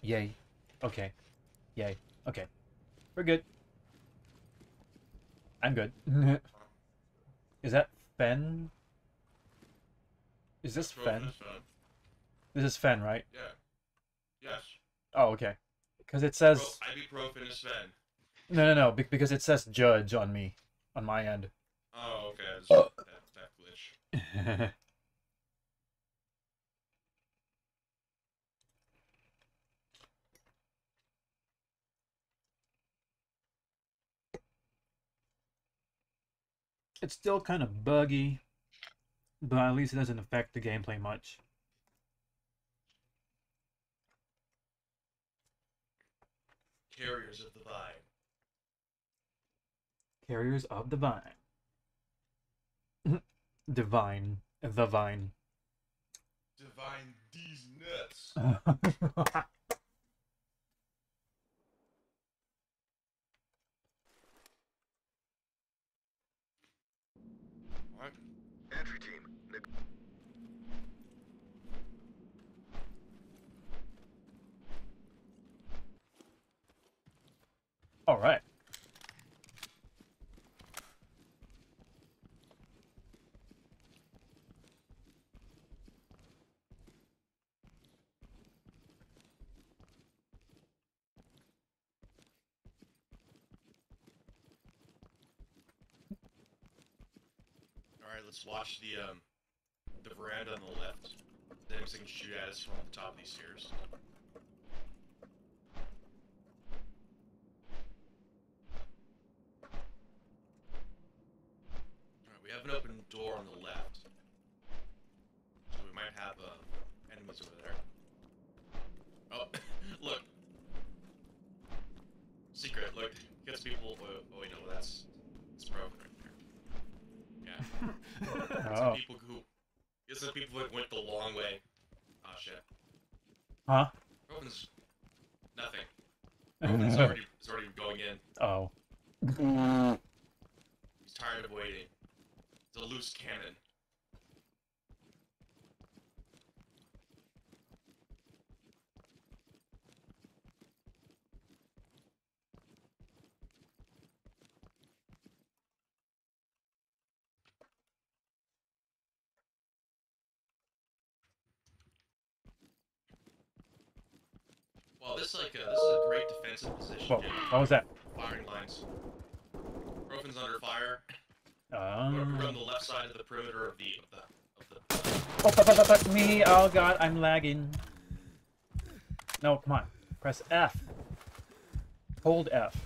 Yay. Okay. Yay. Okay. We're good. I'm good. Is that Fen? Is this Fen? This is Fen, right? Yeah. Yes. Oh, okay. Because it says... Ibuprofen is Fen. No, because it says Judge on me. On my end. Oh, okay. It's that glitch. It's still kind of buggy, but at least it doesn't affect the gameplay much. Carriers of the Vine. Carriers of the Vine. Divine. The Vine. Divine these nuts. What? Entry team. All right. Alright, let's watch the veranda on the left. Then they can shoot at us from the top of these stairs. Alright, we have an open door on the left. So we might have enemies over there. Oh, look. Secret, look. Gets people. Oh, wait, no, that's broken right there. Yeah. Oh. Some people who. It's the people who went the long way. Oh shit. Huh? Rovin's nothing. Rovin's already going in. Oh. He's tired of waiting. It's a loose cannon. Well, this is a great defensive position. Whoa, what was that? Firing lines. Rovin's under fire. We're on the left side of the perimeter of the. Oh, fuck me! Oh god, I'm lagging. No, come on. Press F. Hold F.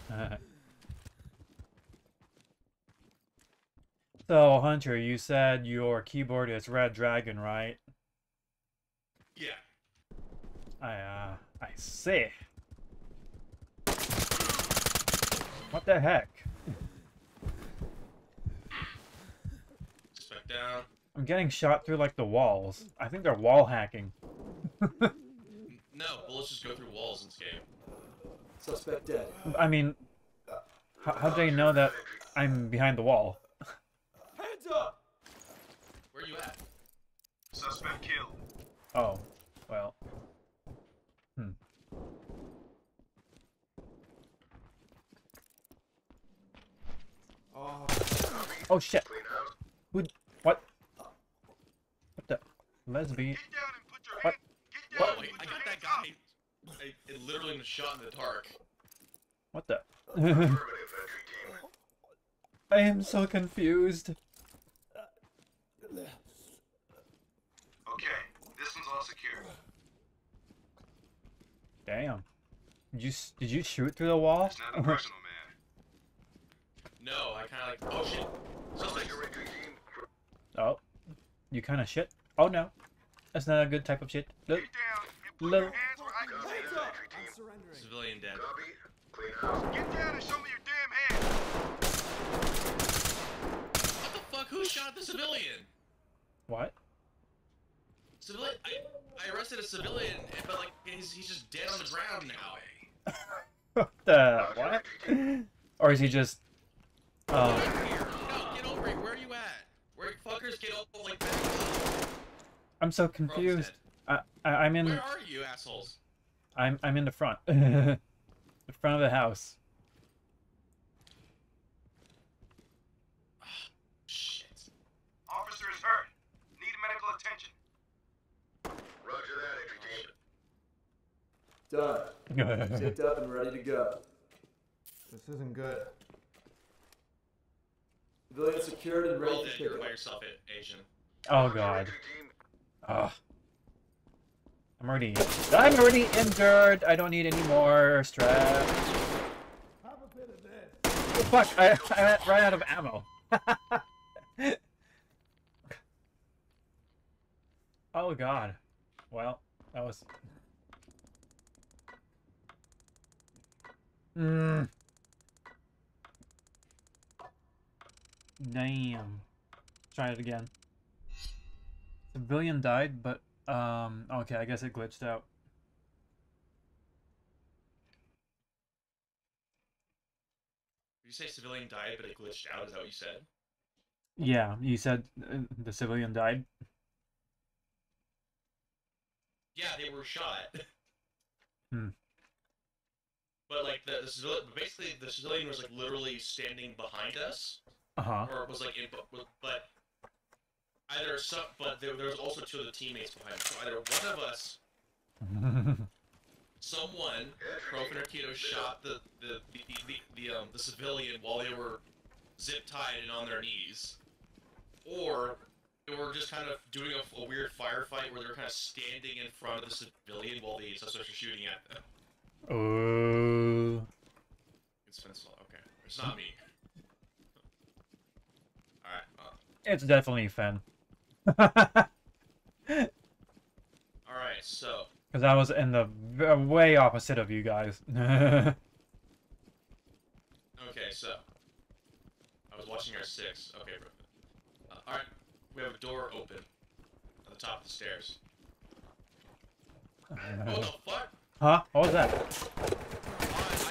So, Hunter, you said your keyboard is Red Dragon, right? Yeah. I see. What the heck? Spec down. I'm getting shot through, like, the walls. I think they're wall hacking. No, but let's just go through walls in this game. Suspect dead. I mean, how do they know that I'm behind the wall? Hands up! Where are you at? Suspect killed. Oh, well. Oh, Oh shit! Clean house. Who? What? What the? Lesbian? Get down and put your What? hand. Get down Whoa, and wait, put I your got that hands up. guy. It literally was shot in the dark. What the? Affirmative, entry team. I am so confused. Okay, this one's all secure. Damn. Did you shoot through the wall? It's not a personal, man. No, I kind of like. Oh shit. Suspect. Your entry team. Oh, you kind of shit. Oh no, that's not a good type of shit. Look, Get down and put Look. your hands where I can see hands them, up! entry I'm team. surrendering. Civilian dead. Copy. Clean house. Get down and show me your damn hands. What the fuck? Who shot the civilian? what? Civilian. I arrested a civilian, but like he's just dead on the ground now. What the what? Or is he just? Get here. No, get over it. Where are you at? Where fuckers get over like that? I'm so confused. I'm in. Where are you, assholes? I'm in the front. The front of the house. Shit. Officer is hurt. Need medical attention. Roger that, entry team. Done. Zipped up and ready to go. This isn't good. Pavilion secured and ready Roll to it, pick you're up. by yourself, Asian. Oh Roger, god. entry team. Ugh. I'm already injured. I don't need any more straps. Have a bit of this. Oh, fuck! I ran out of ammo. Oh god. Well, that was. Damn. Try it again. Civilian died, but okay, I guess it glitched out. Did you say civilian died, but it glitched out? Is that what you said? Yeah, you said the civilian died. Yeah, they were shot. Hmm. But like the civilian, basically the civilian was like literally standing behind us, Uh-huh. or was like in, but either some, but there was also two of the teammates behind us. So either one of us, someone, Profen or Keto shot the civilian while they were zip tied and on their knees, or they were just kind of doing a weird firefight where they were kind of standing in front of the civilian while the suspects were shooting at them. Oh. It's Fenzel. Okay, it's not me. All right. It's definitely Fen. All right. So. Because I was in the way opposite of you guys. Okay, so I was watching our six. Okay, all right. We have a door open at the top of the stairs. What the fuck? Huh? What was that? I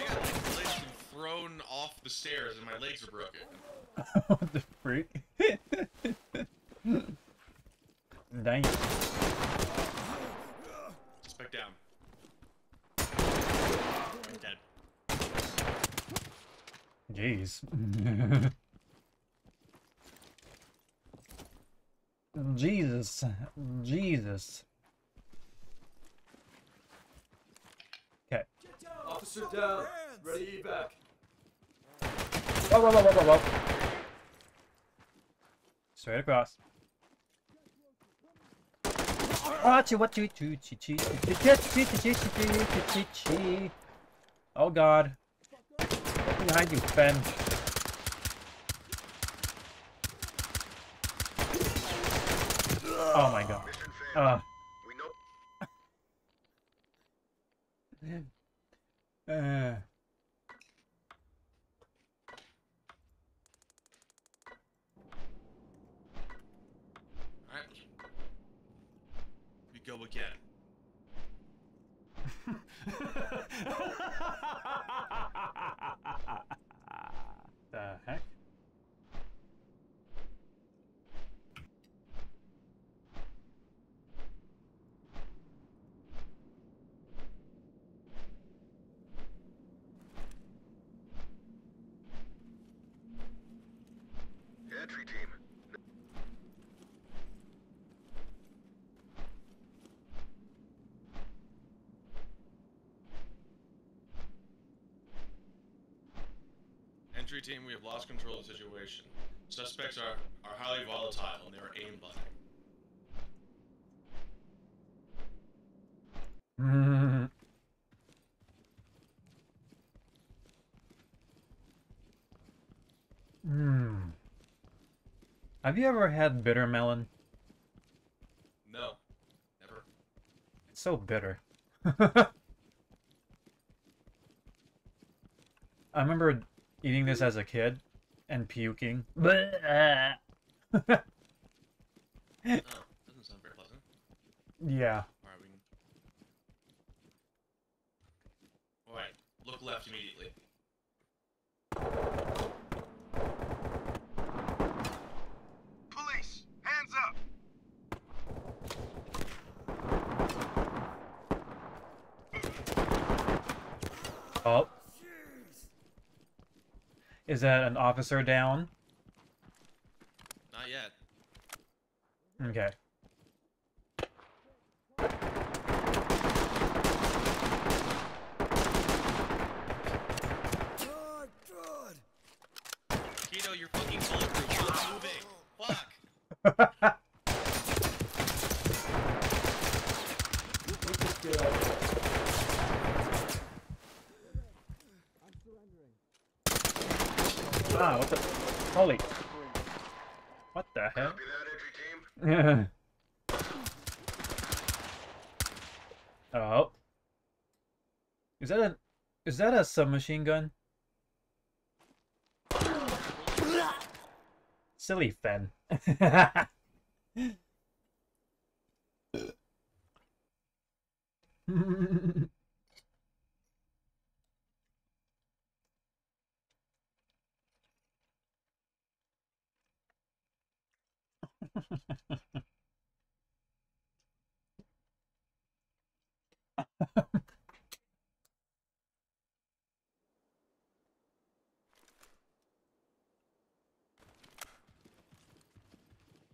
got like thrown off the stairs and my legs are broken. What the freak? Dang. Back down. I'm dead. Jeez. Jesus. Jesus. Okay. Officer down. Ready evac. Whoa, whoa, whoa, whoa, whoa, whoa. Straight across. Oh god. Look behind you, Fen. Oh my god. Mission failed. We know. Alright. We go again. The heck? Entry team. Entry team, we have lost control of the situation. Suspects are highly volatile and they are aimbotting. Have you ever had bitter melon? No. Never. It's so bitter. I remember eating this as a kid and puking. Oh, doesn't sound very pleasant. Yeah. Alright, we can... Alright, look left immediately. Police, hands up. Oh. Is that an officer down? Not yet. Okay. Kino, you're fucking bulletproof. Stop moving. Fuck. Ah, what the? Holy! What the heck? Copy that, entry team. Oh. Is that a submachine gun? Silly Fen.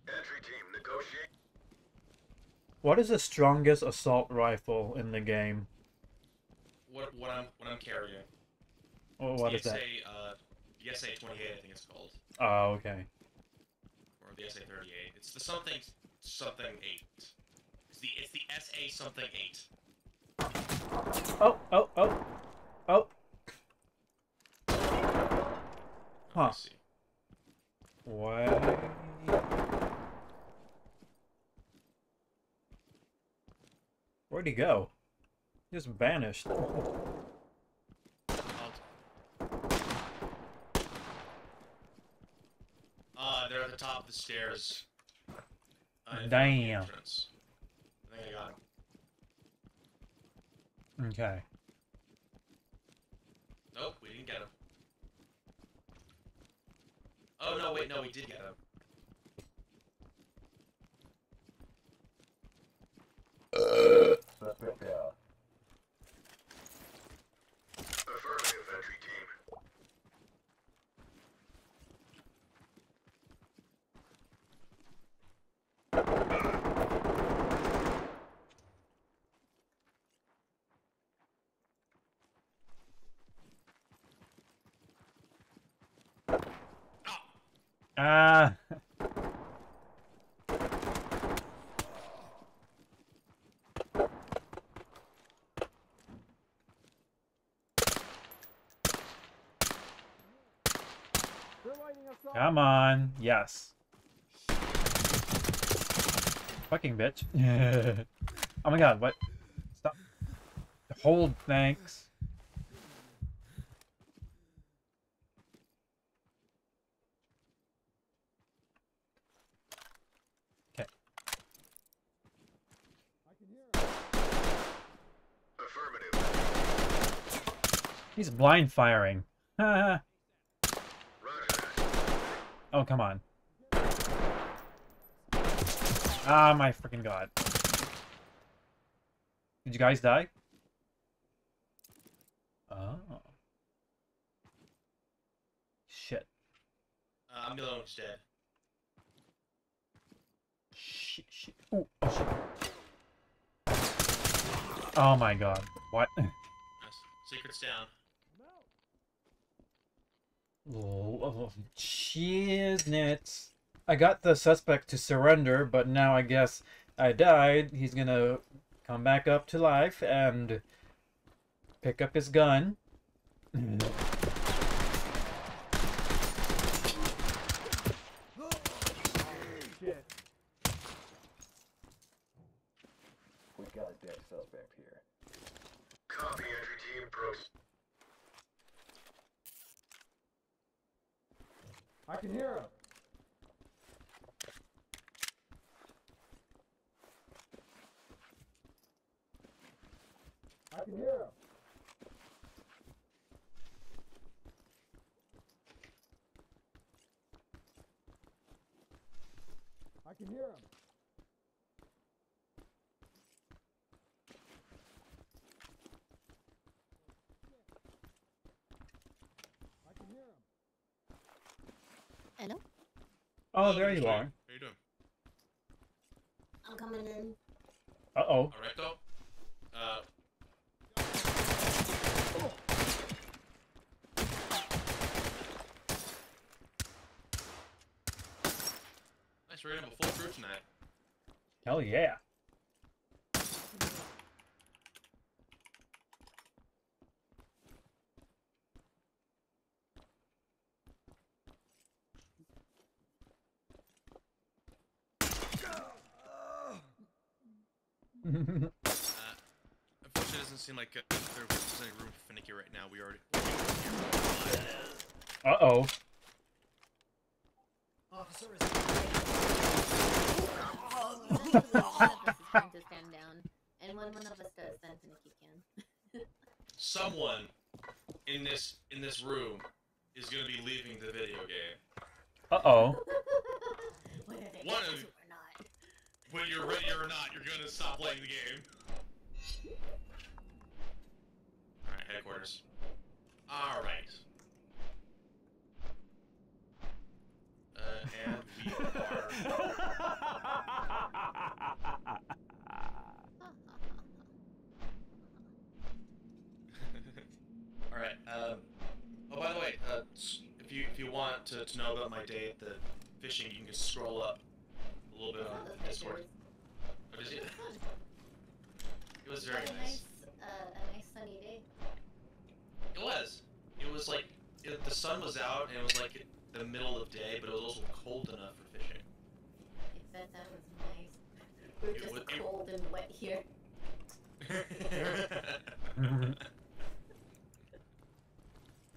Entry team, negotiate. What is the strongest assault rifle in the game? What I'm carrying. Oh, what is that? The SA-28, I think it's called. Oh, okay. Or the SA-38. It's the something 8. It's the SA something 8. Oh, oh, oh, oh. Huh. Let's see. What? Where'd he go? He just vanished. They're at the top of the stairs. In front of the Damn. entrance. I think I got him. Okay. Nope, we didn't get him. Oh, no, wait, no, we did get him. Suspect down. Affirmative, entry team. Ah. Come on. Yes. Fucking bitch. Oh my god, what? Stop. Hold, thanks. Okay. Affirmative. He's blind firing. Roger that. Oh, come on. Ah, my freaking god. Did you guys die? Oh. Shit. I'm the only one who's dead. Shit, shit. Ooh, oh, shit. Oh my god. What? Nice. Secret's down. Oh, shiznit. I got the suspect to surrender, but now I guess I died. He's gonna come back up to life and pick up his gun. We got a dead suspect here. Copy, entry team. Proceed. I can hear him. I can hear him. I can hear him. Hello? Oh, there you How are. you doing? I'm coming in. Uh-oh. Alright, go. Nice, we're gonna have a full crew tonight. Hell yeah. Unfortunately, it doesn't seem like there's any room for finicky right now. We already. Uh-oh. Officer is time to stand down. And when one of us does, then Finicky can. Someone in this room is gonna be leaving the video game. Uh-oh. Whether they One want of- to or not. Whether you're ready or not, you're gonna stop playing the game. Alright, headquarters. Alright. And we are... Alright, oh, by the way, if you want to know about my day at the fishing, you can just scroll up a little bit on Discord. Oh, did you? It was very nice. A nice sunny day. It was. It was like, the sun was out, and it was like the middle of day, but it was also cold enough for fishing. I bet that was nice. We're It just was- cold and wet here.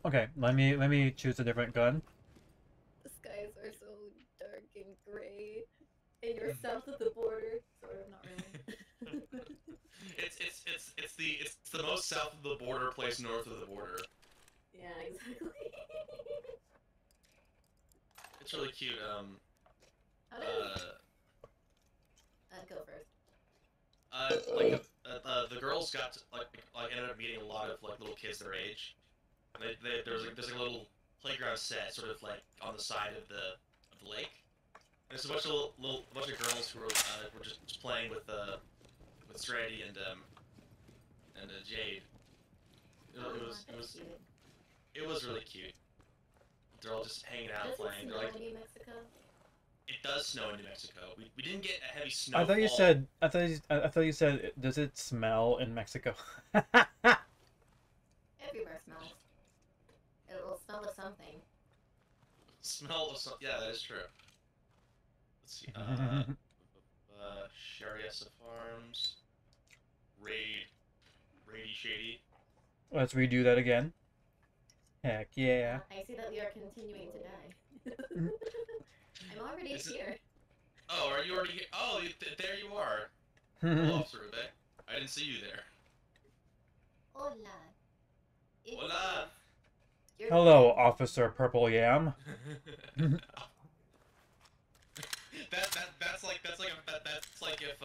Okay, let me choose a different gun. The skies are so dark and gray. And you're south of the border. Sort of, not really. it's the most south of the border place north of the border. Yeah, exactly. It's really cute. How does... go first. The girls got to, like ended up meeting a lot of like little kids their age. And there's like a little playground set sort of like on the side of the lake. And there's a bunch of girls who were just playing with Strandy and Jade. It was really cute. They're all just hanging out playing. They're like, in New Mexico? it does snow in New Mexico. We didn't get a heavy snow. I thought you said does it smell in Mexico? Everywhere smells. It will smell of something. Smell of some. Yeah, that is true. Let's see. Shariessa Farms. Rady Shady. Let's redo that again. Heck yeah. I see that we are continuing to die. I'm already Is it- here. Oh, are you already here? Oh, there you are. Hello, Officer Ube. I didn't see you there. Hola. Hola. You're Hello, fine. Officer Purple Yam. That's like if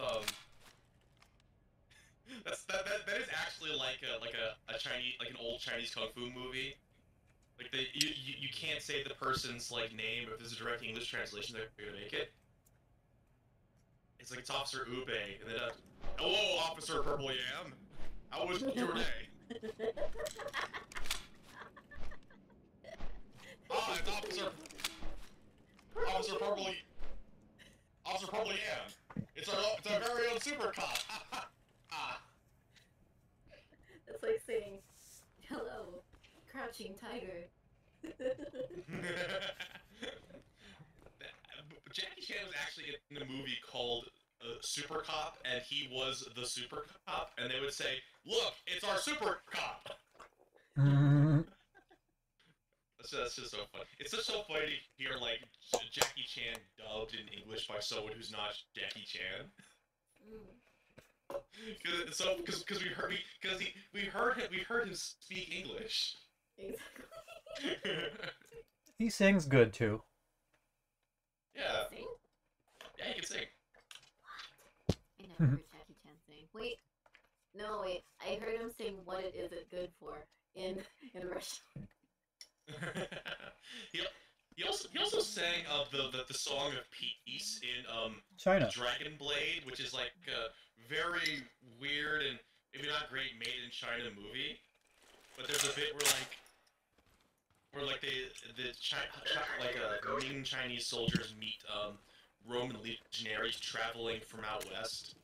that is actually like a Chinese, like an old Chinese kung fu movie. Like you can't say the person's like name if there's a direct English translation. They're gonna make it. It's like it's Officer Ube, and then hello, Officer Purple Yam. How was your day? Ah, it's Officer Purple Yam. It's our very own super cop. Ah. That's like saying, hello, crouching tiger. Jackie Chan was actually in a movie called Super Cop, and he was the super cop, and they would say, "Look, it's our super cop." That's just so funny. It's just so funny to hear like Jackie Chan dubbed in English by someone who's not Jackie Chan. Because we heard him speak English. Exactly. He sings good too. Yeah. Sing? Yeah, he can sing. I never heard Jackie Chan sing. Wait. No, wait. I heard him sing What It Is It Good For in Russian. he also sang the song of peace in China. Dragon Blade, which is like a very weird and maybe not great made in China movie. But there's a bit where Ming Chinese soldiers meet Roman legionaries traveling from out west,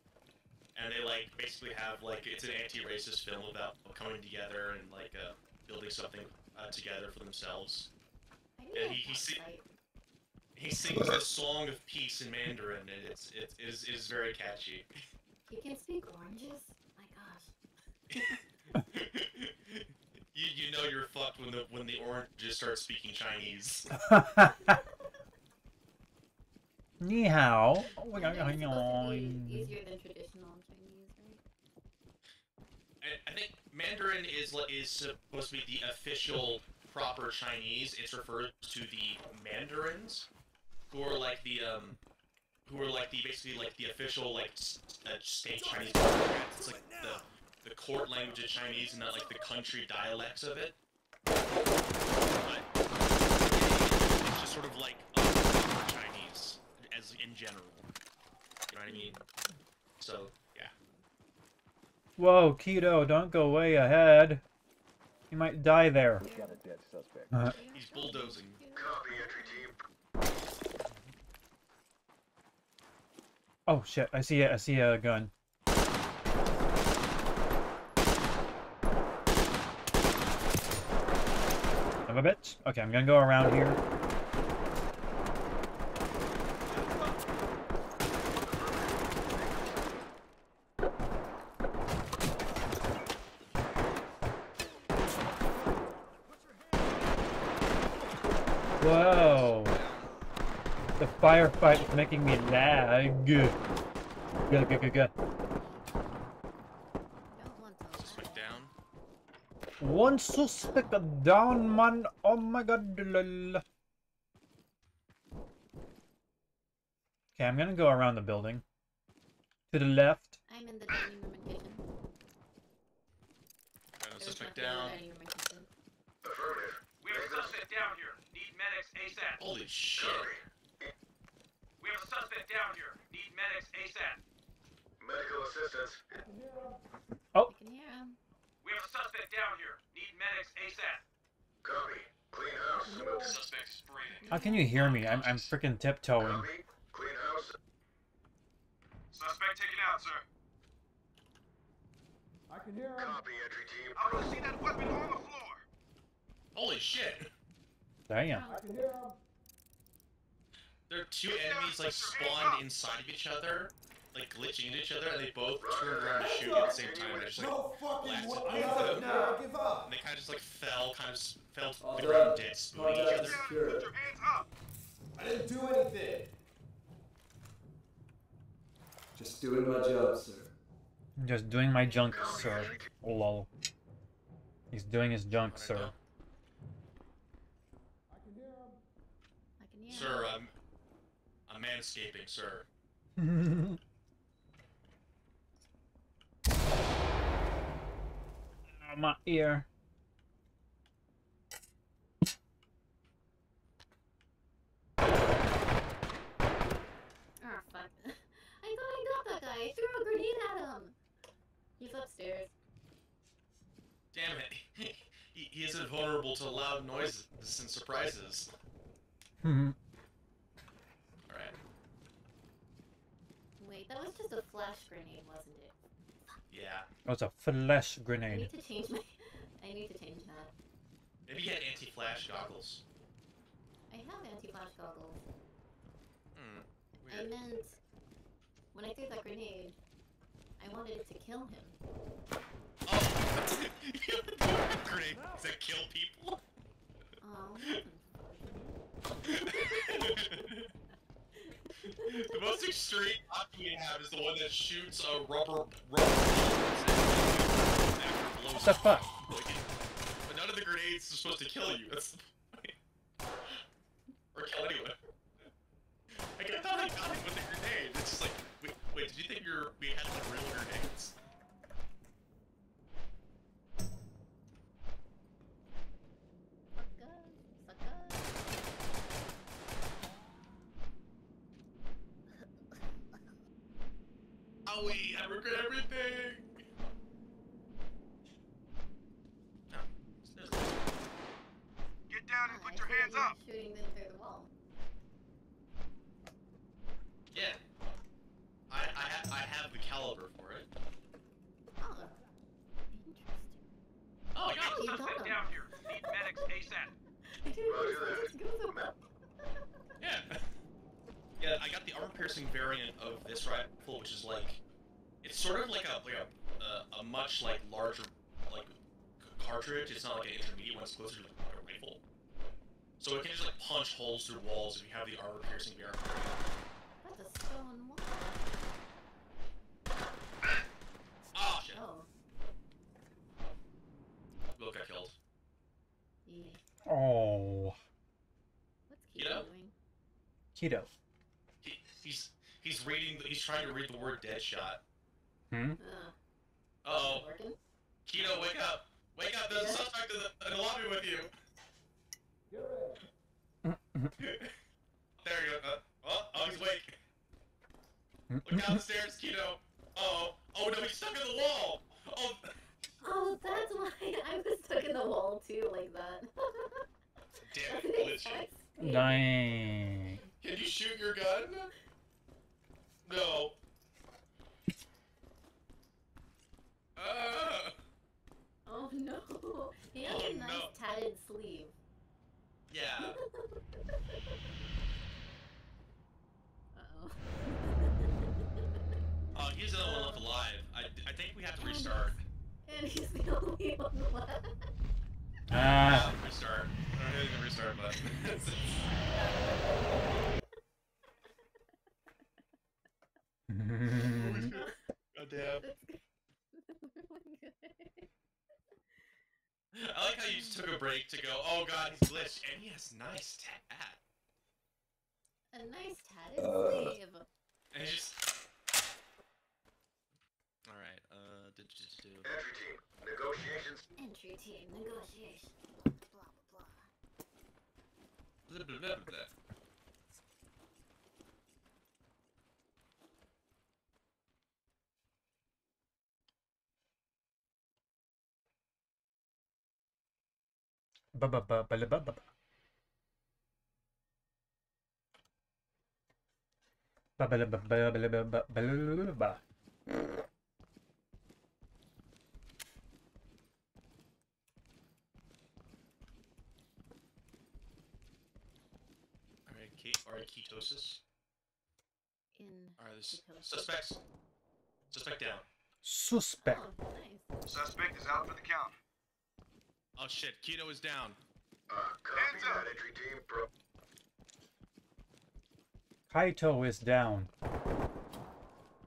and they like basically have like it's an anti-racist film about coming together and like building something together for themselves. I need And a he flashlight. he sings the song of peace in Mandarin, and it is very catchy. He can speak oranges? My gosh. You know you're fucked when the oranges start speaking Chinese. Ni hao. Mandarin's supposed to be easier than traditional Chinese, right? I think Mandarin is supposed to be the official proper Chinese. It's referred to the Mandarins, who are like the basically like the official like state Chinese bureaucrats. It's like the court language of Chinese and not like the country dialects of it. But it's just sort of like proper Chinese as in general. You know what I mean? So yeah. Whoa, Keto, don't go way ahead. You might die there. We got a dead suspect. He's bulldozing. Copy, entry team. Oh shit, I see it. I see a gun. Son of a bitch. Okay, I'm gonna go around here. Whoa. The firefight is making me lag. Good. Don't want to Suspect down. One suspect down, man. Oh my god. Lol. Okay, I'm gonna go around the building. To the left. I'm in the dining room and kitchen. There's Suspect nothing in the down. dining room and kitchen. Affirmative. We have a suspect down here. Need medics ASAP. Holy shit. Copy. We have a suspect down here. Need medics ASAP. Medical assistance. I can hear him. We have a suspect down here. Need medics ASAP. Copy. Clean house. Smoke. Suspect is breathing. How can you hear me? I'm freaking tiptoeing. Copy. Clean house. Suspect taken out, sir. I can hear him. Copy, entry team. I don't see that weapon on the floor. Holy shit. Damn. I can hear him. There are two enemies like spawned inside of each other, like glitching into each other, and they both turned around to shoot at the same time. And just like blasted both of them. Give up. And they kind of just like fell to All the done. ground dead, spooning each Contact other. secured. Put your hands up. I didn't do anything. Just doing my job, sir. I'm just doing my junk, sir. Lol. He's doing his junk, sir. I can hear him. I can hear Sir, him. I'm manscaping, sir. Oh, my ear. Oh, fuck. I thought I got that guy. I threw a grenade at him. He's upstairs. Damn it. He isn't vulnerable to loud noises and surprises. Alright. Wait, that was just a flash grenade, wasn't it? Yeah. That was a flash I grenade. need to change my. I need to change that. Maybe he had anti-flash goggles. I have anti-flash goggles. I Weird. meant when I threw that grenade, I wanted it to kill him. Oh! Grenades that kill people? Oh. The most extreme option we have is the one that shoots a rubber bullets and after blows What the fuck? up. But none of the grenades are supposed to kill you. That's the point. Or kill anyone. Like, I thought I got him with a grenade. It's just like, wait, did you think we had like real grenades? Sucker. Owie, I regret everything. No. Get down and I put your see hands you up. shooting them through the wall. Yeah. I have the caliber for it. Oh. Interesting. Oh, I got Oh, it. you got Suspect him. down here. Need medics ASAP. I didn't expect it to go so well. Yeah. Yeah, I got the armor-piercing variant of this rifle, which is like, it's sort of like a much like larger like cartridge. It's not like an intermediate one; it's closer to like a rifle. So it can just like punch holes through walls if you have the armor-piercing variant. That's a stone wall. Oh shit! Oh. Will got killed. Yeah. Oh, What's You Keto know? doing? keto. He's reading. He's trying to read the word "deadshot." Hmm. Uh-oh. Working? Keto, wake up! Wake up! There's a suspect in the lobby with you. Get ready. There you go. Oh, he's awake. Look down the stairs, Keto. Oh no, he's stuck in the wall. Oh, Oh, that's why I was stuck in the wall too, like that. damn That's it, an glitch. apex. Dang. Can you shoot your gun? No. Oh no. He has Oh, a nice no. tatted sleeve. Yeah. Uh-oh. Oh, he's the only one left alive. I think we have to restart. And he's the only one left. Ah. Restart. I don't know the restart button. God damn. That's good. Really good. I like how you just took a break to go, oh god, he's glitched, and he has nice tat. A nice tatted sleeve. And he just... Alright, Entry team, negotiations. Entry team negotiation. Blah blah blah. Blah, blah, blah, blah. Ba ba ba ba ba ba. Ba ba ba ba ba ba ba ba. Alright, ketosis. In Alright, there's ketosis. suspects. Suspect down. Suspect. Oh, nice. Suspect is out for the count. Oh shit, keto is down. Copy that, entry team. Kaito is down.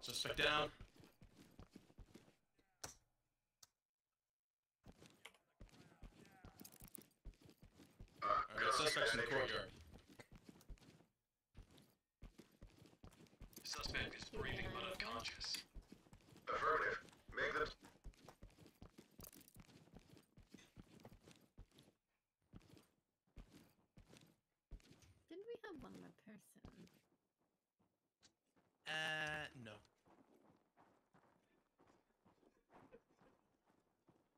Suspect down. Alright, suspect's in the courtyard. Suspect is breathing but unconscious. Affirmative. Make them. Didn't we have one more person? No.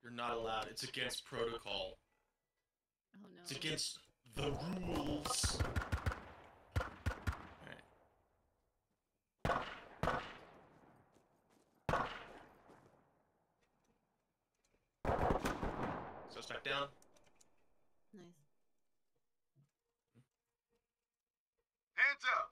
You're not allowed. It's against protocol. Oh no. It's against the rules. Alright. Suspect down. Nice. Hands up.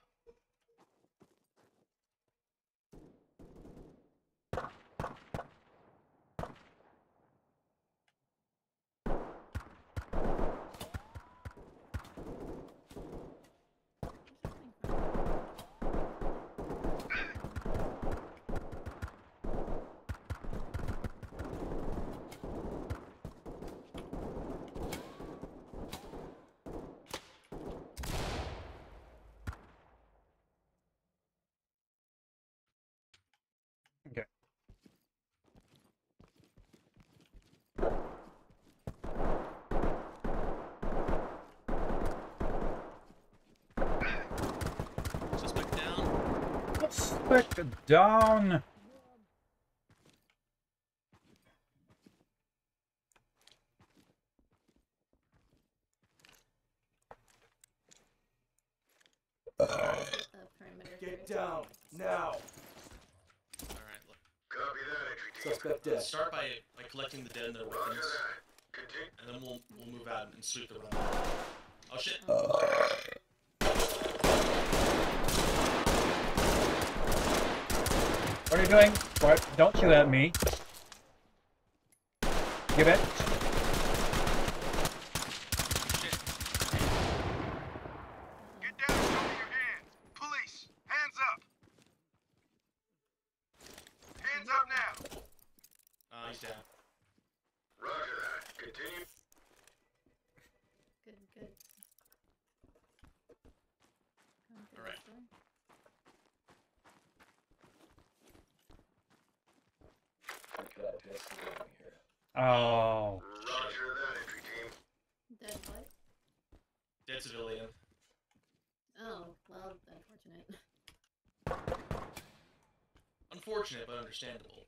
Okay. Suspect down. Suspect down. perimeter. Get first. down now. Alright, look. Copy that, entry team. Suspect dead. Let's start by collecting the dead and their Roger weapons. that. Continue. And then we'll move out and sweep the run. Oh shit. What are you doing? What? Don't shoot at me. Give it. Shit. Get down and show me your hands. Police, hands up. Hands up now. He's down. Roger that. Continue. Good, good. Going through Alright. this door. We got this going here. Oh. Roger that, entry team. Dead what? Dead civilian. Oh, well, unfortunate. Unfortunate, but understandable.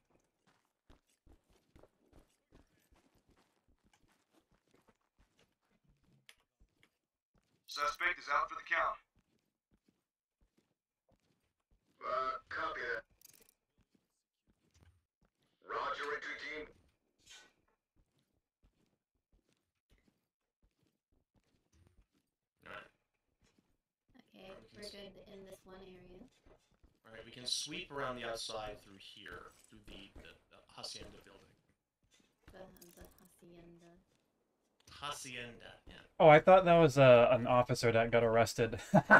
Suspect is out for the count. Copy that. Roger, entry team. Alright. Okay, we're good in this one area. Alright, we can sweep around the outside through here, through the Hacienda building. The hacienda. Hacienda, yeah. Oh, I thought that was an officer that got arrested. That's what I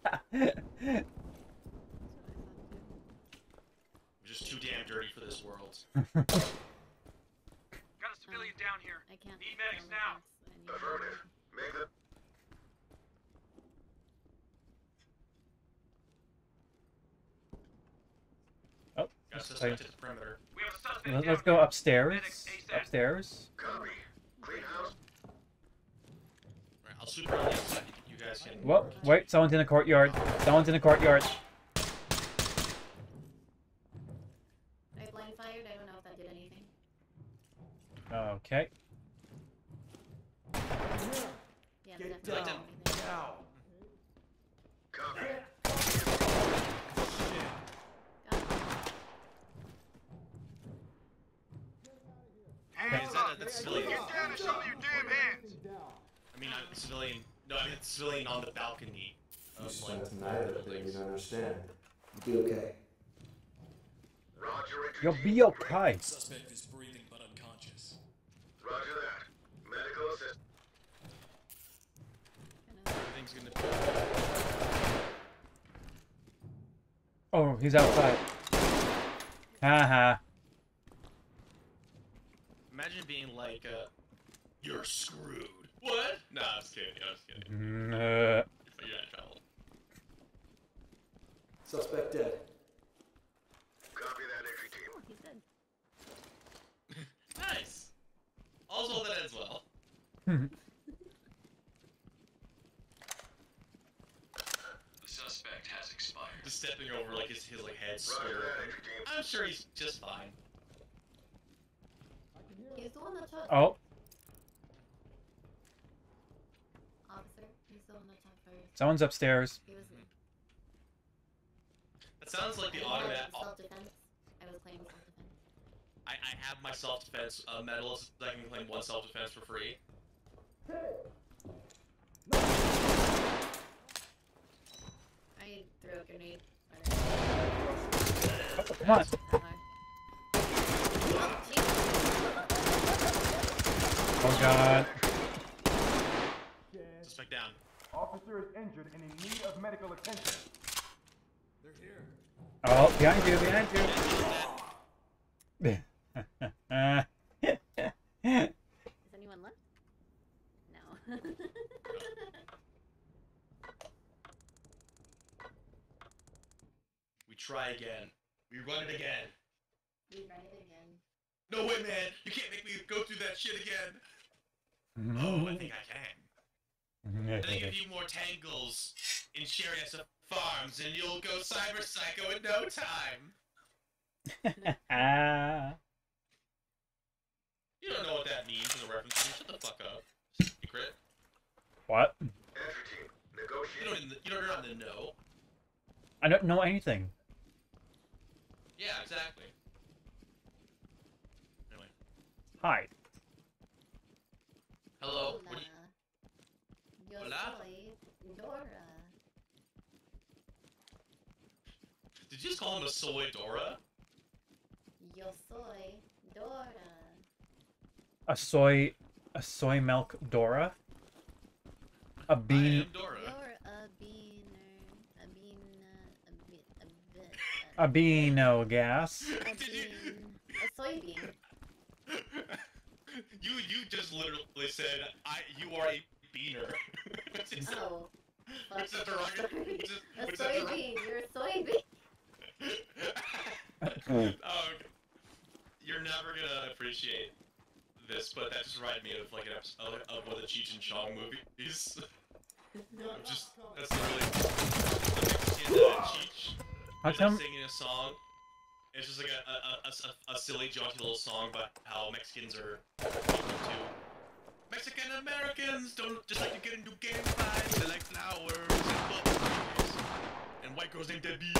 thought too. We're just too damn dirty for this world. Got a civilian down here. I can't. Need medics tell now. if it's any- Affirmative. Make the... Oh, Got a let's, suspect at the perimeter. We have a suspect let's down go here. upstairs. Medics ASAP. Upstairs. Copy. Clean house. Alright, I'll sweep around the outside. You guys can... Whoa, wait, someone's in the courtyard. Someone's in the courtyard. I blind fired. I don't know if that did anything. Okay. Yeah, Get definitely down did anything. now. Copy. Got it. Hands Is up. that a civilian? Get down and show me your damn hands. I mean, I'm a civilian. No, I mean a civilian on the balcony. You Of, spent like, the night up there, you buildings. don't understand. You'll be okay. Roger, entry You'll team. be okay. Suspect is breathing but unconscious. Roger that. Medical assist. Everything's gonna... Oh, he's outside. Haha. Imagine being like, you're screwed. What? Nah, I'm just kidding. I'm just kidding. Nah. You're not in trouble. Suspect dead. Copy that, entry team. Oh, he's dead. Nice! Also, that ends well. The suspect has expired. Just stepping over, like, his like, head Roger square that, open. entry team. I'm sure he's just fine. He's the one that shot. Oh, Officer. He's the one that shot first. someone's upstairs. He was. That sounds like the I was automatic... self-defense. I was claiming self-defense. I have my self-defense medal, so I can claim one self-defense for free. I threw a grenade. Come on. Oh god. Suspect down. Officer is injured and in need of medical attention. They're here. Oh, behind you, behind you. Is anyone left? No. We try again. We run it again. We run it again. No way, man! You can't make me go through that shit again! Oh, I think I can. I think a few more tangles in Sheriff Farms and you'll go cyber psycho in no time! You don't know what that means as a reference to. Shut the fuck up. Secret. What? Entry team. Negotiate. You're not in the know. I don't know anything. Yeah, exactly. Anyway. Hi. Hello. What do you... Yo Hola? soy Dora. Did you just call him a soy Dora? Yo soy Dora. A soy milk Dora? A I bean am Dora. You're a beaner. A bean. A bit. a beano gas. A Did you... bean. A soybean. you just literally said you are a beaner. Oh. Fuck. Which is a derogatory. Sorry. Which is A which is a soybean. You're a soybean. Oh, you're never gonna appreciate this, but that just reminded me of like an episode of one of the Cheech and Chong movies. Just that's the really Cheech. How He's come? singing a song. It's just like a silly, jaunty little song about how Mexicans are equal to Mexican Americans don't just like to get into gang fights. They like flowers and bubbles and white girls named Debbie.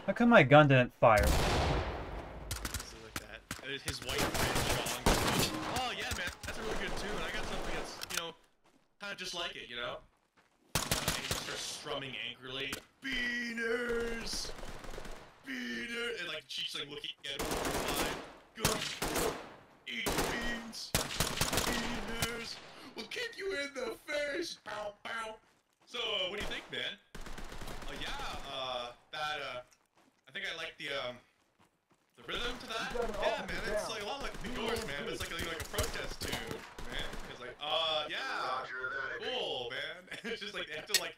How come my gun didn't fire? Something like that. And his white friend Sean. Oh yeah, man, that's a really good tune. I got something that's kind of just like it, And he just starts strumming angrily. Beaners. Beaner, and like Cheech like looking at him horrified. Go eat beans. Beaners will kick you in the face. Pow pow. So what do you think, man? I think I like the rhythm to that. Yeah, man, it's like a lot like the Doors, man. But it's like a protest tune, man. It's like, yeah, cool, man. It's just like they have to like.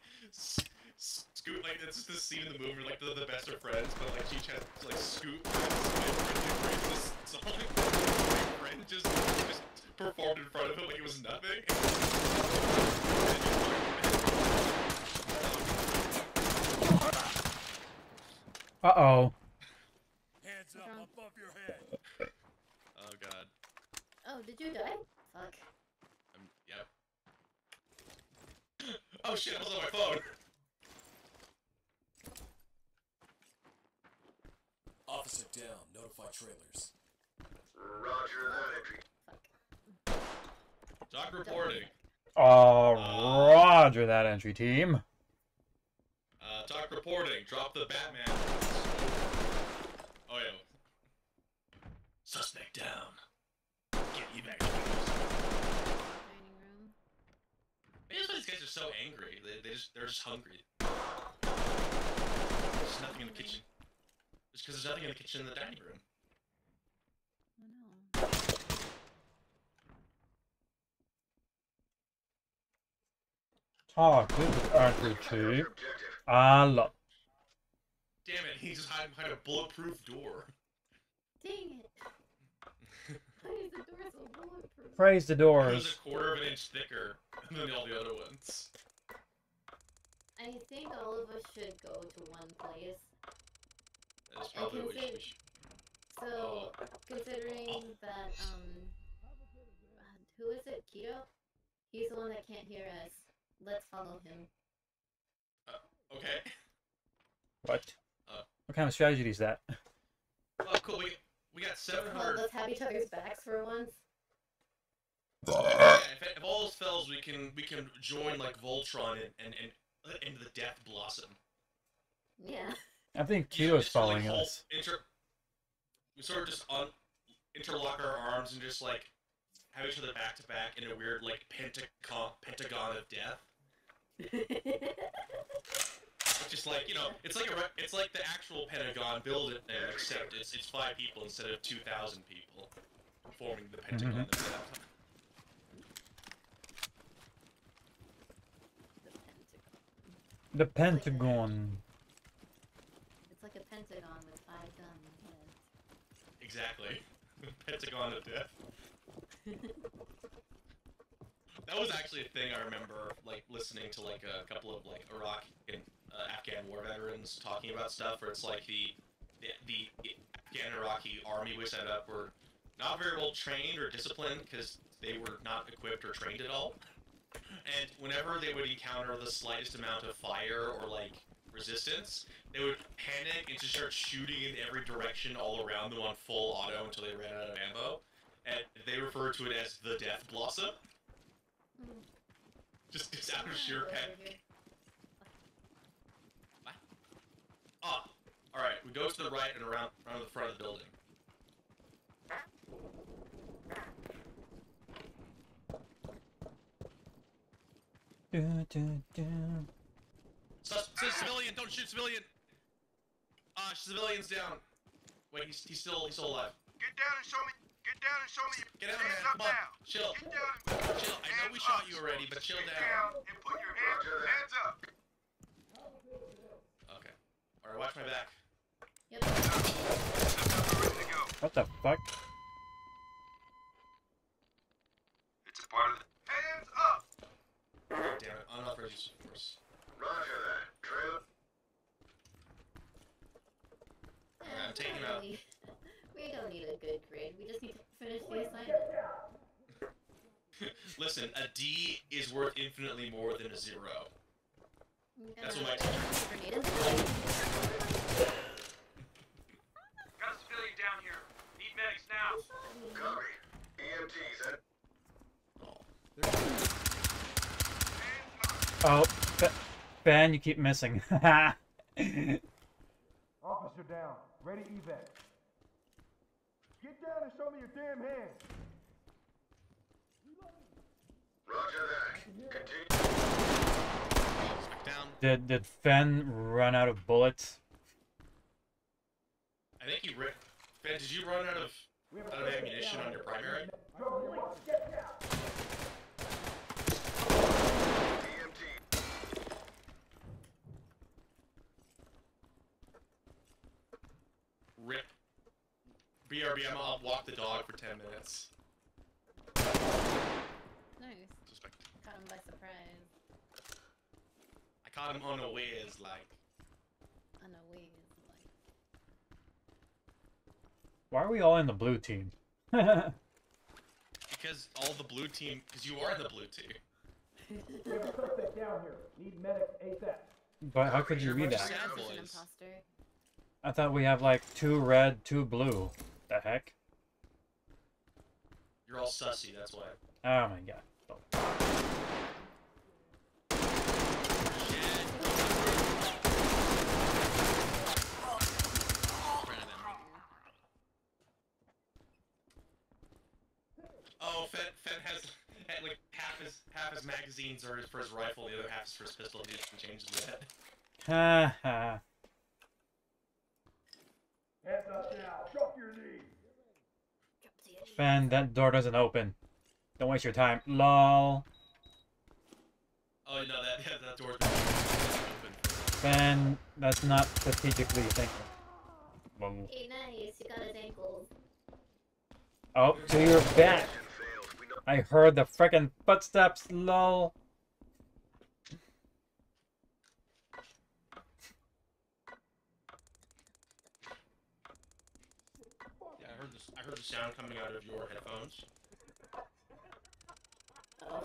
Scoot, like, it's just this scene in the movie where, like, the best of friends, but, like, Cheech has to, like, scoot past this song. My friend just performed in front of him like it was nothing. Uh-oh. Hands up above your head. Oh, God. Oh, did you die? Fuck. Yep. Oh, shit, I was on my phone. Officer down. Notify trailers. Roger that entry. Doc reporting. Roger that, entry team. Doc reporting. Drop the Batman. Oh, yeah. Suspect down. Get evacuated. Dining room. Maybe that's why these guys are so angry. They're just hungry. There's nothing in the kitchen. Just because there's nothing in the kitchen in the dining room. Oh no. Talk, this is entry team. Allah. Damn it, he's just hiding behind a bulletproof door. Dang it. Why is the door so bulletproof? Praise the It doors. was a quarter of an inch thicker than all the other ones. I think all of us should go to one place. That's probably what we should. So, considering that, who is it, Keto? He's the one that can't hear us. Let's follow him. Okay. What? What kind of strategy is that? Oh, cool. We got Come on, 700. let's have each other's backs for once. Yeah, if all else fails, we can join like Voltron and into the Death Blossom. Yeah. I think You know, Q is just, like, following whole us. We sort of just interlock our arms and just like have each other back to back in a weird like pentagon of death. It's just like, it's like the actual Pentagon building, except it's 5 people instead of 2,000 people forming the Pentagon of death. The Pentagon. It's like a pentagon with 5 guns. Yeah. Exactly. Pentagon of death. That was actually a thing I remember, like, listening to, like, a couple of, like, Iraq and Afghan war veterans talking about stuff, where it's like the Afghan Iraqi army we set up were not very well trained or disciplined because they were not equipped or trained at all. And whenever they would encounter the slightest amount of fire or, like, resistance, they would panic and just start shooting in every direction all around them on full auto until they ran out of ammo. And they refer to it as the Death Blossom. Just out of sheer panic. What? Ah, alright, we go to the right and around the front of the building. Civilian, don't shoot civilian! Civilian's down. Wait, he's still alive. Get down and show me. Get down and show me. Get out, Hands man, up come on. now. Chill. Get down. Chill, I know we shot you already, but chill Get down. and put your hands up. Okay. Alright, watch my back. Yep. We're ready to go. What the fuck? It's a part of the... Hands up. Damn it, unauthorized use of force. Roger that. Trail. I'm taking him out. We don't need a good grade. We just need to finish the assignment. Listen, a D is worth infinitely more than a 0. That's what my Grenade is Got a civilian down here. Need medics now. Copy. EMTs. Oh, Ben, you keep missing. Officer down. Ready evac. Get down and show me your damn hands. Roger that. Continue. down. Did Fen run out of bullets? I think you ripped. Ben, did you run out of ammunition on your primary? Rip. BRB, I'll walk the dog for 10 minutes. nice. Suspect. Caught him by surprise. I caught him unawares, like. Unawares, like. Why are we all in the blue team? Because all the blue team. Because you are the blue team. We have a suspect down here. Need medics ASAP. But how could you read that? Sad Such an boys. imposter. I thought we have like 2 red, 2 blue. The heck? You're all sussy, that's why. Oh my god. Oh, Fen has like half his magazines are for his rifle, the other half is for his pistol. He just changes the head. Ha ha. Hands up now. Drop your knees. Fen, that door doesn't open. Don't waste your time. LOL. Oh no, that door's open. Fen, that's not strategically thinking. Whoa. Hey, nice. You got his ankles. Oh, to your back. I heard the frickin' footsteps, lol. Yeah, I heard the sound coming out of your headphones. Oh.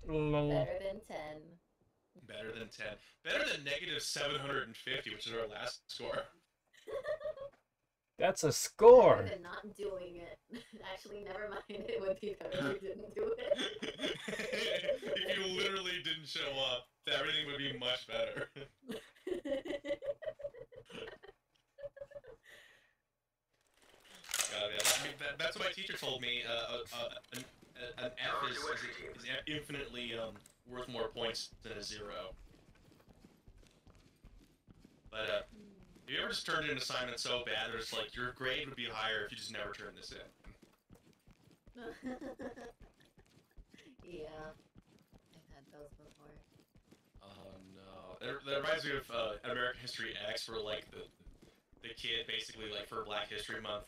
Lol. Better than 10. Better than 10. Better than negative 750, which is our last score. That's a score. Better than not doing it. Actually, never mind. It would be better if you didn't do it. If you literally didn't show up, everything would be much better. God, yeah. I mean, that's what my teacher told me. An F is infinitely worth more points than a 0. But have you ever just turned in an assignment so bad that it's like your grade would be higher if you just never turned this in? Yeah. I've had those before. Oh no. That reminds me of American History X, where like the kid basically like for Black History Month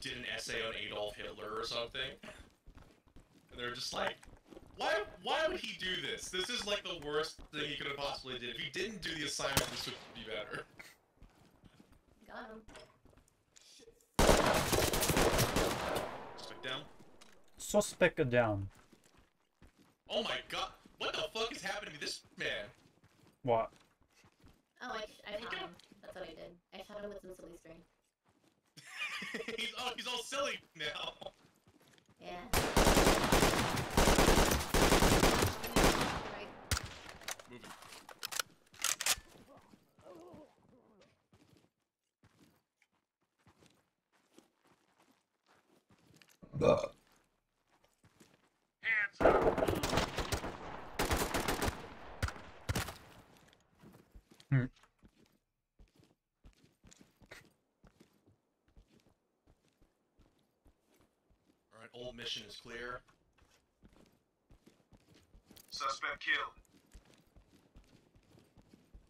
did an essay on Adolf Hitler or something. And they're just like, why would he do this? This is like the worst thing he could have possibly did. If he didn't do the assignment, this would be better. Got him. Just like down. Suspect down. Oh my god. What happening to this man? What? Oh, I shot him. That's what I did. I shot him with some silly string. he's all silly now. Yeah. Right. Moving. Hands up. Alright, old mission is clear. Suspect killed.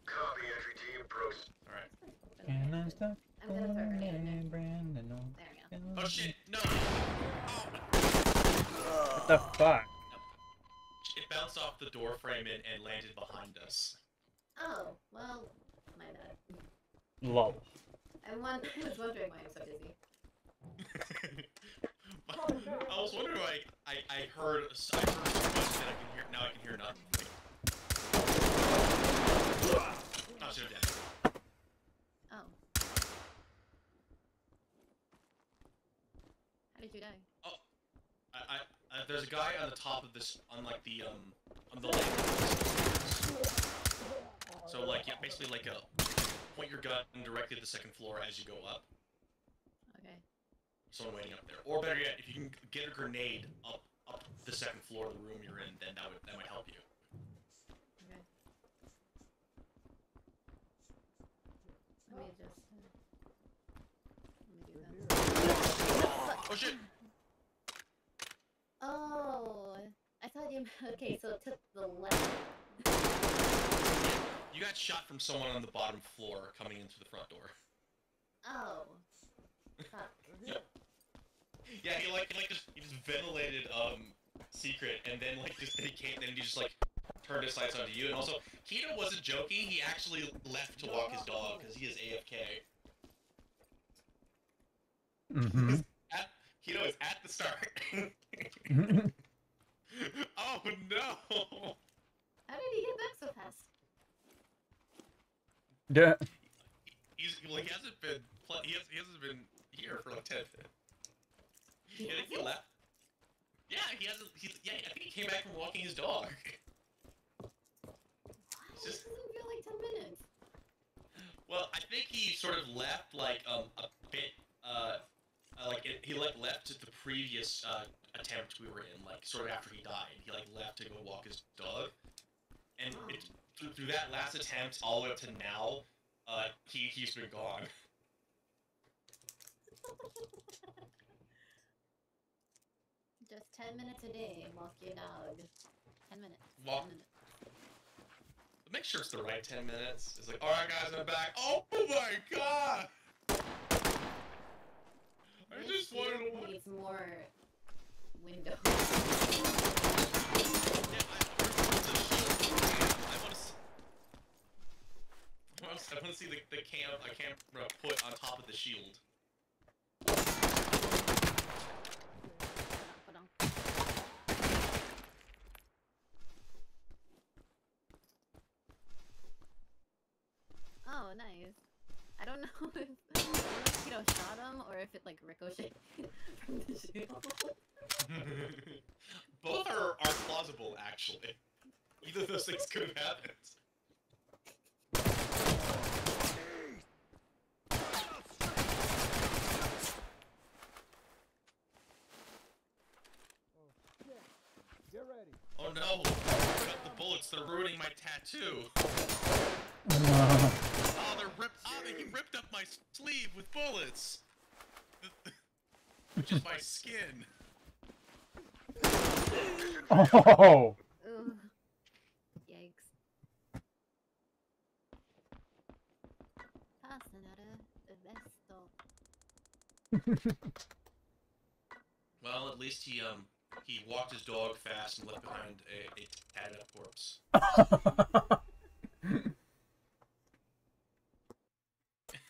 Copy, entry team. Proceed. Alright. And I stuck I'm gonna throw a grenade in there. Brandon on. There we go. Oh shit, no! What the fuck? It bounced off the door frame and landed behind us. Oh, well, my bad. Lol. I was wondering why I'm so dizzy. I was wondering why I heard so much that I can hear. Now I can hear nothing. Oh, shit, I'm dead. Oh. How did you die? Oh, there's a guy on the top of this, on like the on the landing. So like, yeah, basically like point your gun directly at the second floor as you go up. Okay. Someone waiting up there. Or better yet, if you can get a grenade up the second floor of the room you're in, then that might help you. Okay. Let me just... let me do that. Oh shit! Oh! I thought you... Okay, so to the left. You got shot from someone on the bottom floor coming into the front door. Oh. Fuck. Yeah, he just ventilated secret, and then like just he just like turned his sights onto you. And also, Keto wasn't joking. He actually left to walk his dog because he is AFK. Mm-hmm. Keto is at the start. Oh no! How did he get back so fast? Yeah. He hasn't been here for like 10 minutes. Yeah, I think he left. Yeah, he hasn't. I think he came back from walking his dog. It doesn't feel like 10 minutes. Well, I think he sort of left like a bit. He left the previous attempt we were in, like sort of after he died. He like left to go walk his dog, and through that last attempt all the way up to now, he's been gone. Just 10 minutes a day, walk your dog. 10 minutes. Walk. 10 minutes. Make sure it's the right 10 minutes. It's like, alright guys, I'm back. Oh my god! I just wanted to watch. Needs more windows. Yeah, I want to see the camera put on top of the shield. Hold on. Oh, nice. I don't know if Keto shot him or if it like ricocheted from the shield. Both are plausible, actually. Either of those things could have happened. Get ready. Oh no! Cut the bullets, they're ruining my tattoo! He ripped up my sleeve with bullets! Which is my skin. Oh! Ugh. Yikes. Passing Well, at least he walked his dog fast and left behind a tatted up corpse.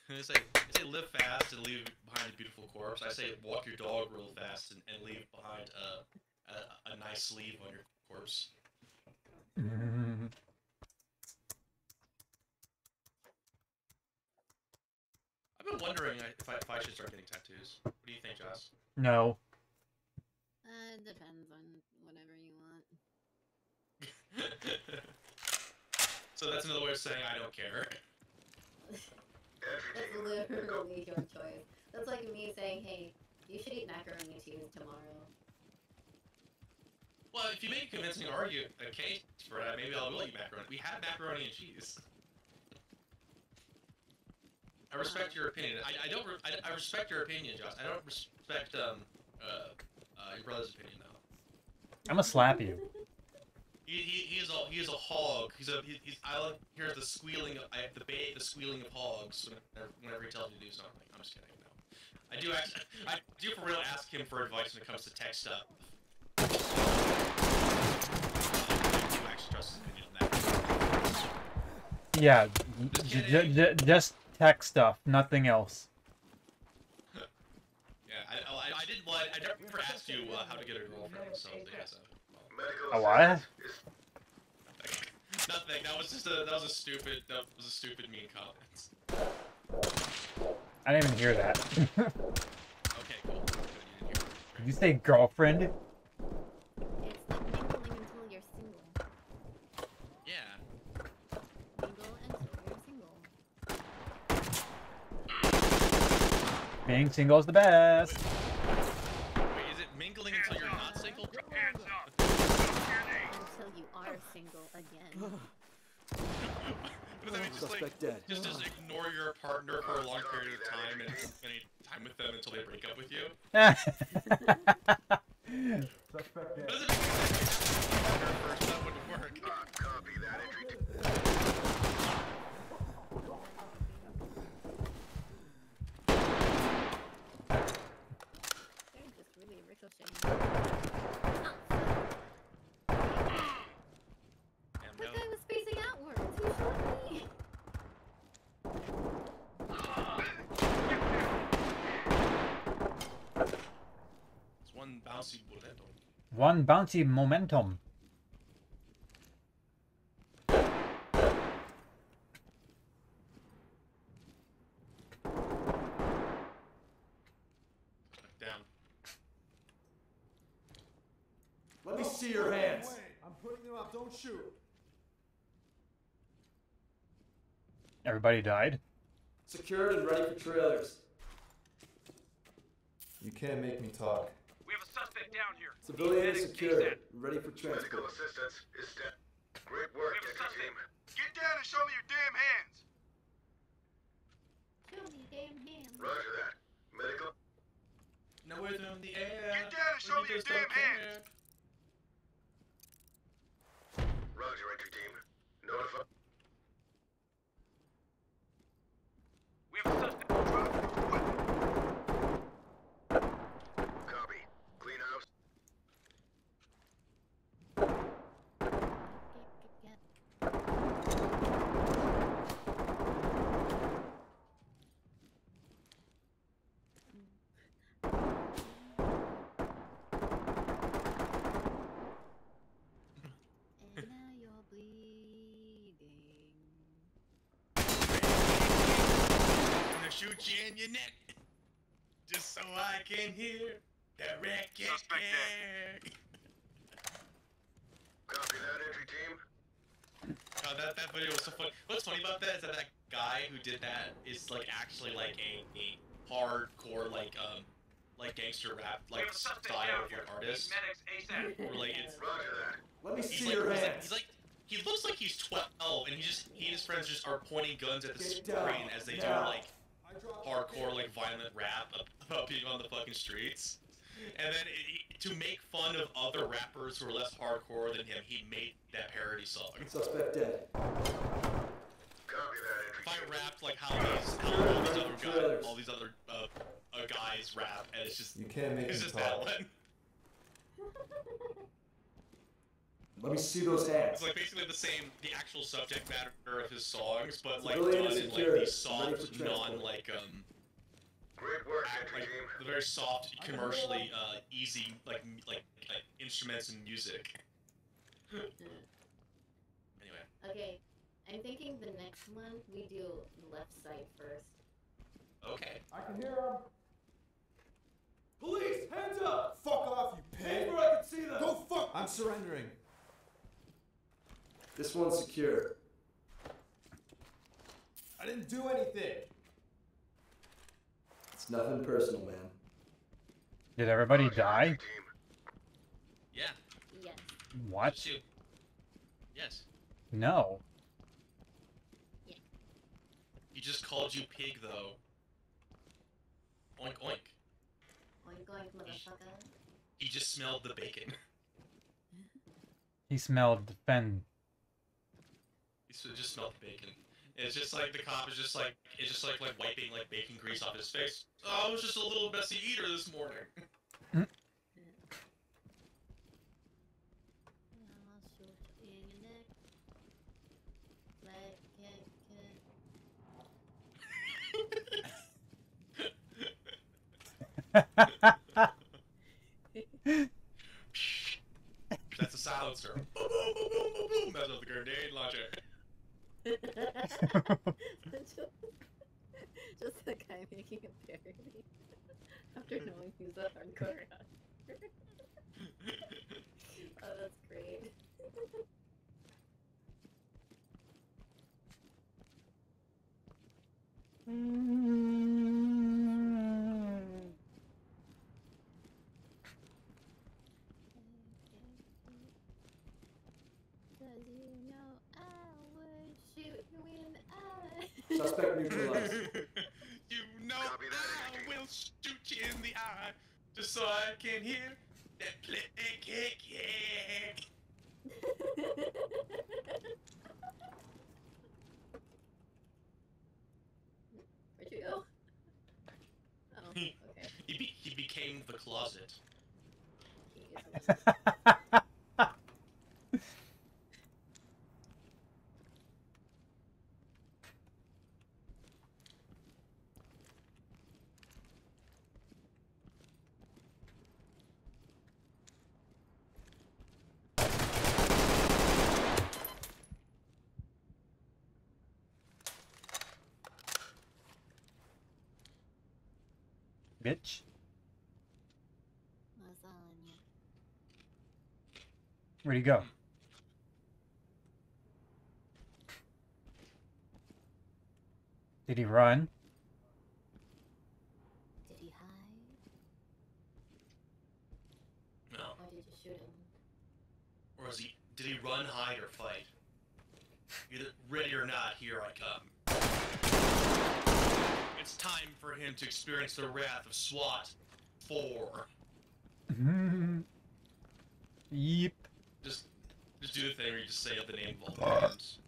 I say live fast and leave behind a beautiful corpse. I say walk your dog real fast and leave behind a nice sleeve on your corpse. I've been wondering if I should start getting tattoos. What do you think, Joss? No. It depends on whatever you want. So that's another way of saying I don't care. That's literally your choice. That's like me saying, hey, you should eat macaroni and cheese tomorrow. Well, if you make a convincing case for that, maybe I will eat macaroni. We have macaroni and cheese. I respect your opinion. I respect your opinion, Josh. I don't respect your brother's opinion though. I'm gonna slap you. He is a hog. I like hear the squealing. I have to bait the squealing of hogs whenever he tells me to do something. I'm just kidding. No. I do for real ask him for advice when it comes to tech stuff. I do actually trust his opinion on that. Yeah, Just just tech stuff, nothing else. Yeah, I didn't. Well, I never asked you how to get a girlfriend. So yeah, so. A what? Nothing. That was a stupid mean comment. I didn't even hear that. Okay, cool. Good, you didn't hear it. Did you say girlfriend? It's like mingling until you're single. Yeah. Mingle until you're single. Being single is the best. Wait, is it mingling until you're not single? Hands up. Until you are single again. What does that mean? Suspect dead. Just ignore your partner for a long period of time and spend time with them until they break up with you? Suspect What dead. does it mean? Partner first, that wouldn't work. Copy that entry. They're just really ricocheting. Damn, That no. guy was spacing outwards. Who shot me? It's one bouncy bullet. One bouncy momentum. Down. Let me see your hands. I'm putting them up. Don't shoot. Everybody died. Secured and ready for trailers. You can't make me talk. We have a suspect down here. Civilian Medics secured. ASAP. Ready for Medical transport. assistance is dead. Great We work, have a entry suspect. team. Get down and show me your damn hands. Show me damn hands. Roger that. Medical. Nowhere in the air. Get down and show me your damn hands. Roger, entry team. Notify. We have a suspect. Drop your weapon. Copy. Clean house. And now you're bleeding. I'm gonna shoot you in your neck. Just so I can hear that racket. Suspect dead. Copy that, entry team. God, that video was so funny. What's funny about that is that guy who did that is like actually like a hardcore like gangster rap We have like a suspect style down of here. like artist. Medics ASAP. Where like it's Roger that. Let me he's see like, your he's like hands. he's like he looks like he's 12 and he and his friends just are pointing guns at the Get screen down, as they do now. like hardcore like violent rap about being on the fucking streets. And then to make fun of other rappers who are less hardcore than him, he made that parody song. Suspect dead. Copy that, entry If I team. rapped like how all these other guys rap, and it's just You can't make it's me just talk. that one. Let me see those hands. It's like basically the actual subject matter of his songs, but like Civilian done in like security. these soft, Ready for transport. non like Great work, entry like team. the very soft, commercially easy like instruments and music. Okay, I'm thinking the next one we do left side first. Okay. I can hear him. Police, hands up! Fuck off, you Hands pig! where I can see them! Go fuck! I'm surrendering. This one's secure. I didn't do anything! It's nothing personal, man. Did everybody die? Yeah. Yes. What? Just you. Yes. No. He just called you pig, though. Oink oink. Oink oink, motherfucker. He just smelled the bacon. He smelled fen. Just smelled the bacon. It's just like the cop is just like wiping like bacon grease off his face. Oh, I was just a little messy eater this morning. I'll shoot in your neck. Like That's a silencer. Boom, boom, boom, boom, boom, boom. That's not the grenade launcher. just the guy making a parody after knowing he's a hardcore hunter. Oh, that's great. Cause you know I would shoot you in the eye. Suspect neutralized. You know Copy that, I entity. will shoot you in the eye just so I can hear that click kick. Where'd you go? Oh, okay. He became the closet. Bitch. Lasagna. Where'd he go? Did he run? Did he hide? No. Or did you shoot him? Or is he? Did he run, hide, or fight? Either ready or not, here I come. It's time for him to experience the wrath of SWAT 4. Yeep. Just do the thing where you just say out the name of all the names.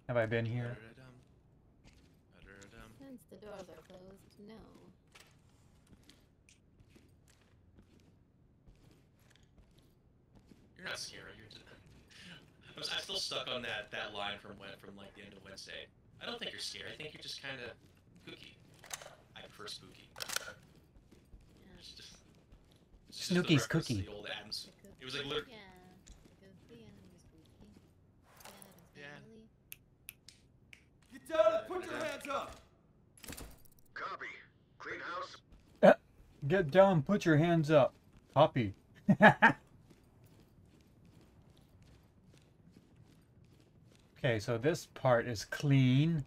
Have I been here? Since the doors are closed, no. You're not scary. I'm still stuck on that line from like the end of Wednesday. I don't think you're scary. I think you're just kind of kooky. I prefer spooky. It's just the Snooky's reference to cookie. The old Adams. It was like literally. Yeah, because the enemy's spooky. Yeah. Family. Get down and put your hands up! Copy. Clean house. Get down, put your hands up. Copy. Okay, so this part is clean.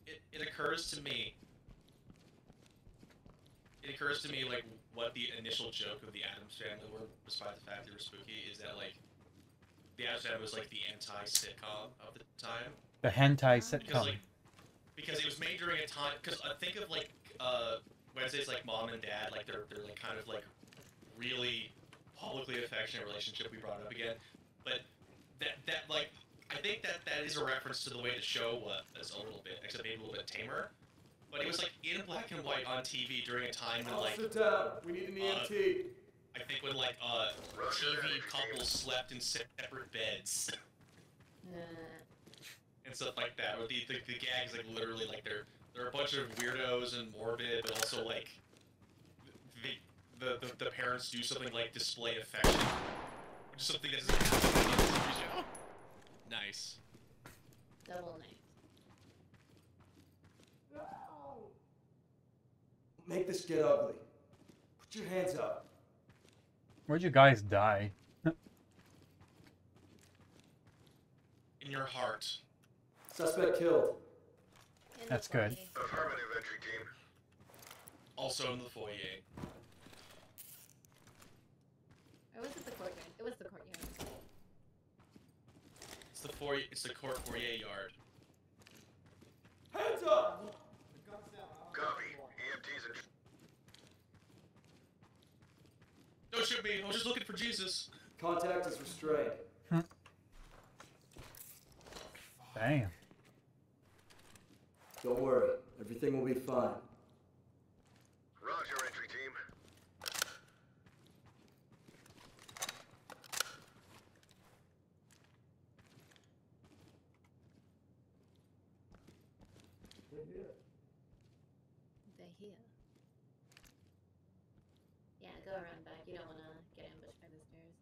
It occurs to me. It occurs to me like what the initial joke of the Addams Family were, despite the fact they were spooky, is that like the Addams Family was like the anti-sitcom of the time. The hentai Because sitcom. because it was made during a time. Because think of like Wednesday's like mom and dad, like they're like kind of like really publicly affectionate relationship we brought up again, but that like I think that is a reference to the way the show was a little bit, except maybe a little bit tamer. But it was like in black and white on TV during a time when like Sit down. We need an EMT. I think when like TV couples slept in separate beds and stuff like that. Where the gags like literally like they're a bunch of weirdos and morbid, but also like the parents do something like display affection, which is something that doesn't happen in the TV show. Nice. Double night. Make this get ugly. Put your hands up. Where'd you guys die? In your heart. Suspect killed. In the That's good. foyer. Affirmative, entry team. Also in the foyer. Or was it the courtyard? It was the courtyard. It's the foyer. It's the court foyer yard. Hands up! Copy. EMTs and... Don't shoot me. I was just looking for Jesus. Contact is restrained. Damn. Don't worry. Everything will be fine. Roger, entry team. They're here. Yeah, go around back. You don't want to get ambushed by the stairs.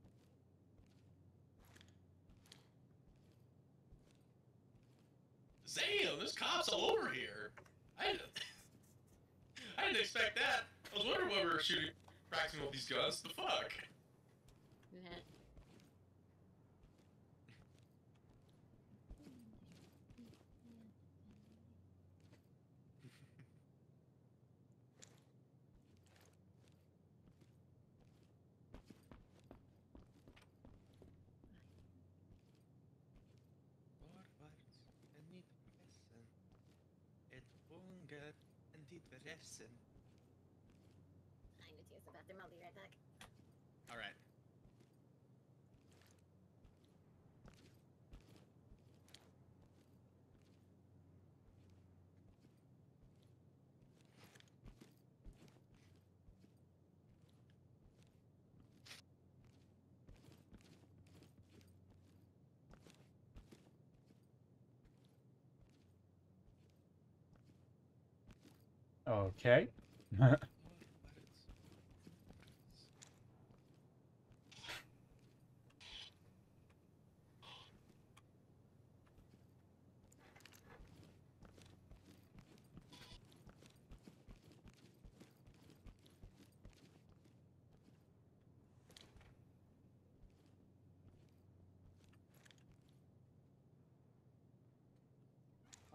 Damn, there's cops all over here. I didn't expect that. I was wondering why we were shooting, practicing with these guns. The fuck? Yeah. I need to use the bathroom. I'll be right back. All right. Okay.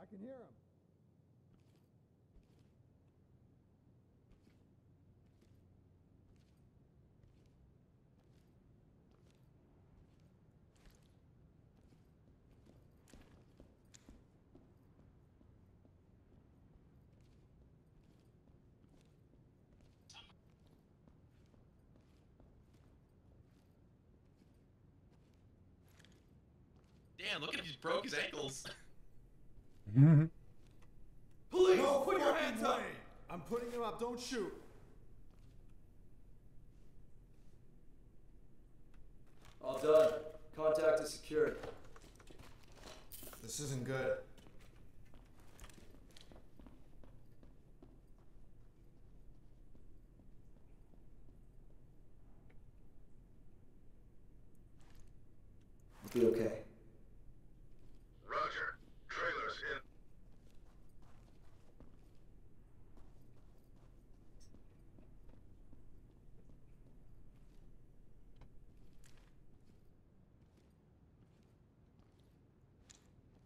I can hear him. Damn, look at he's broke his ankles. Police! No Put your fucking hands up! way. I'm putting him up. Don't shoot. All done. Contact is secured. This isn't good. It'll be okay. Roger. Trailers in.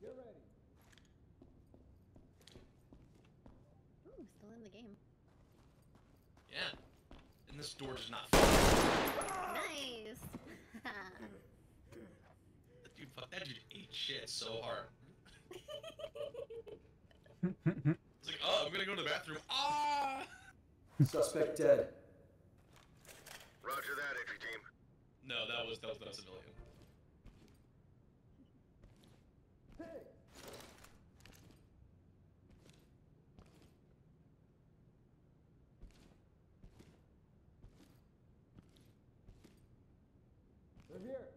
Get ready. Ooh, still in the game. Yeah. And this door does not. Nice! Dude, fuck that dude ate shit so hard. It's like, oh, I'm gonna go to the bathroom. Ah! Suspect dead. Roger that, entry team. No, that was not a civilian. They're here.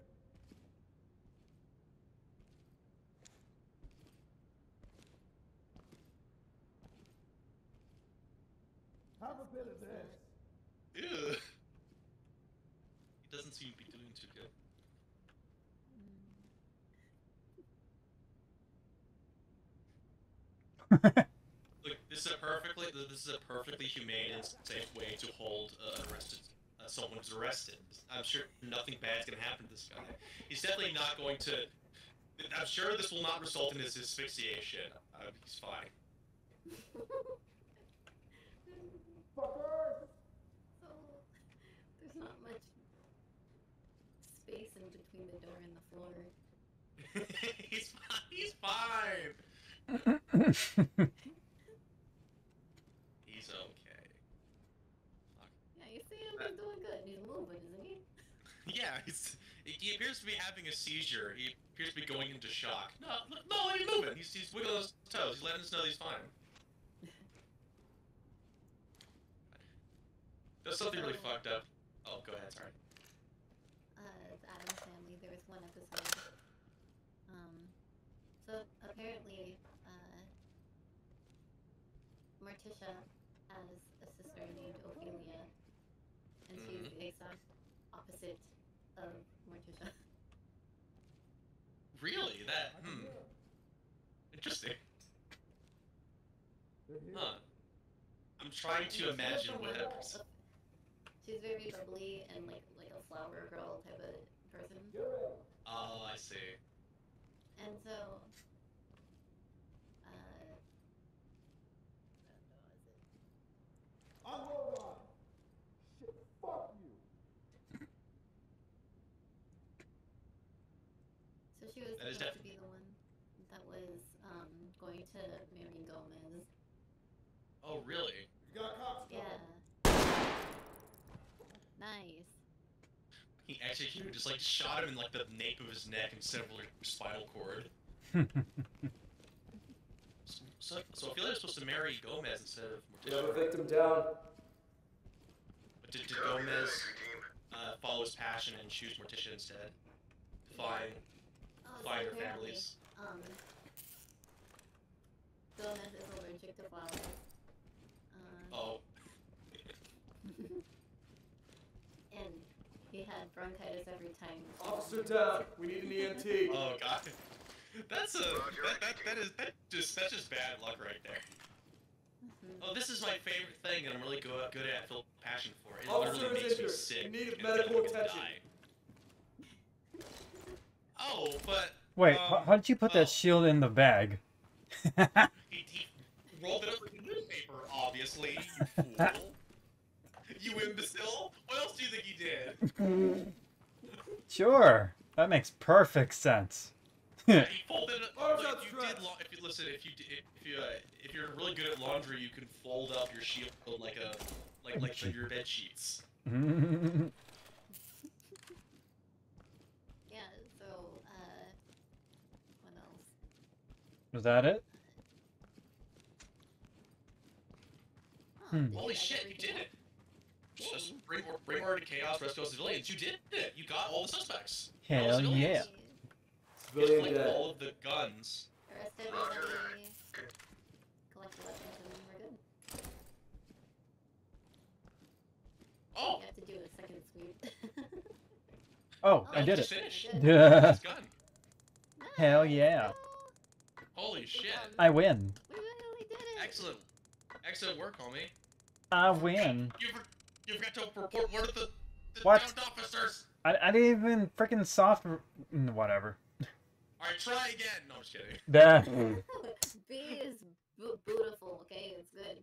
Have a bit of this. Ew. seem to be doing too good. Look, this is a perfectly humane and safe way to hold someone who's arrested. I'm sure nothing bad's gonna happen to this guy. He's definitely not going to. I'm sure this will not result in his asphyxiation. He's fine. So there's not much space in between the door and the floor. He's fine. He's fine. He's okay. Fuck. Yeah, you see him, he's doing good. He's moving, isn't he? Yeah, he appears to be having a seizure. He appears to be going into shock. No, he's moving. He's wiggling his toes. He's letting us know he's fine. There's something really fucked up. Oh, go ahead. Sorry. The Addams Family. There was one episode. So apparently, Morticia has a sister named Ophelia, and she's the exact opposite of Morticia. Really? That? Interesting. Huh. I'm trying to imagine what happens. She's very bubbly and like a flower girl type of person. Oh, I see. And so, Shit, fuck you. so she was That is supposed to be the one that was going to marry Gomez. Oh, really? You got cops. Yeah. Nice. He just like shot him in like the nape of his neck instead of like spinal cord. So I feel like I'm supposed to marry Gomez instead of You have a Morticia. victim down. But did Gomez follow his passion and choose Morticia instead? Find her apparently, families. Gomez is allergic to flowers. Oh. And he had bronchitis every time. Officer down. We need an EMT. Oh god. That's just bad luck right there. Oh, this is my favorite thing that I'm really good at. I feel passion for it. It Officer literally is makes me injured. sick. In need of and medical I'm gonna attention. die. Oh, but Wait, how'd you put that shield in the bag? he rolled it up like a newspaper, obviously. You fool. You imbecile. What else do you think he did? Sure, that makes perfect sense. Yeah, he folded it. Arms Like, outstretched. If you're really good at laundry, you can fold up your shield like your bed sheets. Yeah, so, what else? Was that it? Oh, did Holy I shit, you everything did else? it! Just bring order to chaos, rescue all civilians. You did it! You got all the suspects. All the Hell civilians. yeah. You just Civilian flicked dead. all of the guns. Arrest everybody, collect the weapons, and then we're good. Oh! You have to do a second sweep. Oh, I you did just it. finished. Yeah. This gun. Hell yeah. Holy shit! I win. We really did it! Excellent. Excellent work, homie. I win. You've got to report one of the What? downed officers. I didn't even freaking whatever. Alright, try again. No, I'm just kidding. Bah. B is beautiful, okay? It's good.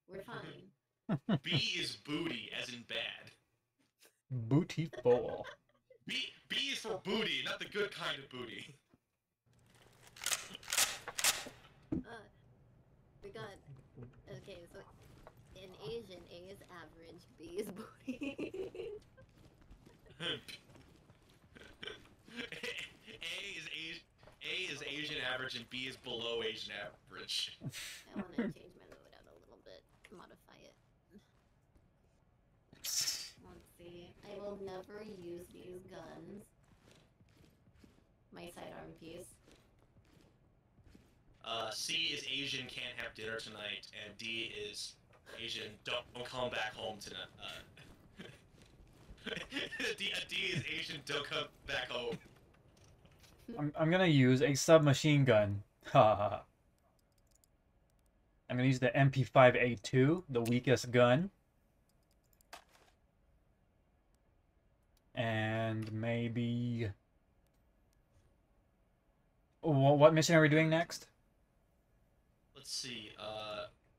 We're fine. B is booty, as in bad. Booty bowl. B is for booty, not the good kind of booty. We got... Okay, so... In Asian, A is average, B is booty. A is Asian average and B is below Asian average. I want to change my loadout a little bit. Modify it. Let's see. I will never use these guns. My sidearm piece. C is Asian, can't have dinner tonight, and D is Asian, don't come back home tonight. A D is Asian, don't come back home. I'm gonna use a submachine gun. Ha ha ha. I'm gonna use the MP5A2, the weakest gun. And maybe... What mission are we doing next? Let's see,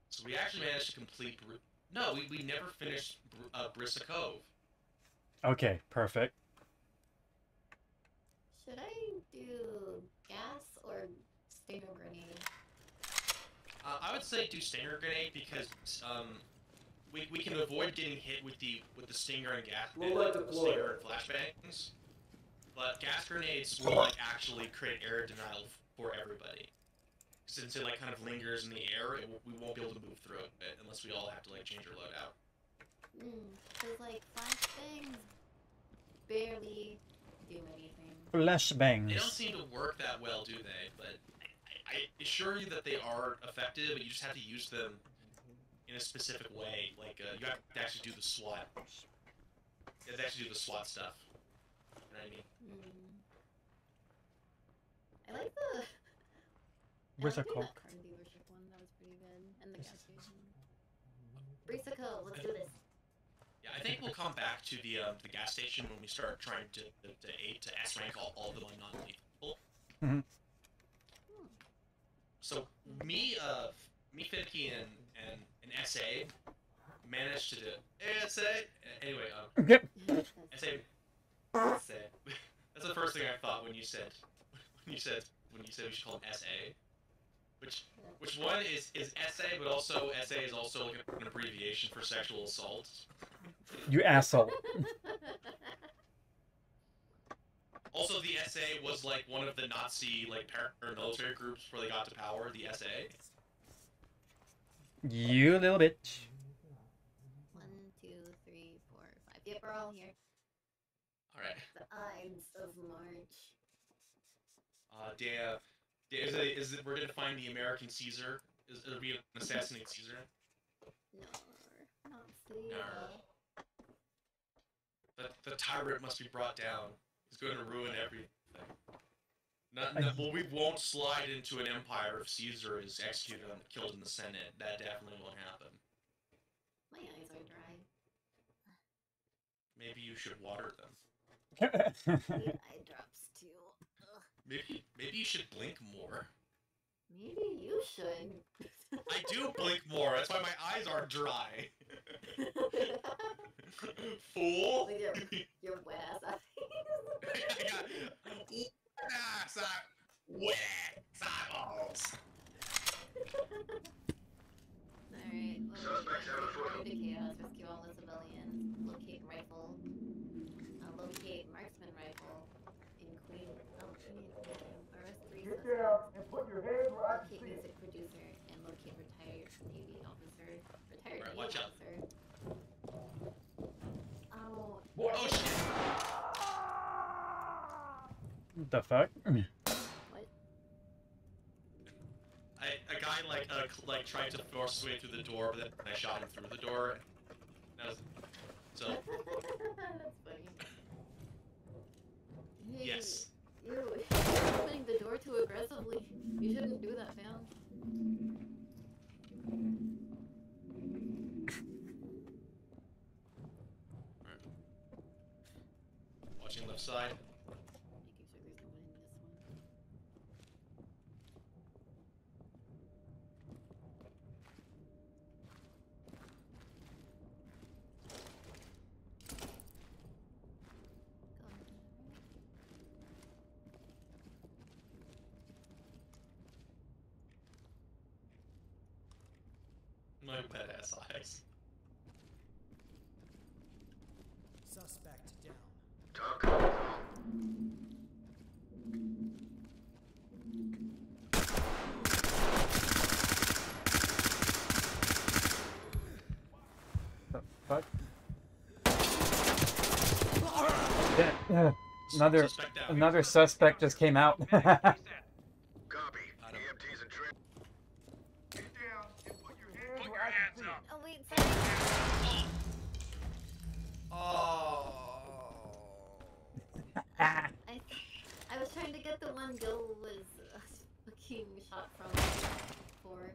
so we actually managed to complete... No, we never finished Brissa Cove. Okay, perfect. Should I do gas or stinger grenade? I would say do Stinger Grenade because, we can avoid getting hit with the Stinger and gas... Low light deployed. Stinger and flashbangs. But gas grenades will, like, actually create air denial for everybody. Since it, like, kind of lingers in the air, we won't be able to move through it unless we all have to, like, change our loadout. Cause like flashbangs barely do anything. Flashbangs. They don't seem to work that well, do they? But I assure you that they are effective, but you just have to use them in a specific way. Like, you have to actually do the SWAT. You have to actually do the SWAT stuff. You know what I mean? I like the... Where's I that like called? that car dealership one, that was pretty good. And the gas station. Brisa, let's do this. Yeah, I think we'll come back to the gas station when we start trying to S rank all of them on non-lethal. Mhm. So me, Finky, and SA managed to do SA. Anyway, Okay. SA. That's the first thing I thought when you said we should call him SA. Which one is SA, but also SA is also like an abbreviation for sexual assault. You asshole. Also, the SA was like one of the Nazi like paramilitary groups before they got to power. The SA. You little bitch. 1, 2, 3, 4, 5. Yep, we're all here. All right. The Ides of March. Damn. Is it we're gonna find the American Caesar? It'll be an assassinate Caesar? No, not Caesar. The tyrant must be brought down. He's going to ruin everything. Well, we won't slide into an empire if Caesar is executed and killed in the Senate. That definitely won't happen. My eyes are dry. Maybe you should water them. Need eye drops too. Ugh. Maybe you should blink more. Maybe you should. I do blink more. That's why my eyes are dry. Fool! Look at your wet ass eyes. Wet eyeballs. Alright, Suspects have a foot. to chaos, rescue all the civilians, locate rifle, locate marksman rifle in Queen, arrest 3 Get suspects, down and put your hands where I can locate see it. music producer, and locate retired Navy officer, retired Alright, Navy watch out. officer. Oh, Oh shit! The fuck? what? A guy like tried to force his way through the door, but then I shot him through the door. So That's funny. Hey, yes. Ew, you're opening the door too aggressively. You shouldn't do that, man. Watching left side. Making sure there's no one in this one. My badass eyes. Suspect down. Talk. The fuck? Yeah, Suspect down. another suspect just came out. Copy. EMTs and train. Get down and put your hands Put where your I hands can see up. Oh, wait, sorry. Oh. trying to get the one Gil was fucking shot from before.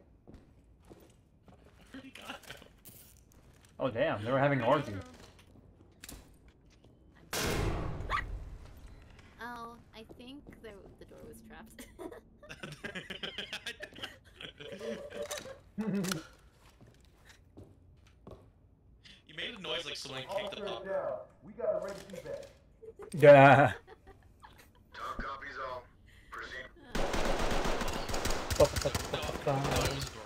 Already got him. Oh damn, they were having an orgy. Oh, I think the door was trapped. You made a noise like someone kicked the Officers pup. down. We got a ready evac. Yeah. Tom copies all. Proceed. No, it was a door.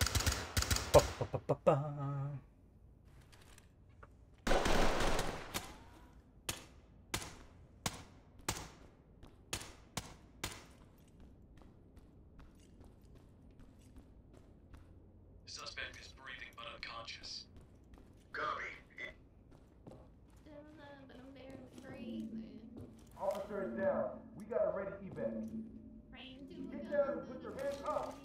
Suspect is breathing but unconscious. Copy. But I'm barely breathing. Officers down. We got a ready evac. Get down and put your hands up.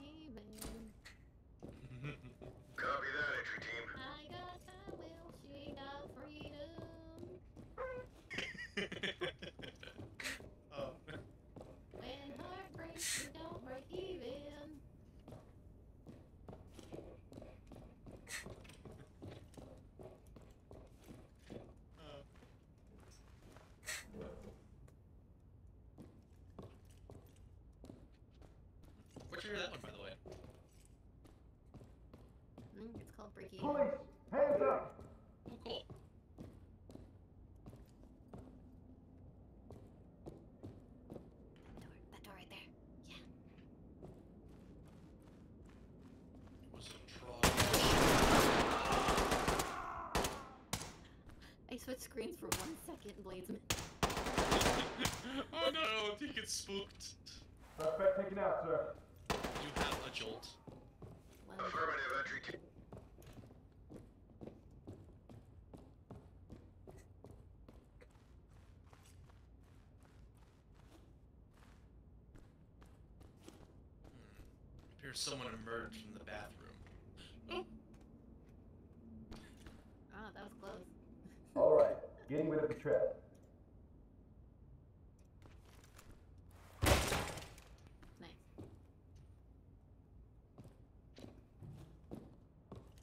Copy that, entry team. I got my will, she got freedom. Oh. When heart breaks, we don't break even. Where'd you hear that one, by the way? It's called break even. Police, hands up. Oh, cool. That door right there. Yeah. Was it I switched screens for 1 second, Bladesman. Oh no, he gets spooked. Suspect taken out, sir. You have a jolt. Affirmative, entry team. Appears someone emerged from the bathroom. Oh, that was close. All right, getting rid of the trap. Nice.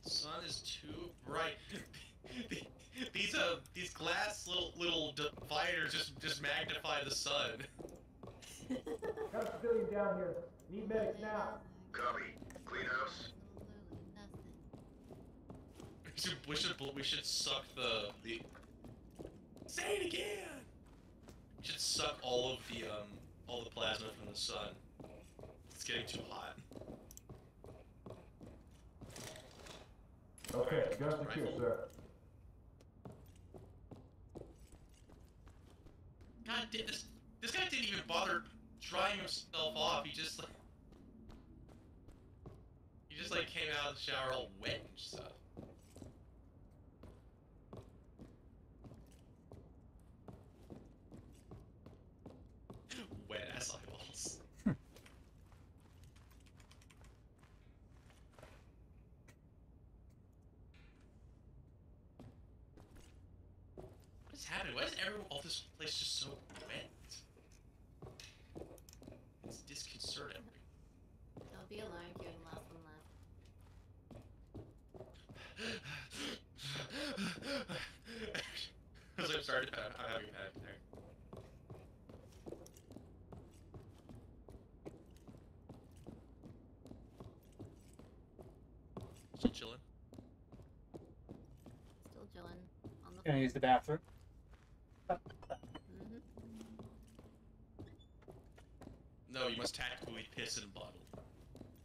Sun is too bright. These glass little dividers just magnify the sun. Got a civilian down here. Need medics now. Copy. Clean house. We should suck the. Say it again. We should suck all the plasma from the sun. It's getting too hot. Okay, gun secure, Rifle. sir. God, this guy didn't even bother drying himself off. He just came out of the shower all wet and stuff. Wet ass eyeballs. What is happening? Why is all this place just so wet? It's disconcerting. Don't be alarmed, you're the last one left. I'm sorry, I'm having a panic there. Still chilling. Still chilling on the Gonna use the bathroom. No, you must tactically piss in a bottle.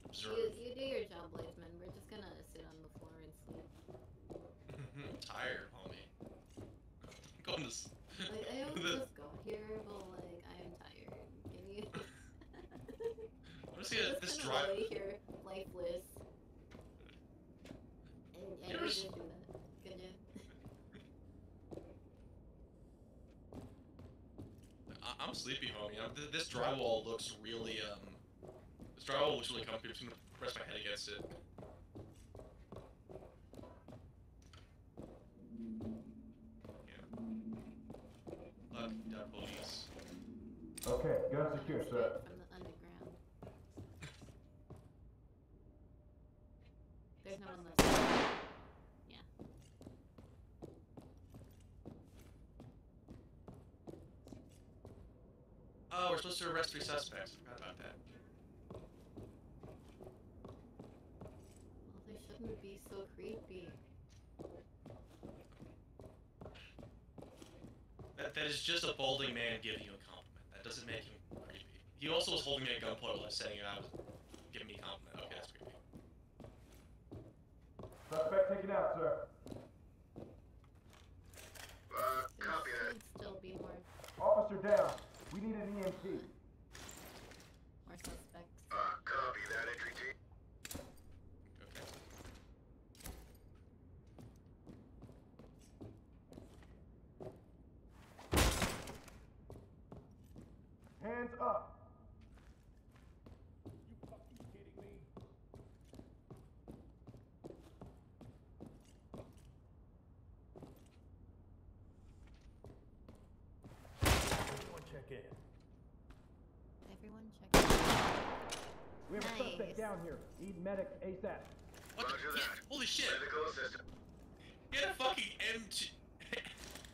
Observe. You do your job, Bladesman. We're just gonna sit on the floor and sleep. I'm tired, homie. I'm going to. Like, I always just got here, but like, I am tired. Can you? I'm just gonna this gonna drive. lay here, lifeless. And you You're just do that. Could you? I'm sleepy, homie. This drywall looks really This drywall looks really comfy. I'm just gonna press my head against it. Yeah. Police. Okay, gun secure, sir. From the underground. There's no one left. Yeah. Oh, we're supposed to arrest 3 suspects. I forgot about that. Well, they shouldn't be so creepy. That is just a balding man giving you a compliment. That doesn't make him creepy. He also was holding me at gunpoint while I was saying I was giving me a compliment. Okay, that's creepy. Suspect taken out, sir. Copy There that. should still be more Officer down. We need an EMT. suspects. Copy that, entry team. Okay. Hands up. Everyone check in. Everyone check. We have a Nice. suspect down here. Need medic ASAP. What the? Roger that. Holy shit! Medical assistant. He had a fucking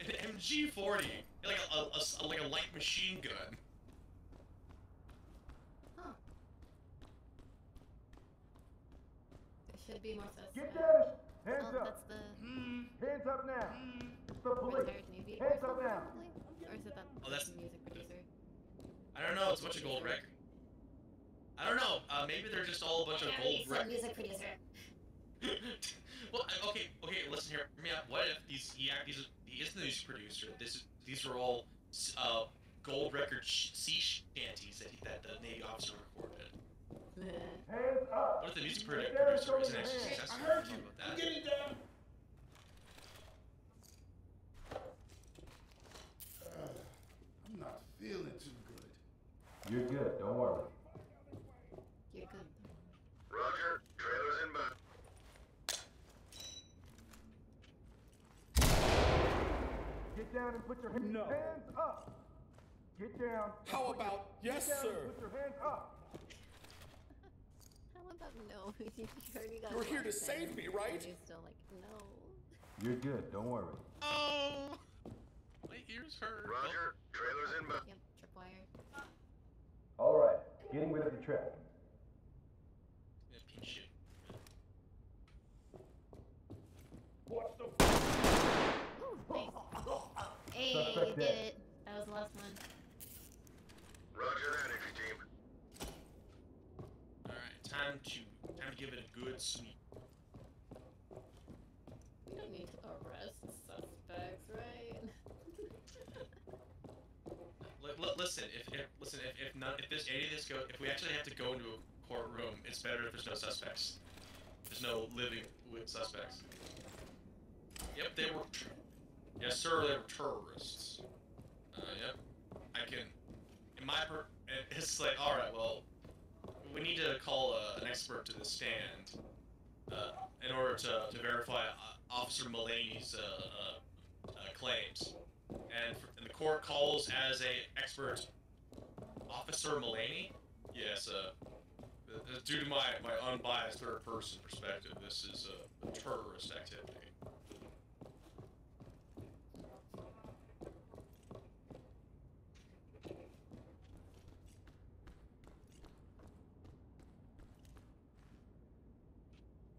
an MG40, like like a light machine gun. Huh. There should be more suspects. Get down. Hands Oh, up. that's the Hands up now. It's the police. retired Navy Hands person, up now. probably? Or is it that Oh, that's- music producer? I don't know. It's a bunch of gold record. I don't know. Maybe they're just all a bunch of gold record. music producer. Well, okay. Listen here. Hear me out. What if he isn't the music producer? These are all gold record sea shanties that the Navy officer recorded. Hands up. What if the music Get down and producer show me isn't your actually hands. successful? I heard Think you. about that. I'm getting down. I'm not feeling too good. You're good. Don't worry. You're good. Roger. Trailers inbound. Get down and put your hands up. Get down. How about yes, Get down sir? and put your hands up. How about no? You already got You're here to one save then, me, right? and you're still like, no. You're good. Don't worry. Oh, my ears hurt. Roger. Trailers inbound. Yep, tripwire. All right. Getting rid of the trap. Yeah, pin shit. Watch the. Ooh, nice. Hey, Suspect did dead. it. That was the last one. Roger that, entry team. All right, time to give it a good sweep. We don't need to arrest suspects, right? Listen, if we actually have to go into a courtroom, it's better if there's no suspects. There's no living with suspects. Yep, they were. Yes, sir, they were terrorists. Yep. I can. It's like, all right, well, we need to call an expert to the stand in order to verify Officer Mulaney's claims. And the court calls as a expert Officer Mulaney. Yes, due to my unbiased third-person perspective, this is a terrorist activity.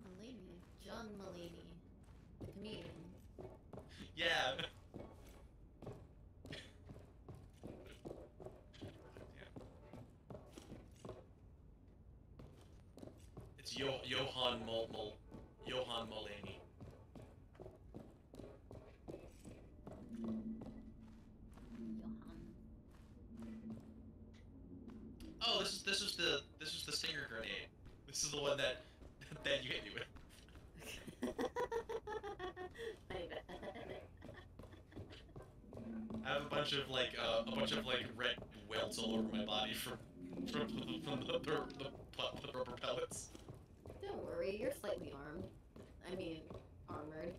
Mulaney. John Mulaney. The comedian. Yeah. It's Johann Mulaney. Johan. Oh, this was the stinger grenade. This is the one that you hit me with. My bad. I have a bunch of red welts all over my body from the rubber pellets. Don't worry, you're slightly armed. I mean, armored.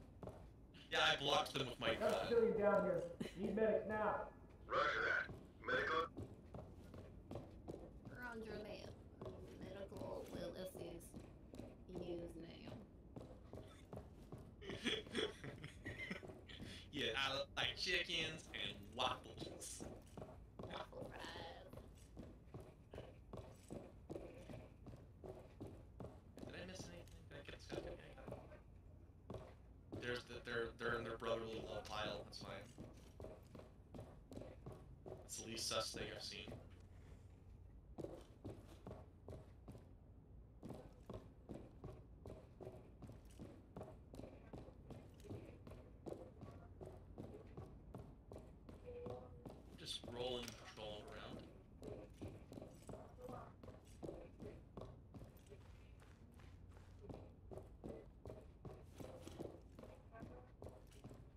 Yeah, I blocked them with my Got a gun. civilian down here. Need medics now. Roger that. Medical. I like chickens and waffles. Waffle fries. Did I miss anything? Did I get this guy? There's they're in their brotherly love pile. That's fine. It's the least sus thing I've seen. Just rolling, patrolling around.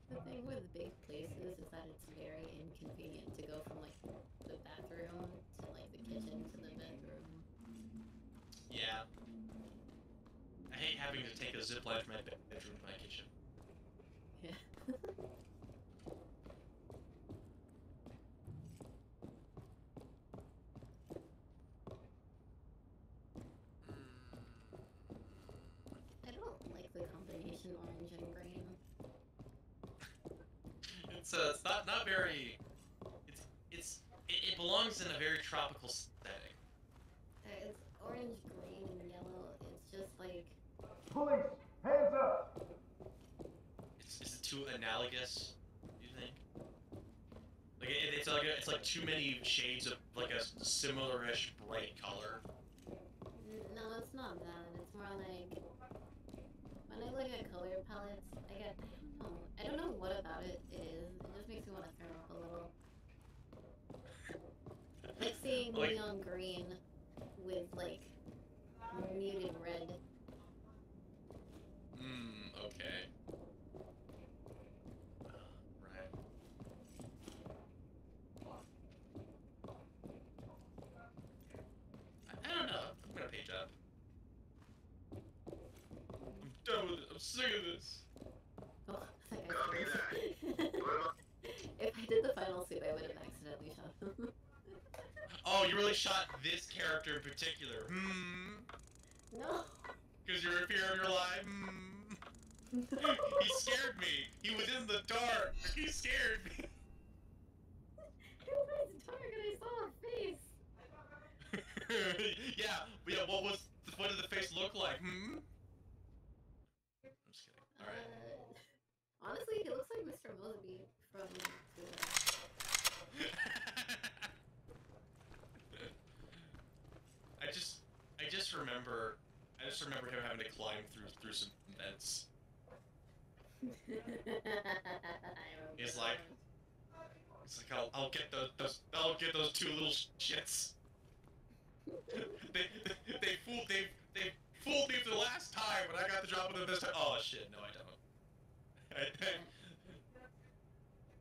The thing with big places is that it's very inconvenient to go from like the bathroom to like the kitchen to the bedroom. Yeah. I hate having to take a zip line from my bedroom to my kitchen. Yeah. I don't like the combination orange and green. It's not very. It belongs in a very tropical setting. It's orange, green, and yellow. It's just like Police, hands up! Is it too analogous? Do you think? Like it's like too many shades of like a similar-ish bright color. no, it's not that. It's more like when I look at color palettes, I don't know what about it is. It just makes me want to throw up a little. Like seeing Like- neon green with like muted red. Okay. Right. I don't know. I'm gonna page up. I'm done with it. I'm sick of this. Oh, I think I Copy froze. that. Put 'em up. If I did the final suit, I would have accidentally shot him. Oh, you really shot this character in particular. No. Because you're in fear of your life. He scared me. He was in the dark. He scared me. It was dark and I saw a face. Yeah. What did the face look like? I'm just kidding. Alright. Honestly, he looks like Mr. Mosby from I just remember him having to climb through some vents. He's like, I'll get those two little shits. they fooled me for the last time, but I got the drop on them this time. Oh shit, no I don't.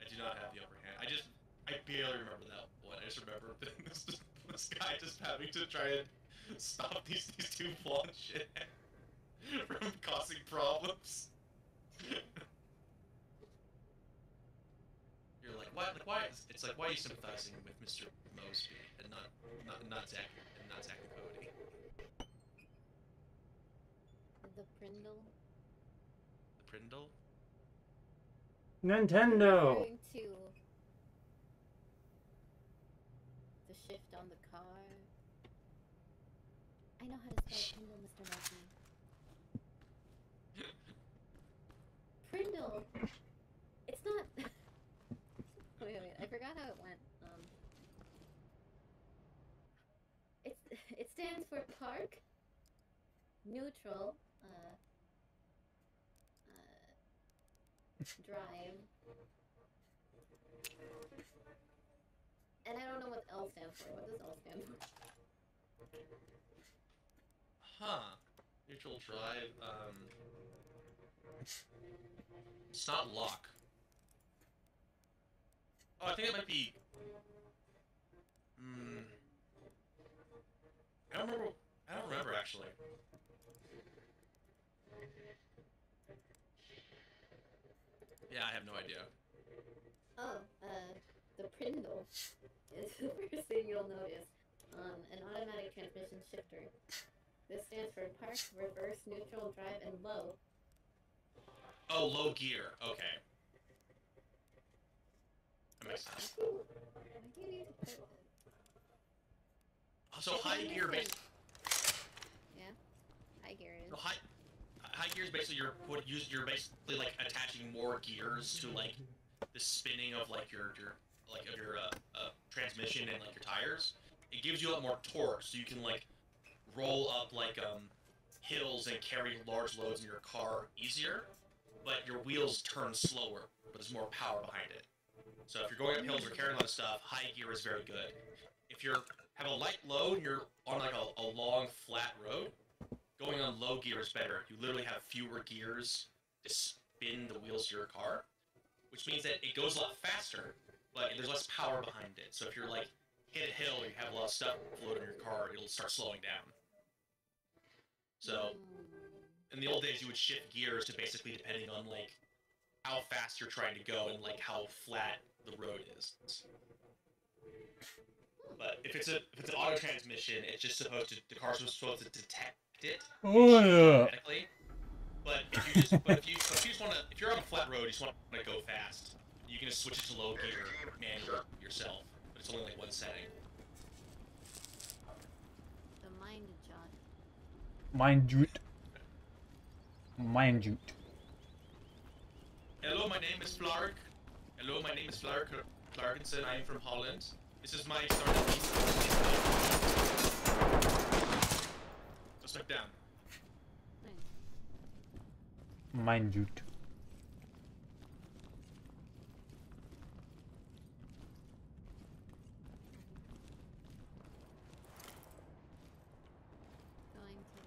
I do not have the upper hand. I barely remember that one. I just remember this guy just having to try and stop these two blonde shit from causing problems. You're like, what? Like, why? It's like, why are you sympathizing with Mr. Mosby and not Zach and Cody? The Prindle. The Prindle? Nintendo. Referring to the shift on the car. I know how to spell Prindle, Mr. Murphy. Prindle. It's not. wait. I forgot how it went. It stands for Park Neutral Drive. And I don't know what L stands for. What does L stand for? Huh. Neutral drive, it's not lock. Oh, I think it might be... I don't remember, actually. Yeah, I have no idea. Oh, the Prindle is the first thing you'll notice on an automatic transmission shifter. This stands for park, reverse, neutral, drive, and low. Oh, low gear. Okay. makes sense. Why do you need to put it? So high gear basically. Yeah. High gear is. So high gear is basically you're basically like attaching more gears to like the spinning of like your transmission and like your tires. It gives you a lot more torque, so you can like roll up like hills and carry large loads in your car easier. But your wheels turn slower, but there's more power behind it. So if you're going up hills or carrying a lot of stuff, high gear is very good. If you have a light load and you're on like a long flat road, going on low gear is better. You literally have fewer gears to spin the wheels of your car, which means that it goes a lot faster, but there's less power behind it. So if you're like hit a hill or you have a lot of stuff floating in your car, it'll start slowing down. So in the old days, you would shift gears to basically depending on like how fast you're trying to go and like how flat the road is. But if it's an auto transmission, it's just supposed to the car's supposed to detect it automatically. But if you're on a flat road, you just want to go fast, you can just switch it to low gear manually yourself. But it's only like one setting. The mind jot. Mind jute. Hello, my name is Flark. Hello, my name is Flark Clarkinson. I am from Holland. This is my startup piece. Suspect down. Mind jute. Going to.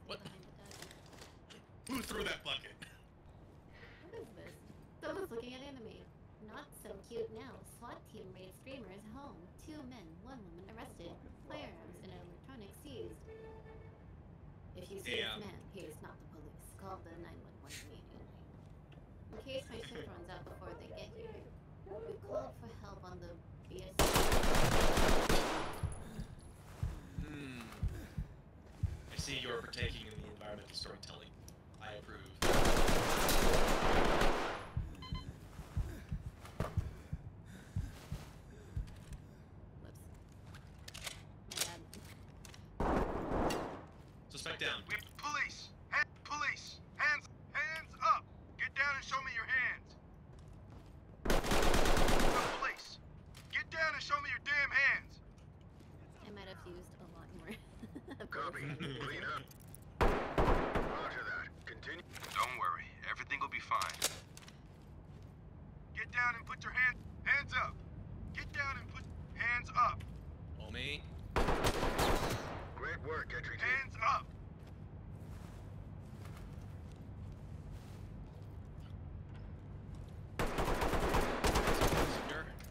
What? Behind the desk. Who threw that bucket? What is this? Someone's looking at anime. Not so cute now. SWAT team raids streamer's home. 2 men, 1 woman arrested. Firearms and electronics seized. If you see this man, he is not the police. Call the 911 immediately. In case my ship runs out before they get here, we called for help on the BS. I see you're partaking in the environmental storytelling. I approve. Suspect down. Police! Police! Hands up! Get down and show me your hands! Police! Get down and show me your damn hands! I might have used a lot more. Copy. Clean up. Roger that. Continue. Don't worry. Everything will be fine. Get down and put your hands up! Get down and put hands up! Oh, me? Great work, entry team. Hands up!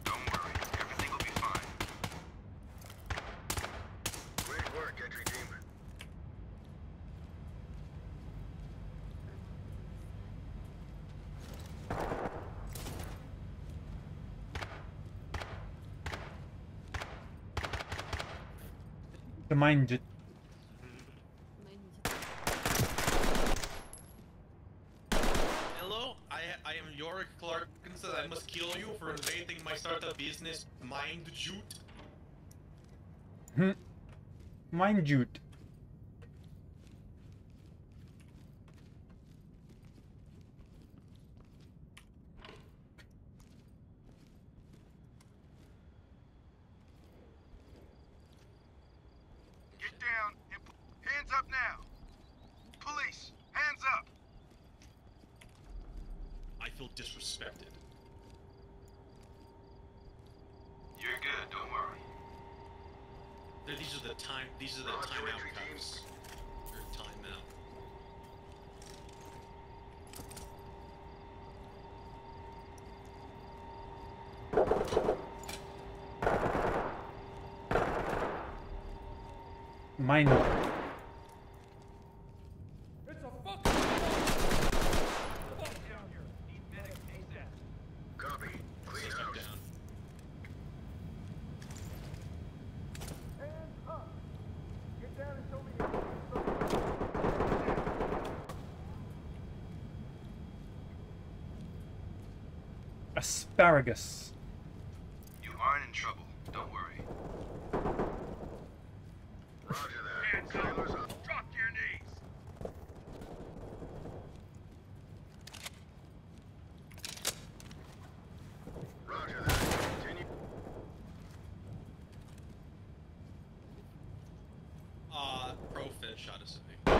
Don't worry, everything will be fine. Great work, entry team. The mind jute. Hello, I am Yorick Clarkinson. I must kill you for invading my startup business, Mind Jute. Mind jute. Get down and hands up now. Police, hands up. I feel disrespected. You're good, don't worry. These are the timeout cuffs. Or timeout. Mind. It's a fucking Down here. Need medics ASAP. Copy. Clean Suspect house. down. hands up! Get down and show me your hands. Asparagus. You aren't in trouble. Don't worry. Roger that. Hands Sailors up. up. Drop to your knees. Roger that. Continue. Pro Fed shot us a big.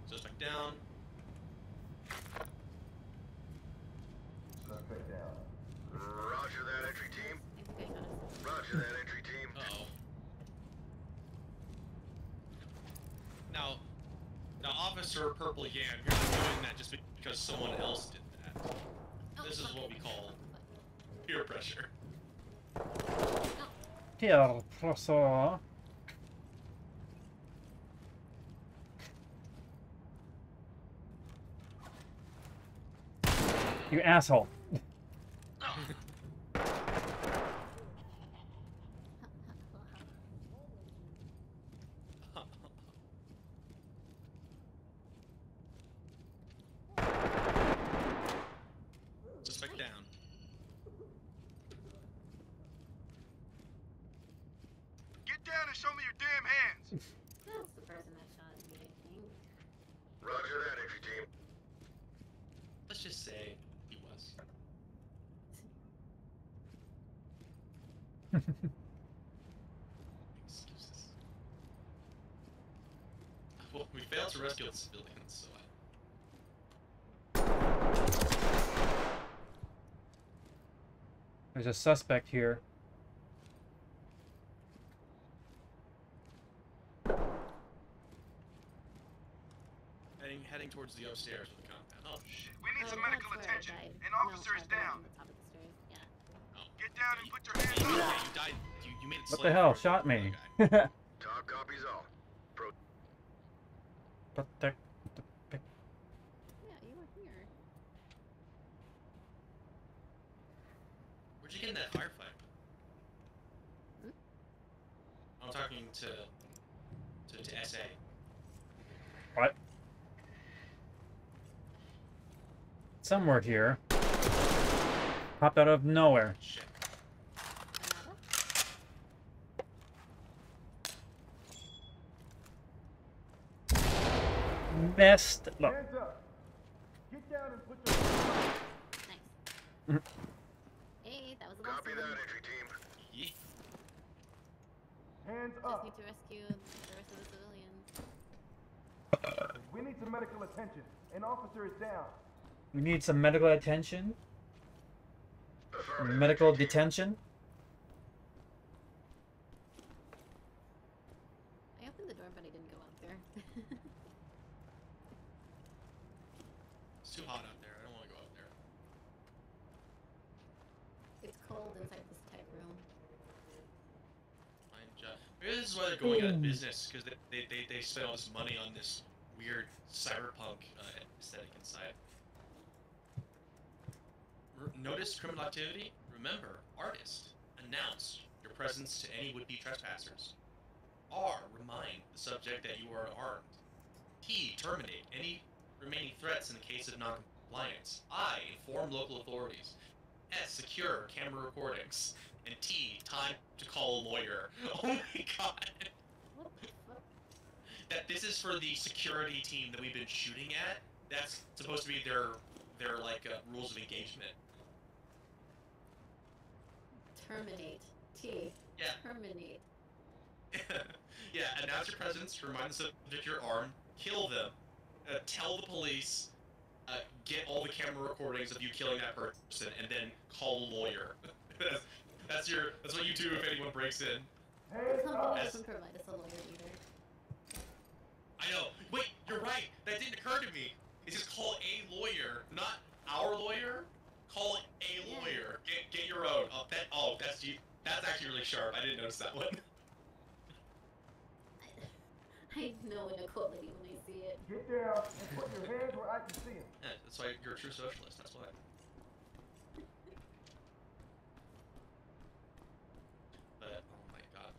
Suspect down. Suspect down. Roger that, entry team. I think I shot us. Roger that, entry team. Uh-oh. Now, Officer Purple Yam, you're not doing that just because someone else did that. This is what we call peer pressure. Peer pressure. You asshole. Suspect down. Get down and show me your damn hands. That's the person that shot me, I think. Roger that, entry team. Let's just say he was. Excuses. Well, we failed to rescue the civilians, so There's a suspect here. heading towards the upstairs of the compound. Oh shit. We need some That's medical where I attention. died. An No, officer is I died down. on the top of the stairs. Yeah. Oh. Get down and put your Yeah, hands up. you died. You made it. What the slave hell? for Shot the me. guy. Talk copies all. Protect the pic. Yeah, you were here. Where'd you get in that firefight? Hmm? I'm talking to SA. What? Somewhere here. Popped out of nowhere. Shit. Messed up. Hands up. Get down and put your hands up. Nice. Hey, that was the last Copy one. that, entry team. Yeah. Hands Just up. need to rescue the rest of the civilians. We need some medical attention. An officer is down. We need some medical attention. Affirmative, Medical entry team. detention. I opened the door, but I didn't go out there. It's too hot out there. I don't want to go out there. It's cold inside this tight room. Fine job. Maybe this is why they're going out of business, because they spent all this money on this weird cyberpunk aesthetic inside. Notice criminal activity? Remember, artist. Announce your presence to any would-be trespassers. R. Remind the subject that you are armed. T. Terminate any remaining threats in the case of non-compliance. I. Inform local authorities. S. Secure camera recordings. And T. Time to call a lawyer. Oh my god! What the fuck? That this is for the security team that we've been shooting at. That's supposed to be their like rules of engagement. Terminate. T. Yeah. Terminate. Yeah, announce your presence, remind the subject you're armed, kill them, tell the police, get all the camera recordings of you killing that person, and then call a lawyer. that's what you do if anyone breaks in. The Hands company up. doesn't provide us a lawyer either. I know. Wait, you're right. That didn't occur to me. It's just call a lawyer, not our lawyer. Call a lawyer. Get your own. That's you. That's actually really sharp. I didn't notice that one. I know inequality when I see it. Get down and put your hands where I can see them. Yeah, that's why you're a true socialist. That's why. But oh my god,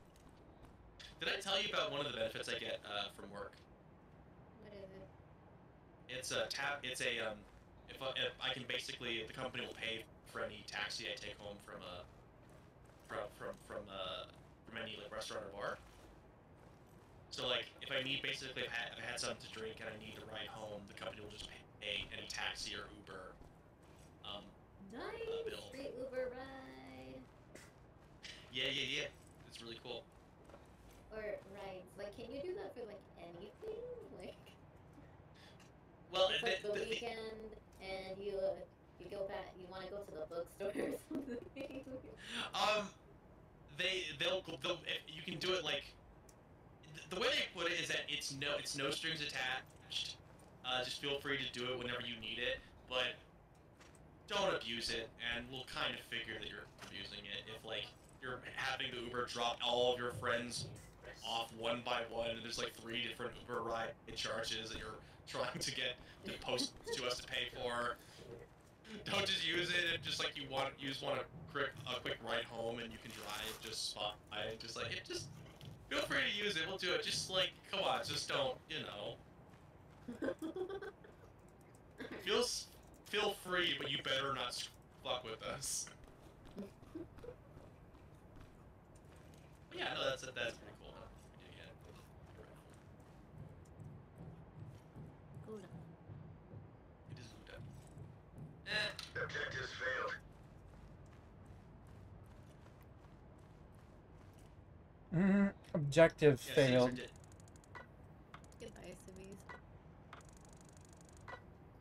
did I tell you about one of the benefits I get from work? What is it? It's a if I can basically, the company will pay for any taxi I take home from any like restaurant or bar. So like if I need basically if I had something to drink and I need to ride home, the company will just pay any taxi or Uber Nice! bill. Free Uber ride! Yeah. It's really cool. Or rides. Like, can you do that for, like, anything? Like, Well, it's like the weekend, and you go back, you want to go to the bookstore or something? you can do it like, the way they put it is that it's no strings attached. Just feel free to do it whenever you need it, but don't abuse it, and we'll kind of figure that you're abusing it if, like, you're having the Uber drop all of your friends off one by one, and there's like 3 different Uber ride charges that you're trying to get to post to us to pay for. Don't just use it if just like you just want a quick ride home and you can drive just fine. Just like just feel free to use it. We'll do it. Just like come on, just don't feel free, but you better not fuck with us. But yeah, no, that's pretty cool. Yeah. Cool. It is good. Objectives failed. Objectives Yeah, failed. Caesar did. Goodbye, Simmy's.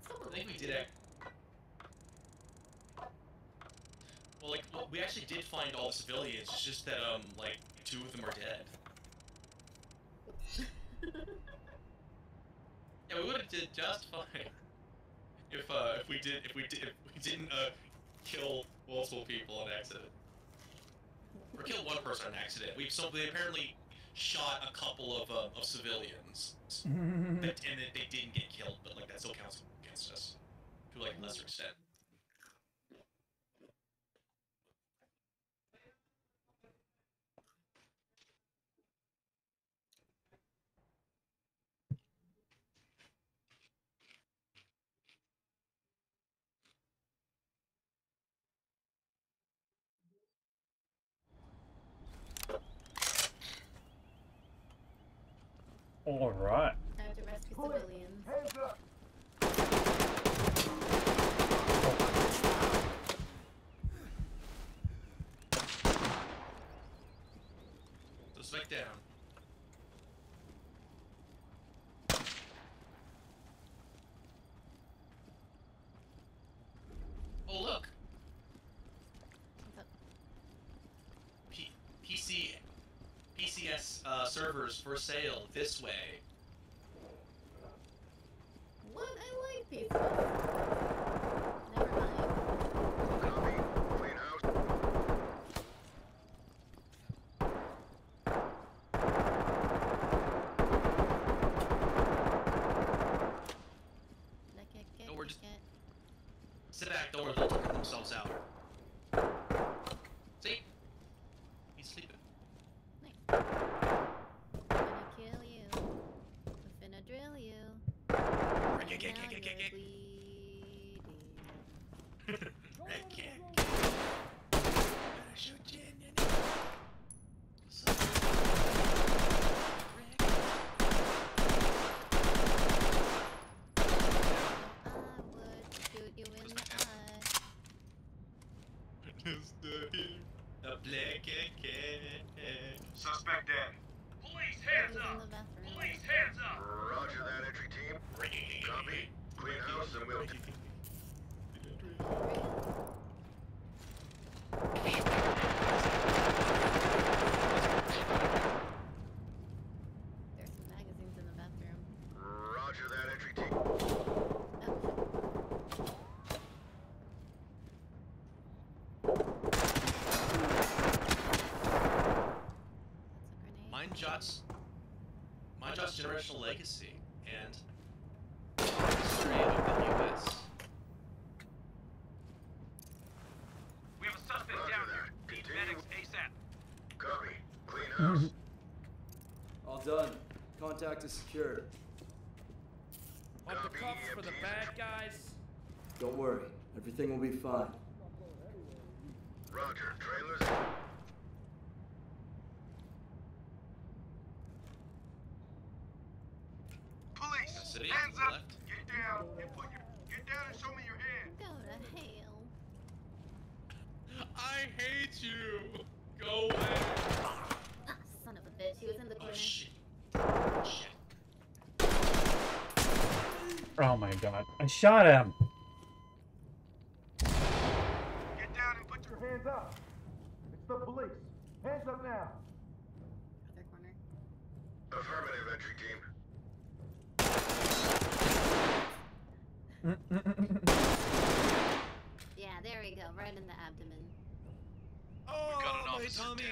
I think we did it. Well, like, we actually did find all the civilians. It's just that, like, 2 of them are dead. Yeah, we would have did just fine if we didn't kill multiple people on accident, or kill one person on accident. They apparently shot a couple of civilians, and they didn't get killed, but like that still counts against us to like a lesser extent. All right. Time to rescue civilians. Hands up! Suspect down. Oh look. What's up? PCS servers for sale this way. What? I like pizza. Never mind. Copy. Clean house. No, we're just- Sit back, don't worry, they'll take themselves out. See? He's sleeping. Nice. Gonna kill you. I'm finna drill you. Now you're bleeding. Shoot you in your I would shoot you in the eye. The black Suspect dead. Police, He's hands in up! the bathroom. Police, hands up! Roger that, entry team. Copy. Clean house and we'll... There's some magazines in the bathroom. Roger that, entry team. Mindjot's generational legacy and history of the U.S. We have a suspect Roger down that. here. Need Continue. medics ASAP. Copy. Clean house. All done. Contact is secured. Want the Copy, cuffs for the EMTs. bad guys? Don't worry. Everything will be fine. Roger, trailers. Police, City, hands up. left. Get down and show me your hand. Go to hell. I hate you. Go away. Ah, son of a bitch. He was in the Oh corner. shit. Shit. Oh my god. I shot him! Get down and put Put your hands up. It's the police. Hands up now. Other corner. affirmative, entry team. Yeah, there we go. Right in the abdomen. Oh, got an my officer tummy.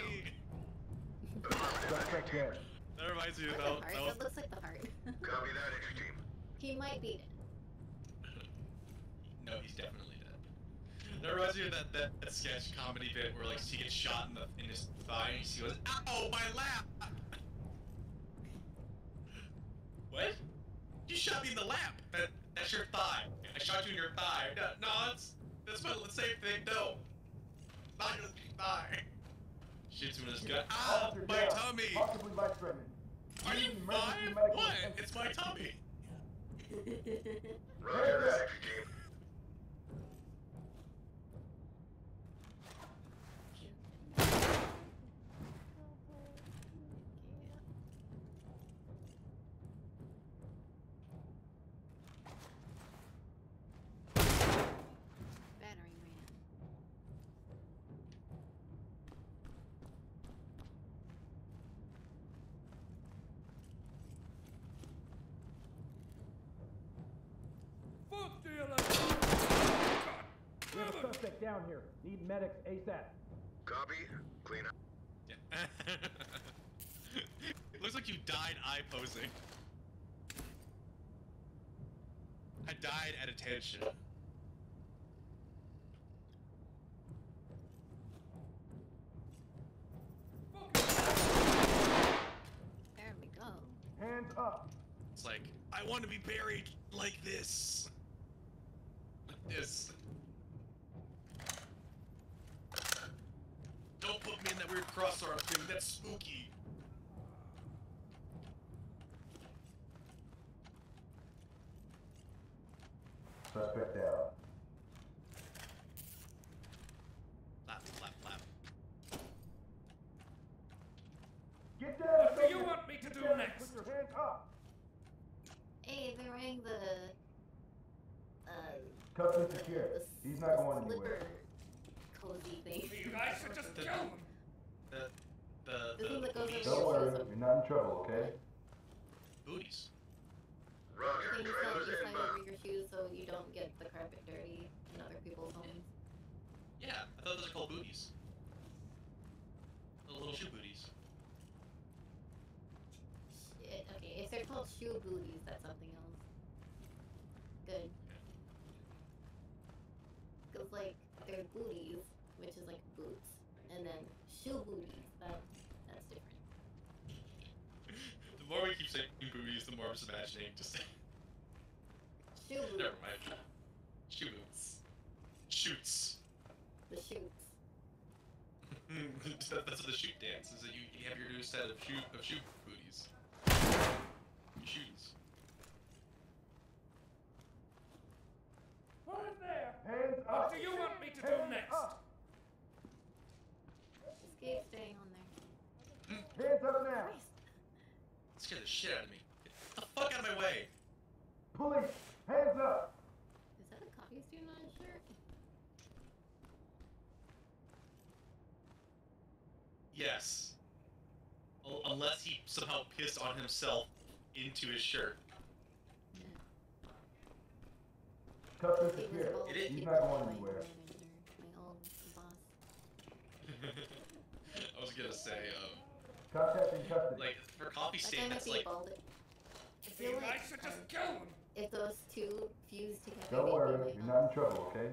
Suspect dead. That reminds me Look of at the that. heart. That looks like the heart. Copy that, entry team. He might be dead. No, he's definitely dead. That reminds me of that sketch comedy bit where like he gets shot in his thigh and he goes, "Ow, my lap!" What? You shot me in the lap. That's your thigh. I shot you in your thigh. No, that's my same thing. No, not your thigh. Shoots him in his gut. Ah, Officer my down. tummy. Possibly life-threatening. Are you Emergency fine? medical What? attention. It's my tummy. Roger that, entry team. Battering ram. Fuck dealer! We have a suspect down here. Need medics ASAP. Copy. Clean up. Yeah. It looks like you died eye posing. I died at attention. There we go. Hands up. It's like, I want to be buried like this. Like this. Don't put me in that weird crossarm thing, that's spooky. Suspect down. Flap, flap, flap. Get down. What do you want me to do Get down. next? Put your hands up. Hey, they're wearing the Cuffs and secure. He's not going slipper anywhere. cozy thing. You guys should just kill him. This one that goes over Don't your worry, shoes. you're not in trouble, okay? Booties. Roger, Things that trailers you slide inbound. over your shoes so you don't get the carpet dirty in other people's homes. Yeah, I thought those are called booties. Little shoe booties. Shit. Okay, if they're called shoe booties, that's something else. Good. Cause like they're booties, which is like boots, and then shoe booties. That's different. The more we keep saying booties, the more I'm just imagining just Shoe booties. never mind. Shoe boots. Shoots. The shoots. That's what the shoot dance is. That you have your new set of shoe booties. Your shoes. Put it there. Hands What up. do you want me to do Hands next? up. Just keep staying on there. Hands up now. Christ. Scare the shit out of me. Get the fuck out of my way. Police, hands up. Is that a coffee stain on his shirt? Yes. Unless he somehow pissed on himself into his shirt. Cuffs and He was secure. bald. It is- He's He not was going my anywhere. manager, my old boss. I was gonna say, Contact in custody. like, for coffee That guy stain, might that's be like, bald. I feel You like guys should just kill him. if those two fused together, Don't they'd be worry, my you're not in trouble, okay?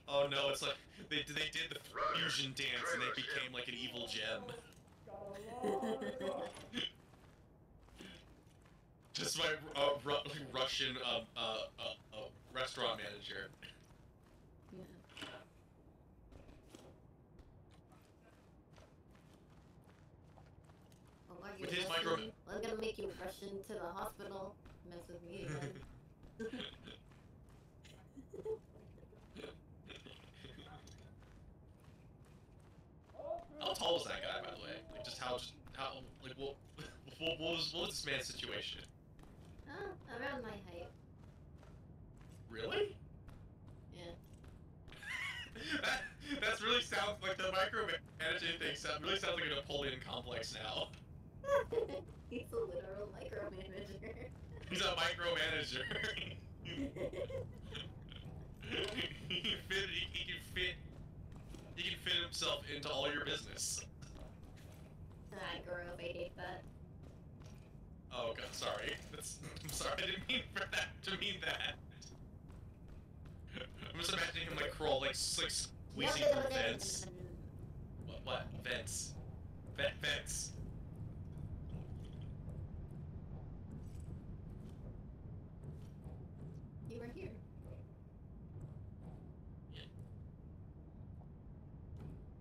oh no, it's like, they did the fusion dance and they became like an evil gem. Just my Russian restaurant manager. Yeah. rush into the hospital, mess with me again. How tall was that guy, by the way? Like, like, what was this man's situation? Around my height. Really? Yeah. That's really sounds like the micromanaging thing. Really sounds like a Napoleon complex now. He's a literal micromanager. He's a micromanager. He can fit himself into all your business. Gross, I hate that. Oh god, sorry. I'm sorry, I didn't mean for that to mean that. I'm just imagining him like crawl, like squeezing through vents. What? Vents. Vents. You were here. Yeah.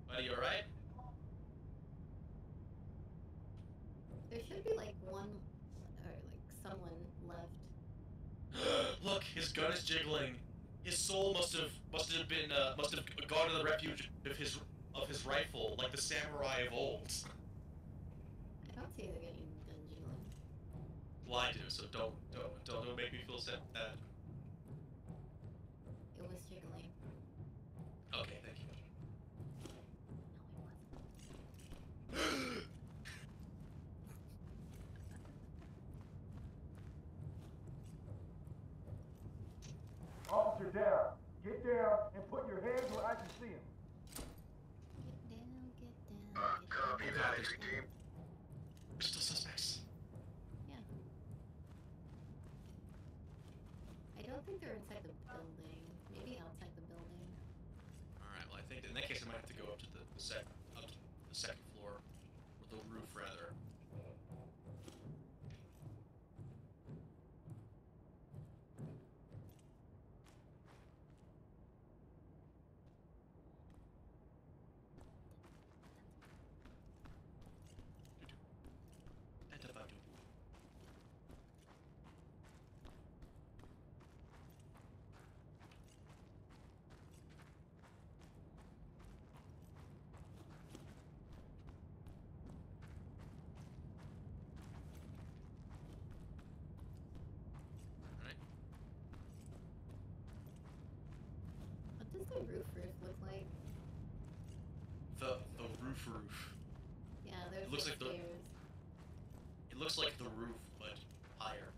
Buddy, you alright? There should be like one, or like someone left. Look, his gun is jiggling. His soul must have gone to the refuge of his rifle, like the samurai of old. I don't see it getting done jiggling. Well, I do, so don't make me feel sad. It was jiggling. Okay, thank you. No, it wasn't. Officer down. Get down and put your hands where I can see them. Get down, Copy that, entry team. We're still suspects. Yeah. I don't think they're inside the building. Maybe outside the building. Alright, well I think in that case I might have to go up to the second floor. Or the roof rather. What does the roof look like? The roof. Yeah, there's It looks like stairs. It looks like the roof, but higher.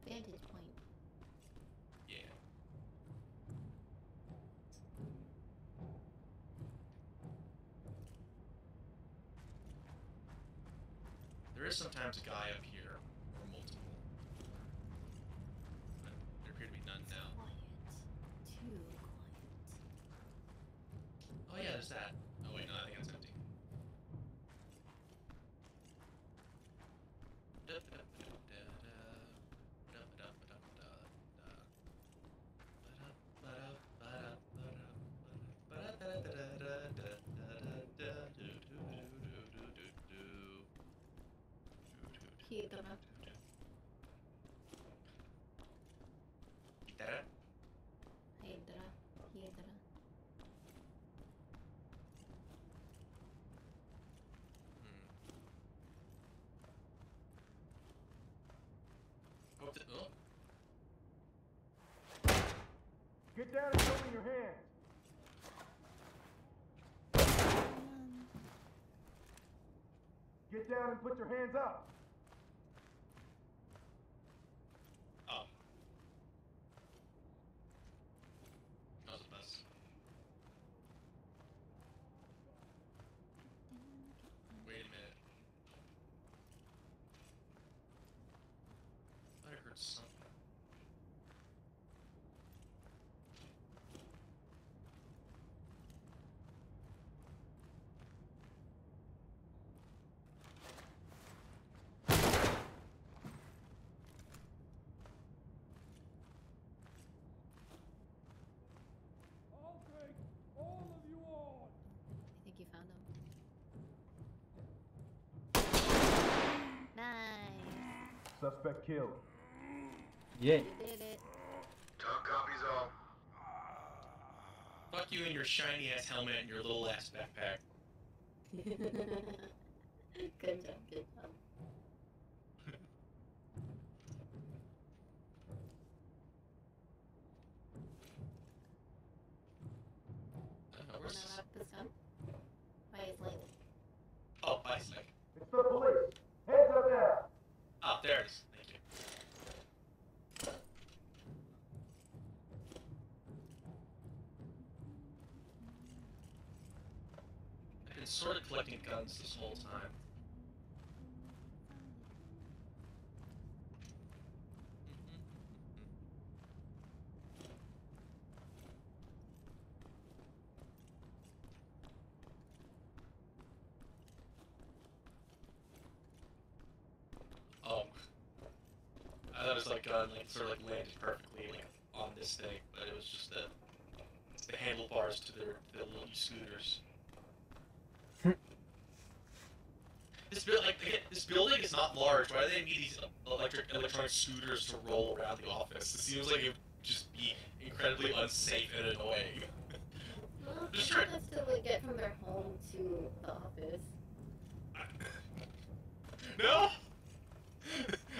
Vantage point. Yeah. There is sometimes a guy up here, or multiple. But there appear to be none now. Quiet. Too quiet. Oh yeah, there's that. Oh wait, no, I think it's empty. Piedra. Guitarra? Piedra. Go up to, oh. Get down and show me your hands. Get down and put your hands up. Oh. That was the best. Wait a minute. I heard something. I'll take all of you on. I think you found him. Suspect killed. Yay. You did it. Talk copies all. Fuck you and your shiny ass helmet and your little ass backpack. Good job, good job. Where's Wanna this? rock this gun? By his leg. Oh, ice leg. It's the police. Hands up now. Oh, there it is. Thank you. I've been sort of collecting guns this whole time. Oh. I thought it was like gun, like sort of like landed perfectly like on this thing, but it was just the handlebars to their little scooters. This building is not large. Why do they need these electronic scooters to roll around the office? It seems like it would just be incredibly unsafe and annoying. Well, Just people try- have to like, get from their home to the office. No!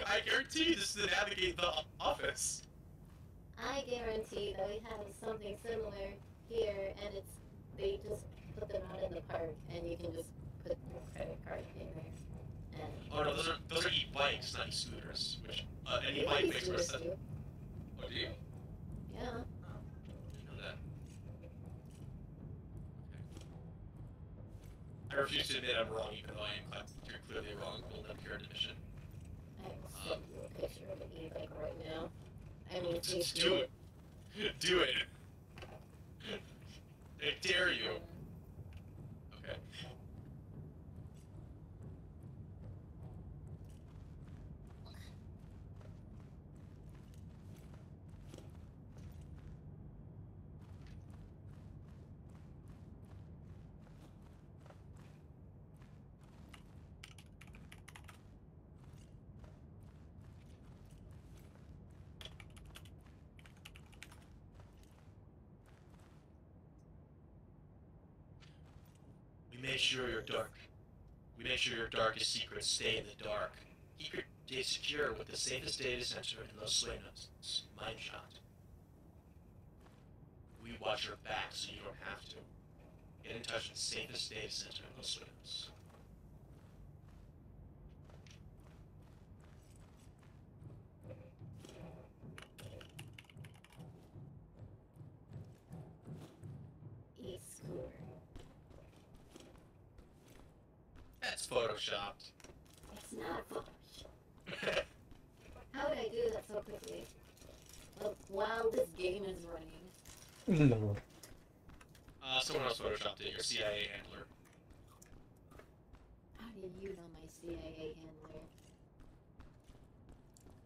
I guarantee this is to navigate the office. I guarantee that we have something similar here, and they just put them out in the park, and you can just put your credit card in there. And Oh no, those are e-bikes, not e-scooters. Which an they e-bike can makes more scooters sense. too. Oh, do you? Yeah. Didn't know that. Okay. I refuse to admit I'm wrong, even though I am clearly wrong. We'll never hear an admission. I will send you a picture of an e-bike right now. I mean, Just do it. Do it. I dare you. Okay. We make sure your dark. We make sure your darkest secrets stay in the dark. Keep your data secure with the safest data center in Los Sueños, Mindshot. We watch your back so you don't have to. Get in touch with the safest data center in Los Sueños. E-scooter. That's photoshopped. It's not Photoshop. How did I do that so quickly? Well, while this game is running. Someone else photoshopped it, your CIA handler. How do you know my CIA handler?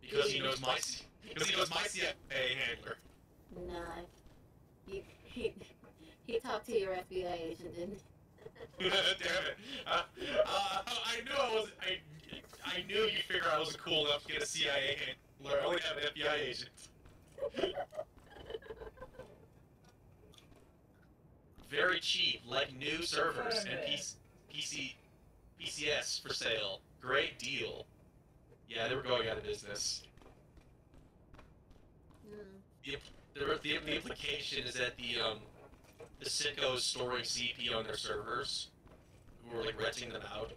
Because he knows my CIA handler. Nah. He talked to your FBI agent, didn't he? Damn it. I knew you'd figure I wasn't cool enough to get a CIA handler. I only have an FBI agent. Very cheap, like new servers and PCS for sale. Great deal. Yeah, they were going out of business. The implication is that the sickos storing CP on their servers, who were like renting them out,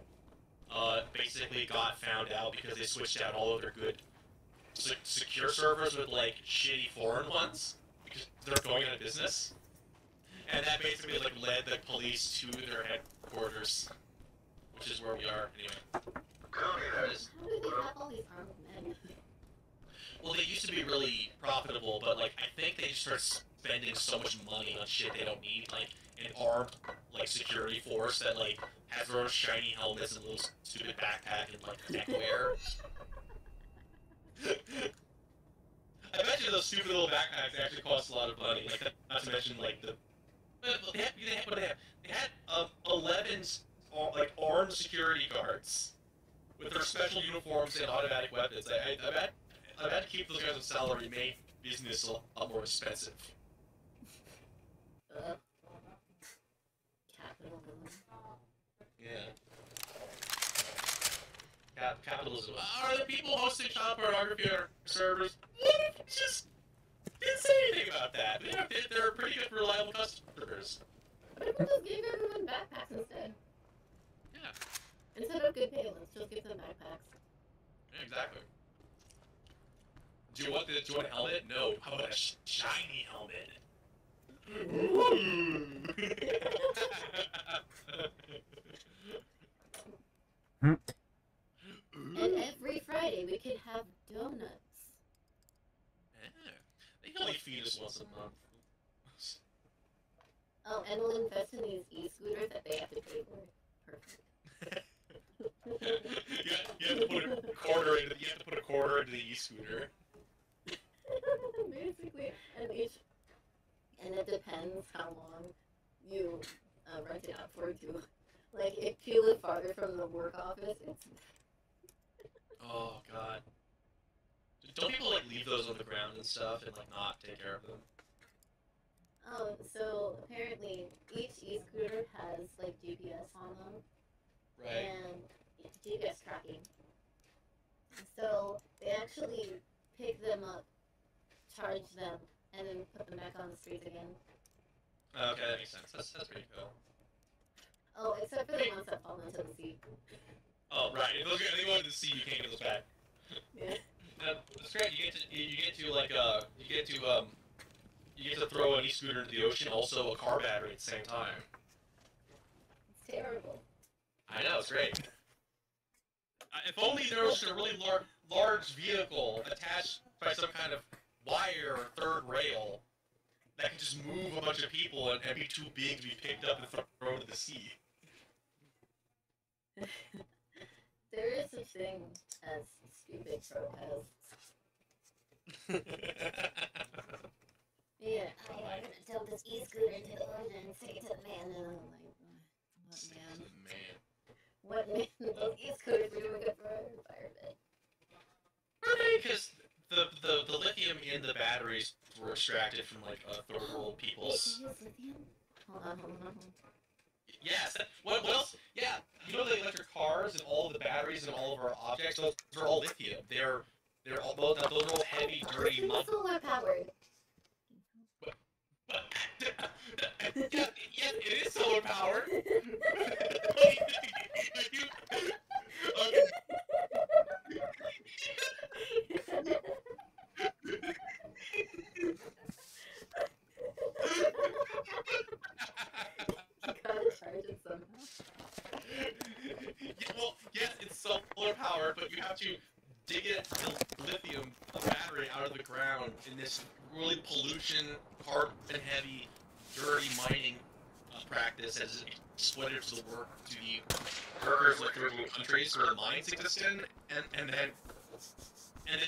basically got found out because they switched out all of their good secure servers with like shitty foreign ones because they're going out of business, and that basically like led the police to their headquarters, which is where we are anyway. Copy There it that. is. How do they have all these armed men? Well, they used to be really profitable, but like I think they just started spending so much money on shit they don't need, like an armed like security force that like has their own shiny helmets and little stupid backpack and like neckwear. I bet you those stupid little backpacks actually cost a lot of money. Like not to mention like they had 11 like armed security guards with their special uniforms and automatic weapons. I bet to keep those guys on salary made business a lot more expensive. Capitalism. Yeah. Capitalism. Are there people hosting child pornography on our servers? Just didn't say anything about that. They're pretty good, reliable customers. What if we just gave everyone backpacks instead? Yeah. Instead of good payloads, just give them backpacks. Yeah, exactly. Do you want a helmet? No. How about a shiny helmet? And every Friday we could have donuts. Yeah. They can only feed us once a month. Oh, and we'll invest in these e-scooters that they have to pay for. Perfect. you have to put a quarter into the e-scooter. Basically, and it depends how long you rent it out for too. Like, if you live farther from the work office, it's... Oh god. Don't people like leave those on the ground and stuff and like not take care of them? Oh, so apparently each e-scooter has like GPS on them. Right. And GPS tracking. So they actually pick them up, charge them, and then put them back on the streets again. Okay, that makes sense. That's pretty cool. Oh, except for the ones that fall into the sea. Oh, right. If they go into the sea, you can't get those back. Yeah. That's great. You get to throw an e-scooter into the ocean, also a car battery at the same time. It's terrible. I know, it's great. If only there was a really large vehicle attached by some kind of wire or third rail that can just move a bunch of people and be too big to be picked up and thrown into the sea. There is such thing as stupid protests. Yeah, I'm gonna tilt this e-scooter into the ocean and stick it to the man, and I'm like, what man? Those e-scooters are doing good for our environment. Because the lithium in the batteries were extracted from like third world peoples. Wait, lithium? Hold on. Yes. What else? Yeah. You know the electric cars and all of the batteries and all of our objects. Those are all lithium. They're all those are all heavy, dirty. Solar powered. Yeah, it is solar powered. Well, yes, it's solar powered, but you have to dig the lithium battery out of the ground in this really pollution, carbon heavy, dirty mining practice as exploited to the workers like third world countries where the mines exist in, and then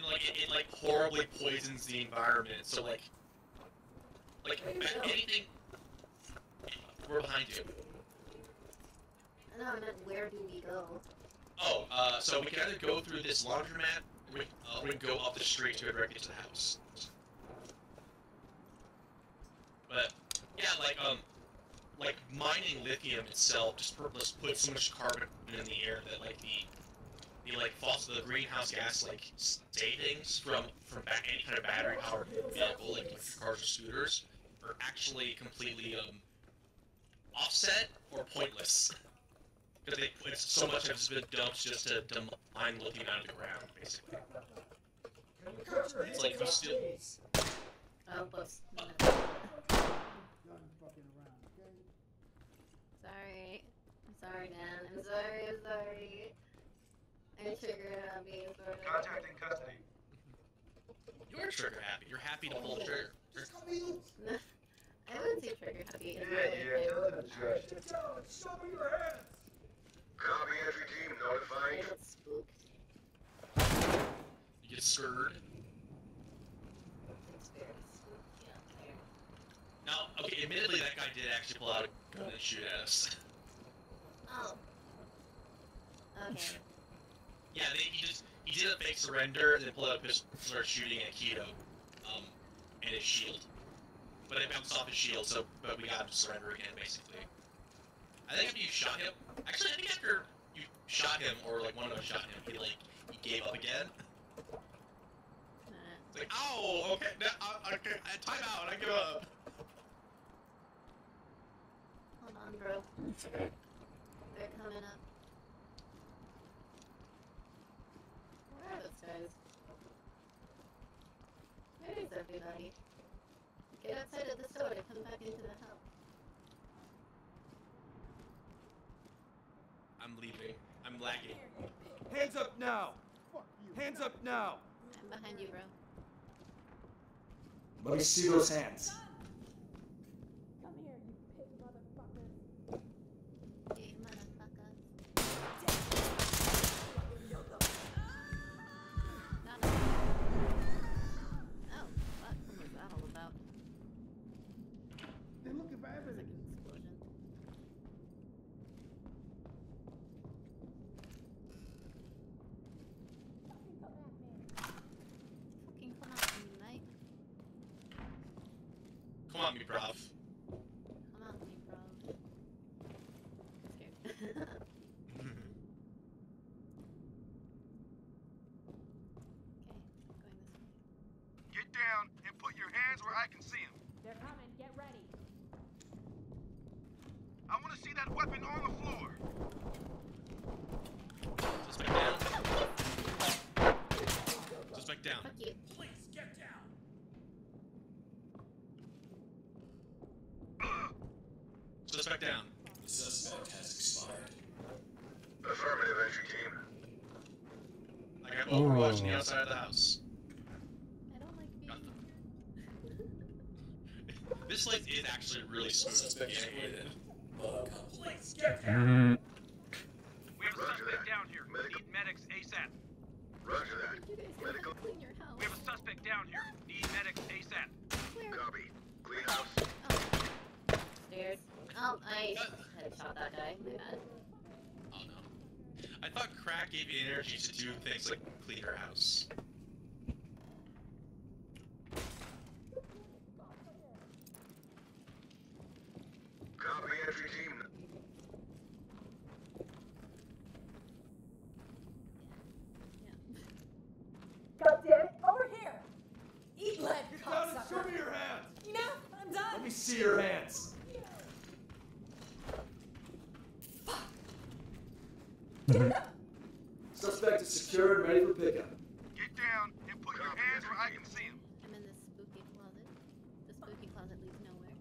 like it horribly poisons the environment. So like anything. We're behind you. No, I meant where do we go? Oh, so we can either go through this laundromat, or we can go up the street to go directly to the house. But yeah, like mining lithium itself just puts so much carbon in the air that like the greenhouse gas like savings from any kind of battery powered vehicle like electric cars or scooters are actually completely offset or pointless. Because so much has been dumped just to mine lithium out of the ground, basically. It's like you still. Oh, close. Sorry. I'm sorry, Dan. I'm sorry. I'm trigger happy. Contacting custody. You're trigger happy. You're happy to pull the trigger. I wouldn't say trigger happy. Tell them the judge. Show me your hands! Copy entry team notifying. I get spooked. You get scared. It's very spooky out there. Now, okay, admittedly, that guy did actually pull out a gun and shoot at us. Oh. Okay. Yeah, he did a fake surrender, then pulled out a pistol and started shooting at Keto, and his shield. But it bounced off his shield, but we got him to surrender again, basically. I think after you shot him, actually, I think after you shot him, or like one of us shot him, he gave up again. It's like, ow, okay, okay, time out, I give up. Hold on, bro. They're coming up. Where are those guys? Where is everybody? Get outside of the store to come back into the house. I'm leaving. I'm lagging. Hands up now! Hands up now! I'm behind you, bro. Let me see those hands. Come here, you pig motherfucker. Hey, motherfucker. Got him. Oh, what was that all about? They're looking for That was like evidence. an explosion. Fucking come at me, mate. Come on, me, bruv. Come at me, bro. I'm scared. Okay, going this way. Get down and put your hands where I can see them. They're coming, get ready. I want to see that weapon on the floor. Suspect down. Suspect down. Fuck you. Please get down. Suspect down. The suspect has expired. Affirmative, entry team. I got Overwatch on the outside of the house. I don't like being Got them. here. This place is actually really smooth to be animated. Please get down. We have a Roger suspect that. down here. Medical. Need medics ASAP. Roger that. You guys Medical. gotta clean your house. We have a suspect down here. Need medics ASAP. Where? Copy. Clean house. Oh. Stairs. Oh, I headshot that guy. My bad. Oh no. I thought crack gave you energy to do things like clean your house. Copy, entry team. God damn it, over here! Eat lead, Get down and show cocksucker! me your hands! Enough, I'm done! Let me see your hands. Suspect is secured and ready for pickup. Get down and put your hands where I can see them. I'm in this spooky closet. The spooky closet leads nowhere.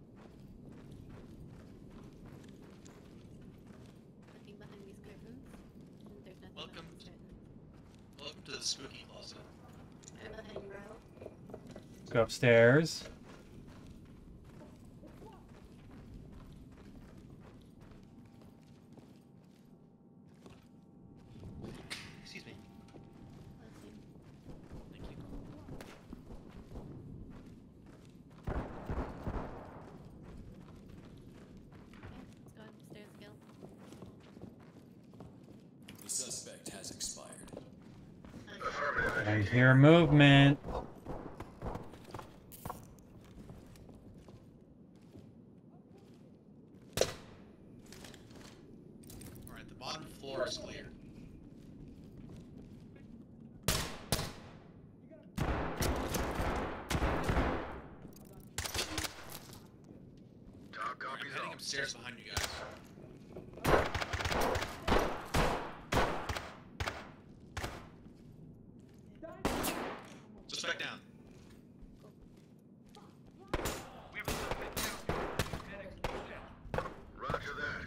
Looking behind these curtains. There's nothing Welcome. behind these curtains. Welcome to the spooky closet. I'm behind you, bro. Go upstairs. Excuse me. Let's see. Thank you. Okay, let's go upstairs, Gil. The suspect has expired. Affirmative, I entry team. hear movement. Alright, the bottom floor is clear. Talk I'm copies heading all. upstairs behind you guys. Suspect down. We have a suspect down here. Medics ASAP. Roger that.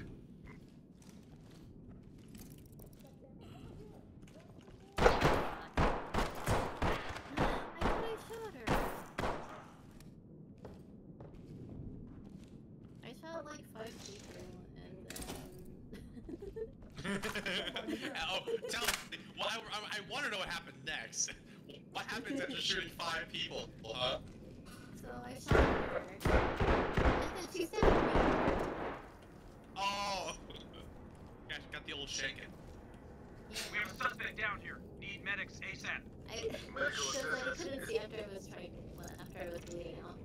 I thought I shot her. I shot like 5 people and then... Oh, tell me. Well, I want to know what happened next. What happens after shooting 5 people, huh? So I shot her. And then she stabbed me. Oh! Gosh, got the old shaking. We have a suspect down here. Need medics ASAP. Because like I couldn't see after I was trying, after I was bleeding out,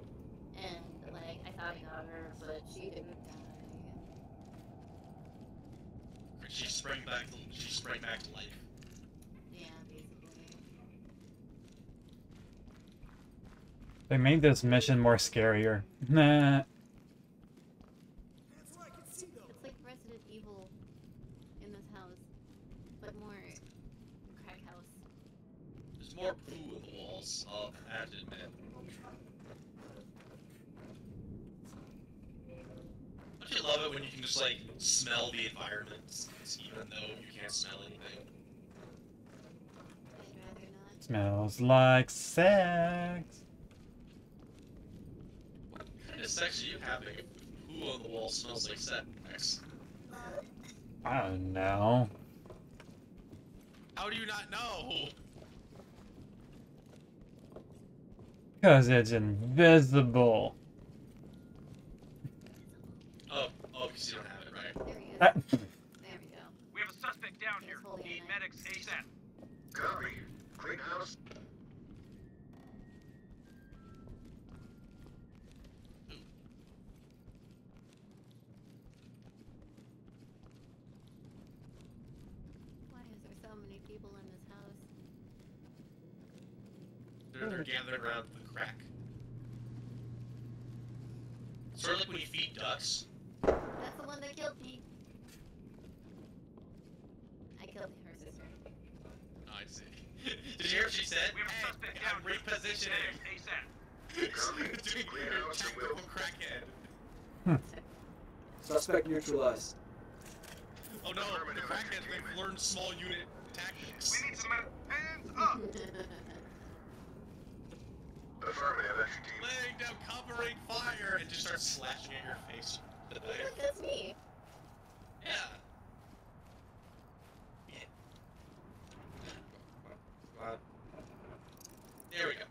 and like I thought I got her, but she didn't die. She sprang back to life. Yeah, basically. They made this mission more scarier. Nah. That's what I can see, though. It's like Resident Evil in this house, but more crack house. There's more poo in the walls, I'll have to admit. Don't you love it when you can just, like, smell the environment, even though you can't smell anything? I'd rather not. Smells like sex. What kind of sex are you having if poo on the wall smells like sex? I don't know. How do you not know? Because it's invisible. Oh, because you don't have it, right? There he is. Ah. There we go. We have a suspect down here. He's holding Need it. medics ASAP. Copy. Clean house. Why is there so many people in this house? They're gathered around the crack. Sort of like when you feed ducks. That's the one that killed me. I killed her sister. Oh, I see. Did you hear what she said? We have a Hey, suspect I'm down here. repositioning. Medics ASAP. Doing your technical crackhead. Suspect neutralized. Oh no, the crackheads, they've learned small unit tactics. We need some hands up. Affirmative, entry team. Laying down covering fire and just start slashing at your face with the Look, knife. that's me. Yeah. There we go.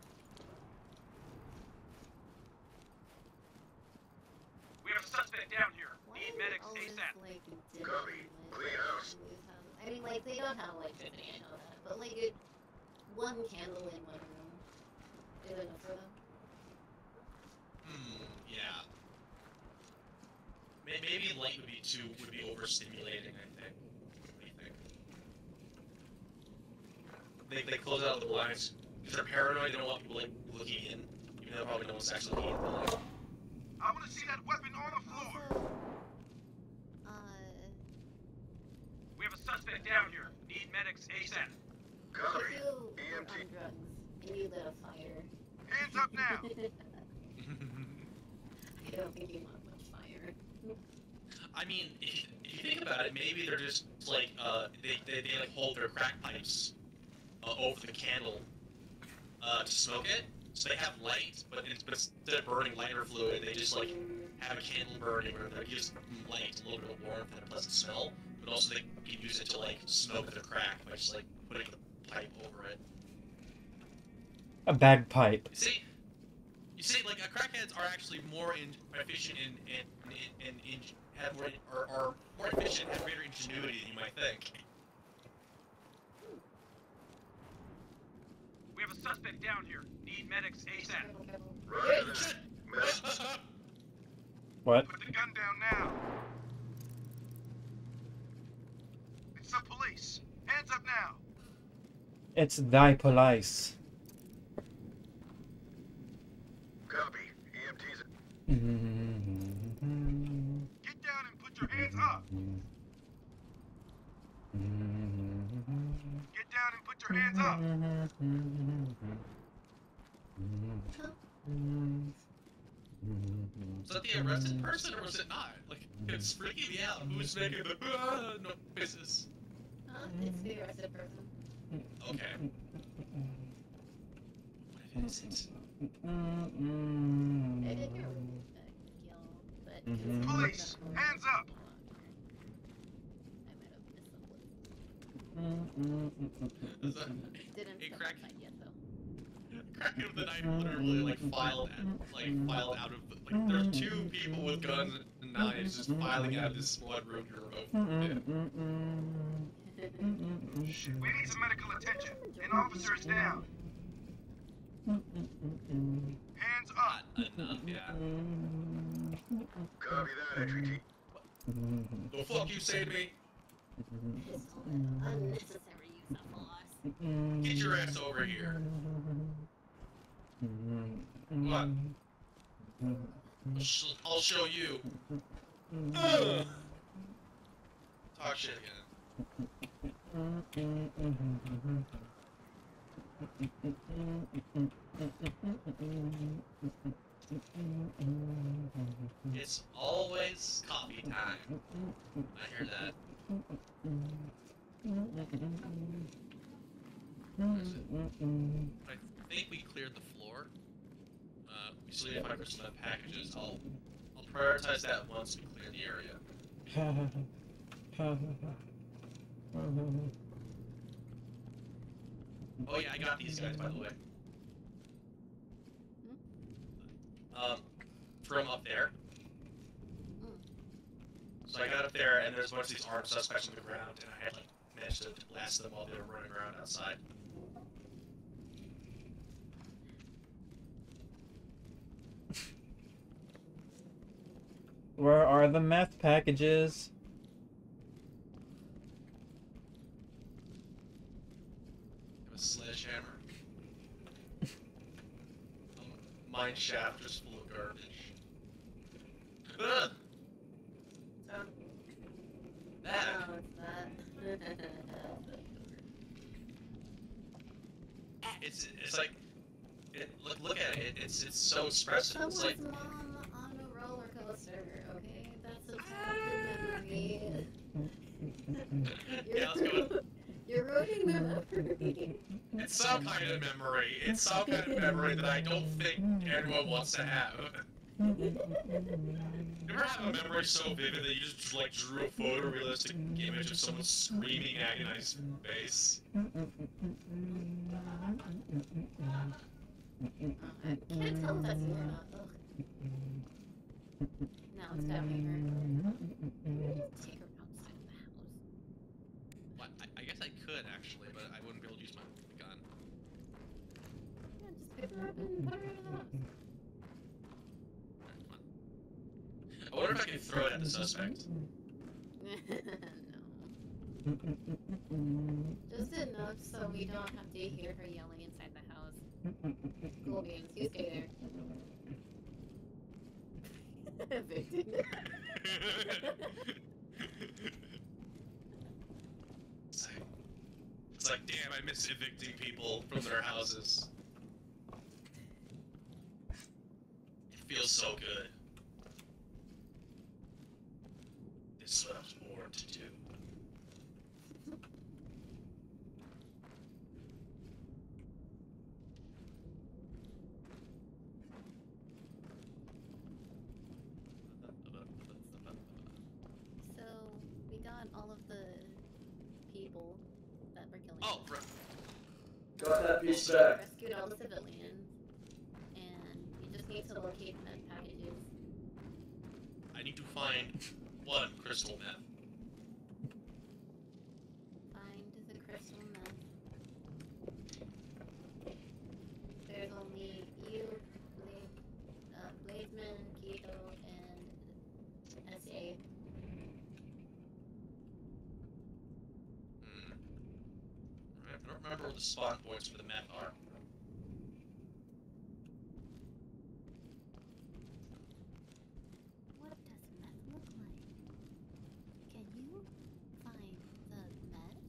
We have a suspect down here. Why Need is it medics always, ASAP. like, Copy. different Clean house. in these houses? I mean, like, they don't have electricity, I know that, but, like, one candle in one room is enough for them. Yeah. Maybe light would be overstimulating, I think. What do you think? They close out the blinds. If they're paranoid, they don't want people, like, looking in. Even though probably no one's actually looking in the building. I want to see that weapon on the floor. Also, We have a suspect down here. Need medics ASAP. Copy. if you were EMT. on drugs and you lit a fire, Hands up now. I don't think you want much fire. I mean, if you think about it, maybe they're just like they like hold their crack pipes over the candle to smoke it, so they have light, but instead of burning lighter fluid, they just like have a candle burning where that gives light, a little bit of warmth and a pleasant smell, but also they can use it to like smoke the crack by just like putting the pipe over it. A bagpipe. You see, like crackheads are actually more efficient are more efficient, have greater ingenuity than you might think. We have a suspect down here. Need medics ASAP. Roger that. Medics. What? Put the gun down now. It's the police. Hands up now. It's thy police. Copy. EMTs. Get down and put your hands up. Get down and put your hands up. Was that the arrested person or was it not? Like, it's freaking me out. Who's making the noises? It's the arrested person. Okay. What if it isn't? I did hear yell, but Police, hands up. I might have missed Is that Didn't a start crack? the fight yet, though. Cracking with the knife literally like filed out of the, like there's two people with guns and knives just filing out of this one room you're remote. We need some medical attention. An officer is down. Hands up. Enough, yeah. Copy that, entry team. The fuck you say to me? Unnecessary use of force. Get your ass over here. What? I'll show you. Talk shit again. It's always coffee time. I hear that. Where is it? I think we cleared the floor. We still need to find crystal meth packages. I'll prioritize that once we clear the area. Oh yeah, I got these guys, by the way. From up there. So I got up there, and there's a bunch of these armed suspects on the ground, and I had like managed to blast them while they were running around outside. Where are the meth packages? A sledgehammer. A mine shaft just full of garbage. Ugh! That. Oh, it's that. It's like look at it. It's so expressive. It's like Someone's mom on a roller coaster. Okay, that's a childhood memory. yeah, let's go. You're ruining the memory. It's some kind of memory. It's some kind of memory that I don't think anyone wants to have. You ever have a memory so vivid that you just like drew a photorealistic image of someone screaming agonized face? I can't tell if that's you or not. Ugh. Now it's definitely her. Take her outside of the house. What? I guess I could actually, but I wouldn't be able to use my gun. Yeah, just pick her up and put her in the house. I wonder if I can throw it at the suspect. No. Just enough so we don't have to hear her yelling inside the house. Cool beans, you stay there. Evicted. It's like, damn, I miss evicting people from their houses. It feels so good. This is what I was born to do. So, we got all of the people that were killing Oh, us. bro. Got that piece back. Rescued all the civilians. And you just need to locate the med packages. I need to find one crystal meth. Find the crystal meth. There's only you, Blazeman, Keto, and SA. I don't remember what the spawn points for the meth are. What does meth look like? Can you find the meth?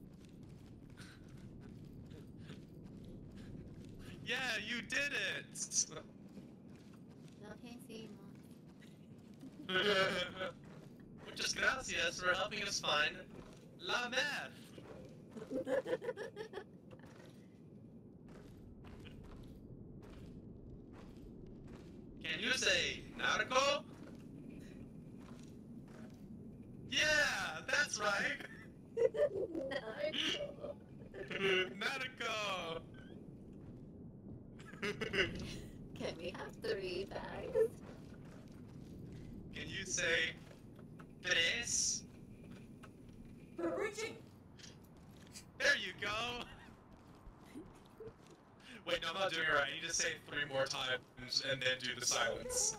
Yeah, you did it! Okay, see, Muchas gracias for helping us find la meth. Can you say narco? Yeah, that's right. Narco. Can we have 3 bags? Can you say tres? We're breaching! Wait, no, I'm not doing it right. I need to say it 3 more times and then do the silence.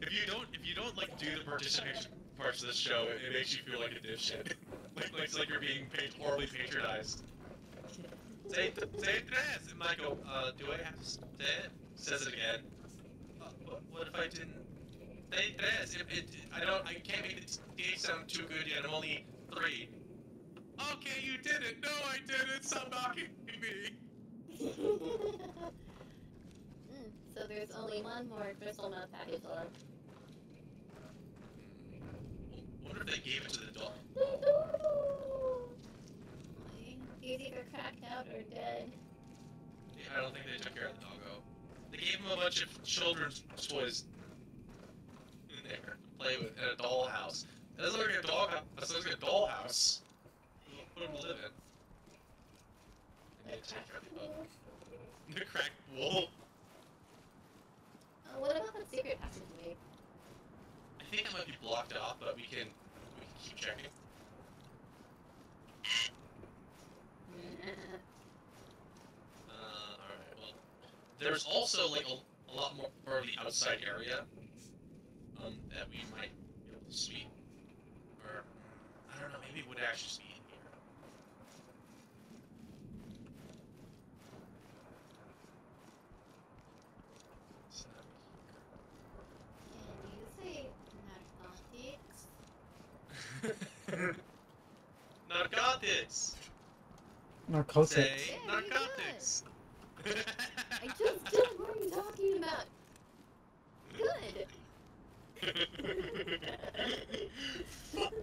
If you don't like do the participation parts of the show, it makes you feel like a dipshit. like it's like you're being horribly patronized. Say tres, and Michael, do I have to say it? Says it again. What if I didn't? Say tres. I can't make the TH sound too good yet. I'm only 3. Okay, you did it. No, I didn't. Stop knocking me. So there's only one more crystal meth package left. Wonder if they gave it to the dog. He's either cracked out or dead. Yeah, I don't think they took care of the doggo. They gave him a bunch of children's toys in there to play with in a dollhouse. It doesn't look like a doghouse. It looks like a dollhouse. Put him to live in. And they take care of the dog. The cracked wool. What about the secret passageway? I think it might be blocked off, but we can keep checking. Alright, well. There's also like a lot more of the outside area that we might be able to sweep. Or I don't know, maybe it would actually just be in here. Narcotics! Narcotics. Say narcotics! I just did what are you talking about? Good!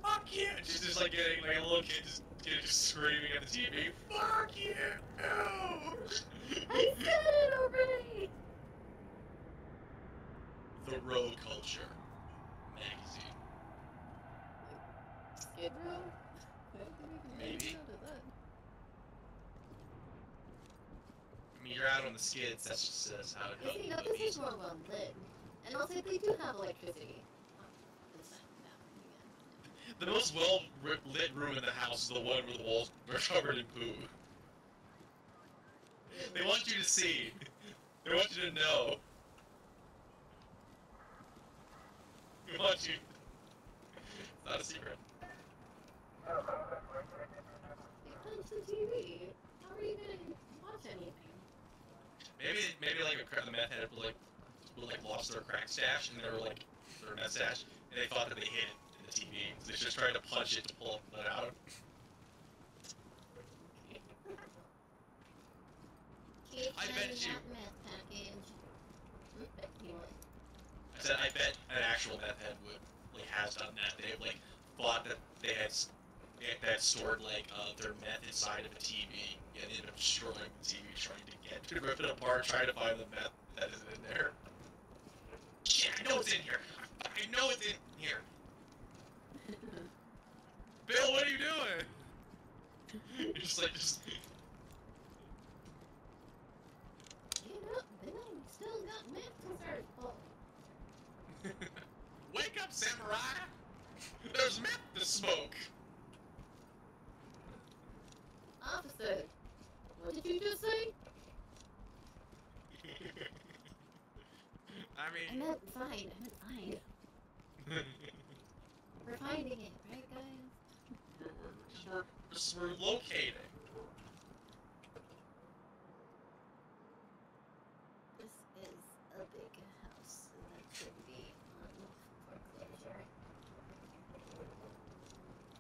Fuck yeah! She's just like getting like a little kid just screaming at the TV. Fuck you! I said it already! The Road Culture magazine. Skid Row? Maybe. I mean, you're out on the skids, that's just how it goes. You know, this is more well lit. And also, they do have electricity. The most well lit room in the house is the one where the walls are covered in poo. They want you to see. They want you to know. They want you. It's not a secret. They punched the TV. How are you gonna watch anything? Maybe like the meth head would lost their crack stash and they were like their meth stash and they thought that they hid it in the TV. So they just tried to punch it to pull it out. I bet you. I said I bet an actual meth head has done that. They thought that they had stored their meth inside of a TV and ended up destroying the TV, trying to rip it apart, trying to find the meth that is in there. Shit, I know it's in here. I know it's in here. Bill, what are you doing? You're just Get up, Bill. You still got meth to search for. Wake up, samurai! There's meth to smoke! Officer, what did you just say? I meant fine. We're finding it, right, guys? We're locating. This is a big house that should be on foreclosure.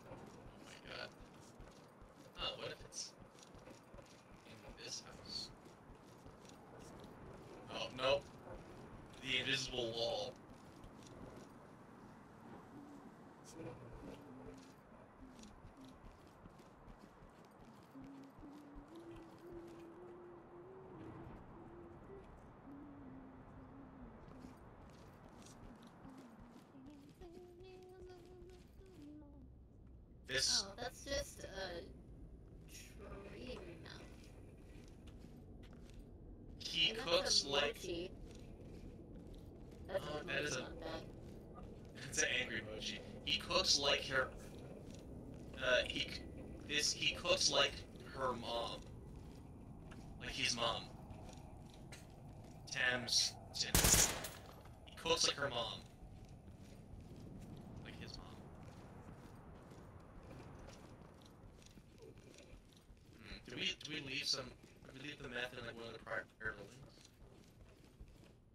Oh my god. Oh, what if it's in this house? Oh, nope. The invisible wall. This. Oh, that's just a tree now. He And cooks that's a like. mochi. That's Oh, a that is mochi a- on that. It's an angry emoji. He cooks like her. he cooks like her mom, like his mom. Tam's Tim. He cooks like her mom, like his mom. Do we leave some? Did we leave the meth in like one of the prior buildings?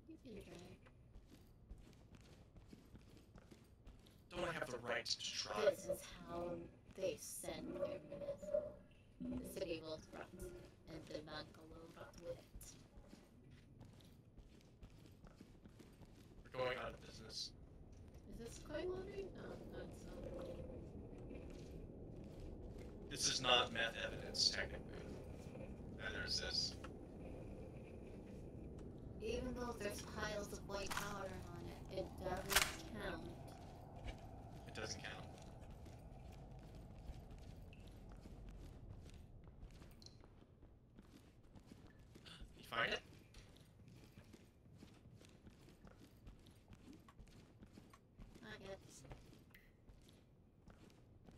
You can try. Don't I have the right to try? This is how they send their myth. The city will rot, and the bungalow rot with it. We're going out of business. Is this coin laundering? No, it's not. This is not meth evidence, technically. Neither is this. Even though there's piles of white powder on it, it doesn't count. It doesn't count. You find it? Not yet.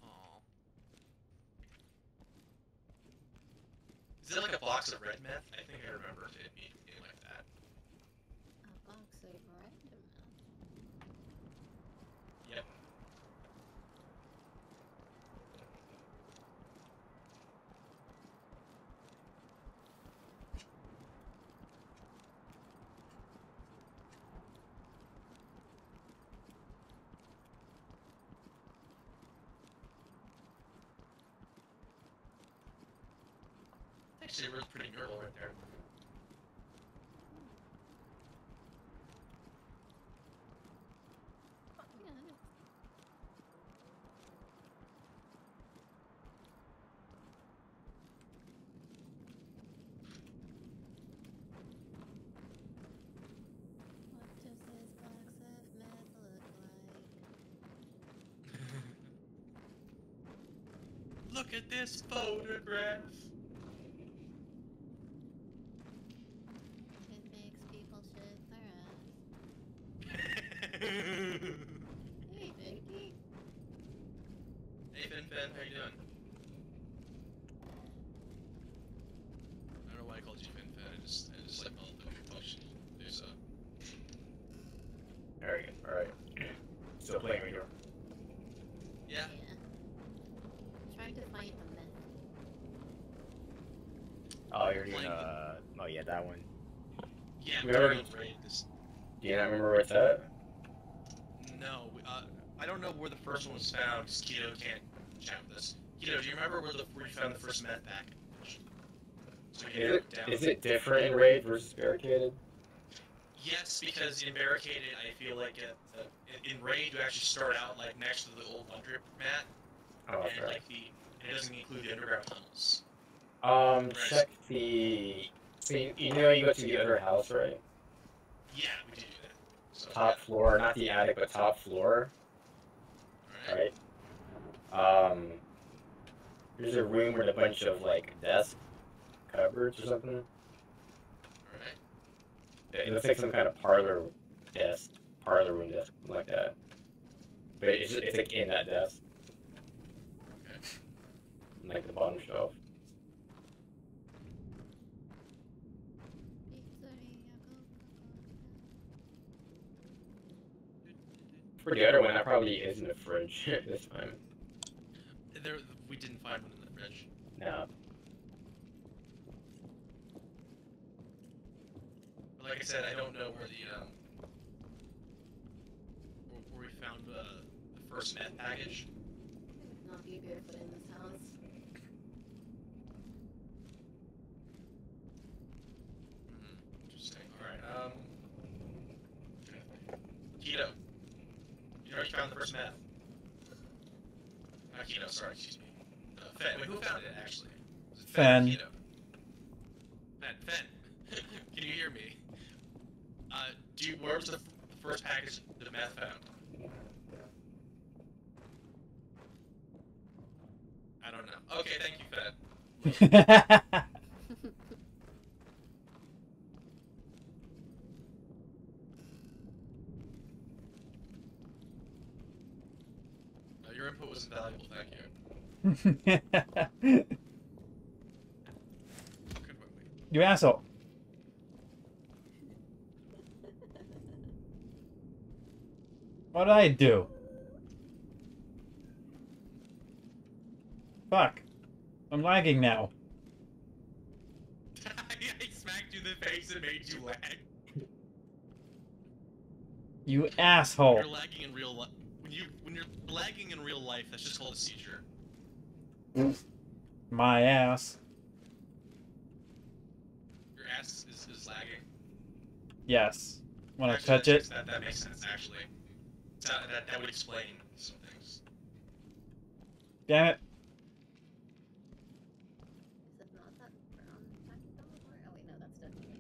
Aww. Is it like a box of red meth? I think I remember it being like that. A box of random meth. Yep. Actually, a really pretty mural right there. Yeah, it is. What does this box of meth look like? Look at this photograph. It makes people shit their ass. Hey, Vicky. Hey, Fin, how you doing? I don't know why I called you Fin. I just like all the function. Do so. There we go. Alright. Still playing with your. Yeah. Yeah. Trying to find the meth. Oh, you're doing, Playing oh yeah, that one. Yeah, We we're already- going to raid this. Do you not remember where it's at? No, I don't know where the first one was found, because Keto can't chat with us. Keto, do you remember where you found the first meth package? So you narrowed it down. Is it different in raid versus barricaded? Yes, because in Barricaded, I feel like in Raid, you actually start out like next to the old laundry mat, Oh, and okay. like and it doesn't include the underground tunnels. Check the. So you know you go to the other house, right? Yeah, we do that. So, Top floor, not the attic, but top floor. Alright. Right. There's a room with a bunch of like desk cupboards or something. Alright. It looks like some kind of parlor room desk, something like that. But it's like in that desk, Okay. like the bottom shelf. For the other one, that probably is in the fridge this time. We didn't find one in the fridge. No. But like I said, I don't know where where we found the first meth package. Not be barefoot in this house. Interesting. Alright, Keto. You know where you found the first meth? Not Keto, sorry, excuse me. Fen. Wait, who found it, actually? Was it Fen. or Keto? Fen. Can you hear me? Where was the first package of meth found? I don't know. Okay, thank you, Fen. Your input was invaluable, thank you. You asshole. What did I do? Fuck. I'm lagging now. I smacked you in the face and made you lag. You asshole. You're lagging in real life. When you're lagging in real life, that's just called a seizure. My ass. Your ass is lagging. Yes. Wanna Actually, touch it? That makes sense, actually. That would explain some things. Damn it. Is it not that brown packet or oh wait, no, that's definitely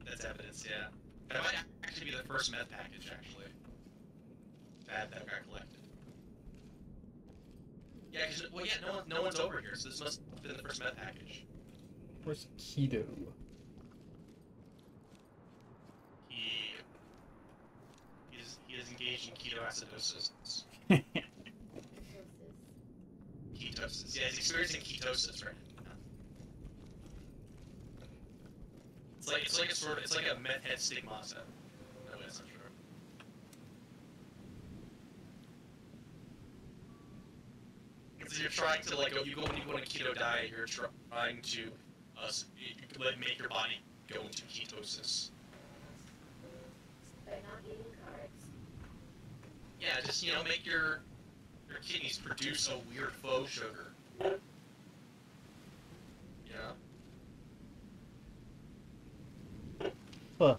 That's evidence, yeah. That might actually be the first meth package, actually. That got collected. Yeah, because, well, yeah, no one's over here, so this must have been the first meth package. Where's Keto? He is engaged in ketoacidosis. Ketosis. Yeah, he's experiencing ketosis right now. It's like a meth head stigmata. No, that's not true. Because you're trying to when you go on a keto diet, you're trying to make your body go into ketosis. By not eating carbs. Yeah, just make your kidneys produce a weird faux sugar. Yeah. Huh.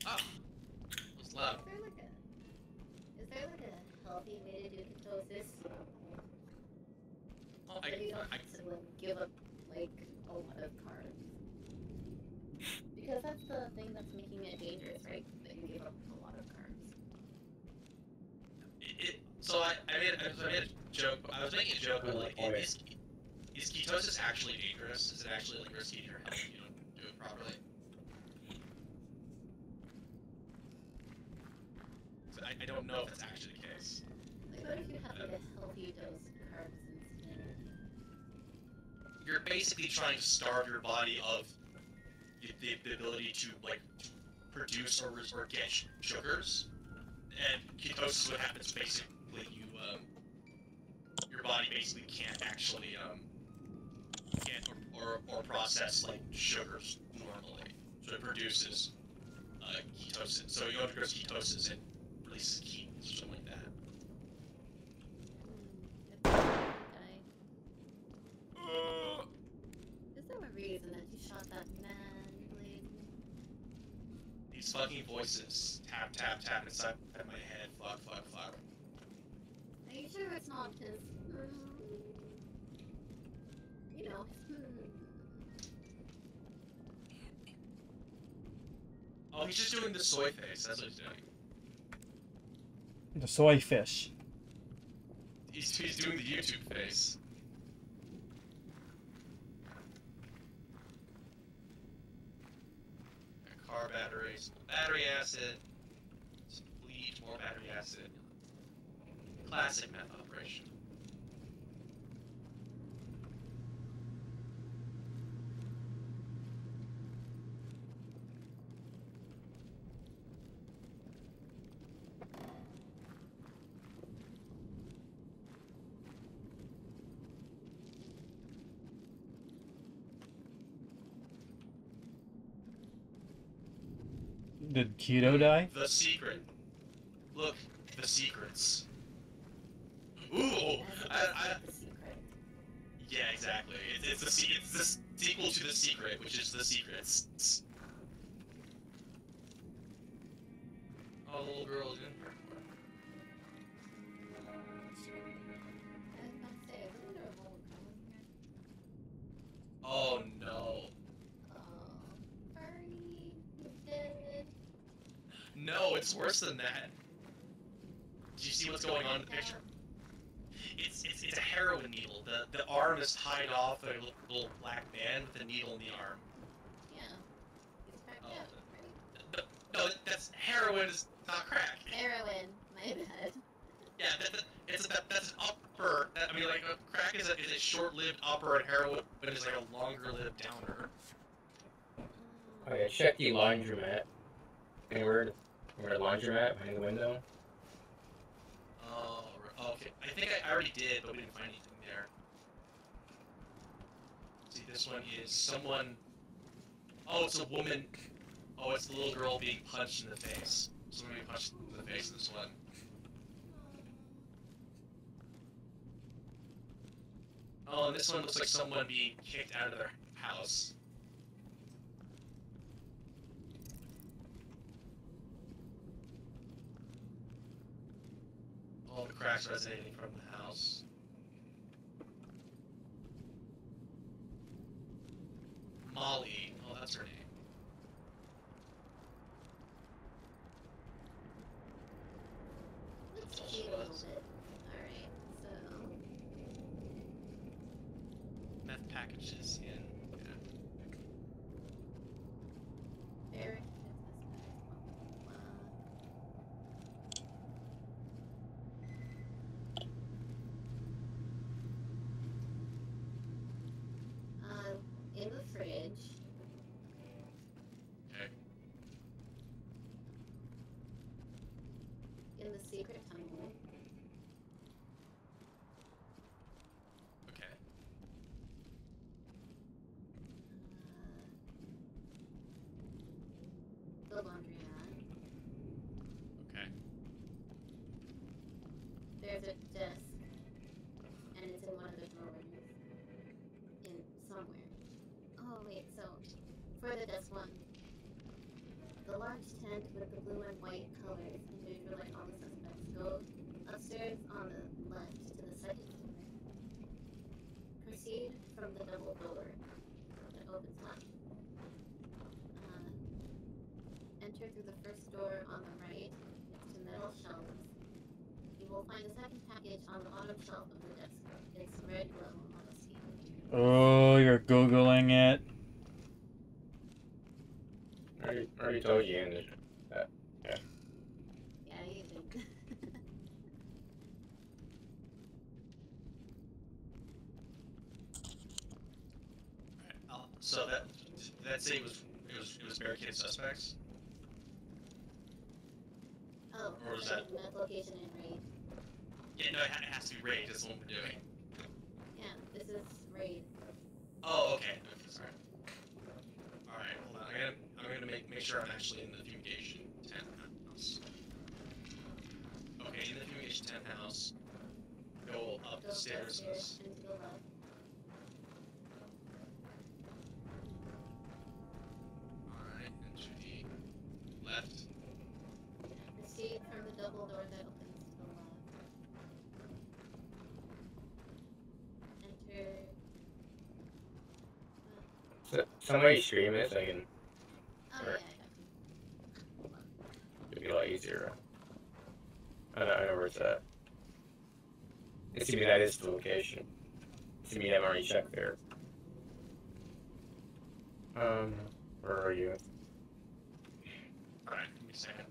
Oh, what's loud? Is there like a healthy way to do ketosis? Well, Where you don't have to give up like a lot of carbs. Because that's the thing that's making it dangerous, right? That you give up a lot of carbs. So I made a joke. I was making a joke, but is ketosis actually dangerous? Is it actually risky to your health if you don't do it properly? So I don't know if it's actually the case. Like, what if you have like a healthy dose of carbs instead? You're basically trying to starve your body of the ability to produce or get sugars, and ketosis. What happens basically, your body basically can't actually or process sugars normally, so it produces ketosis. So you undergoes ketosis and releases ketones or something like that. Is there a reason that you shot that man, Blade? These fucking voices tap tap tap inside my head. Fuck. Are you sure it's not his, you know, Oh, he's just doing the soy face. That's what he's doing. The soy fish. He's doing the YouTube face. Car batteries, battery acid, some bleach, more battery acid. Classic meth operation. Did Keto die? The secret. Look, the secrets. Ooh, yeah, exactly. It's the sequel to The Secret, which is The Secrets. Oh, the little girl is in here. Oh no. No, it's worse than that. Do you see what's going on in the picture? It's a heroin needle. The arm is tied off a little black band with a needle in the arm. yeah. He's cracked out, right? No, that's heroin is not crack. Heroin, my bad. Yeah, that's an upper. I mean, like crack is a short-lived upper, and heroin is like a longer-lived downer. Oh yeah, check the laundromat. Anywhere, the laundromat behind the window. Oh, okay. I think I already did, but we didn't find anything there. See, this one is someone. Oh, it's a woman. Oh, it's the little girl being punched in the face. Someone being punched in the face in this one. Oh, and this one looks like someone being kicked out of their house. All the cracks resonating from the house. Molly. Oh, that's her name. Let's cheat a little bit. Alright, so... Meth packages in. Yeah. Eric. In the fridge. Okay. In the secret tunnel. Okay. The laundromat. Okay. There's a desk, and it's in one of the drawers. In somewhere. Oh wait, so for the desk one, the large tent with the blue and white colors and visualize all the suspects. Go upstairs on the left to the second floor. Proceed from the double door that opens left. Enter through the first door on the right next to metal shelves. You will find a second package on the bottom shelf of the desk. It's red glow on the seat. Oh, you're Googling it. I already told you in that. Yeah. Yeah, you did. Alright, so that say it was barricaded suspects? Oh, Or was that- meth location and raid. Yeah, no, it has to be raid. That's the one we're doing. Yeah, this is raid. Oh, okay. Sorry. All right, hold on. I'm gonna make sure I'm actually in the fumigation tent house. Okay, in the fumigation tent house. Go up the stairs. Upstairs and to the left. All right, and to the left. Proceed from the double door that opens to the left. Enter. So, somebody stream it so I can. Oh Or- yeah, It'd be a lot easier. I know where it's at. It seems that is the location. It seems I've already checked there. Where are you? All right, give me a second.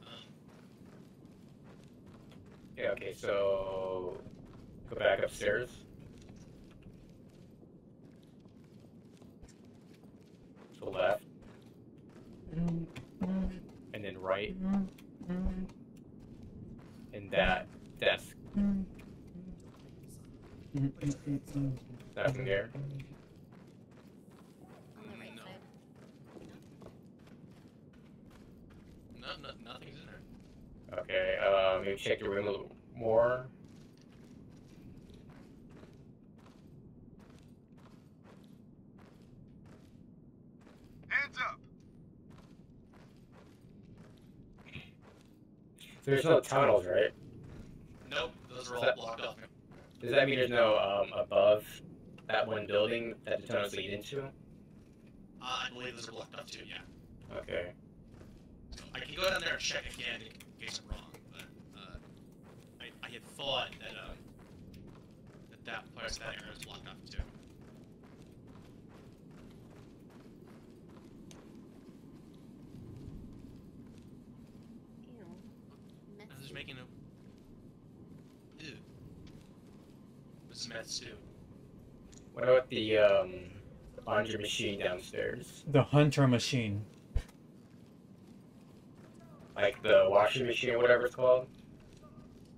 Yeah, okay, so go back upstairs. To the left. And then right. And that desk. Nothing there. on the right No. side. Nothing's in there. Okay, maybe check your room a little more. Hands up! There's no tunnels, right? Nope, those are all That- blocked off. Does that mean there's no above that one building that the tunnels lead into? I believe those are blocked off too. Yeah. Okay. So I can go down there and check again in case I'm wrong, but I had thought that place, that area was blocked off too. Ew. I was just Messy. making a. Ew. vents too. What about the laundry machine downstairs? The hunter machine. Like the washing machine or whatever it's called?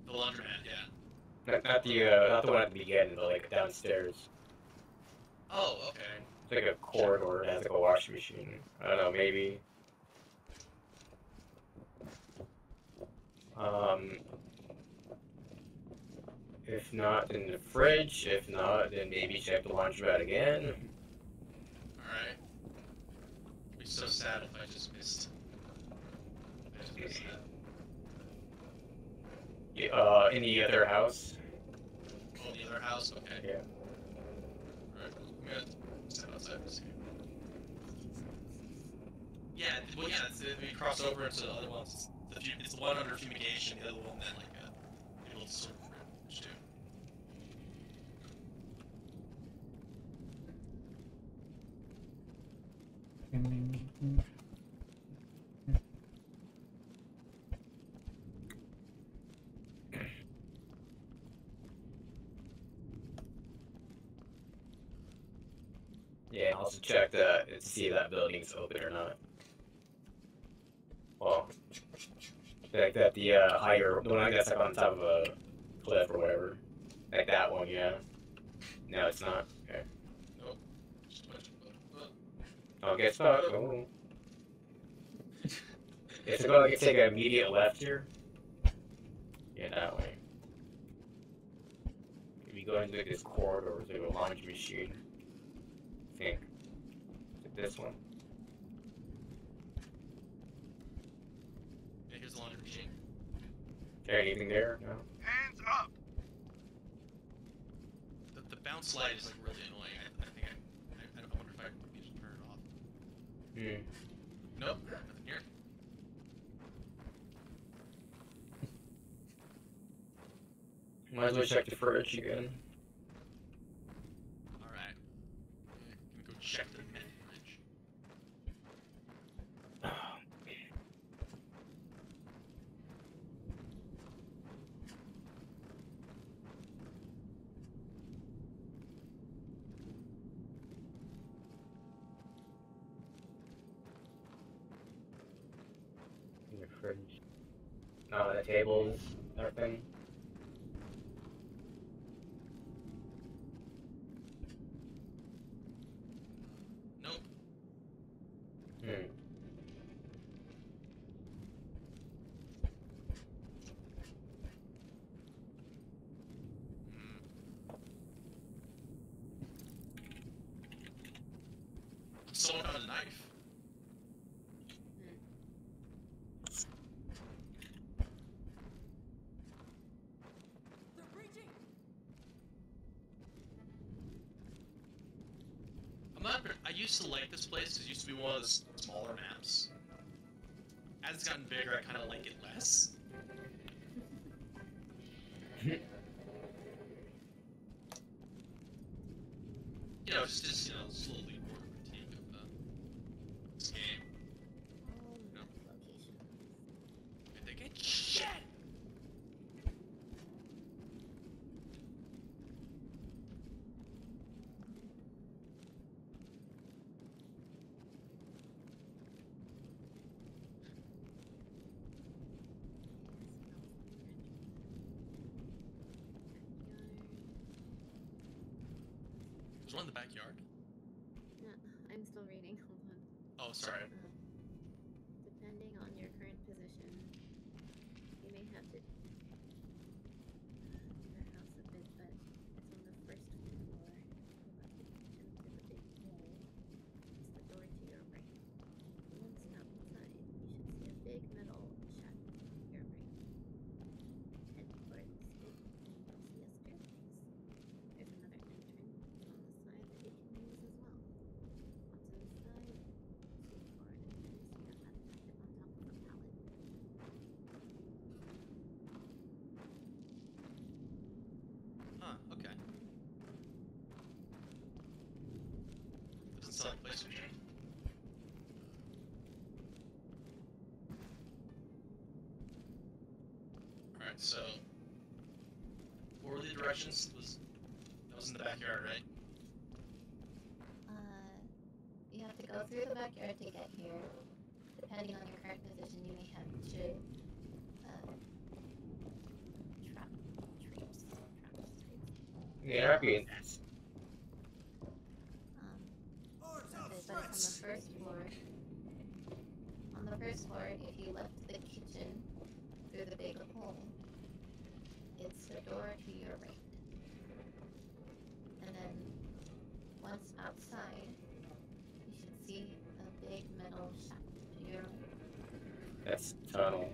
The laundromat, yeah. Not the one at the beginning, but like downstairs. Oh, okay. It's like a corridor that has like a washing machine. I don't know, maybe. If not, then the fridge. If not, then maybe check the laundromat again. Alright. It'd be so sad if I just missed. That. In the other house. Oh, the other house? Okay. Yeah. Alright, I'm gonna step outside for a second. Yeah, well, yeah, we cross over into the other ones. It's the one under fumigation, the other one that, like, people sort of bridge to. Yeah, I'll also check to see if that building's open or not. Well, like that the higher, the one that's like on top of a cliff or whatever. Like that one, yeah. No, it's not. Okay. Nope. Okay, it's not. Oh. It's going to take an immediate left here. Yeah, that way. If you go into like, this corridor, there's like a laundry machine. I think. Is it this one? Yeah, here's the laundry machine. Is there anything there? No. Hands up! The bounce light is like really annoying. I wonder if I can just turn it off. Nope, nothing here. Might as well check the fridge again. Alright. Gonna go check the meth fridge. In the fridge. No, the tables, everything. Nope. Someone found a knife. They're breaching. I used to like this place because it used to be one of the smaller maps. As it's gotten bigger, I kind of like it less. You know, just you know, slowly more critique of this game. You know? They get shit. There's one in the backyard. No, I'm still reading. Hold on. Oh, sorry. Depending on your current position, you may have to the house a bit, but it's on the first floor. You'll have to enter the big hall. It's the door to your right. Once outside, you should see a big metal shack to your right. Head towards it, and you'll see a staircase. There's another entrance on the side that you can use as well. Onto the side, see a door entrance you have that packet on top of a pallet. Huh, okay. Doesn't sound like a place for me. Alright, so what were the directions? That in the backyard, right? You have to go through the backyard to get here. Depending on your current position, you may have to trap traps. Yeah, I'd be in that. But on the first floor. On the first floor, if you left the kitchen through the big hole, it's the door to your right. And then once outside, you should see a big metal shaft to your right. That's tunnel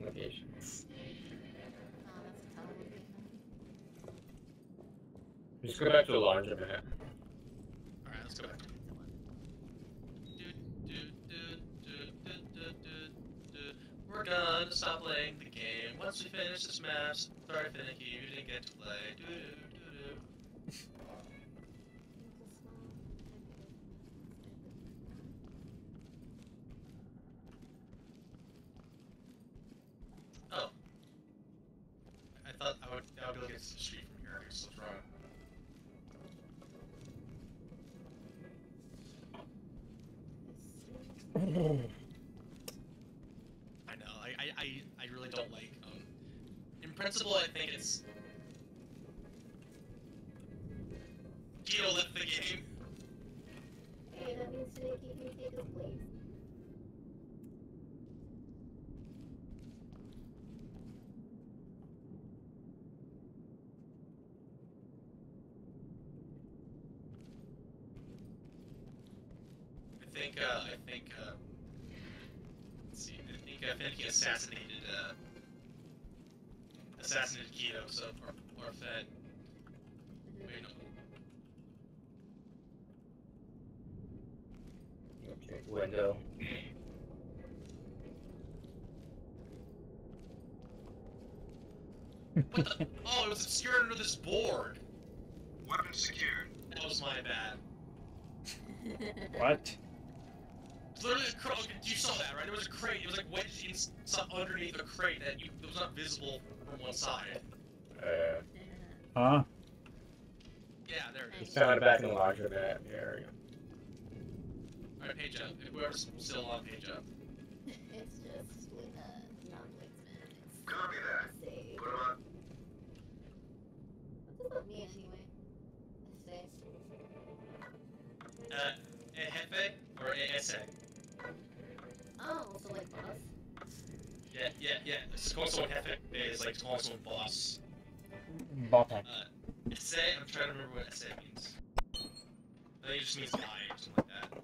locations. Oh, that's a tunnel location. Just go back to the laundromat. Alright, let's go back. We're gonna stop playing the game. Once we finish this map, sorry finicky, you didn't get to play. Oh. I thought I would be able to get to the street from here. I guess what's wrong. I know. I really don't like. In principle, I think it's. Gio left the game. Hey, that means Sneaky can take his place. Let's see. I think he assassinated Keto, so or Fed. Wait, no. Okay, window. What the? Oh, it was obscured under this board. Weapon secured. That was my bad. What? Literally, you saw that, right? There was a crate. It was like wedged in underneath a crate that was not visible from one side. Huh? Yeah, there it is. Just found it back in the laundromat area. Alright, page up. Whoever's still on, page up. It's just with non-placement. Copy that. Save. Put him on. What does that mean anyway? Save. Jefe or ASA? Oh, so like boss? Yeah. It's calling someone Jefe is like calling someone boss. Ballpark. SA, I'm trying to remember what SA means. I think it just means guy or something like that.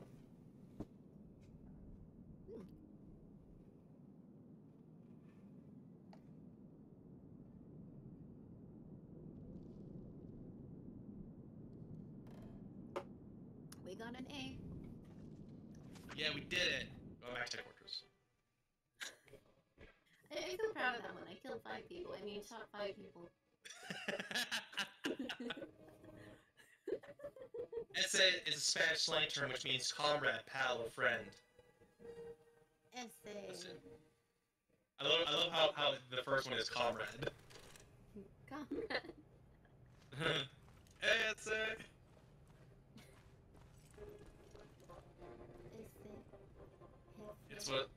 We got an A. Yeah, we did it! Going back to headquarters. I'm so proud of that one. I killed 5 people. I mean, shot 5 people. SA is a Spanish slang term which means comrade, pal, or friend. Essay. I love how the first one is comrade. Comrade. Hey, SA! It's what.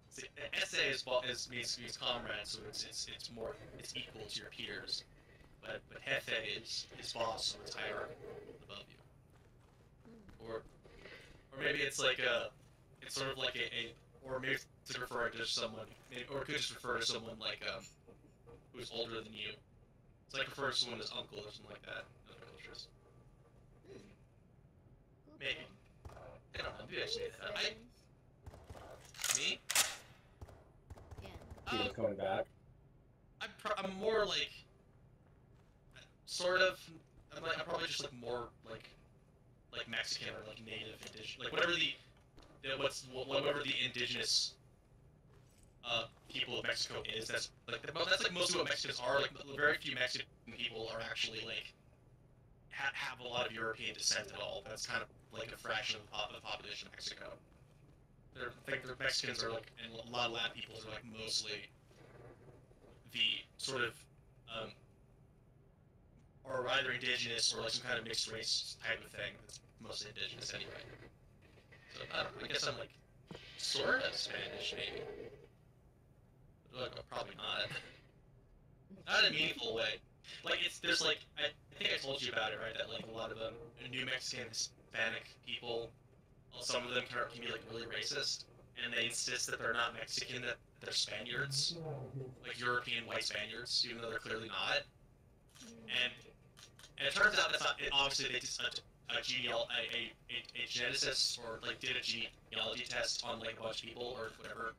See, SA means comrade, so it's equal to your peers. But Jefe is boss, so it's hierarchical above you. Or maybe it's like it's sort of like or maybe it's referring to someone, or it could just refer to someone like who's older than you. It's like refer to someone as uncle or something like that in other cultures. Maybe. I don't know. Maybe I should say that. Me? Yeah. He was coming back. I'm more like sort of. I'm probably just like more like Mexican or like native indigenous, like whatever whatever the indigenous people of Mexico is. That's like mostly what Mexicans are. Like very few Mexican people are actually like have a lot of European descent at all. That's kind of like a fraction of the population of Mexico. I think the Mexicans are like, and a lot of Latin people are like mostly the sort of or either indigenous or like some kind of mixed race type of thing. That's mostly indigenous anyway. So I guess I'm like sort of Spanish, maybe. Like, probably not. Not in a meaningful way. Like there's like I think I told you about it, right? That like a lot of New Mexican Hispanic people, well, some of them can be like really racist, and they insist that they're not Mexican, that they're Spaniards, like European white Spaniards, even though they're clearly not. And it turns out that's not. Obviously, they just a geneticist or like did a genealogy test on like a bunch of people or whatever,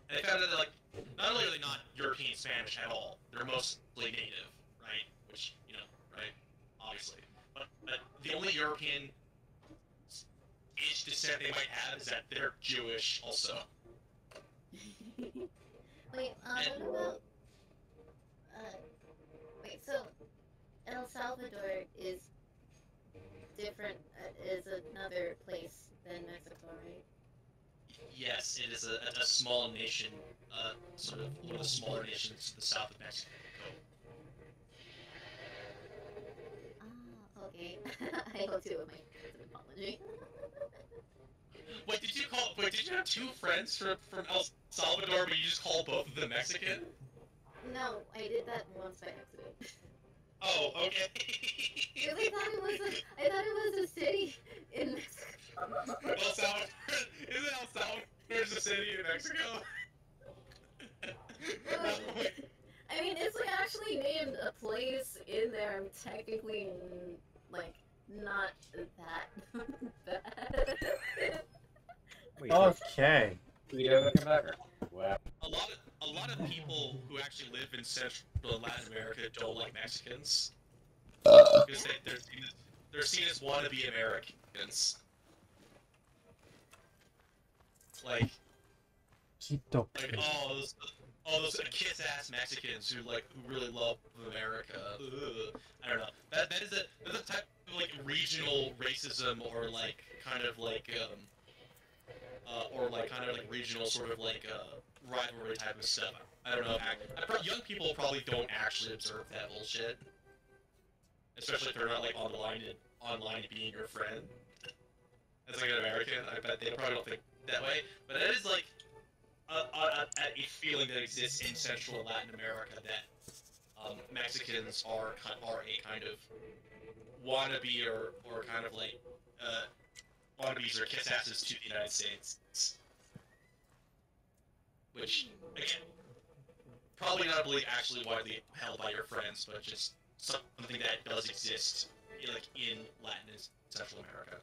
and they found out that like not only are they not European Spanish at all, they're mostly native, right? Which right, obviously, but the only European-ish descent they might have is that they're Jewish also. Wait, what about wait, so El Salvador is different, is another place than Mexico, right? Yes, it is a small nation, sort of one of the smaller nations to the south of Mexico. Ah, okay. I owe two of my friends an apology. Wait, did you have two friends from El Salvador, but you just called both of them Mexican? No, I did that once by accident. Oh, okay. Because I thought it was a city in Mexico. El Salvador, isn't El Salvador a city in Mexico? I mean, it's like actually named a place in there. I'm technically like not that bad. Okay. Wow. A lot of people who actually live in Central and Latin America don't like Mexicans because they're seen as wannabe Americans. Like those kiss-ass Mexicans who really love America. Ugh. I don't know. That's a type of like regional racism or like kind of like regional sort of like rivalry type of stuff. I don't know. Young people probably don't actually observe that bullshit, especially if they're not like online being your friend. As like an American, I bet they probably don't think that way. But it is like a feeling that exists in Central and Latin America that Mexicans are a kind of wannabe or kind of like wannabes or kiss asses to the United States. Which, again, probably not actually widely held by your friends, but just something that does exist, like in Latin and Central America.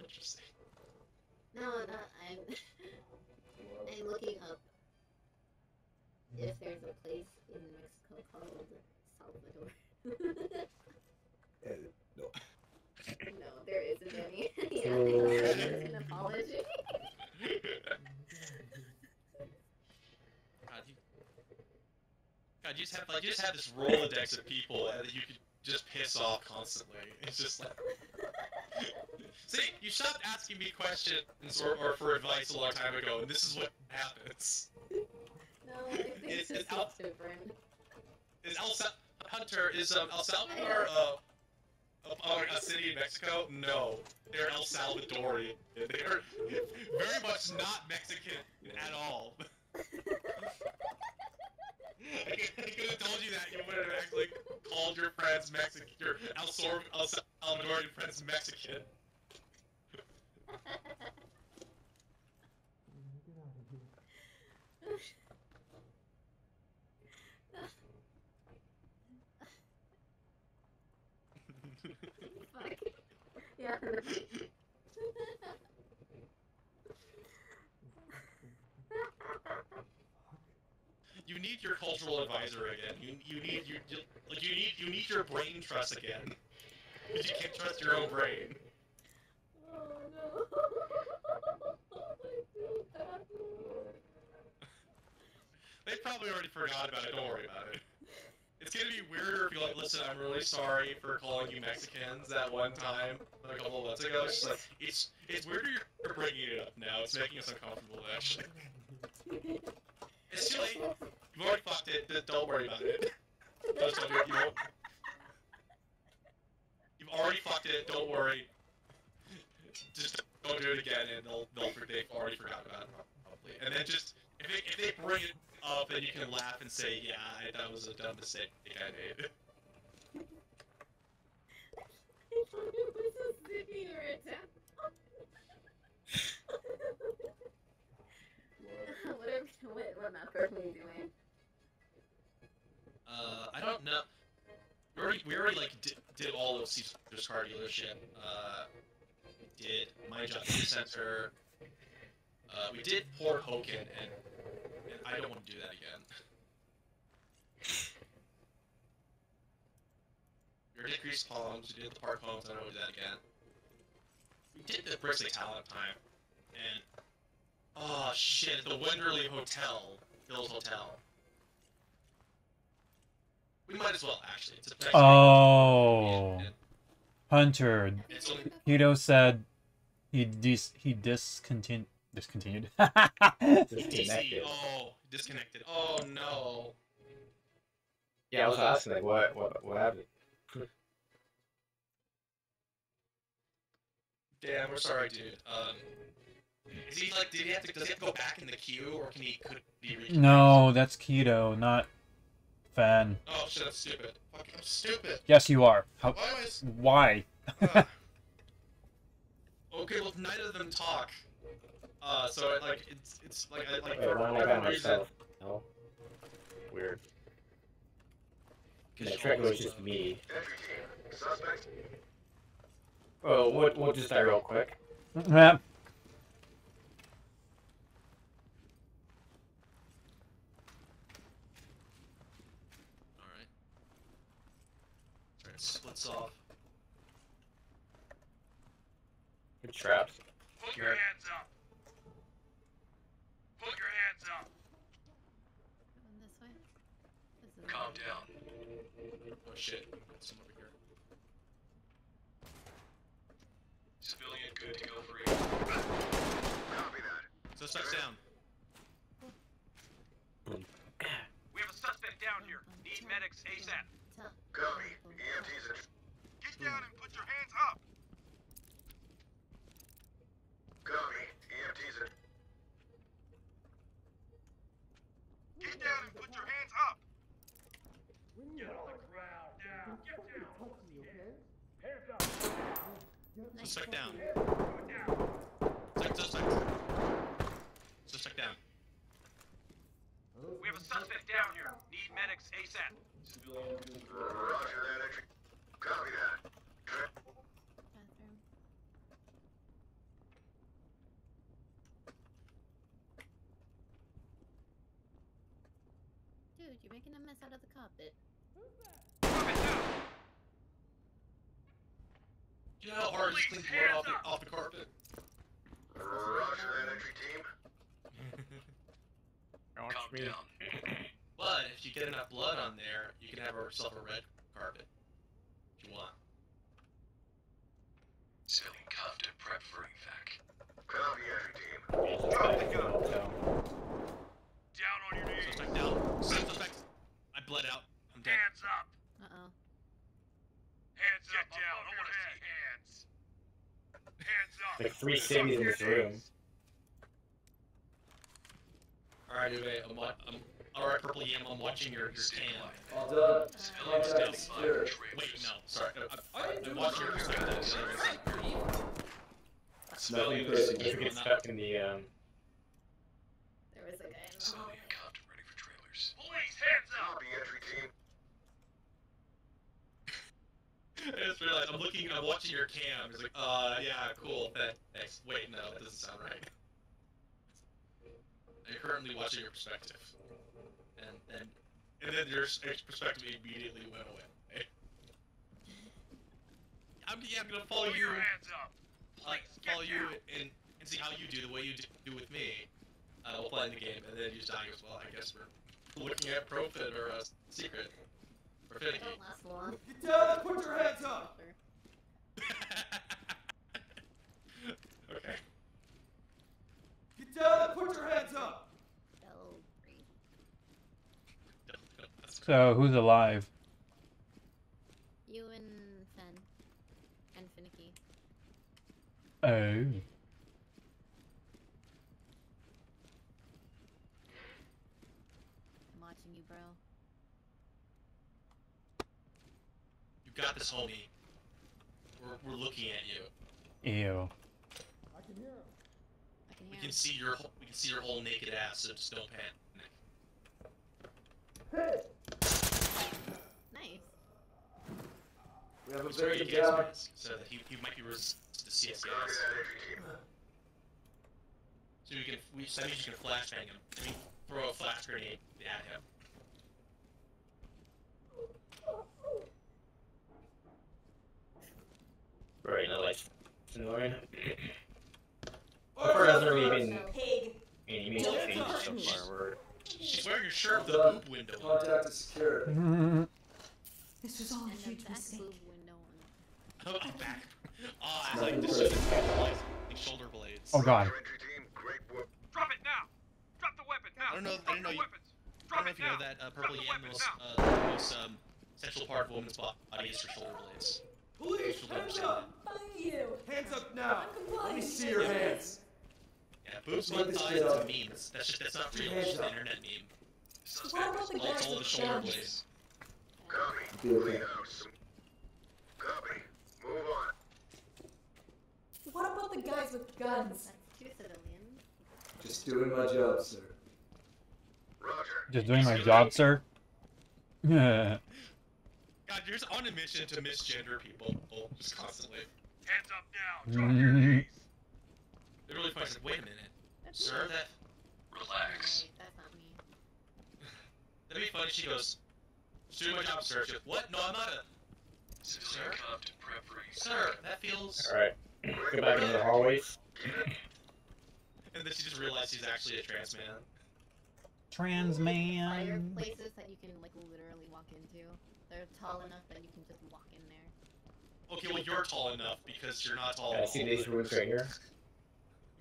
Interesting. No, I'm looking up if there's a place in Mexico called Salvador. No. No, there isn't any. Yeah, that's an apology. God, you just have this Rolodex of people that you could just piss off constantly. It's just like, see, you stopped asking me questions or for advice a long time ago, and this is what happens. No, I think it's just different. Is El Salvador a city in Mexico? No, they're El Salvadorian. They're very much not Mexican at all. I could have told you that. You would have actually called your friends Mexican, your El Salvadorian friends Mexican. Fuck. Yeah. You need your cultural advisor again. You need your brain trust again. Because you can't trust your own brain. Oh no. They probably already forgot about it. Don't worry about it. It's gonna be weirder if you're like, listen, I'm really sorry for calling you Mexicans that one time a couple of months ago. It's just like it's weirder you're bringing it up now. It's making us uncomfortable actually. It's too late. already fucked it. Don't worry about it. Just don't do it. You've already fucked it. Don't worry. Just don't do it again, and they've already forgot about it probably. And then just if they bring it up, then you can laugh and say, yeah, that was a dumb mistake I made. What map are we doing? I don't know. We already like did all of Caesar's car dealership. We did My Job Center. We did Port Hoken, and I don't want to do that again. We did Grease Palms. We did the Park Homes. I don't want to do that again. We did the Bricks Talent time, and oh shit, the Wenderley Hotel, Hills Hotel. We might as well actually. It's a nice Oh, and Hunter. it's only Hito said he discontinued. Disconnected. Oh, disconnected. Oh no. Yeah, I was asking like what happened? Damn, we're sorry, dude. Is he like? Does he have to go back in the queue, or could he reach? No, that's Keto, not Fan. Oh shit, that's stupid. Fuck, I'm stupid. Yes, you are. How? Why am I? Why? Okay, well, neither of them talk. So like it's like I like Wait, for why am I whatever by reason. myself? No. Weird. The trick was just me. Entry team. Suspect. Well, we'll just die real quick. Yeah. Alright. Alright, splits off. Good traps. Put your hands up. Put your hands up. Going this way? This is Calm down. Oh shit. Some over here. Civilian good to go free. Copy that. Suspect's down. We have a suspect down here. Need medics ASAP. Copy. EMTs are... Get down and put your hands up. Copy. EMTs are... Get down and put your hands up. Get on the ground now. Get down. Hands up. Suspect down. Down. Suspect. Suspect down. We have a suspect down here. Need medics ASAP. Roger that, entry. Copy that. bathroom. Dude, you're making a mess out of the carpet. You know how hard it is to clean blood off the carpet? Roger that, entry team. Calm down. But if you get enough blood on there, you can have yourself a red carpet. If you want. Civilian cuffed and prep for evac. Copy, entry team. Drop the gun. Down on your knees. Suspect down. Suspect. I bled out. I'm dead. Hands up. Uh-oh. Hands up. Get down. I want to see hands. Hands up. Like 3 cities in this room. Alright, Uwe, alright, Purple Yam, I'm watching your cam. All done. Civilian Contact standing by for secure. Wait, trailers. no, sorry. I'm watching your perspective. Smelling person. If we get stuck in the There was a guy in the hallway. Civilian cuffed and ready for trailers. Police, hands up. Copy, entry team. I just realized I'm watching your cam. It's like, yeah, cool, thanks. Wait, no, that doesn't sound right. I'm currently watching your perspective. And then your perspective immediately went away. I'm gonna follow Put you, your hands up. follow you and see how you do the way you do with me. We'll play in the game, and then you just die as well. I guess we're looking at Profit or a secret. Or Finicky. Don't last long. Get down and put your hands up. Okay. Get down and put your hands up. Bell free. So, who's alive? You and Fen. And Finicky. Oh. I'm watching you, bro. You got this, homie. We're looking at you. Ew. I can hear him. I can We hear can him. see your whole naked ass, so just don't panic. Nice. We have a It's very victim gas down. mask, so that he might be resistant to CSAS. Copy that, entry team. So that means you can flashbang him. I mean, throw a flash grenade at him. Right, no, like, it's annoying. Pepper doesn't really even Pig. any changes so far. We're She's wearing your shirt with the Done. boob window. Contact is secured. This was all a And the huge back mistake. boob window on it. Oh, back. Oh, I like this shit. Like shoulder blades. Oh god. Entry team, great work. Drop it now! Drop the weapon now! I don't know Drop if the you. weapons! I don't Drop know it if you know now! that Drop purple the yam weapons most now! most central part of a woman's body is her shoulder blades. Police, She'll hands understand up! Fuck you. Hands up now! Let me see your Yeah. hands. Yeah, boobs Let one this size kid is a up. meme. That's not real. Hands It's just an up. internet meme. What about the It's guys all the with shoulder guns? blades. Copy. Be okay. House. Copy. Move on. What about the guys with guns? That's two civilians. Just doing my job, sir. Roger. Just doing my job, sir. Yeah. God, you're just on a mission to misgender people just constantly. Hands up now! Drop your knees! They're really funny. It's like, wait a minute, That's sir. me. Relax. Wait, that's not me. That'd be funny. She goes, "Just doing my job, sir." She goes, "What? No, I'm not a Civilian cuffed and prep for sir." That feels. alright. Go back into the hallways. And then she just realized he's actually a trans man. Trans Fire man. places that you can like literally walk into. They're tall enough that you can just walk in there. Okay, well you're tall enough because you're not tall. I see these rooms right here.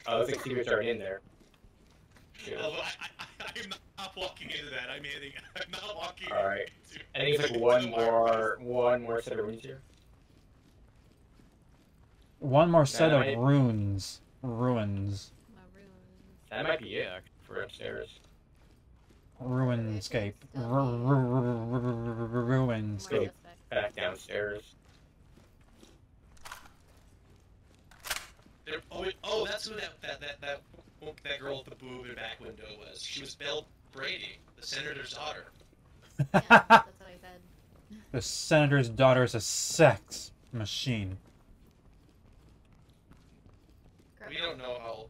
Oh, looks like secrets are in there. Oh, I'm not walking into that. I'm not walking. Alright. into- I think it's like one more set of rooms here. One more set of Right. ruins. Ruins. Maroons. That might be it for upstairs. Ruinscape. Ruinscape. Suspect. Back downstairs. Oh, that's who that girl with the boob in the back window was. She was Belle Brady, the senator's daughter. Yeah, that's what I said. The senator's daughter is a sex machine. We don't know how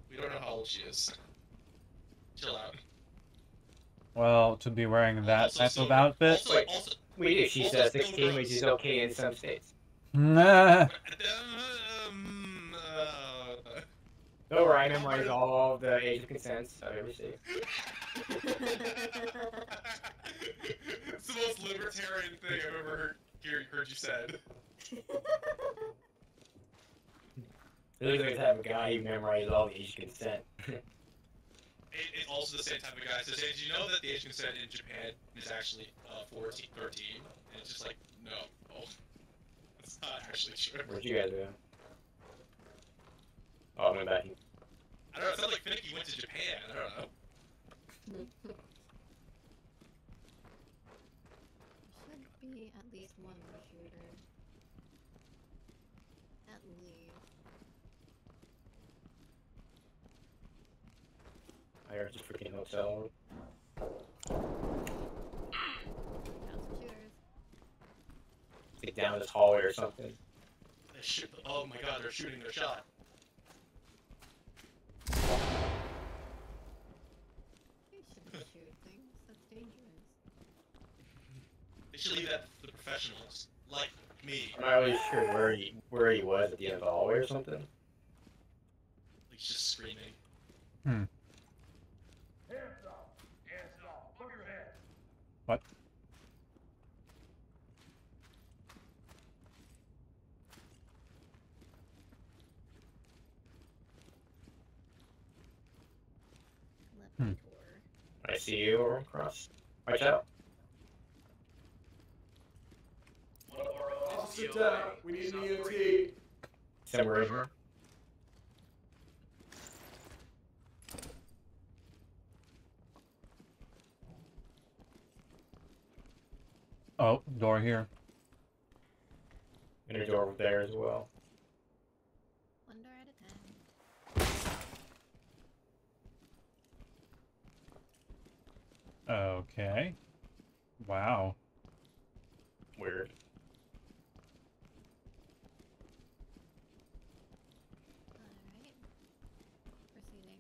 old she is. Chill out. Well, to be wearing that Also, type so- of outfit. Also, We do. She's Also, 16, which is okay in some states. Nah. um, Don't worry, I memorize all of the age of consents I've ever seen. It's the most libertarian thing I've ever heard you said. Those are the type of guy who memorizes all the age of consent. It's also the same type of guy. So, did you know that the age consent in Japan is actually 13? And it's just like, no, it's not actually true. Where'd you guys go? Oh, I went back. I don't know. It sounds like Finicky went to Japan. I don't know. Should be at least one shooter. At least. I heard the freaking hotel. Got some shooters. Like down this hallway or something. They shoot. Oh my God, they're shooting their shot. You shouldn't shoot things. That's dangerous. They should leave that to the professionals, like me. I'm not really sure where he was at the end of the hallway or something. Like just screaming. Hands up! Hands up! Look your hands! What? Left door. I see you across. Watch out. Officer down. We need an EMT. Somewhere over. Oh, door here. And a door over there as well. One door at a time. Okay. Wow. Weird. Alright. Proceeding.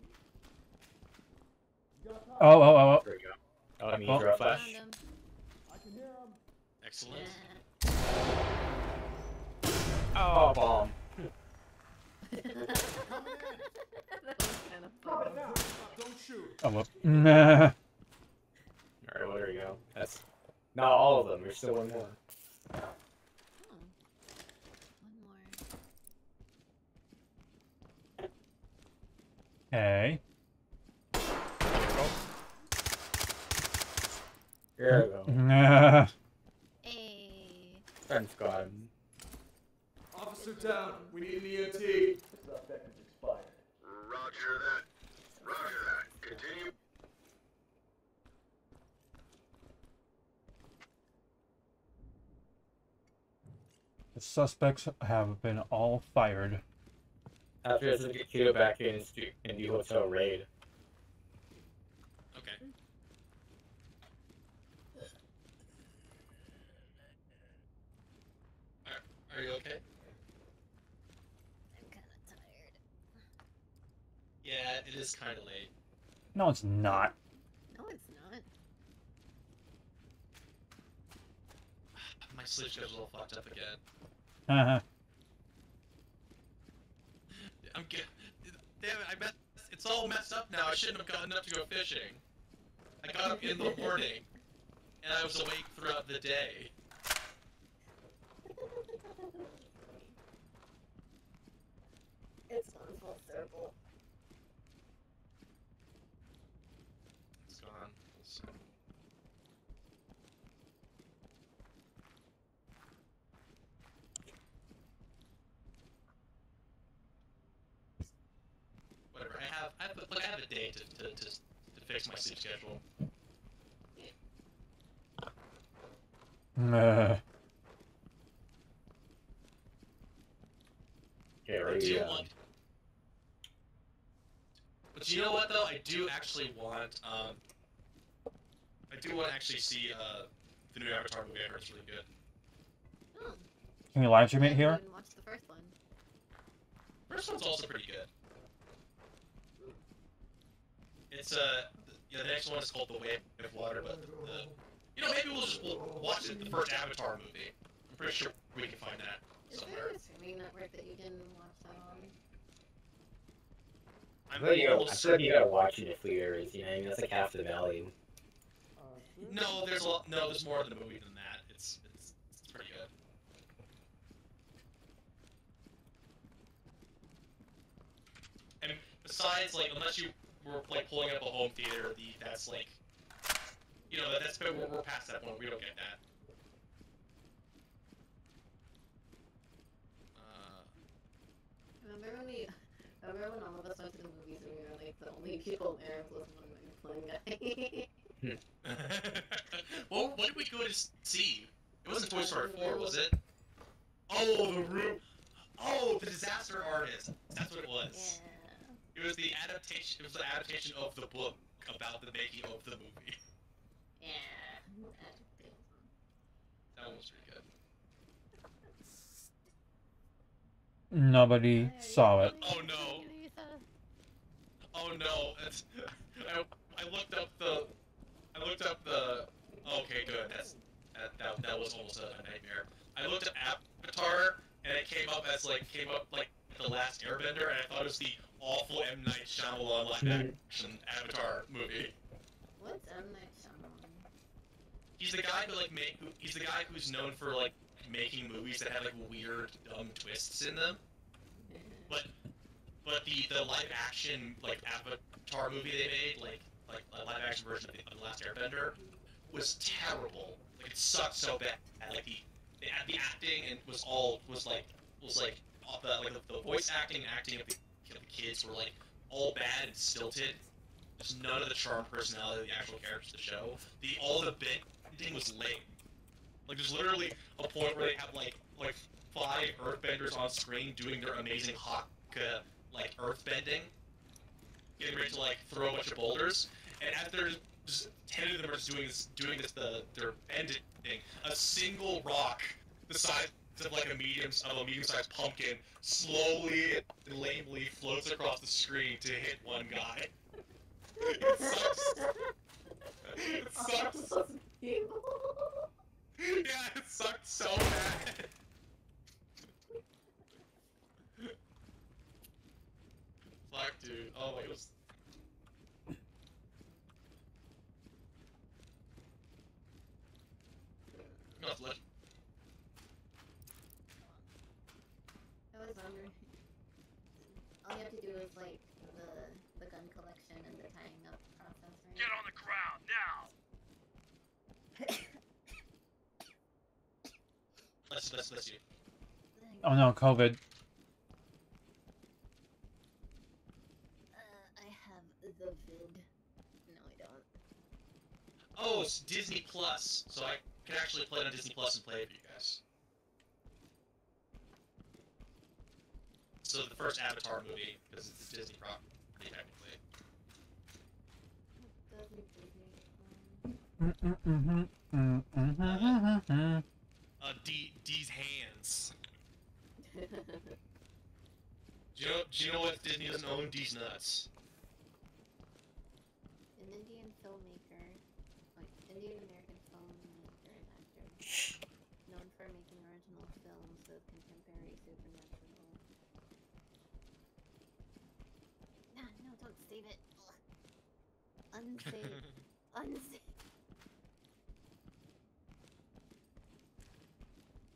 Oh. There we go. Oh, I mean, Oh. draw flash. Found him. I can hear him. Excellent. Oh, bomb. That was kind of Drop fun. it now. Don't shoot. Oh, well. Nah. Alright, well, there we go. That's not all of them. There's still one more. Oh. One more. Okay. There we go. Nah. Hey. Friend's got him. Officer down. We need an EMT. The suspect is expired. Roger that. Roger that. Continue. The suspects have been all fired. After this, we get Kilo back in and do hotel raid. Okay. Are you okay? I'm kind of tired. Yeah, it is kind of late. No, it's not. No, it's not. My sleep schedule's all fucked up again. Uh-huh. I'm get. Damn it! It's all messed up now. I shouldn't have gotten up to go fishing. I got up in the morning, and I was awake throughout the day. It's gone full circle. It's gone. Whatever. I have a day to fix my sleep schedule. Okay, I ready do to go. want. But you know what though? I do actually want. I do want to actually see the new Avatar movie. I heard it's really good. Oh. Can you live stream it I here? didn't watch the first one. First one's also pretty good. It's the next one is called The Way of Water, but maybe we'll watch it, the first Avatar movie. I'm pretty sure we can find that Is somewhere. there a streaming network that you can watch that on? I feel like you gotta watch it in theaters, you know, that's like half the value. No, there's a lot. No, there's more to the movie than that. It's pretty good. And besides, like, unless you were like pulling up a home theater, that's like, that's we're past that point. We don't get that. Remember when all of us went to the movies and we were like the only people there was one guy? Well, what did we go to see? It wasn't Toy Story 4, was it? Oh, the room. Oh, the Disaster Artist. That's what it was. Yeah. It was the adaptation. It was the adaptation of the book about the making of the movie. Yeah. That one was pretty good. Nobody saw it. Oh no. Oh no. I looked up the. Okay, good. That was almost a nightmare. I looked up Avatar, and it came up like the Last Airbender, and I thought it was the awful M. Night Shyamalan live action Avatar movie. What's M. Night Shyamalan? He's the guy he's the guy who's known for like making movies that have like weird, dumb twists in them. But the live action like Avatar movie they made, like a live action version of the Last Airbender, was terrible. Like it sucked so bad. Like the acting and the voice acting of the kids were like all bad and stilted. There's none of the charm personality of the actual characters of the show. All the bending was lame. Like there's literally a point where they have like 5 earthbenders on screen doing their amazing Haka like earthbending, getting ready to like throw a bunch of boulders, and after just 10 of them are just doing their bending, a single rock the size of like a medium-sized pumpkin slowly and lamely floats across the screen to hit one guy. It sucks. It sucks. Yeah, it sucked so bad. Fuck, dude. Oh my, it was. No, it's legend. I was wondering. All you have to do is like the gun collection and the tying up process, right? Get on the ground now! Let's you. Oh no, COVID. I have the vid. No, I don't. Oh, it's Disney Plus, so I can actually play it on Disney Plus and play it for you guys. So the first Avatar movie, because it's a Disney property, technically. D's hands. Do you know what Disney doesn't own? D's nuts. An Indian filmmaker, Indian-American filmmaker and actor, known for making original films with contemporary supernatural. Nah, no, don't save it. Ugh. Unsave. Unsave.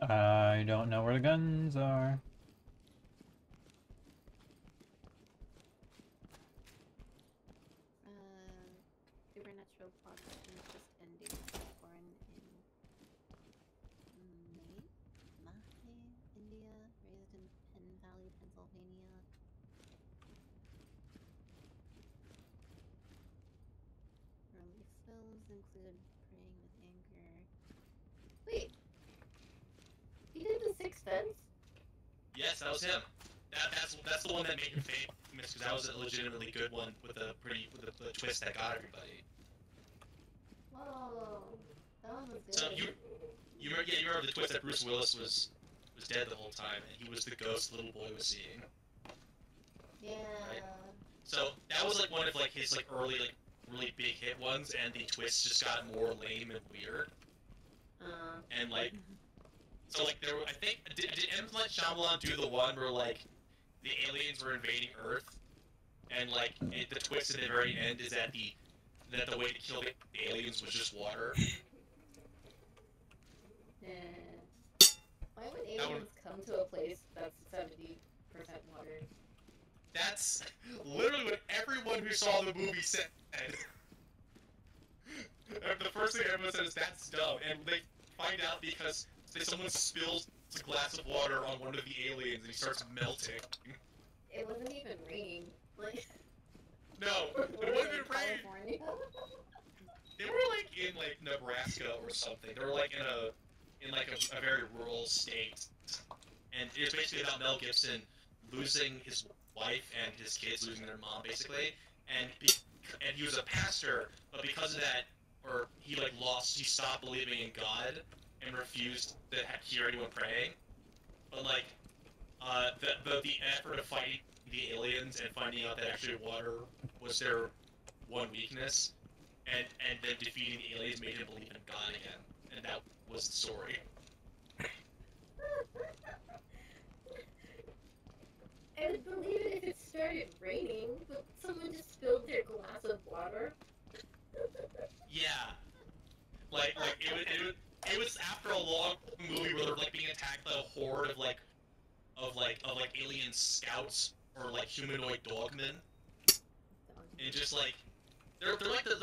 I don't know where the guns are. Supernatural plot is just ending. Born in Mahe, India, raised in Penn Valley, Pennsylvania. Early films include Praying with Anger. Wait! He did The Sixth Sense? Yes, that was him. That's the one that made him famous, because that was a legitimately good one with a twist that got everybody. Whoa, that one was good. So you remember the twist that Bruce Willis was dead the whole time, and he was the ghost the little boy was seeing. Yeah. Right? So that was like one of like his like early like really big hit ones, and the twists just got more lame and weird. And like, so like there, I think did M. Night Shyamalan do the one where like the aliens were invading Earth, and like the twist at the very end is that the way to kill the aliens was just water. Why would aliens come to a place that's 70% water? That's literally what everyone who saw the movie said. The first thing everyone said is that's dumb, and they find out because someone spills a glass of water on one of the aliens and he starts melting. It wasn't even raining. Like, no, it wasn't even raining. California. They were like in like Nebraska or something. They were like in a very rural state, and it was basically about Mel Gibson losing his wife and his kids losing their mom basically, and he was a pastor, but because of that, or he stopped believing in God and refused to hear anyone praying. But like, the effort of fighting the aliens and finding out that actually water was their one weakness, and then defeating the aliens made him believe in God again, and that was the story. I would believe it if it started raining, but someone just spilled their glass of water. Yeah, like it was after a long movie where they're like being attacked by a horde of alien scouts or like humanoid dogmen, and just like they're like the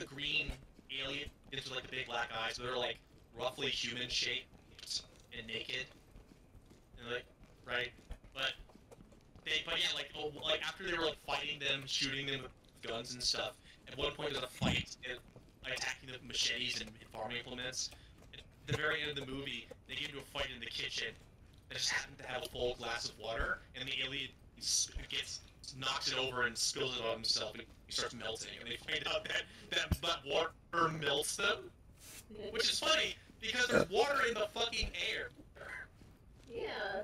green aliens with like the big black eyes. They're like roughly human shaped, and naked, and like, right? But yeah, like after they were like fighting them, shooting them with guns and stuff. At one point, there's a fight, and attacking them with machetes and farming implements. At the very end of the movie, they get into a fight in the kitchen. They just happen to have a full glass of water, and the alien knocks it over and spills it on himself, and he starts melting. And they find out that water melts them, which is funny because there's water in the fucking air. Yeah.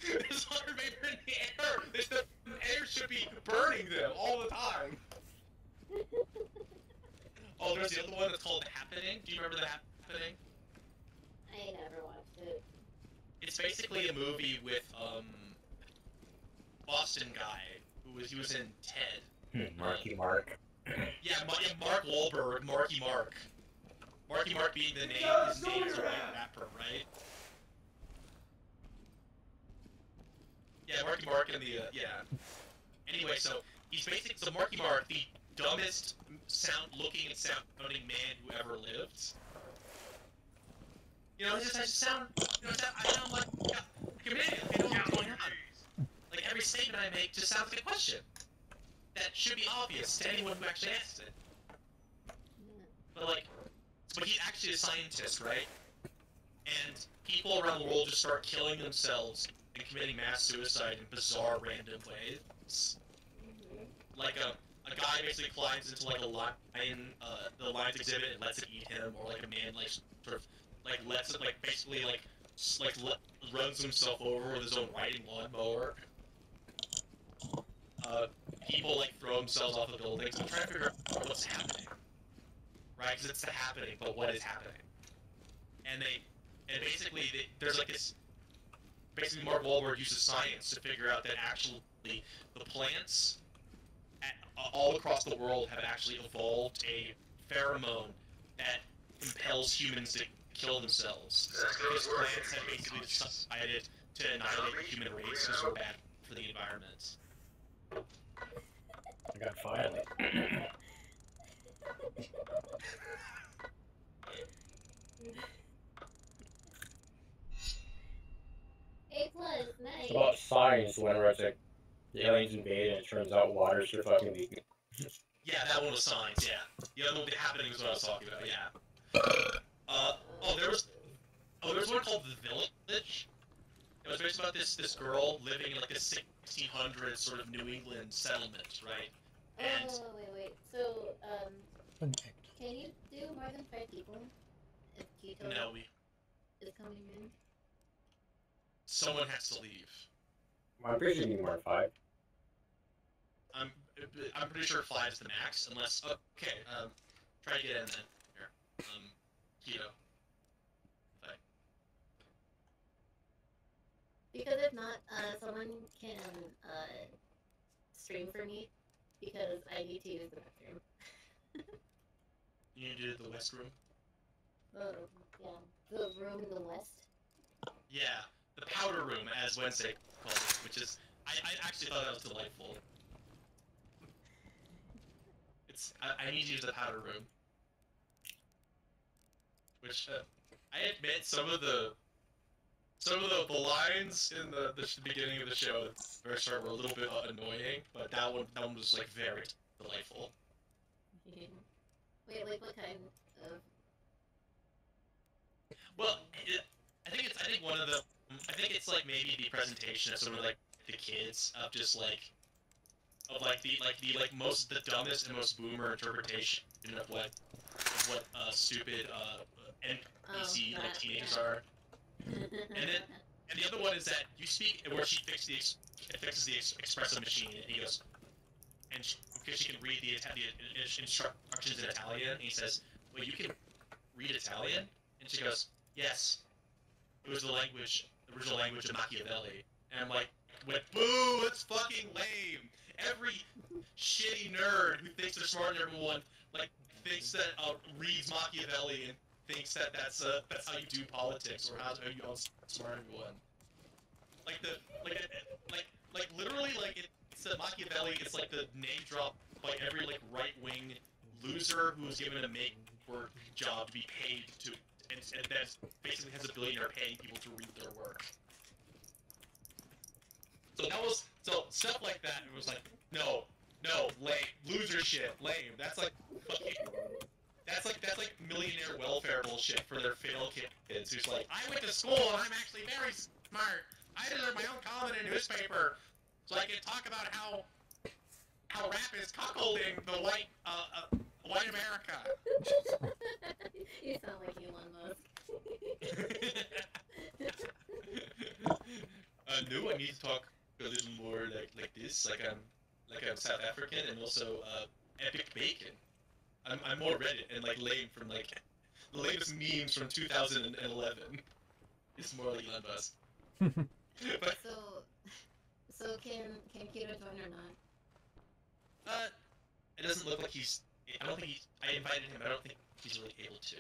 There's water vapor in the air. The air should be burning them all the time. Oh, there's the other one that's called The Happening. Do you remember The Happening? I never watched it. It's basically a movie with Boston guy he was in Ted. Marky Mark. Yeah, Mark Wahlberg, Marky Mark. Marky Mark being the name, his name is a white rapper, right? Yeah, Marky Mark and the yeah. Anyway, so he's basically Marky Mark, the dumbest looking and sounding man who ever lived. You know, I just sound, you know, I sound like a comedian. I know what's going on. Like every statement I make just sounds like a question that should be obvious to anyone who actually asks it. But he's actually a scientist, right? And people around the world just start killing themselves and committing mass suicide in bizarre, random ways. Like a guy basically climbs into like a lion, the lion's exhibit and lets it eat him, or like a man like sort of like lets it like basically runs himself over with his own riding lawnmower. People like throw themselves off of buildings. I'm trying to figure out what's happening, right? Because it's the happening, but what is happening? And basically there's like this. Basically, Mark Wahlberg uses science to figure out that actually the plants all across the world have actually evolved a pheromone that compels humans to kill themselves. These plants have basically decided to annihilate the human race because we're bad for the environment. I got finally. A+, nice. It's about science whenever it's like the aliens invade and it turns out water's your fucking leaking. Yeah, that one was science, yeah. The other one, The Happening, was what I was talking about, yeah. There was one called The Village. It was based about this girl living in like a 1600s sort of New England settlement, right? And Wait. So, can you do more than 5 people? If Keto is coming in? Someone has to leave. I'm pretty sure you need more than 5. I'm pretty sure 5 is the max, unless okay. Try to get in then. Here, Keto. Because if not, someone can stream for me because I need to use the bathroom. You need to do the West Room. Yeah, the room in the west. Yeah, the powder room, as Wednesday called it, which is I actually thought that was delightful. I need to use the powder room, which I admit some of the lines in the beginning of the show at the very start were a little bit annoying, but that one was like very delightful. Wait, like what kind of? Well, I think one of the I think it's like maybe the presentation of some of like the kids of just like the most the dumbest and most boomer interpretation of what stupid NPC like teenagers are. And the other one is that you speak where she fixes the espresso machine, and he goes, because she can read the instructions in Italian, and he says, "Well, you can read Italian?" And she goes, "Yes. It was the original language of Machiavelli." And I'm like, "Boo! That's fucking lame." Every shitty nerd who thinks they're smarter than everyone, like, thinks that reads Machiavelli and thinks that that's how you do politics or how you outsmart everyone. Literally, it's the Machiavelli. It's like the name drop by every like right wing loser who was given a make work job to be paid to and that's basically has a billionaire paying people to read their work. So that was stuff like that. It was like no, lame, loser shit, lame. That's like fucking. That's like millionaire welfare bullshit for their failed kids who's like, I went to school and I'm actually very smart. I deserve my own column in a newspaper so I can talk about how rap is cuckolding the white America. You sound like Elon Musk. No, I need to talk a little more like this, like I'm South African and also epic bacon. I'm more Reddit and like lame from like the latest memes from 2011. It's more like Elon Musk. But so can Keto join or not? It doesn't look like he's. I don't think he's. I invited him. I don't think he's really able to.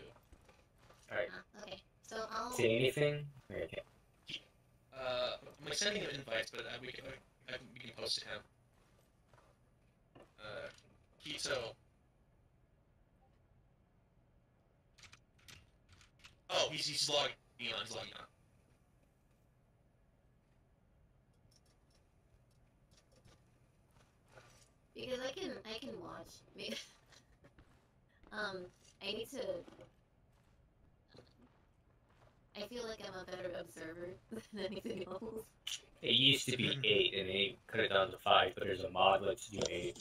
Alright. Okay, so I'll. See anything? Okay. I'm like sending him invites, but we can post to him. Keto. Oh, he's logging on. He's logging on. Because I can watch. I need to. I feel like I'm a better observer than anything else. It used to be 8, and they cut it down to 5, but there's a mod that lets you do 8.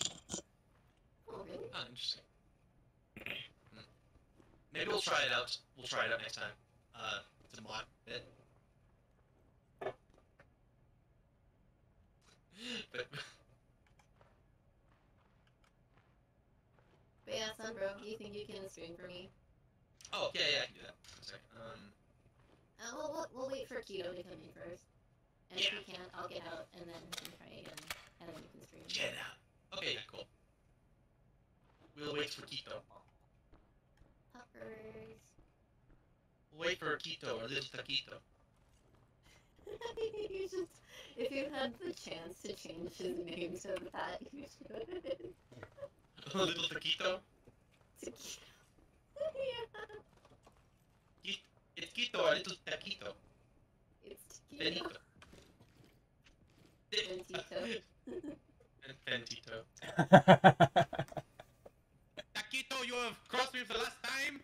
Oh, really? Oh, interesting. Maybe we'll try it out. We'll try it out next time. To mod it. But yeah, Sunbro, do you think you can stream for me? oh yeah, I can do that. One second. We'll wait for Keto to come in first. And if he can't, I'll get out and then we can try again. And then you can stream. Get out. Okay, yeah, cool. We'll wait for Keto. Puppers. We'll wait for Keto, or little Taquito. You should, if you had the chance to change his name to that, you should. Little Taquito? Taquito. Yeah. It's Quito, a little Taquito. It's Taquito. Benito. Bentito. Taquito, you have crossed me for the last time?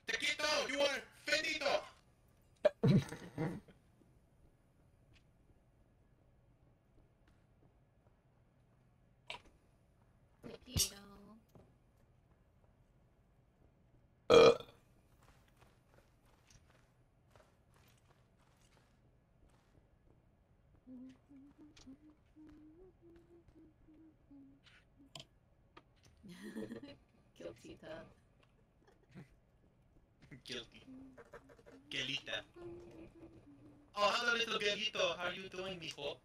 Taquito, you are Benito! Taquito. Guilty-ta. Guilty. Gelita. Oh, hello, little Gelito. How are you doing, mijo?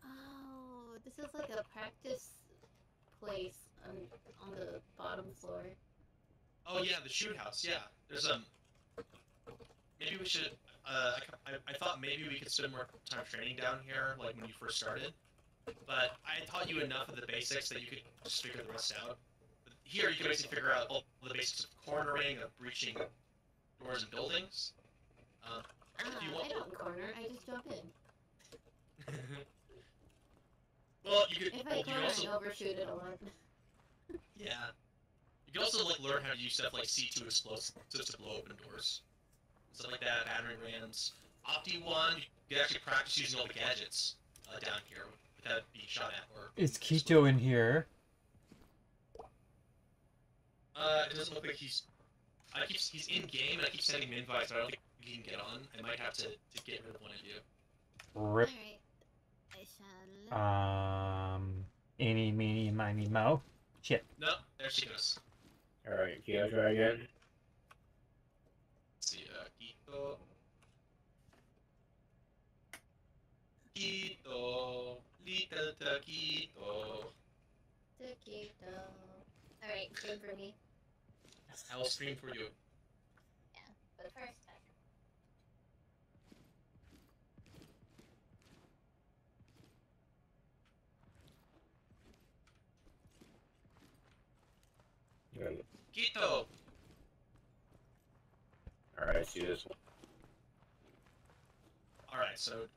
Oh, this is like a practice place on the bottom floor. Oh yeah, the shoot house. Yeah, there's maybe we should. I thought maybe we could spend more time training down here, like when you first started. But I taught you enough of the basics that you could just figure the rest out. But here you can basically figure out all the basics of cornering, of breaching doors and buildings. If you want... I don't corner. I just jump in. Well, you could. If I corner, also... I overshoot it a lot. Yeah. You can also like learn how to use stuff like C2 explosives to blow open doors. Stuff like that, battering rams. Opti 1, you can actually practice using all the gadgets down here without being shot at. Or Is Keto in here? It doesn't look like he's in game, and I keep sending him invites, but I don't think he can get on. I might have to get rid of one of you. Rip. Alright. I shall... Eeny, meeny, miny, mo. Shit. No, there she goes. Alright, Keto, try again. Let's see, Quito. Taquito, little taquito. Taquito. Alright, scream for me. I will scream for you. Yeah, but first, Quito. Alright, let's do this one. Alright, so,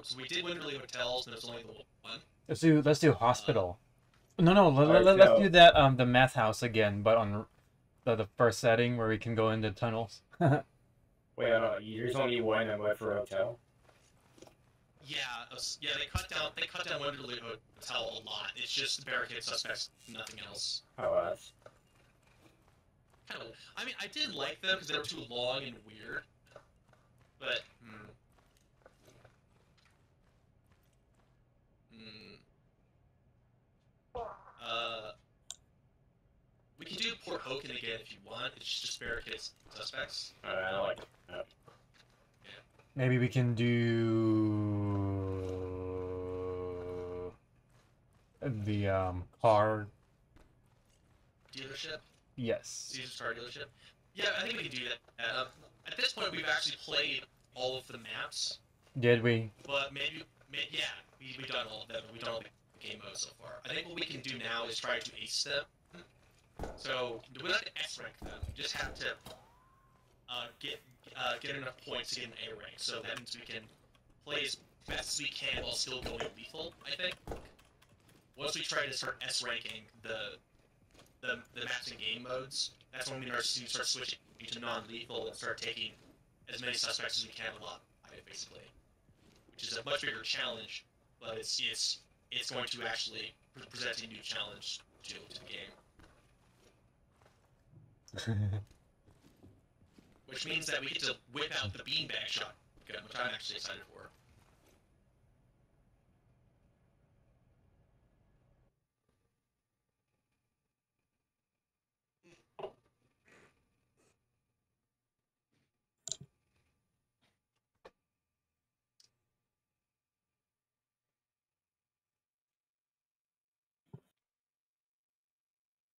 so we did Winterly Hotels, and there's only the one. Let's do hospital. No, Alright, let's so- do that the math house again, but on the first setting where we can go into tunnels. Wait, there's only one web for hotel. Yeah, they cut down Winterly Hotel a lot. It's just barricade suspects, nothing else. Oh, that's... Kind of. I mean, I did like them because they were too long and weird. But, we can do Port Hoken again if you want. It's just barricade suspects. I don't like that. Maybe we can do the car. Dealership? Yes. Caesar's car dealership? Yeah, I think we can do that. At this point, we've actually played all of the maps. Did we? But yeah, we've done all of them. We've done all the game modes so far. I think what we can do now is try to ace them. So, we don't have to S-rank them. We just have to get enough points to get an A rank. So that means we can play as best as we can while still going lethal, I think. Once we try to start S-ranking the maps and game modes, that's when we start switching to non-lethal and start taking as many suspects as we can a lot, basically. Which is a much bigger challenge, but it's going to actually present a new challenge to the game. Which means that we get to whip out the beanbag shotgun, which I'm actually excited for.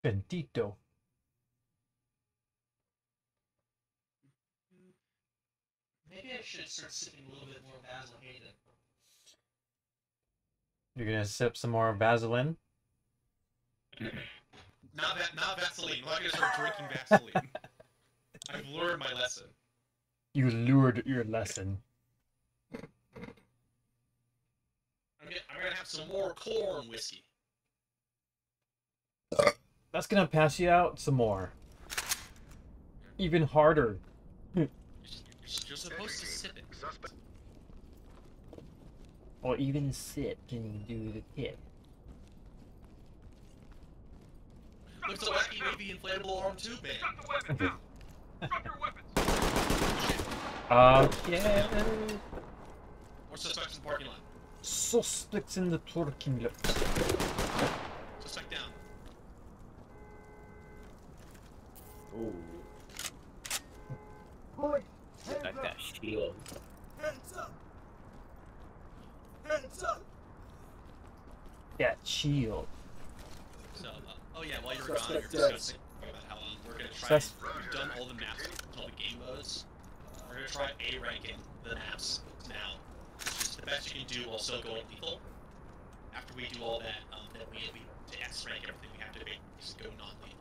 Bendito. Maybe I should start sipping a little bit more Basil Hayden. You're gonna sip some more Vaseline? Not Vaseline. I'm not gonna start drinking Vaseline. I've learned my lesson. You lured your lesson. I'm gonna have some more corn whiskey. That's gonna pass you out some more. Even harder. You're supposed to sip it. Or even sit can you do the tip. Looks a wacky wavy inflatable arm tube man. Drop the weapons now! Drop your weapons! Okay. More suspects in the parking lot. Suspects in the parking lot. Suspect down. Ooh. Police, hands Like up! that shield. Hands up! Hands up! That shield. So, oh yeah, while you're gone, you're discussing about how we're gonna try. We've done all the maps, all the game modes. We're gonna try A ranking the maps now, which is the best you can do while still going lethal. After we do all that, then we to S rank everything. We have to basically go non-lethal.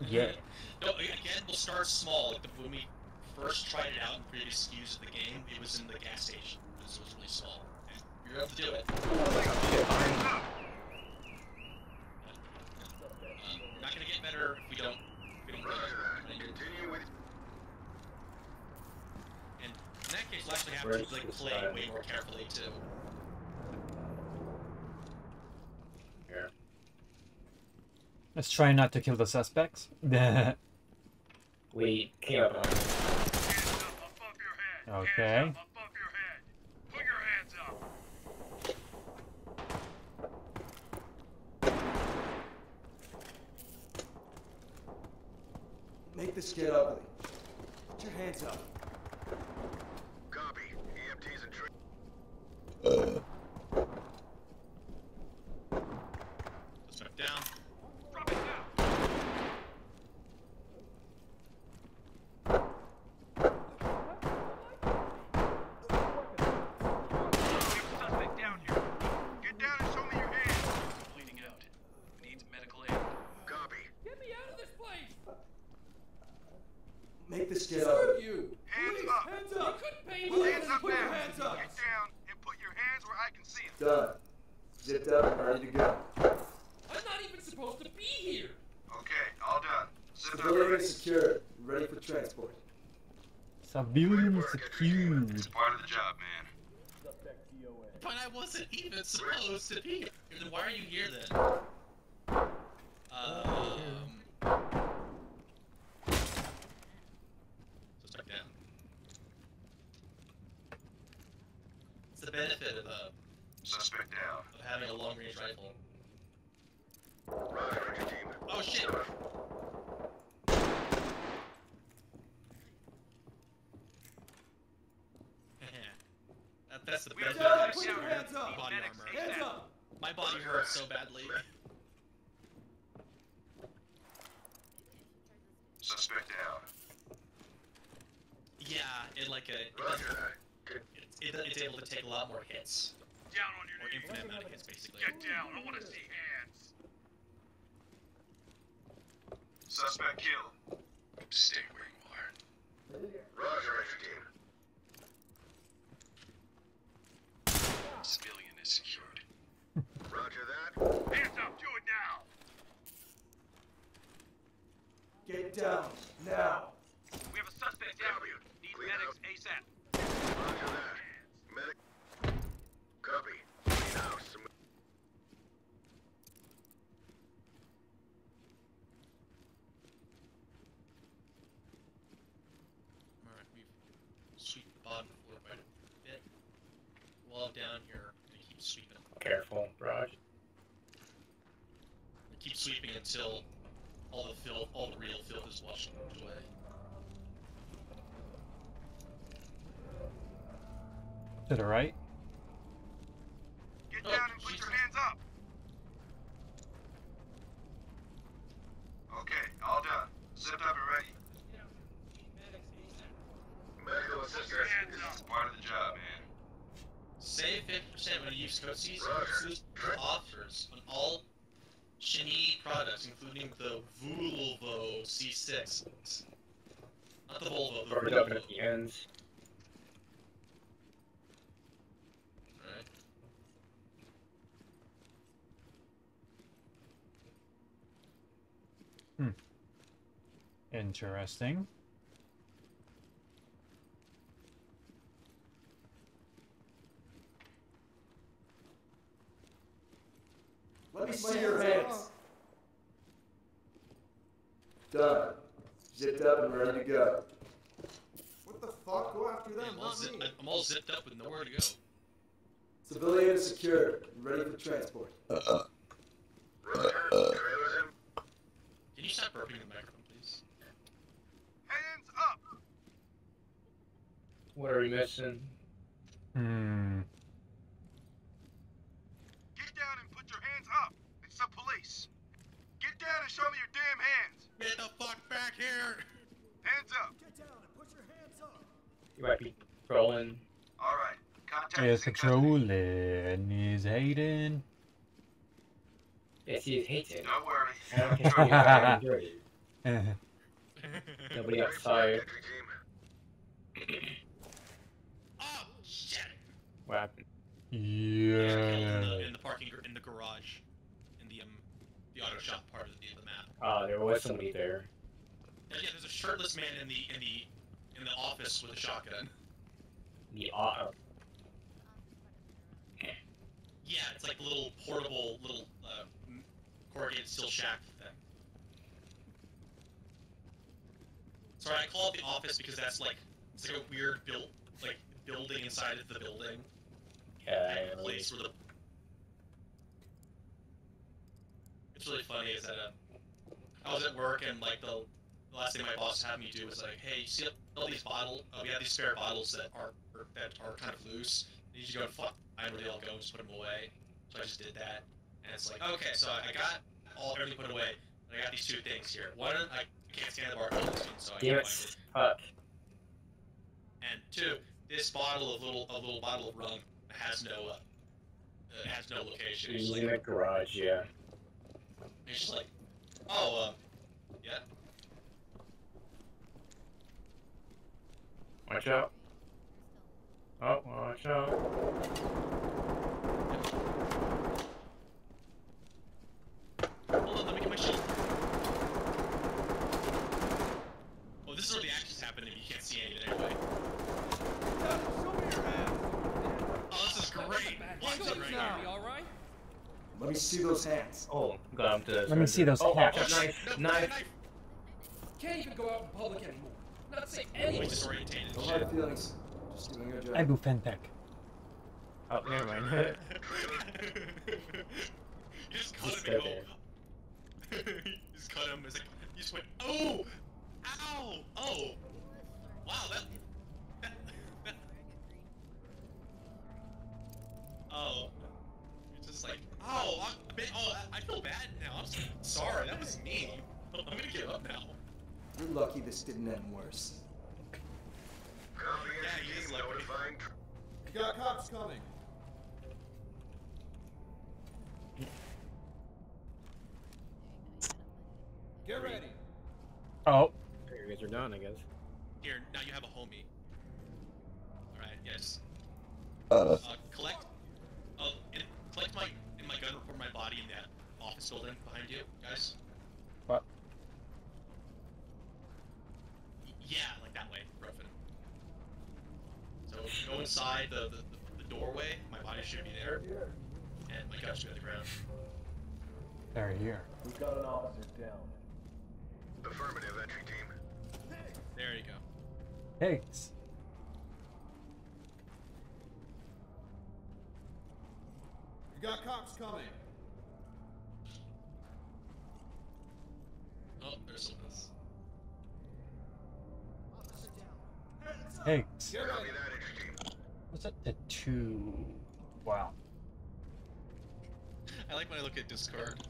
Yeah. No, again, we'll start small. Like when we first tried it out in previous SKUs of the game, it was in the gas station. It was really small. And we were able to do it. We're not gonna get better if we don't. Continue with. And in that case, we'll actually have to like play way more carefully too. Here. Let's try not to kill the suspects. We came up on it. Hands up above your head! Okay. Hands up above your head! Put your hands up! Make this get ugly. Put your hands up. EMTs and tree. Suspect down. Drop it now. Suspect down here. Get down and show me your hands. Bleeding out. Needs medical aid. Copy. Get me out of this place! Make this get Screw ugly. you! Hands Please, up. hands up! You couldn't pay Put me! hands up Put your now. hands up! Get down and put your hands where I can see them. Done. Zipped up and ready to go. I'm not even supposed to be here! Okay, all done. Zipped up Civilian ready. is secured. Ready for transport. Civilian It's secured. part of the job, man. But I wasn't even supposed to be here. Then why are you here then? Suspect down. It's the benefit Suspect down. of having a long-range rifle. Roger, entry team. Oh shit! That's the benefit down, of put your having hands up. body armor. Hands up! My body hurts so badly. Suspect down. Yeah, it like Roger that. Good. it's able to take a lot more hits, Down on your or knees. infinite amount of hits, basically. Get down. I want to see hands. Suspect killed. Stay where you are. Roger, entry team. Civilian is secured. Roger that. Hands up. Do it now. Get down. Now. We have a suspect down here. Need Clean medics up. ASAP. Roger that. Medic. Copy. Now, some... Alright, we've swept the bottom floor quite a bit. While I'm down here, I'm gonna keep sweeping. Careful, Raj. Keep sweeping until all the filth, all the real filth is washed away. To the right. Get Oh, down and put Jesus. your hands up. Okay, all done. Zipped up and ready. Medical assistance is part of the job, man. Save 50% when you use code C's Roger. offers on all Shinee products, including the Volvo C6. Not the Volvo, the Burned up Volvo. at the ends. Alright. Interesting. Let me see your hands. Done. Zipped up and ready to go. What the fuck? Go after them, I'm all, not me! I'm all zipped up with nowhere to go. Civilian is secured. Ready for transport. Roger. Trailers in. Can you stop burping in the microphone, please? Hands up. What are we missing? Get down and put your hands up. It's the police. Get down and show me your damn hands. Get the fuck back here! Hands up. Get down and put your hands up! You might be trolling. All right. Contact Is is in custody. patrolling, is hating. Yes, he is hating. Don't worry. I don't care if you're dirty. Nobody Ready for outside. entry team. Oh shit! What happened? Yeah. In the parking, in the garage, in the auto shop part of the map. There was somebody there. Yeah, there's a shirtless man in the office with a shotgun. The auto. Yeah, it's like a little portable, little corrugated steel shack thing. Sorry, I call it the office because that's like it's like a weird building inside of the building. Yeah, And a place where the it's really funny is that I was at work and like the the last thing my boss had me do was like, hey, you see all these bottles? We have these spare bottles that are kind of loose. And you just go, fuck, I really all go and just put them away. So I just did that, and it's like, okay, so I got everything put away. And I got these two things here. One, I can't scan the barcode, so I Damn can't it. find it. Fuck. And two, this bottle of little bottle of rum has no location. It's He's just in the like, garage, yeah. it's just like, oh, yeah. Watch out. Oh, watch out. Hold on, let me get my shield. Oh, this is where the action's happening. You can't see any of it anyway. Show me your hands. Oh, this is great. Watch it right now. here. All right? Let me see those hands. Oh, got him to. Let me see those watch hats. out, knife, knife. Can't even go out in public anymore. Not say Wait, anything. disorientated. No Shit. hard feelings. Just doing your job. Abu Fentek. Oh, never mind. You just cut Just him and there. go. You just cut him. It's like you just went, oh, ow, oh, wow, that oh, you're just like, oh, I feel bad now. I'm sorry. That was me. I'm gonna give up now. You're lucky this didn't end worse. Copy Yeah, entry he is team lucky. notifying. You got cops coming. Get ready. Oh, You guys are done, I guess. Here, now you have a homie. All right, yes. Collect. Collect my gun, report my body in that office building behind you, guys. what? Yeah, like that way, Ruffin. So go inside the doorway. My body should be there, and my gun should be on the ground. They're here. We've got an officer down. Affirmative entry team. There you go. Thanks. You got cops coming. Oh, there's some of this. Thanks. Get Copy ready. that entry team. What's that? The two. Wow. I like when I look at Discord,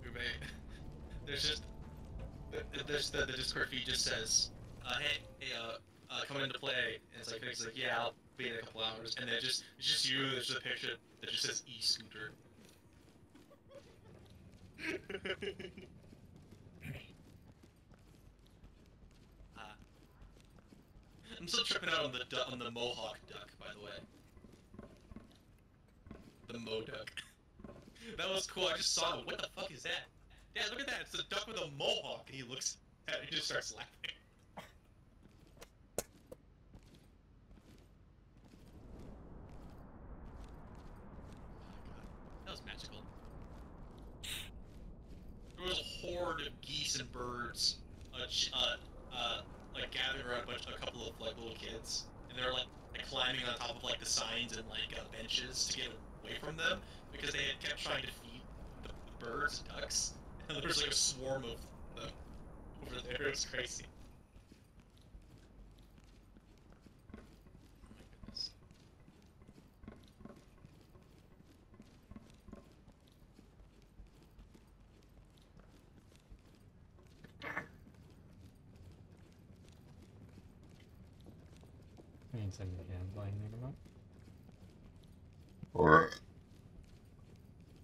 Ube. There's just the Discord feed just says, hey, coming into play, and it's like, yeah, I'll be in a couple hours, and then it's just you. There's just a picture that just says e-scooter. I'm still tripping out on the Mohawk duck, by the way. The Mo duck. That was cool. I just saw it. What the fuck is that? Yeah, look at that. It's a duck with a mohawk, and he looks at it. He just starts laughing. That was magical. There was a horde of geese and birds, like gathering around a couple of like little kids, and they're like climbing on top of like the signs and like benches to get away from them because they had kept trying to feed the birds and ducks, and there was like a swarm of them over there. It was crazy. Oh my goodness. Need some hand line minimum. Oh,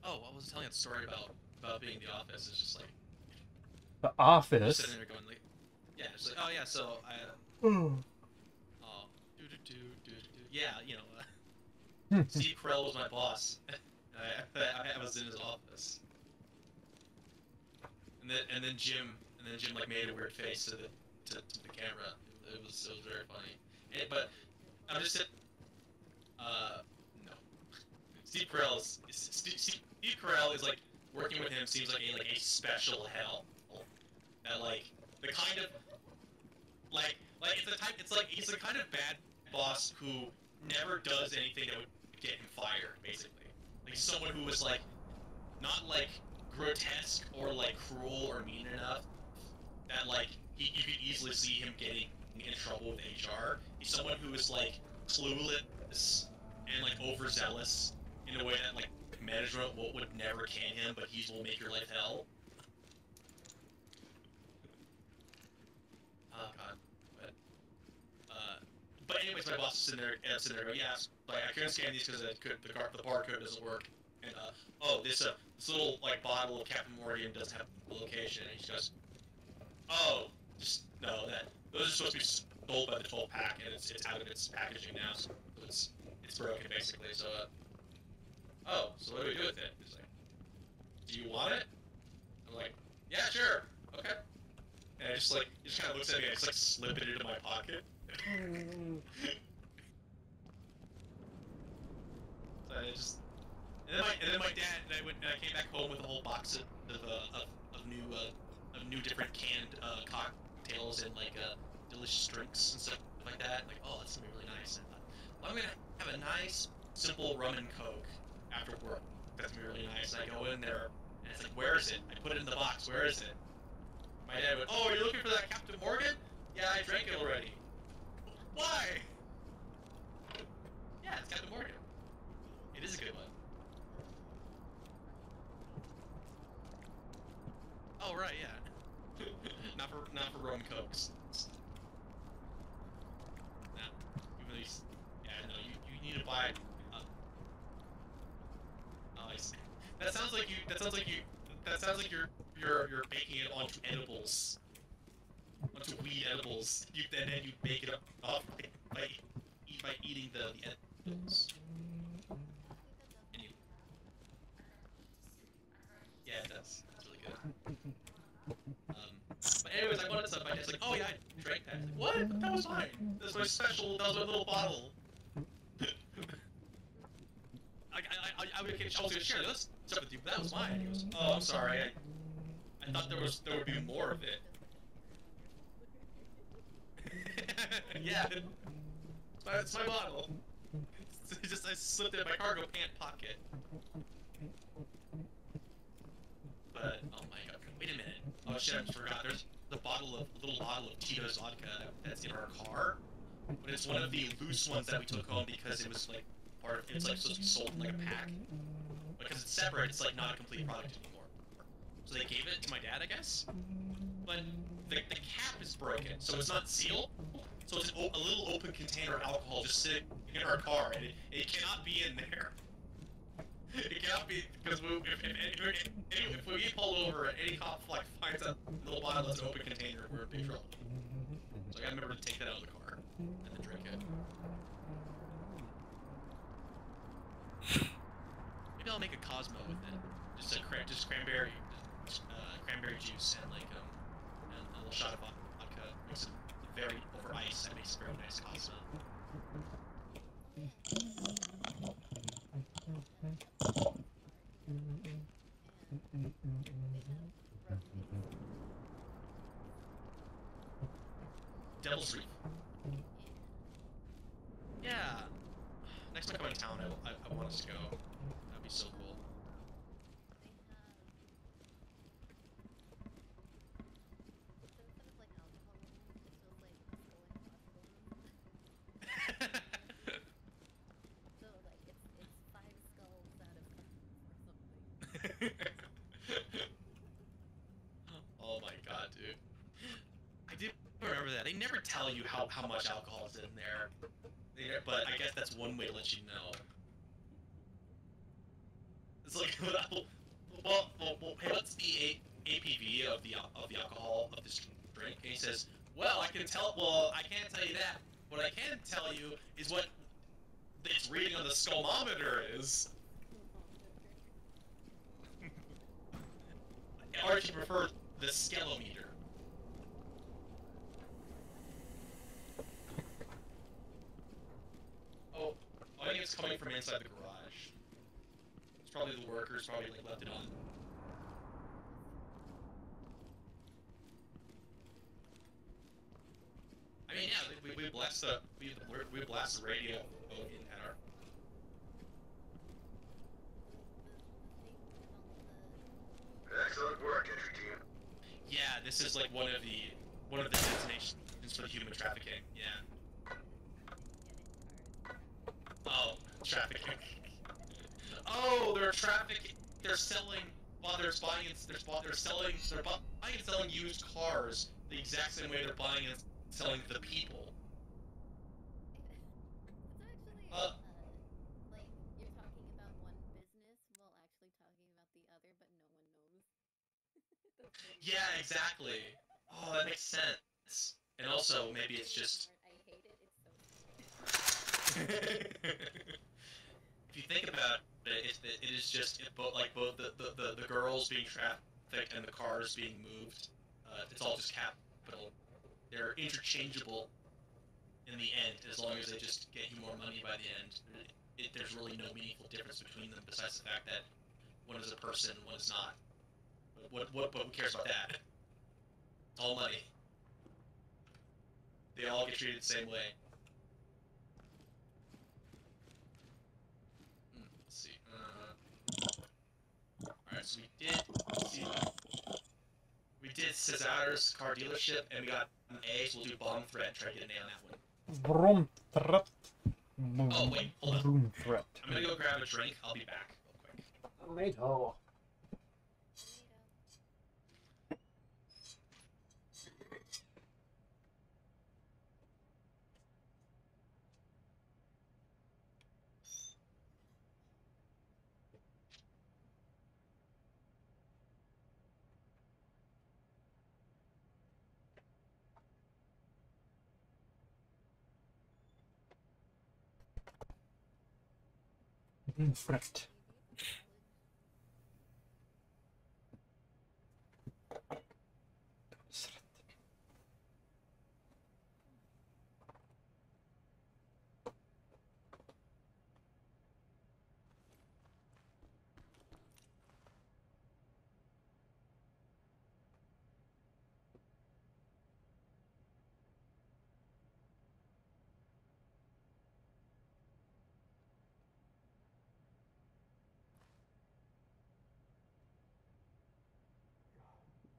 I was telling a story about being in the office. It's just like The just office. sitting there going like, yeah, it's like, oh yeah, so I yeah, you know, Steve Carell was my boss. I was in his office, and then Jim like made a weird face to the camera. It was very funny. But I'm just no. Steve Carell is like working with him seems like a special hell. That like the kind of like he's the kind of bad boss who never does anything that would get him fired, basically. Like someone who was like not like grotesque or like cruel or mean enough that like you could easily see him getting in trouble with HR. He's someone who is like clueless and like overzealous in a way that like management would never can him, but he will make your life hell. Oh god. But anyways, my boss is sitting there going, yeah, like I couldn't scan these because the barcode doesn't work. And oh, this little like bottle of Captain Morgan doesn't have the location. And he goes, oh, just no, that those are supposed to be sold by the 12 pack, and it's out of its packaging now, so it's broken basically. So oh, so what do we do with it? He's like, do you want it? I'm like, yeah, sure, okay. And I just like, he just kind of looks at me and I just like slip it into my pocket. So I just, and then my dad and I came back home with a whole box of new different canned cocktails and like delicious drinks and stuff like that. Like, oh, that's gonna be really nice. And I thought, well, I'm gonna have a nice simple rum and coke after work. That's gonna be really nice. And I go in there and it's like, where is it? I put it in the box. Where is it? My dad went, oh, are you looking for that Captain Morgan? Yeah, I drank it already. Why? Yeah, it's Captain Morgan. It is a good one. Oh right, yeah. not for rum cokes. Nah, you really, yeah, no, you need to buy. Oh, I see. That sounds like you're baking it onto edibles. Onto weed edibles. Then you bake it up by eating the edibles. Anyway. Yeah, it does. That's really good. But anyways, I wanted some. My dad's like, oh yeah, I drank that. Like, what? That was mine. That was my special. That was my little bottle. I was gonna share this stuff with you, but that was mine. He goes, oh, I'm sorry. I thought there would be more of it. Yeah, it's my bottle. It's just I slipped it in my cargo pant pocket. But oh my god, wait a minute. Oh shit, I just forgot. There's a little bottle of Tito's vodka that's in our car, but it's one of the loose ones that we took home because it was like it's like supposed to be sold in like a pack. Because it's separate, it's like not a complete product anymore. So they gave it to my dad, I guess. But the cap is broken, so it's not sealed. So it's a little open container of alcohol just sitting in our car, and it cannot be in there. It cannot be, because if we get pulled over and any cop like finds a little bottle that's an open container, we're in big trouble. So I gotta remember to take that out of the car and then drink it. Maybe I'll make a Cosmo with it. Just cranberry juice and like and a little shot of vodka. Mix it very over ice. That makes a very nice Cosmo. Devil's Reef. Yeah. Next time I come to town, I want us to go. That'd be so cool. Oh my god, dude. I do remember that. They never tell you how much alcohol is in there. But I guess that's one way to let you know. It's like, well, hey, what's the APV of the alcohol of this drink? And he says, well, I can't tell you that. What I can tell you is what its reading on the scomometer is. Or if you prefer, the skelometer. Oh, I think it's coming from inside the garage. It's probably the workers probably like left it on. I mean, yeah, we blast the radio in at our. Excellent work, entry team. Yeah, Yeah, this is like one of the destinations for the human trafficking. Yeah. Oh, trafficking. Oh, they're trafficking. They're selling. Well, they're buying. They're buying and selling used cars the exact same way they're buying and selling the people. It's actually, like, you're talking about one business while actually talking about the other, but no one knows. Yeah, exactly. Oh, that makes sense. And also, maybe it's just. I hate it. It's so smart. If you think about it, it is just both the girls being trafficked and the cars being moved. It's all just capital. They're interchangeable in the end, as long as they just get you more money by the end. There's really no meaningful difference between them besides the fact that one is a person, one is not. But who cares about that? It's all money. They all get treated the same way. Let's see. Alright, so we did Cesar's car dealership, and we got an A, so we'll do bomb threat and try to get an A on that one. Vroom threat. Oh, wait, hold on. Vroom threat. I'm gonna go grab a drink. I'll be back real quick. Later. Threat.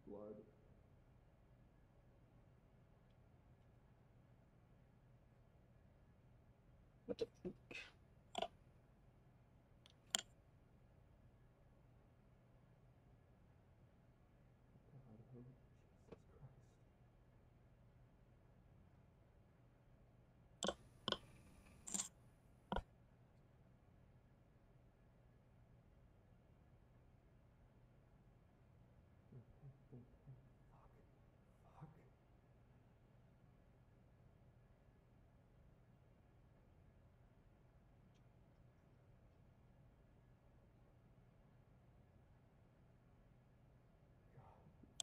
Blood. What the fuck?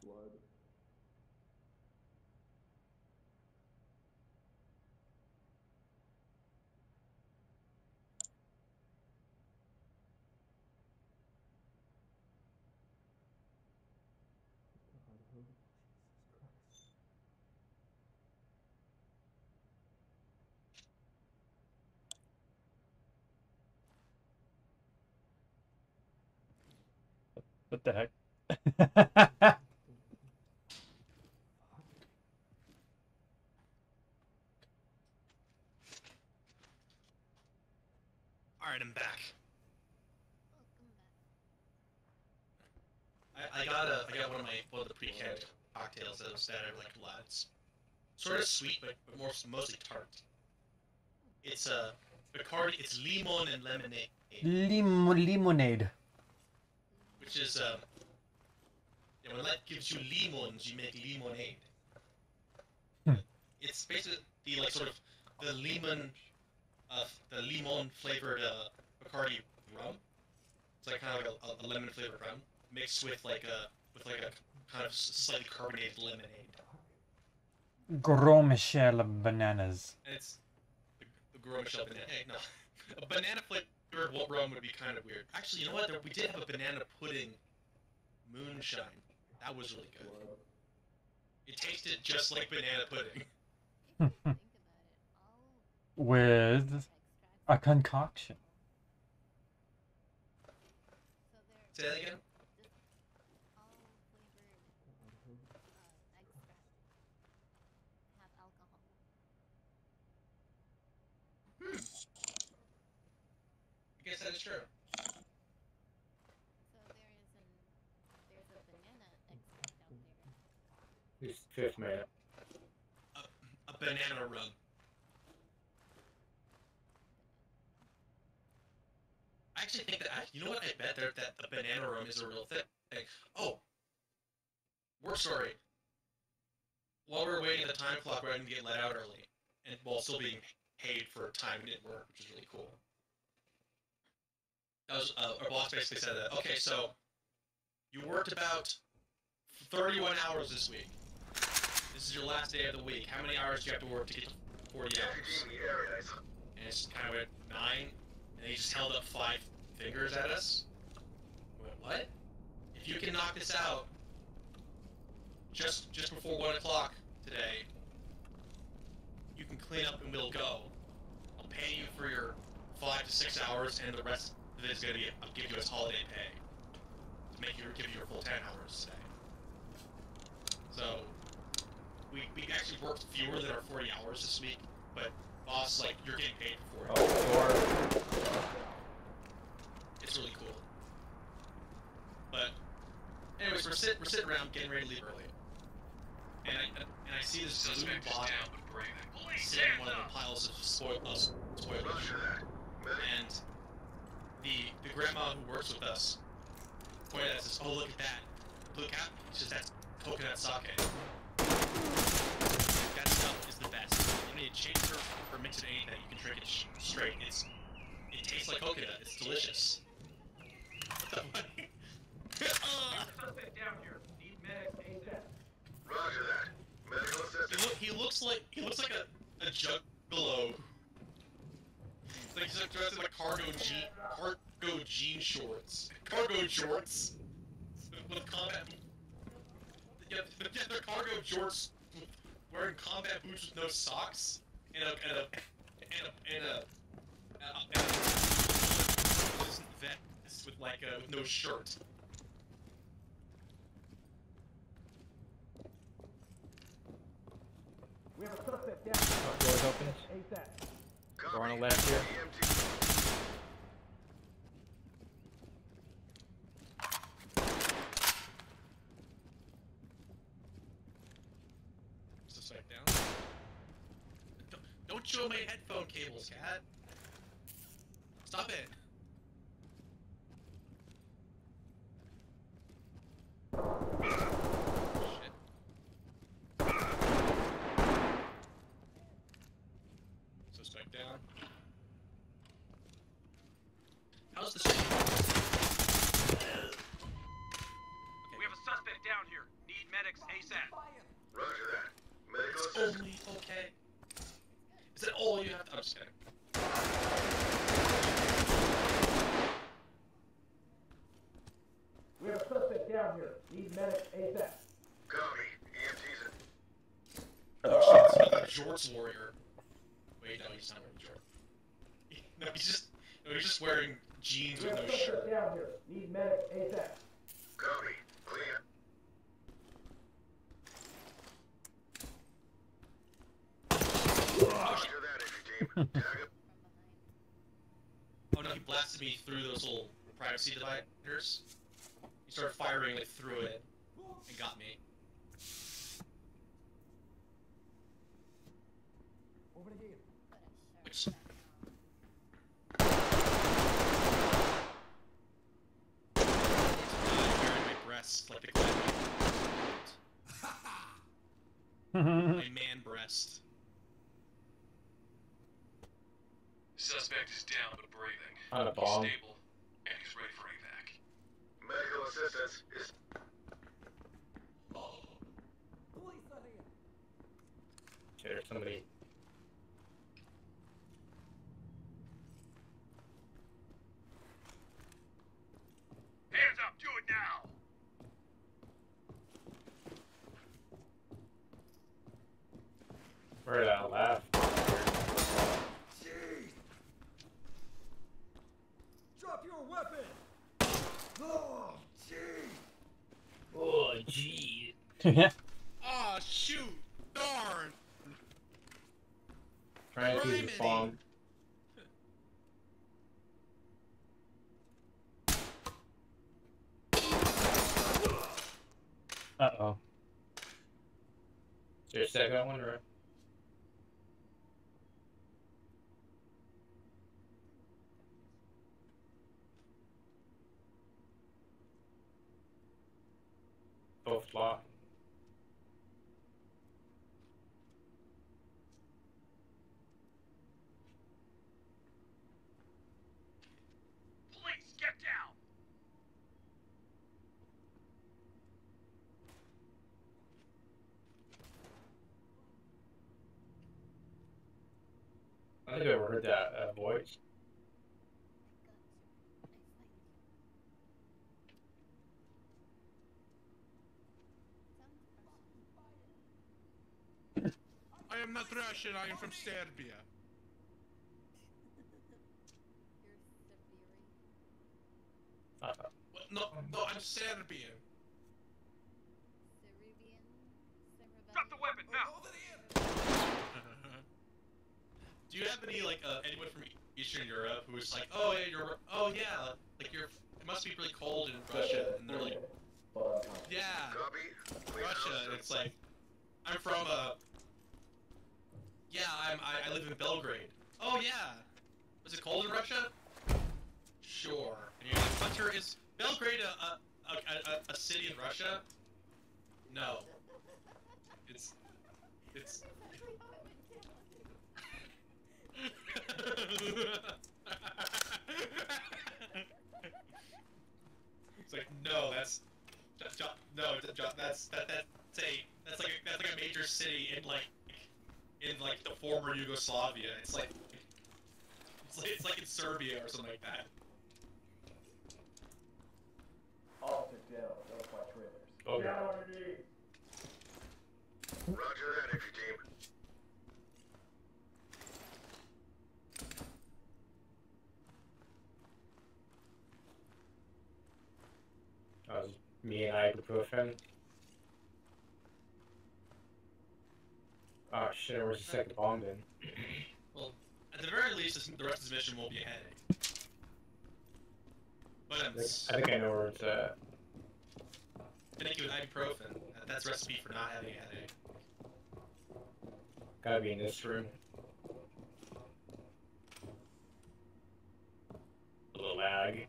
Blood. What the heck? Alright, I'm back. I got one of the pre-canned cocktails that I like a lot. It's sort of sweet, but mostly tart. It's Bacardi. It's limon and lemonade. Lemonade. Which is when life gives you lemons, you make lemonade. It's basically the sort of the lemon flavored Bacardi rum. It's like kind of like a lemon flavored rum mixed with like a kind of slightly carbonated lemonade. Gros Michel bananas. And it's the Gros Michel banana. Hey, no, a banana flavored rum would be kind of weird. Actually, you know what? We did have a banana pudding moonshine. That was really good. It tasted just like banana pudding. With a concoction. Say that again? true. There's a banana extract out there. This fifth man. A banana run. I actually think that, you know what, I bet that the banana room is a real thing. Oh! Work story. While we were waiting at the time clock, we were going to get let out early. And while still being paid for time we didn't work, which is really cool. That was, our boss basically said that, okay, so, you worked about 31 hours this week. This is your last day of the week. How many hours do you have to work to get to 40 hours? And it's kind of at 9, and he just held up 5 fingers at us. We went, what? If you can knock this out just before 1 o'clock today, you can clean up and we'll go. I'll pay you for your 5 to 6 hours, and the rest of it is going to be, I'll give you as holiday pay to give you your full 10 hours today. So, we actually worked fewer than our 40 hours this week, but boss, like, you're getting paid for 40 hours. It's really cool. But, anyways, we're sitting around getting ready to leave early. And I see this blue bot sitting in one of the piles of spoilage. And the grandma who works with us pointed at us and says, oh, look at that. Blue cap? She says, that's coconut sake. That stuff is the best. You need to change it or mix it anything. You can drink it straight. It tastes like coconut. It's delicious. What the fuck? Suspect down here. Need medics ASAP. Roger that. Medical assistance. He looks like a juggalo. Like he's dressed in like cargo jean shorts. Cargo shorts with combat. Yeah, they're cargo shorts wearing combat boots with no socks and a vest with like with no shirt. We have a suspect down here. Doors open. ASAP. Door on the left here. Suspect down. Don't show my headphone cables, cat. Stop it. Shit. Suspect down. How's the street? We have a suspect down here. Need medics ASAP. Roger that. Medical It's assistance. only okay. Is that all you have to? I'm just kidding. We have a suspect down here. Need medics ASAP. Copy. EMT's in. Oh shit, it's a Jorts warrior. Wait, no, he's not wearing jorts. No, he's just wearing jeans We with have no a suspect shirt. down here. Need medics ASAP. Copy. Clear. Roger that, entry team. Tag him. Oh no, he blasted me through those little privacy dividers. He started firing like through it and got me. Over to here. Which wearing my breasts like the clap. My man breast. Suspect is down but breathing. On a He's bomb. stable, and he's ready for evac. Medical assistance is. Police are here. Okay, there's somebody. Hands up, do it now! Where that left? Jeez. Drop your weapon. Oh, jeez. Oh, gee. Ah, shoot! Darn! Trying to use the bomb. There's a second one, or? Both block. Police, get down! I think I ever heard that voice. I am not Russian, I am from Serbia. What? No, I'm Serbian. Drop the weapon now! Do you have any anyone from Eastern Europe who's like, oh yeah, like it must be really cold in Russia, and they're like, yeah, Russia. And it's like, I'm from yeah, I live in Belgrade. Oh yeah, was it cold in Russia? Sure. And you're like, Hunter, is Belgrade a city in Russia? No. It's it's like, no, that's like a major city in the former Yugoslavia. It's like in Serbia or something like that. Officer down. Notify trailers. Okay. Down on your knees. Roger that, entry team. That was me and ibuprofen. Oh shit, where's the second bomb then? Well, at the very least, the rest of this mission won't be a headache. But I think I know where it's at. thank you with ibuprofen. That's a recipe for not having a headache. Gotta be in this room. A little lag.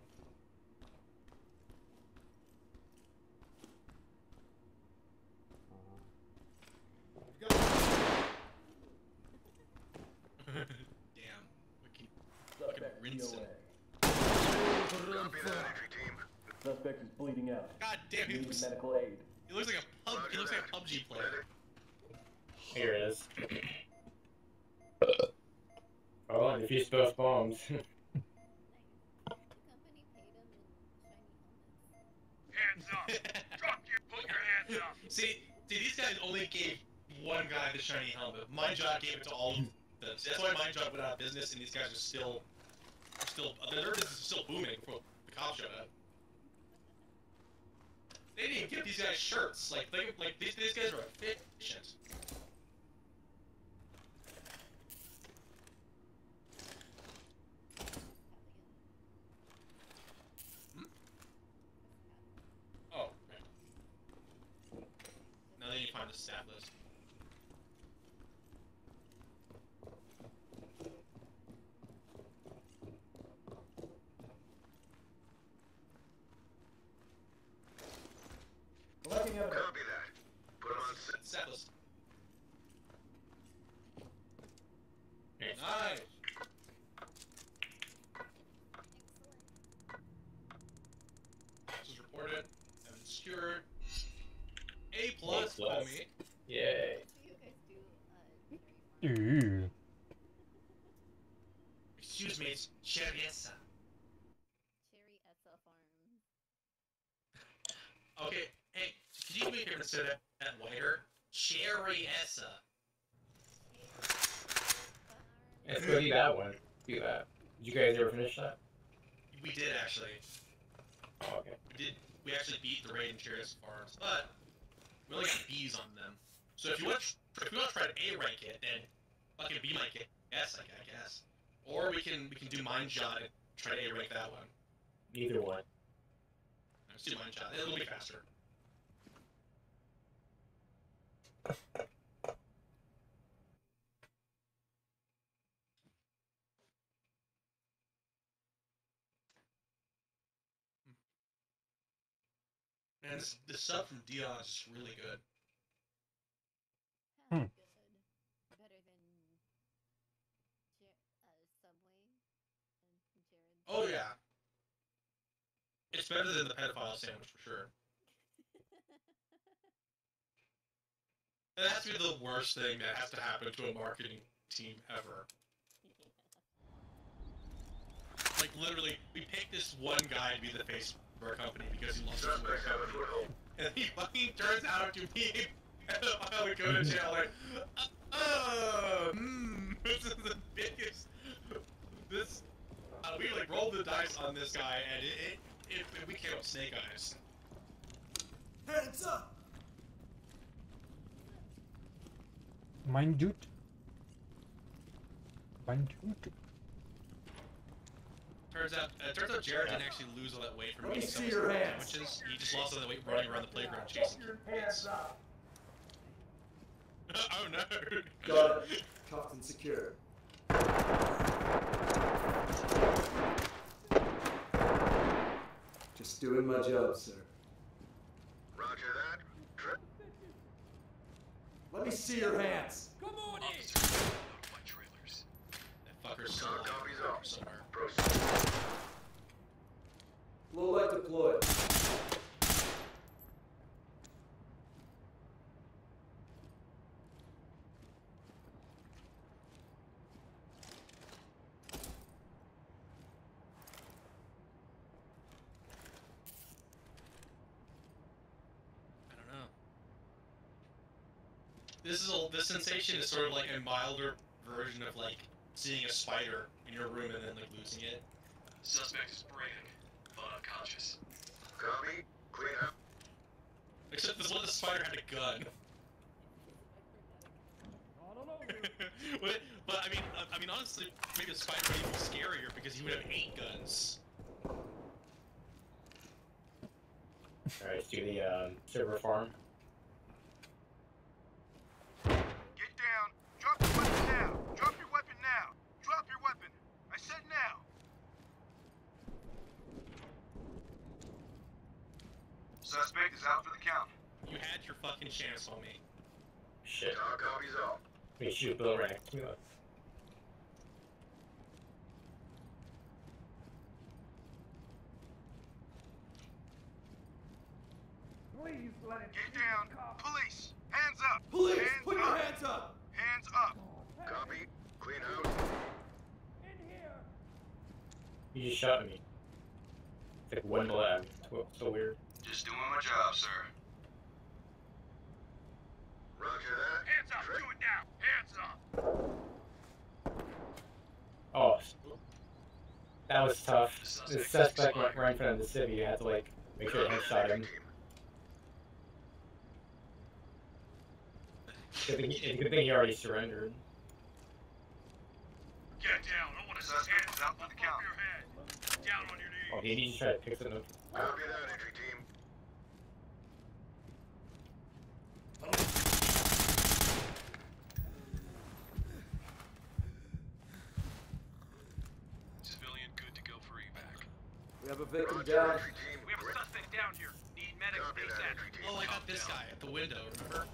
Damn. Fucking rinsing. Copy that, entry team. Suspect is bleeding out. God damn, he Needs looks medical aid. like a PUBG player. Here it is. Oh, and defuse both bombs. Hands up! Drop your, put your hands up! See, these guys only gave one guy the shiny helmet. Mind Job gave it to all of them. See, that's why Mind Job went out of business, and these guys are still, their business is still booming before the cops showed up. They didn't even give these guys shirts. These guys are efficient. Oh, right. Now then you find the stat list. Collecting evidence. Copy that. Put him on set. Stat list. Nice. This is reported. Evidence secured. A plus, homie. Yay. Ooh. Excuse me, it's Cherriessa. Cherry Essa Farms. Okay, hey, could you make it sit at whiter? Cherriessa. Let's go do that one. Do that. Did you guys ever finish that? We did actually. Oh, okay. We actually beat the raid in Cherriessa Farms, but we only got B's on them. So if you want to try to A rank it, then fucking B might get S, I guess. Or we can do Mind Job and try to A rank that one. Either one. Let's do Mind Job. It'll be faster. And the sub from Dion is just really good. Hell, Hmm. good. Better than Subway and Jared. Oh yeah, it's better than the pedophile sandwich for sure. That has to be the worst thing that has to happen to a marketing team ever. Like literally, we picked this one guy to be the face of our company because he loves his Suspects have a company, foothold. and he fucking turns out to be a pedophile and go to jail. Like, this is the biggest. This we like rolled the dice on this guy, and we came up snake eyes. Hands up! Mein Dude. Mein Dude. Turns out Jared didn't actually lose all that weight from Let me eating see some your of his hands. sandwiches. He just lost all that weight running around the playground chasing kids. up. Oh no! Got it. Cuffed and secure. Just doing my job, sir. Roger that. Let me see your hands. Come on in! Notify trailers. That fucker's still alive Copies off. somewhere. Proceed. Low light deployed. I don't know. This sensation is sort of like a milder version of like seeing a spider in your room and then like losing it. Suspect is breathing, but unconscious. Copy. Clean up. Except this one, the spider had a gun. but I mean, honestly, maybe the spider would be even scarier because he would have 8 guns. Alright, let's do the server farm. Get down. Drop your weapon now. Drop your weapon now. Drop your weapon. I said now. Suspect is out for the count. You had your fucking chance on me. Shit. Dog copies off. Let me shoot Bill right next to me. Please let it Get down. Police. Hands up. Police, Hands put up. your hands up! Hands up. Copy. Clean out. in here. You just shot me. It's like one bullet. It's so weird. Just doing my job, sir. Roger that. Hands up. Do it now. Hands up. Oh, that was tough. The suspect went right in front of the civvy. You had to like make sure to headshot him. Good thing he already surrendered. Get down. I want to see hands up for the count. Your head. Down on your knees. Oh, did he just try to pick something up? Copy that, entry team. Civilian good to go for evac. We have a victim Roger, down. entry team. We have a suspect down here. Need medics Copy that, ASAP. entry team. Oh, I got this guy at the window, remember?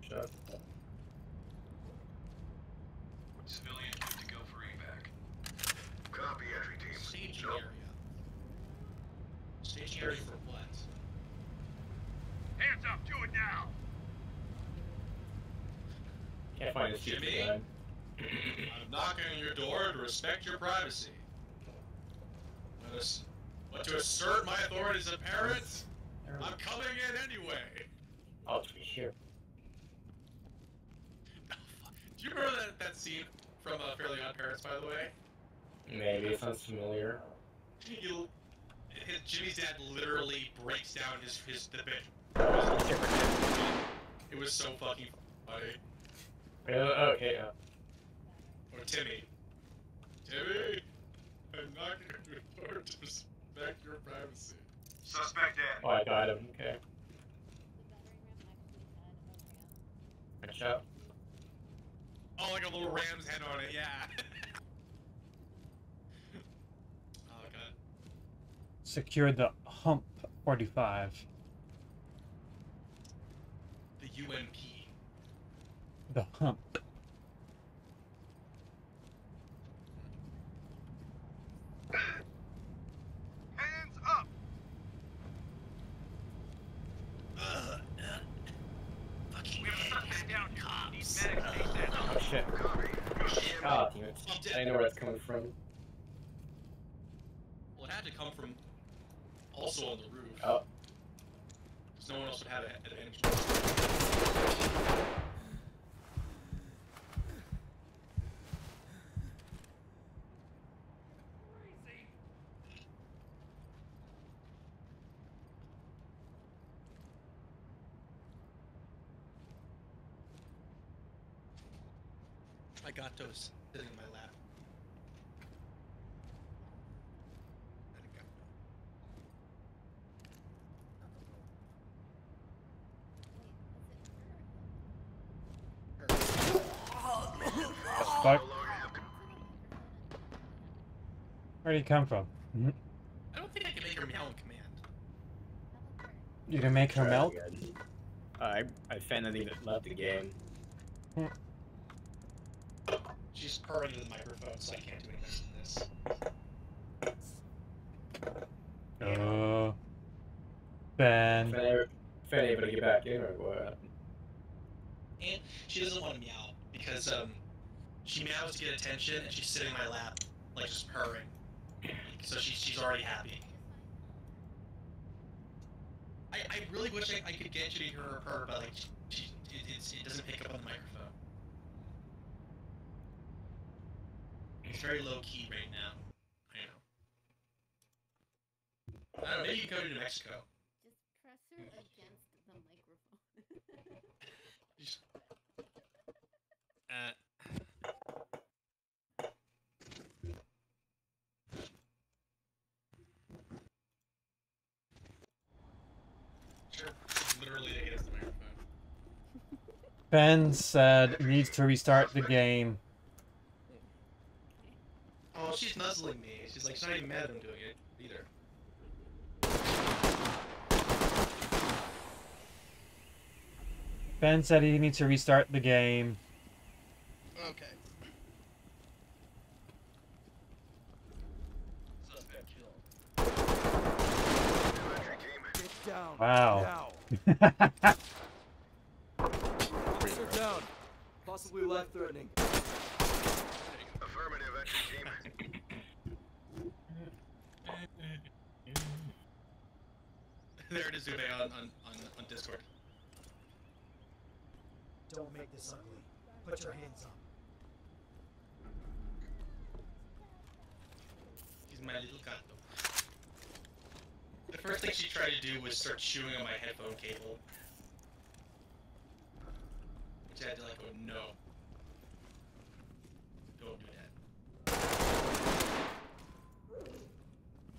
Shot. Civilian good to go for evac. Copy, entry team. Staging Nope. area. Staging area for what? Hands up. Do it now. Can't find his stupid Jimmy? gun. I'm knocking on your door to respect your privacy. But to assert my authority as a parent, I'm coming in anyway. Oh, it's here. Do you remember that scene from Fairly Odd Parents, by the way? Maybe it sounds familiar. Jimmy's dad literally breaks down the bed. It was so fucking funny. Okay, yeah. Or Timmy. Timmy, I'm knocking on your door to respect your privacy. Suspect dead. Oh, I got him. Okay. The battering ram actually had a ram. Good shot. Oh, like a little ram's head on it, yeah. Oh god. Secure the hump 45. The UMP. The hump. Hands up! Fucking We have a suspect down here. Need medics ASAP. Oh shit. God damn it. I know where that's coming from. Well, it had to come from also on the roof. Oh. Because no one else would have an advantage. I got those sitting in my lap. Fuck. Where'd he come from? I don't think I can make her meow in command. You can make her melt? I finally left the game. She's purring into the microphone, so I can't do anything with this. Ben. Fan able to get back in or what? And she doesn't want to meow because she meows to get attention, and she's sitting in my lap, like just purring. So she's already happy. I really wish I could get you to hear her purr, but like it doesn't pick up on the microphone. It's very low key right now. I know. I don't know. Maybe you can go to New Mexico. Just press her against the microphone. Just, Sure, it's literally against the microphone. Ben said needs to restart the game. Oh, she's nuzzling me. She's like, she's not even mad at him doing it either. Ben said he needs to restart the game. Okay. Suspect killed. Get down. Wow. Now. Officer down. Possibly life-threatening. Affirmative, entry team. There it is, Ube, on Discord. Don't make this ugly. Put your hands up. He's my little gato. The first thing she tried to do was start chewing on my headphone cable. Which I had to like go, no. Don't do that.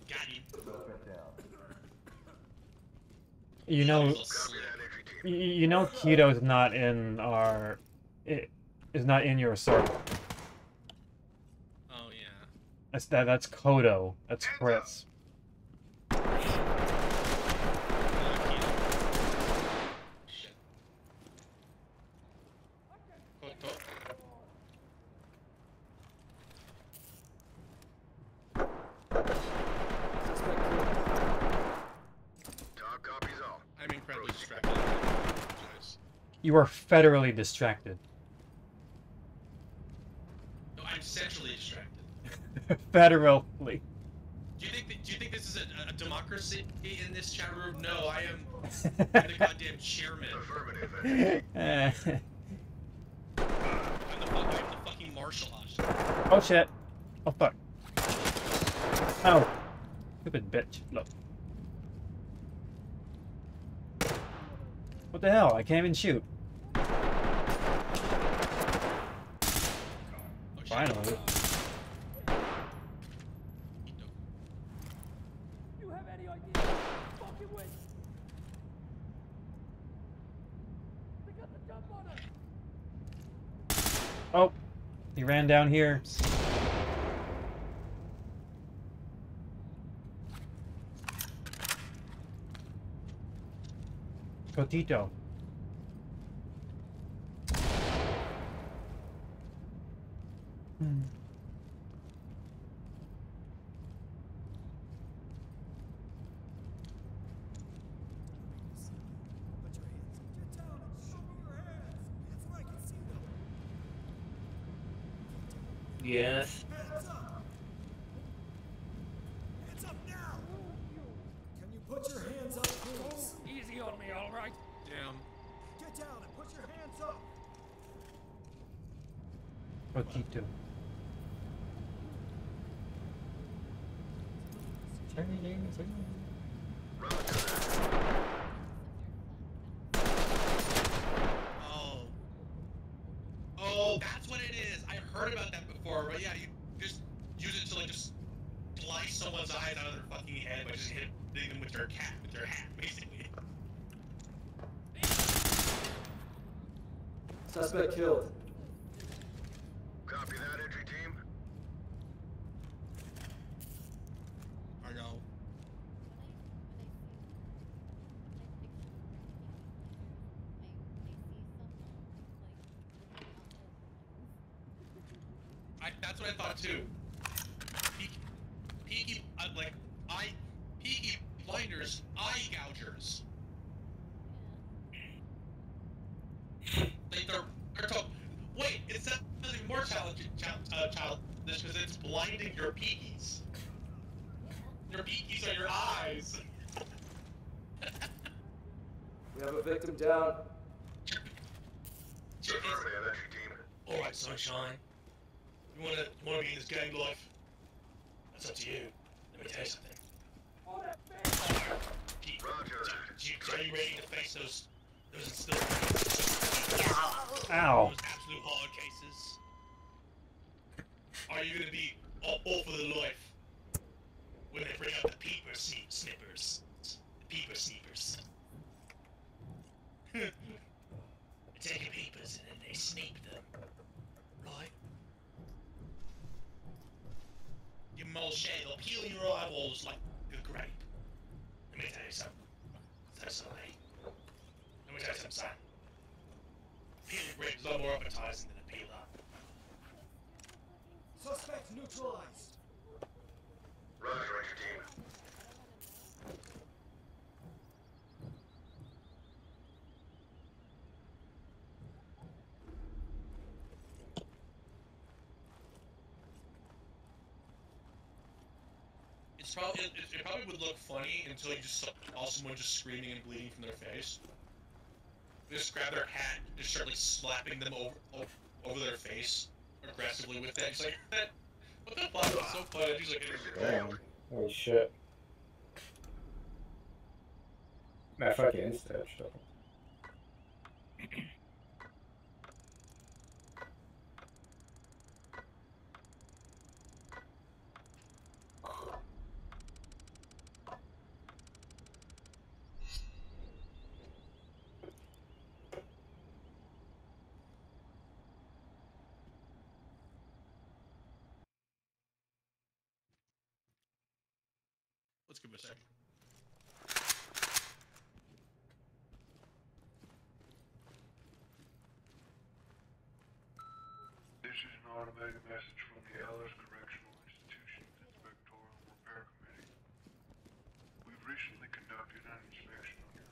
Got him. You know, Copy that, entry team. you know, Keto's not in our. It is not in your circle. Oh yeah. That's Kodo. That's Chris. Shit. Koto. Suspect killed. Talk copies all. I'm incredibly distracted. I apologize. You are federally distracted. No, I'm centrally distracted. Federally. Do you think this is a democracy in this chat room? No, I am the goddamn chairman. Affirmative, entry team. I'm the fucking marshal. Oh shit. Oh fuck. Oh. Stupid bitch. Look. What the hell? I can't even shoot. Oh, shit. Finally. You have any idea? Fucking win. They got the jump on us. Oh. He ran down here. Potito. Hmm. Yes. Hands up! Hands up now! Can you put your hands up, please? Easy on me, all right? Damn. Get down and put your hands up! Potito. Oh. Oh, that's what it is. I heard about that before, but yeah, you just use it to like just slice someone's eyes out of their fucking head by just hitting them with your hat, basically. Suspect killed. Copy that, entry team. I know. That's what I thought too. Peaky, peaky blinders, eye gougers. Like they're told, wait, it's something more childish because it's blinding your peakies. Your peakies are your eyes. We have a victim down. Affirmative, entry team. All right, sunshine. You wanna be in this gang life? That's up to you. Let me tell you something. Pete, are you ready to face those instilled Ow. those absolute hard cases? Are you gonna be all for the life when they bring out the peeper snippers? The peeper sneepers. They take your peepers and then they sneak them. Right? You mulch, they'll peel your eyeballs like a grape. Let me tell you something. Let me tell you something, son. Peeled grape is a lot more appetizing than a peeler. Suspect neutralized. Roger, entry team. It probably would look funny until you just saw someone just screaming and bleeding from their face. They just grab their hat and just start like slapping them over their face aggressively with that. It's like, what the fuck? It's so funny. It's like, Damn. Holy shit. Man, fucking insta shit. let's give it a second. This is an automated message from the Ellis Correctional Institution's Inspectoral Repair Committee. We've recently conducted an inspection on your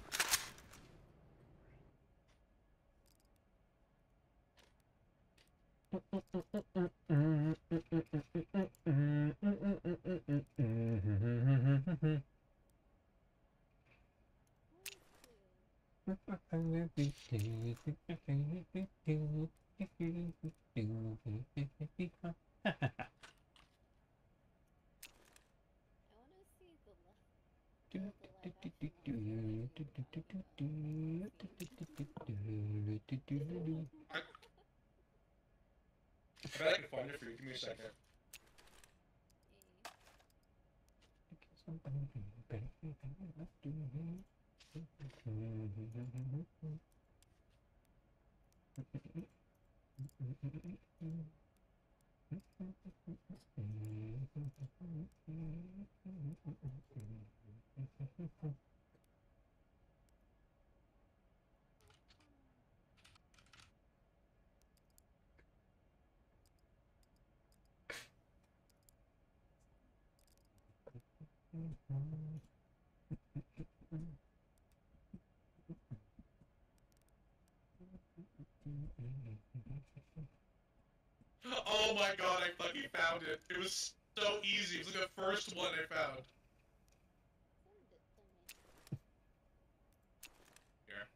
I bet I can find it for you. Give me a second. Oh my god, I fucking found it. It was so easy. It was like the first one I found. Here.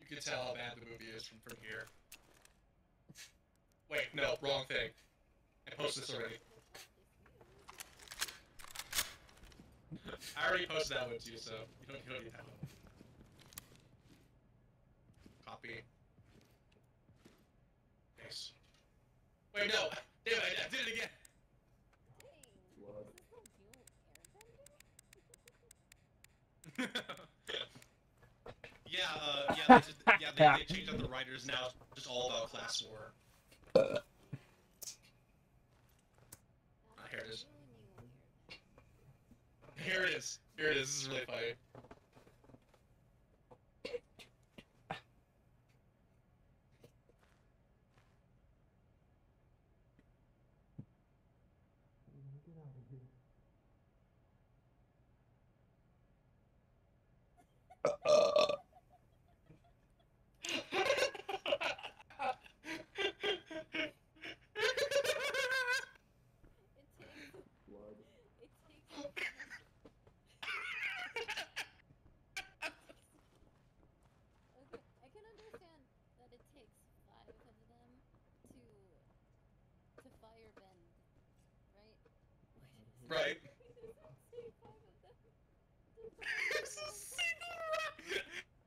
You can tell how bad the movie is from here. Wait, no, wrong thing. I posted this already. I already posted that one too, so you don't need that one. Copy. Nice. Wait, no! Damn it, I did it again! They changed up the writers now. It's just all about class war. Here it is. Here it is. Here it is. This is really funny. Right. It's a single rock!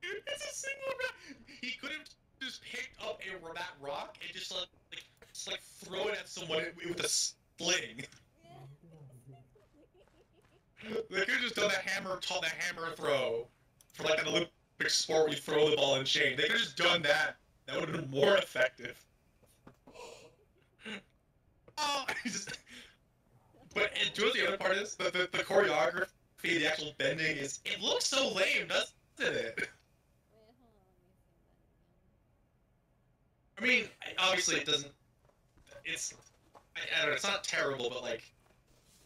It's a single rock! He could have just picked up that rock and just like throw it at someone with a sling. They could have just done the hammer throw for like an Olympic sport where you throw the ball in chain. They could have just done that. That would have been more effective. Oh, but and do you know what the other part is? The choreography, the actual bending it looks so lame, doesn't it? I mean, obviously it doesn't. I don't know. It's not terrible, but like,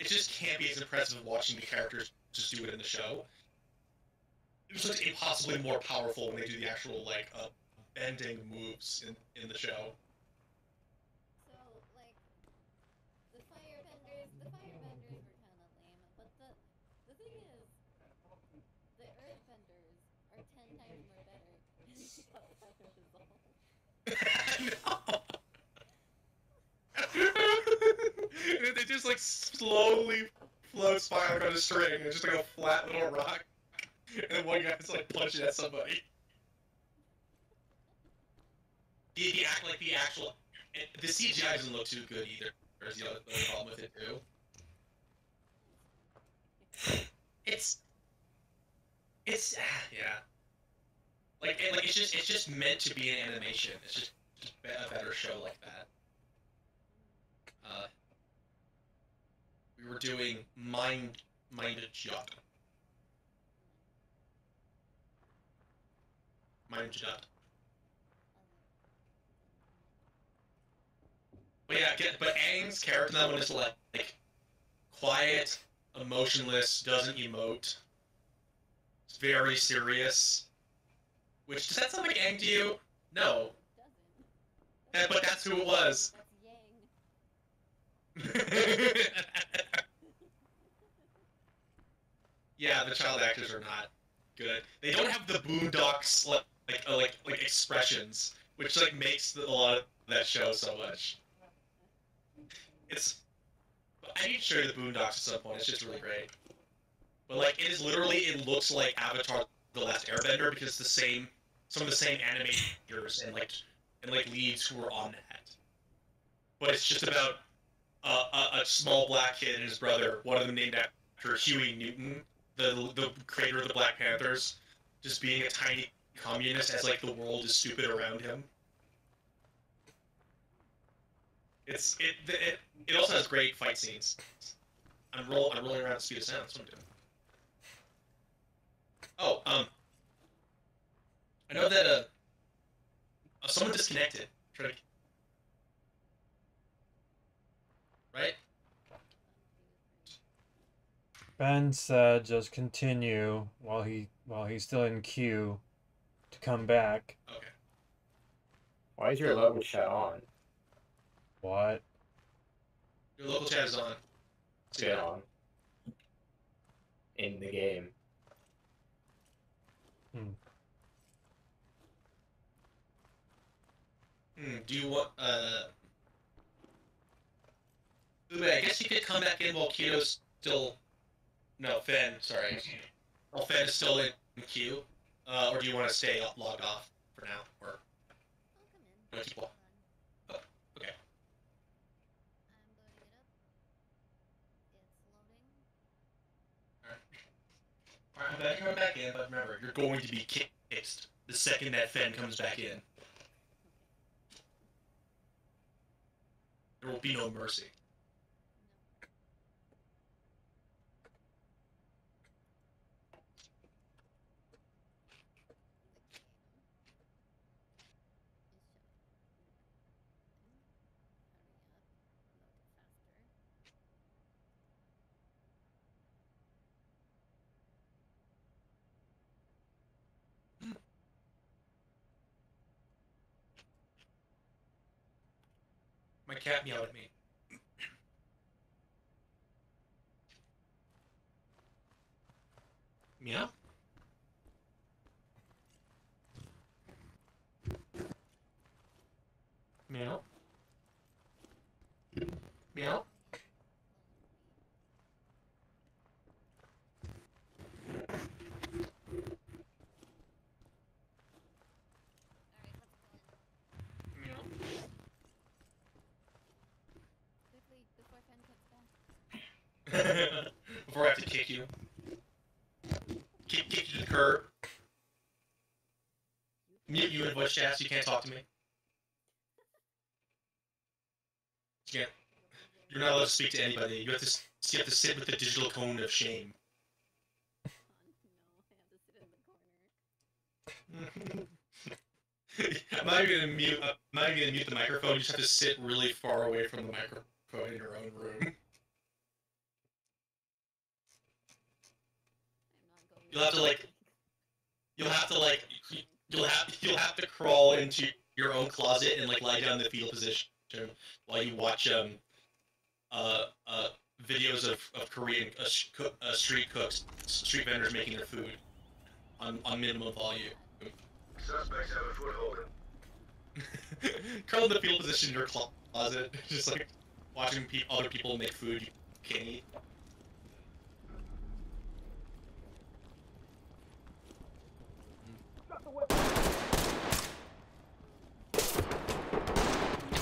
it just can't be as impressive watching the characters just do it in the show. It looks impossibly more powerful when they do the actual like bending moves in the show. They just like slowly float spiraling on a string, and it's just like a flat little rock, and then one guy's like punching at somebody. The CGI doesn't look too good either. There's the other problem with it too. It's yeah. It's just meant to be an animation. It's just a better show like that. We were doing Mind Jut. But yeah, but Aang's character in that one is like quiet, emotionless, doesn't emote. It's very serious. Which, does that sound like Aang to you? No. But that's who it was. Yeah, the child actors are not good. They don't have the Boondocks like expressions, which like makes a lot of that show so much. I need to show you the Boondocks at some point. It's just really great. But like, it looks like Avatar: The Last Airbender because some of the same animators and leads who were on that. But it's just about a small black kid and his brother, one of them named after Huey Newton, the creator of the Black Panthers, just being a tiny communist as like the world is stupid around him. It also has great fight scenes. I'm rolling around at speed of sound. That's what I'm doing. Oh, I know that someone disconnected. Right? Ben said just continue while he's still in queue to come back. Okay. Why is your local chat on? What? Your local chat is on. Get on. In the game. Do you want, Ube, I guess you could come back in while Kyo's still... No, Fen, sorry. While Fen is still in queue. Or do you want to stay logged off for now? Or... I'll come in. Keep on. Oh, okay. I'm loading it up. It's loading. Alright, come back in, but remember, you're going to be kicked the second that Fen comes back in. There will be no mercy. My cat meowed at me. Meow? Meow? Meow? Meow? Quickly, before Fen gets back. Before I have to kick you. Kick you to the curb. Mute you in voice chat so you can't talk to me. You can't. You're not allowed to speak to anybody. You have to sit with the digital cone of shame. No, I have to sit in the corner. I'm not even gonna mute the microphone. You just have to sit really far away from the microphone in your own room. You'll have to crawl into your own closet and like lie down in the fetal position while you watch videos of Korean street street vendors making their food on minimum volume. Suspects have a foothold. Curl in the fetal position in your closet, just like watching other people make food you can't eat.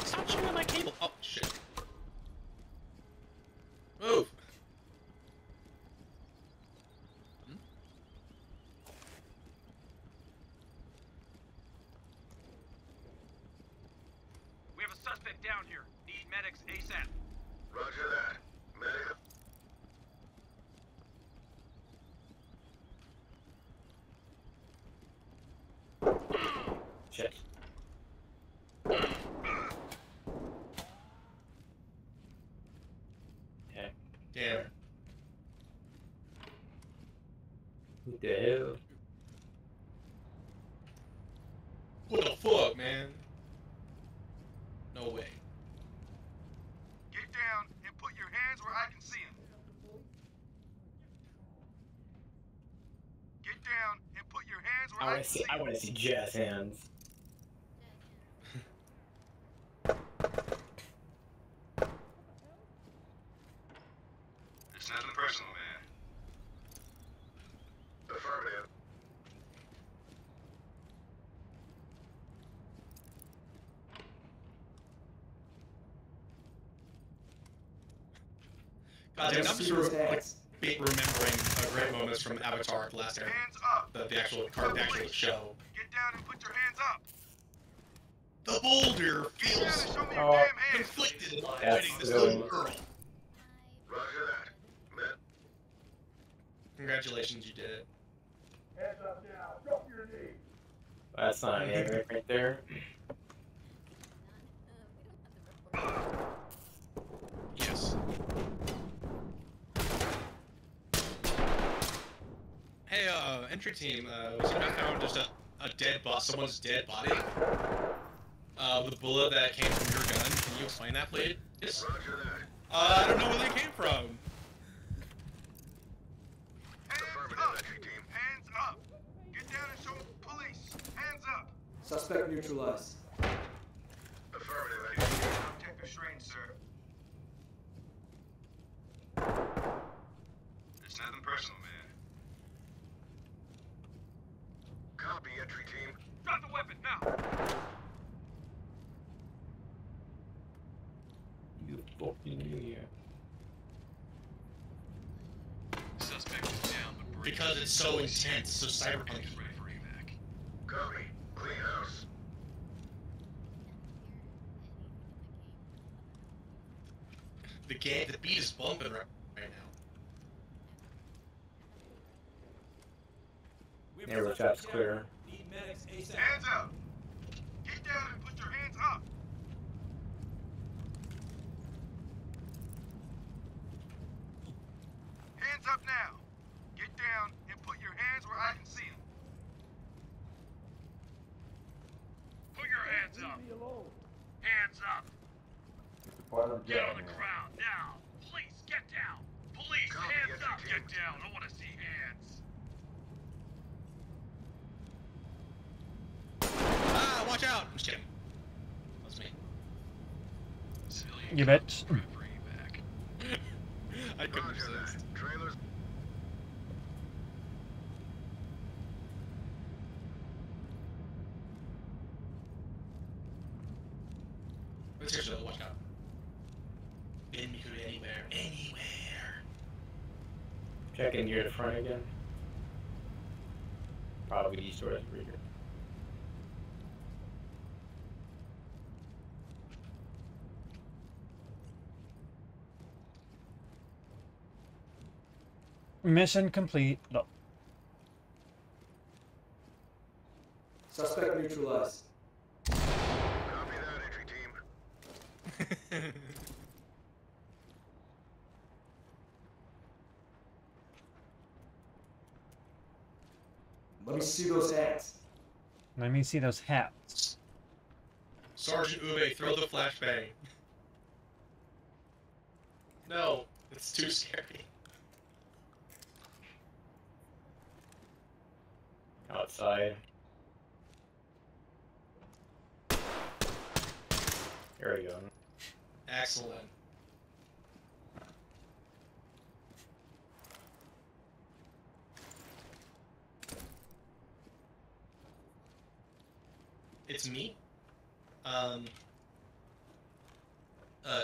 Stop shooting at my cable! Oh, shit. Move! We have a suspect down here. Need medics ASAP. Roger that. Medic. Shit. Okay. Damn. What the hell? What the fuck, man? No way. Get down and put your hands where I can see them. Get down and put your hands where I can see them. I want to see jazz hands. It's nothing personal, man. Affirmative. Goddamn, I'm just remembering great moments from Avatar: The Last Airbender. Hands up. The actual show. Get down and put your hands up. The boulder Get down feels and show me your damn hands. conflicted about That's fighting this really- little girl. Roger that. Med. Congratulations, you did it. Hands up now. Drop your knee. That's not an anime right there. We don't have the report. Yes. entry team, we seem to have found just a dead someone's dead body. With a bullet that came from your gun. Can you explain that, please? Roger that. I don't know where they came from. Affirmative, entry team. Hands up! Get down and show police! Hands up! Suspect neutralized. Affirmative, entry team. Take restraint, sir. It's nothing personal, man. Copy, entry team. Drop the weapon, now! You fucking idiot. Suspect is down, but breathing. Because it's so intense, so cyberpunk. Is ready for evac. Copy. Clean house. The beat is bumping right now. Yeah, rooftops clear. Need medics ASAP. Hands up! Get down and put your hands up! Hands up now! Get down and put your hands where I can see them. Put your hands up! Leave me alone. Hands up! Get on the ground now! Police, get down! Police, hands up! Get down! I want to see hands! Ah, watch out! I'm just kidding. That's me. Civilian You bet. ready for evac. I couldn't Roger resist. that. Trailers. But seriously, watch out. Been me could anywhere. Anywhere. Checking near the front again. Probably east or reader. Mission complete. No. Suspect neutralized. Copy that, entry team. Let me see those hands. Let me see those hats. Sergeant Ube, throw the flashbang. No, it's too scary. Outside. There we go. Excellent. It's me.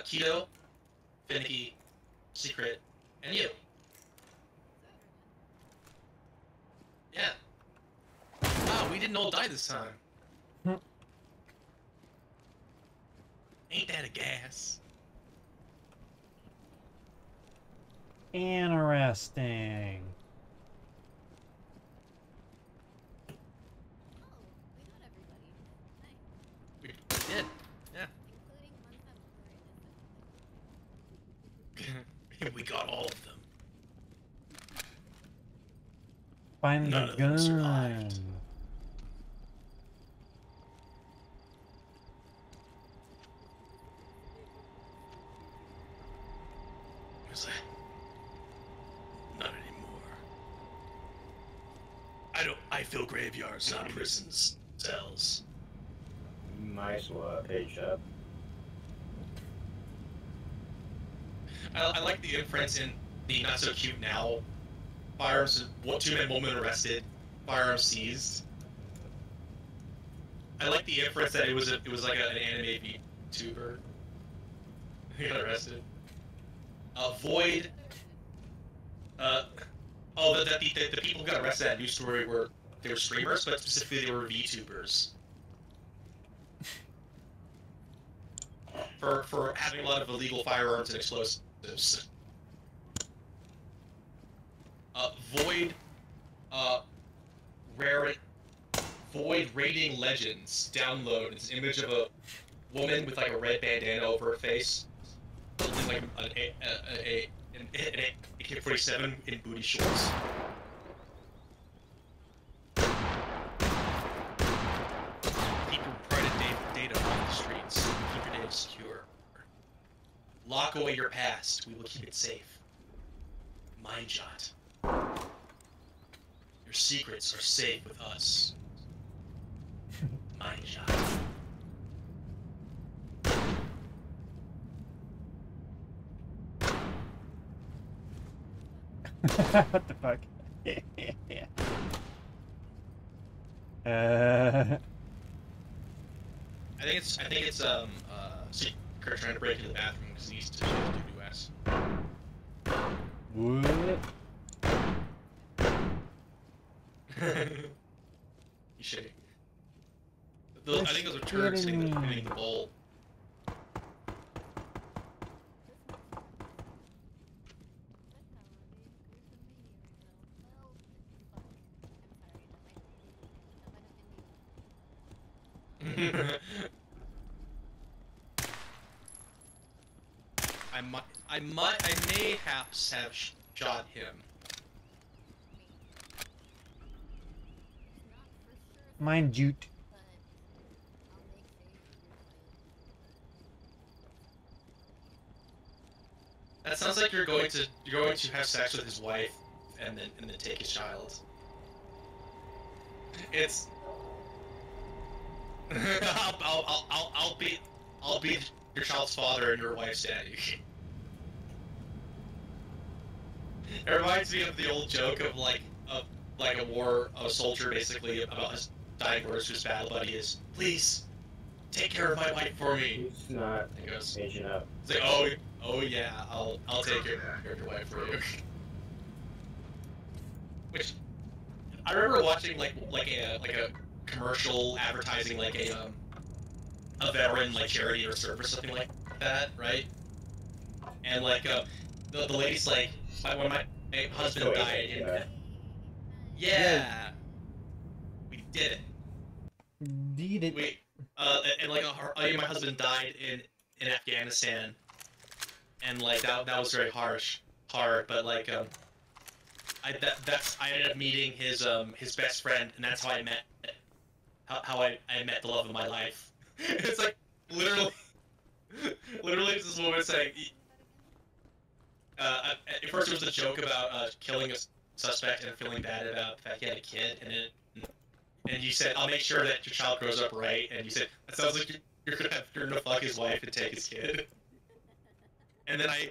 Keto, Finicky, Secret, and you. Yeah. Wow, we didn't all die this time. Ain't that a gas? Interesting. We did, yeah. We got all of them. Find None the of them gun. survived. Was I? Not anymore. I fill graveyards, not prisons. Cells. Might as well page up. I like the inference in the not so cute now. Firearms, 2 men, 1 woman arrested. Firearms seized. I like the inference that it was like an anime VTuber. He got arrested. Void. The people who got arrested at News Story they were streamers, but specifically they were VTubers. For having a lot of illegal firearms and explosives. Void, Void Raiding Legends download. It's an image of a woman with like a red bandana over her face, holding like an AK-47 in booty shorts. lock away your past. We will keep it safe. Mind shot. Your secrets are safe with us. Mind shot. What the fuck? I think it's Seeker trying to break into the bathroom because he needs to do US. What? He's shitting. I think those are turds hitting the bowl. I may have shot him. Mind jute. That sounds like you're going to have sex with his wife and then take his child. It's I'll be your child's father and your wife's daddy. It reminds me of the old joke of a soldier basically about his dying words to his battle buddy is, "Please take care of my wife for me." It's not aging up. It's like, oh yeah, I'll take care of your wife for you. Which I remember watching like a commercial advertising like a veteran like charity or service something like that, right? And like the lady's like, when my husband died in yeah, we did it. Did it. And like my husband died in Afghanistan, and like that was very hard, but like I ended up meeting his best friend, and that's how I met I met the love of my life. It's like literally it's this woman saying, at first it was a joke about killing a suspect and feeling bad about the fact he had a kid, and you said, "I'll make sure that your child grows up right," and you said, "That sounds like you're gonna fuck his wife and take his kid." And then I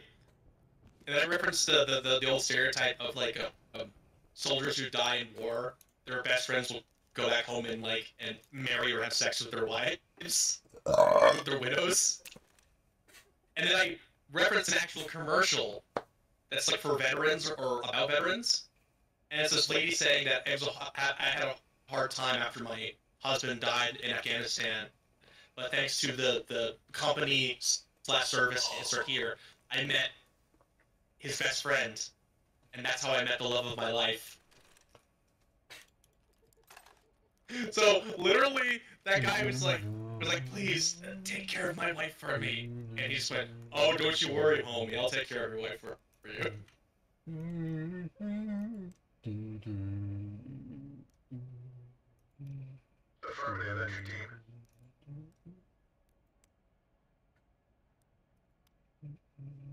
referenced the old stereotype of like soldiers who die in war, their best friends will go back home and marry or have sex with their wives, with their widows. And then I referenced an actual commercial that's like for veterans or about veterans, and it's this lady saying that I had a hard time after my husband died in Afghanistan, but thanks to the company / service insert here, I met his best friend, and that's how I met the love of my life. So literally, that guy was like, "Please take care of my wife for me," and he just went, "Oh, don't you worry, homie, I'll take care of your wife for you." Affirmative, entry team.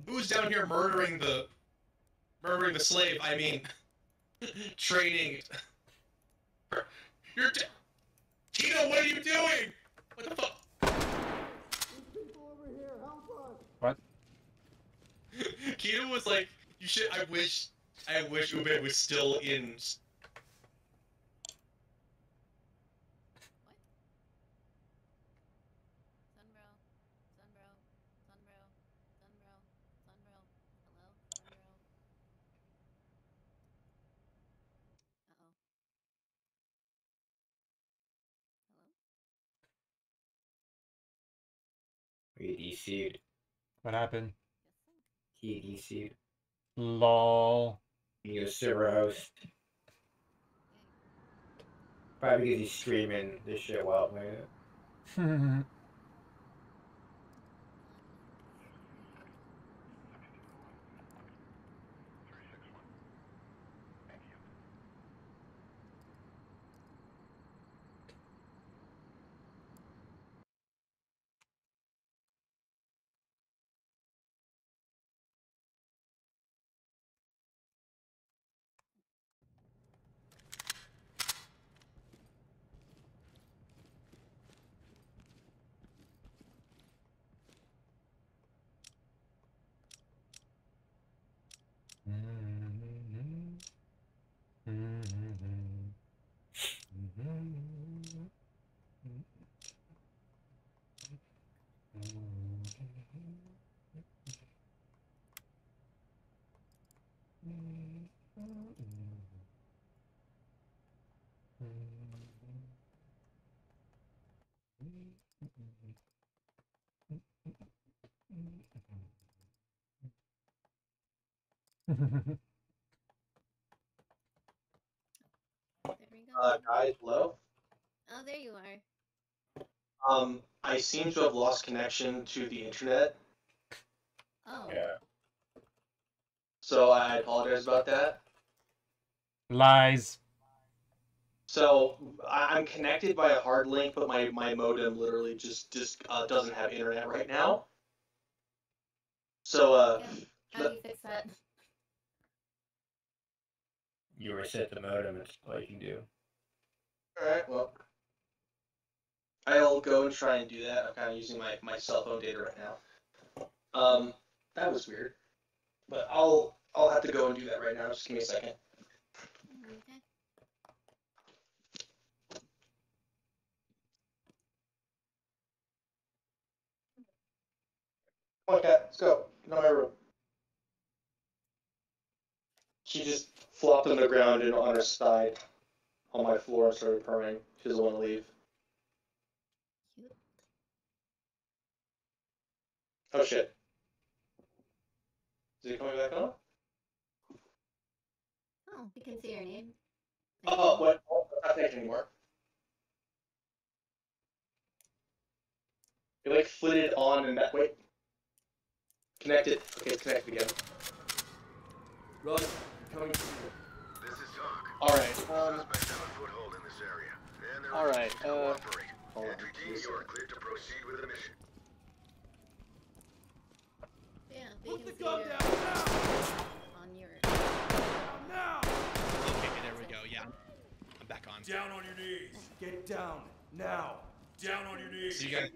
Who's down here murdering the slave? I mean, training. You're Tito, what are you doing? What the fuck? There's people over here, help us! What? Keto was like, "You should. I wish Ube was still in." He DC'd. What happened? He DC'd. Lol. He was server host. Probably because he's streaming this shit while playing it. Guys, hello? Oh, there you are. I seem to have lost connection to the internet, Oh. Yeah. so I apologize about that. Lies. So I'm connected by a hard link, but my modem literally just doesn't have internet right now. So Yeah. How do you fix that? You reset the modem, it's all you can do. Alright, well, I'll go and try and do that. I'm kind of using my cell phone data right now. That was weird, but I'll have to go and do that right now. Just give me a second. Okay. Come on, cat, let's go. Get in my room. She just flopped on the ground and on her side on my floor and started purring. She doesn't want to leave. Cute. Oh shit. Is it coming back on? Oh, we can see your name. Oh, what? Oh, it's not connected anymore. It like flitted on and that. Wait. Connected. Okay, it's connected again. Roger, coming through. This is Doc. Alright, Suspects have a foothold in this area, and they're alright, refusing to cooperate. hold on. Entry team, you are cleared to proceed with the mission. Yeah, we Put can the see gun your down now! on your. Now! Okay, there we go. Yeah, I'm back on. Down on your knees! Get down, now! Down on your knees! So you guys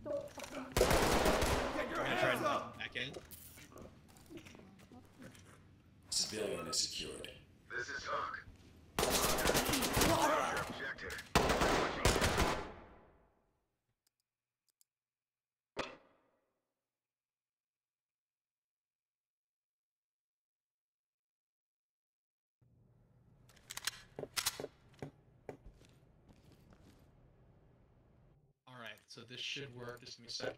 Get your gonna try hands and up! back in? Civilian is secured. This is Doc. Your objective. Alright, so this should work. Just give me a second.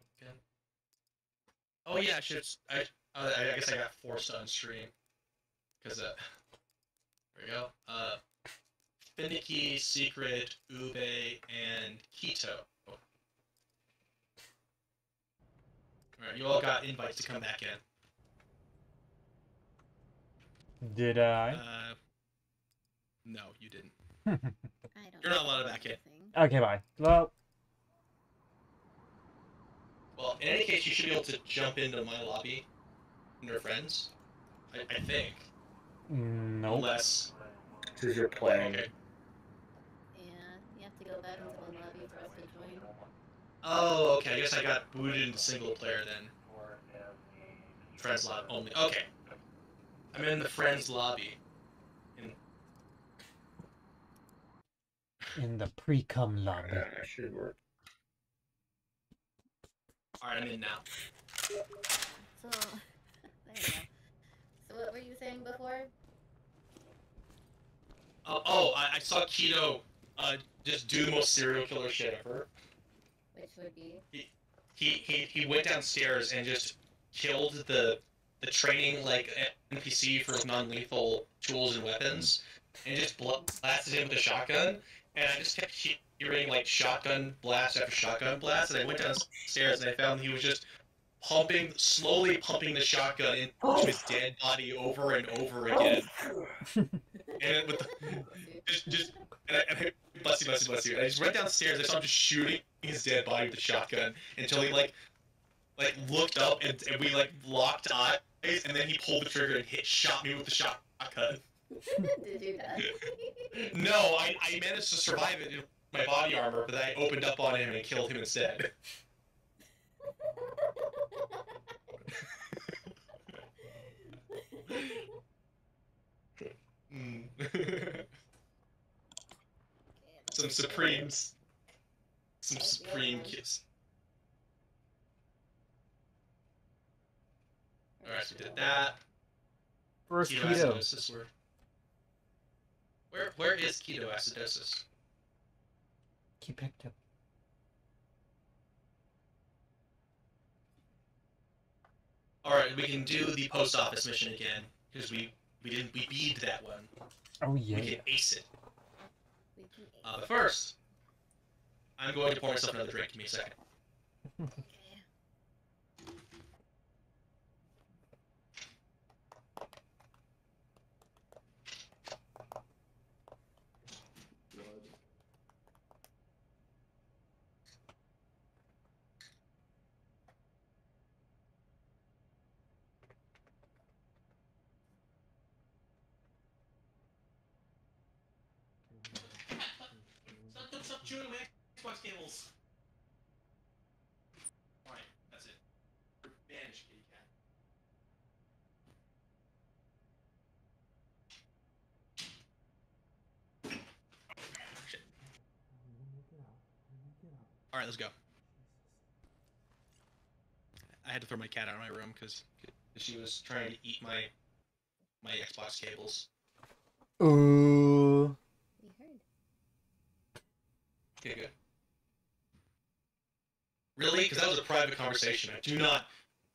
Oh yeah, I guess I got forced on stream. Because, there we go. Finicky, Secret, Ube, and Keto. Alright, you all got invites to come back in. Did I? No, you didn't. I don't. You're not allowed to back in. Okay, bye. Well, In any case, you should be able to jump into my lobby under friends. I think. no. Unless. This is your plan. Okay. Yeah, you have to go back into the lobby for us to join. Oh, okay. I guess I got booted into single player then. Friends lobby only. Okay. I'm in the friends lobby. In the pre-cum lobby. That should work. Alright, I'm in now. So, there you go. So what were you saying before? I saw Keto just do the most serial killer shit ever. Which would be? He went downstairs and just killed the training like NPC for non-lethal tools and weapons, and just blasted him with a shotgun. And I just kept hearing like shotgun blast after shotgun blast, and I went downstairs and I found he was just slowly pumping the shotgun into his dead body over and over again. And with bless you. And I just went downstairs. I saw him just shooting his dead body with the shotgun until he like looked up and we like locked eyes, and then he pulled the trigger and shot me with the shotgun. Did you die? No, I managed to survive it in my body armor, but then I opened up on him and killed him instead. Some Supremes. Some Supreme kiss. Alright, so we did that. First keto. Ketoacidosis. Where is ketoacidosis? He picked up. Alright, we can do the post office mission again. Because we beat that one. Oh yeah. We can ace it. But first, I'm going to pour myself another drink. Give me a second. Stop chewing my Xbox cables. Alright, that's it. Vanish, kitty cat. Shit. Alright, let's go. I had to throw my cat out of my room because she was trying to eat my Xbox cables. Ooh. We heard. Okay, good. Really? Because that was a private conversation. I do not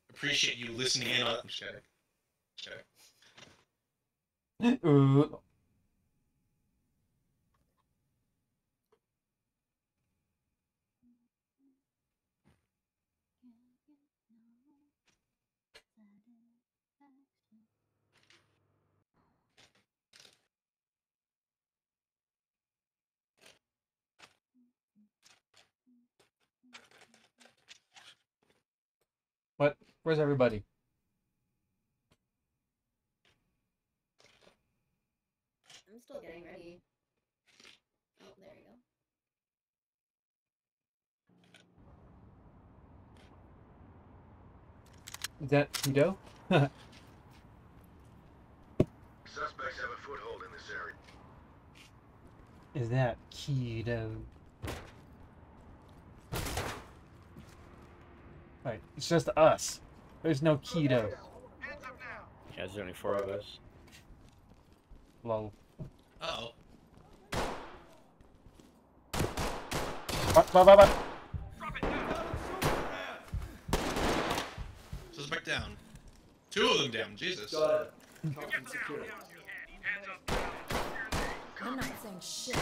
appreciate you listening in on. I'm just kidding. Just kidding. Ooh. What? Where's everybody? I'm still getting ready. Oh, there you go. Is that keto? Suspects have a foothold in this area. Is that keto? Right, it's just us. There's no keto. Yeah, there's only 4 of us. Lol. Uh-oh. What? Suspect down. 2 of them down, Jesus. Got it. Confidence secure. I'm not saying shit.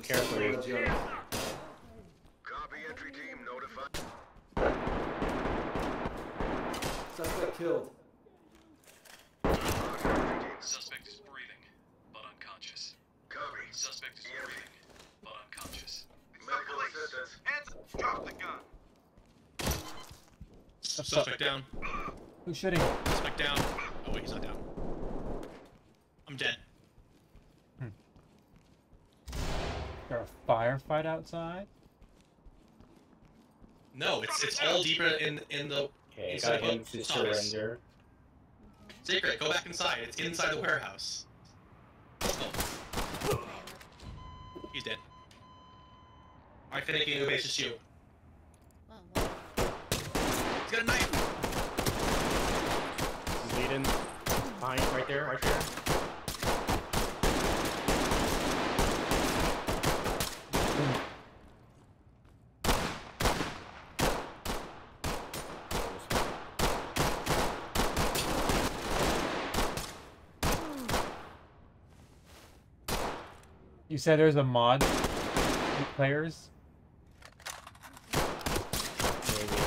Carefully. Copy, entry team, notify. Suspect killed. Suspect is breathing, but unconscious. Copy. Suspect is breathing, but unconscious. Medical assistance. Hands up, drop the gun. Suspect down. Who's shooting? Suspect down. Oh wait, he's not down. I'm dead. There a firefight outside? No, it's all deeper in the Okay, inside got him to office. surrender. Secret, go back inside. It's inside the warehouse. Oh. He's dead. Alright, Finicky, who bases you? He's got a knife! He's leading. Behind, right there, right there. You said there's a mod players? Maybe.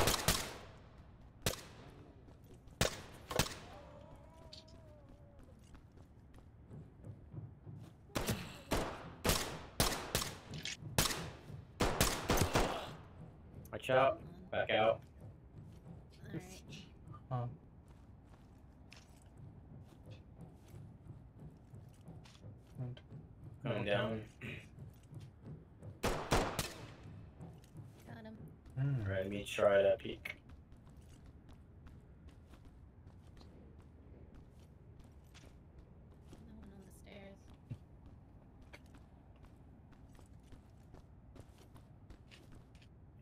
Watch out. Back out. Huh. Going down. Got him. Alright, let me try that peek. No one on the stairs.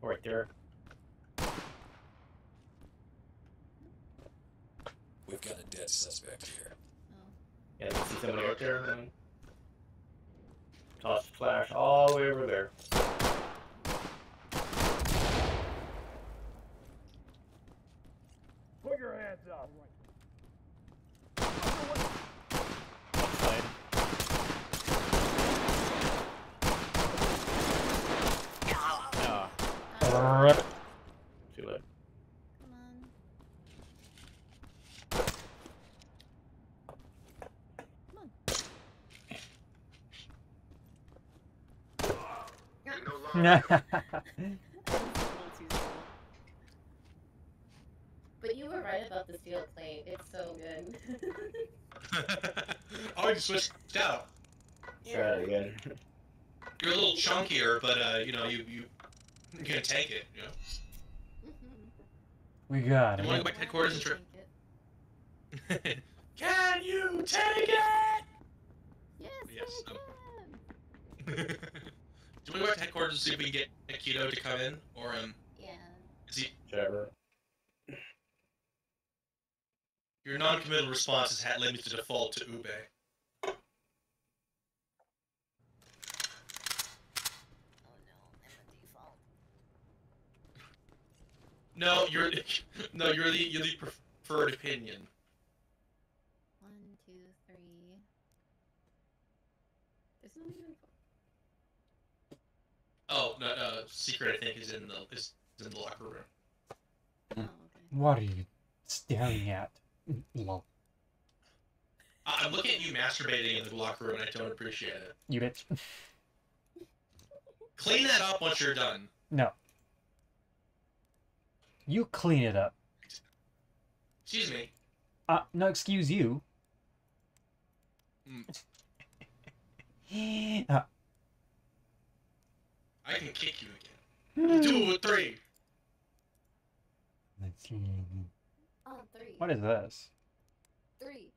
Right there. We've got a dead suspect here. Yeah, you see somebody out there? Toss the flash all the way over there. Put your hands up. Outside. Ah. Too late. Come on. But you were right about the steel plate. It's so good. Oh, you switched out. Try it again. You're a little chunkier, but you know, you can take it, you know. We got You it. want to go back to headquarters and Can you take it? Yes, Yes. I can. Do you want to go back to headquarters and see if we can get Keto to come in, or Yeah. is he? Whichever. Your non-committal response has led me to default to Ube. Oh no, I'm a default. No, you're the preferred opinion. 1, 2, 3. There's no even. Oh no, secret I think is in the locker room. Oh, okay. What are you staring at? Lol. I'm looking at you masturbating in the locker room, and I don't appreciate it. You bitch. Clean that up once you're done. No. You clean it up. Excuse me. No, excuse you. I can kick you again. 2 or 3. Let's see. Oh, 3. What is this? 3.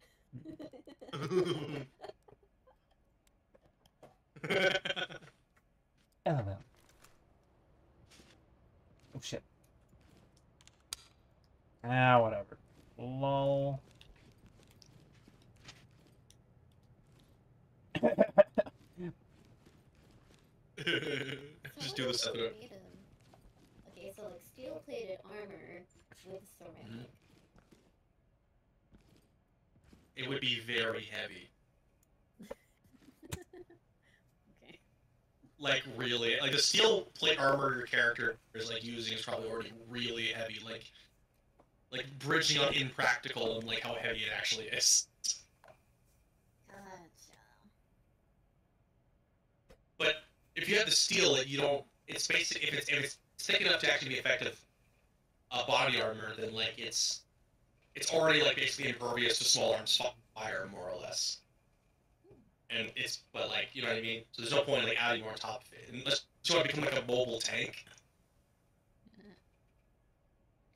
LOL. Oh shit. Ah, whatever. Lol. Just do the stuff. Okay, so like steel-plated armor with ceramic. It would be very heavy. Okay. Like really, like the steel plate armor your character is like using is probably already really heavy. Like bridging on impractical and like how heavy it actually is. Gotcha. But if you have the steel, you don't. It's basic. If it's thick enough to actually be effective, body armor, then like it's already like basically impervious to small arms fire, more or less. And but like, you know what I mean? So there's no point in like adding more on top of it. Unless you want to become like a mobile tank.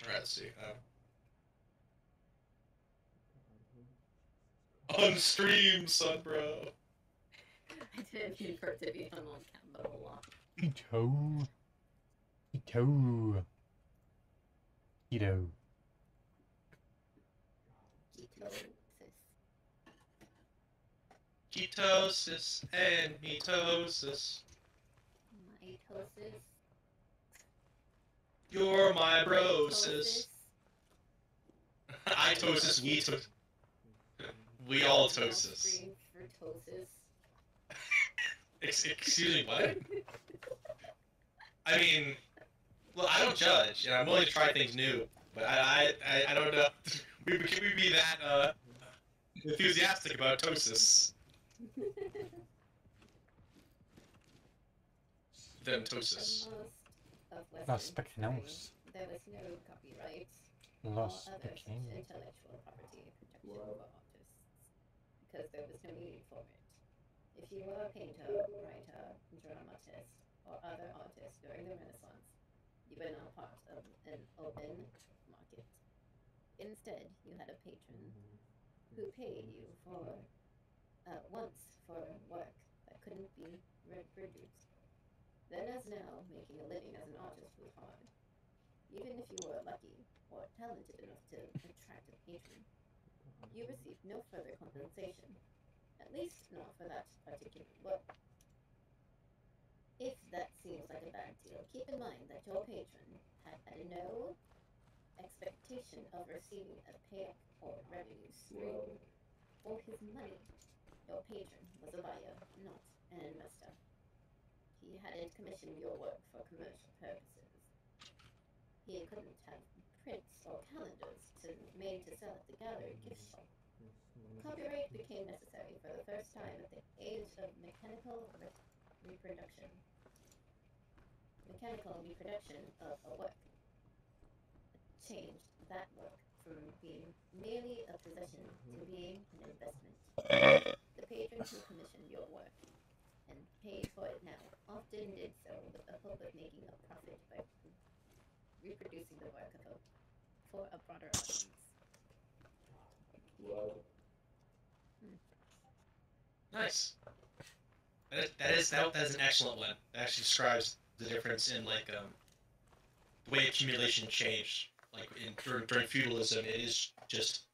Alright, let's see. On stream, son, bro. I didn't mean for it to be on capital lock. Keto. Keto. Keto. Ketosis and mitosis. Mitosis. You're my brosis. Itosis, we all tosis. Excuse me, what? I mean, well, I don't judge, and I'm willing to try things new, but I don't know. Can we be that enthusiastic about tosis? Then tosis. Los Pequeños. There was no copyright Los or other Pequeños. intellectual property protection for artists, because there was no need for it. If you were a painter, writer, dramatist, or other artist during the Renaissance, you were now part of an open market. Instead, you had a patron who paid you once for work that couldn't be reproduced, Then as now, making a living as an artist was hard. Even if you were lucky or talented enough to attract a patron, you received no further compensation, at least not for that particular work. If that seems like a bad deal, keep in mind that your patron had no expectation of receiving a pay or revenue stream for his money. Your patron was a buyer, not an investor. He hadn't commissioned your work for commercial purposes. He couldn't have prints or calendars made to sell at the gallery gift shop. Copyright became necessary for the first time at the age of mechanical reproduction. Mechanical reproduction of a work changed that work from being merely a possession to being an investment. The patron who commissioned your work and paid for it now often did so with the hope of making a profit by reproducing the work for a broader audience. Nice. That is an excellent one. That actually describes the difference in like the way accumulation changed. Like during feudalism, it is just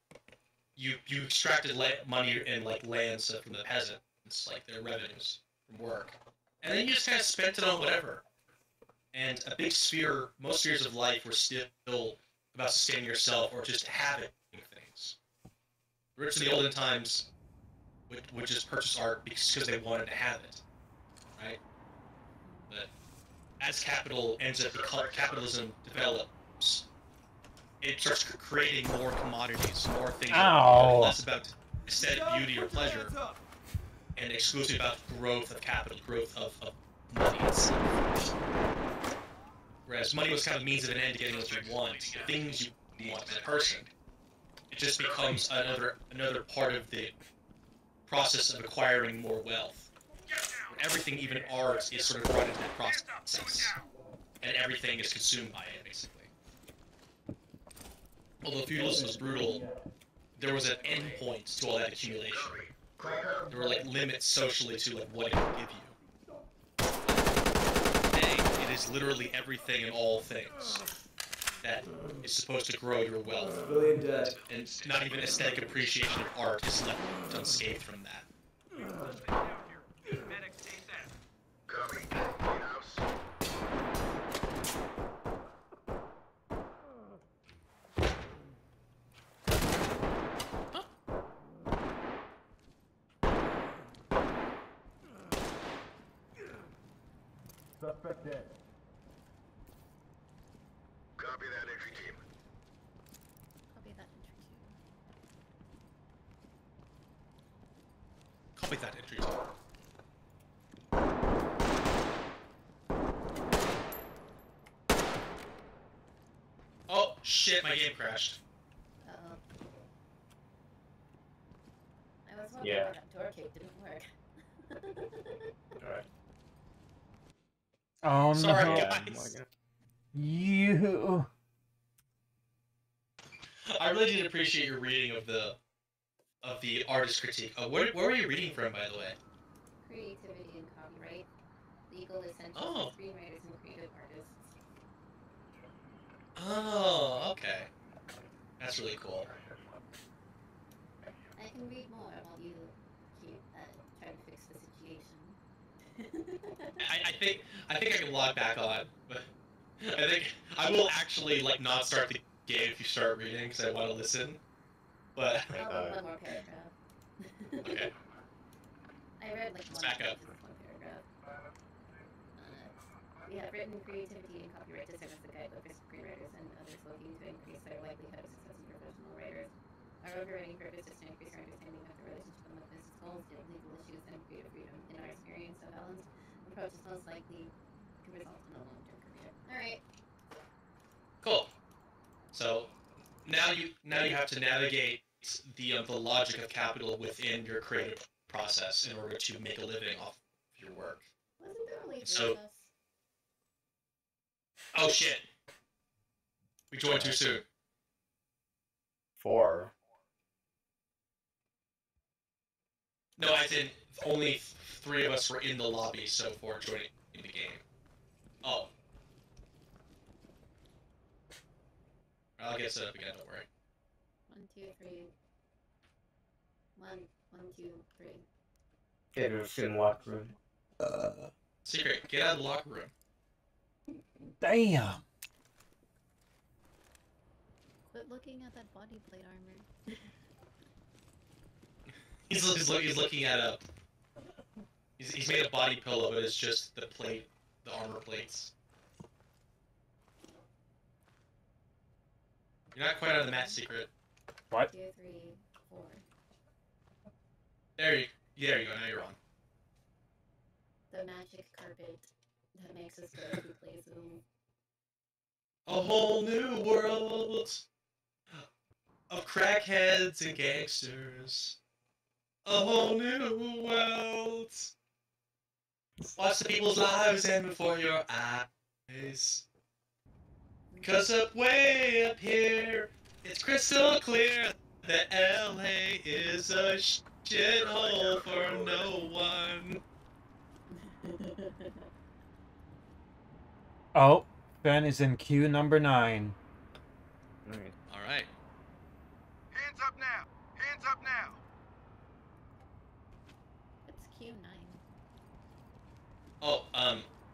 you extracted money and like lands from the peasants, like their revenues from work, and then you just kind of spent it on whatever. And a big sphere, most spheres of life were still about sustaining yourself or just having things. The rich in the olden times would just purchase art because they wanted to have it, right? But as capitalism develops, it starts creating more commodities, more things that are less about aesthetic beauty or pleasure, and exclusively about growth of capital, growth of money itself. Whereas money was kind of a means of an end to getting what you want, the things you want as a person. It just becomes another part of the process of acquiring more wealth. Everything, even art, is sort of brought into that process, and everything is consumed by it, basically. Although feudalism was brutal, there was an end point to all that accumulation. There were like limits socially to like what it could give you. Today, it is literally everything and all things that is supposed to grow your wealth. And not even aesthetic appreciation of art is left unscathed from that. Suspect dead. Copy that, entry team. Copy that, entry team. Copy that, entry team. Oh, shit, my game crashed. Uh-oh. I was wondering why that door kick didn't work. Alright. Oh Sorry, no. guys. You. I really did appreciate your reading of the artist critique. Where were you reading from, by the way? Creativity and copyright, legal essentials Oh. for screenwriters and creative artists. Oh, okay. That's really cool. I can read more while you keep trying to fix the situation. I think I can log back on, but I think I will actually like not start the game if you start reading because I want to listen. But I'll read one more paragraph. okay. I read like Let's back up. one paragraph. We have written creativity and copyright to serve as a guidebook for screenwriters and others looking to increase their likelihood of success as professional writers. Our overriding purpose is to increase our understanding of the relationship among business goals, legal issues, and creative freedom. In our experience, a balanced approach is most likely to result in a long-term career. All right. Cool. So now you have to navigate the logic of capital within your creative process in order to make a living off of your work. Wasn't there only So- 3 of us? Oh shit! We joined too soon. 4. No, I didn't. Only 3 of us were in the lobby so far joining the game. Oh. I'll get set up again, don't worry. 1, 2, 3. 1, 2, 3. Get in the locker room. Secret, get out of the locker room. Damn. Quit looking at that body plate armor. He's looking at a... He's made a body pillow, but it's just the plate, the armor plates. You're not quite out of the match, Secret. What? 2, 3, 4. There you go, now you're on. The magic carpet that makes us go to places. A whole new world of crackheads and gangsters. A whole new world. Watch the people's lives end before your eyes. Cause way up here, it's crystal clear that LA is a shithole for no one. Oh, Ben is in queue number 9. Alright. Hands up now! Hands up now! It's Q9. Oh,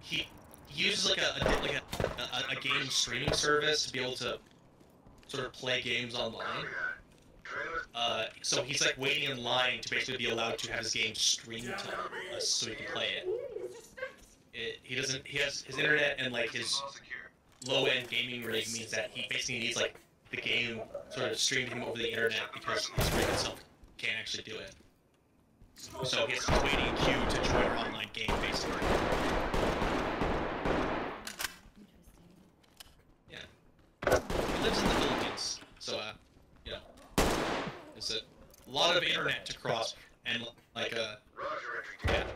he uses like a game streaming service to be able to sort of play games online. So he's like waiting in line to basically be allowed to have his game streamed to him, so he can play it. He has his internet and like his low-end gaming rig means that he basically needs like the game sort of streamed to him over the internet because his rig itself can't actually do it. So he's waiting in queue to join our online game basically. Yeah. He lives in the Philippines, so you know, it's a lot of internet to cross and like yeah.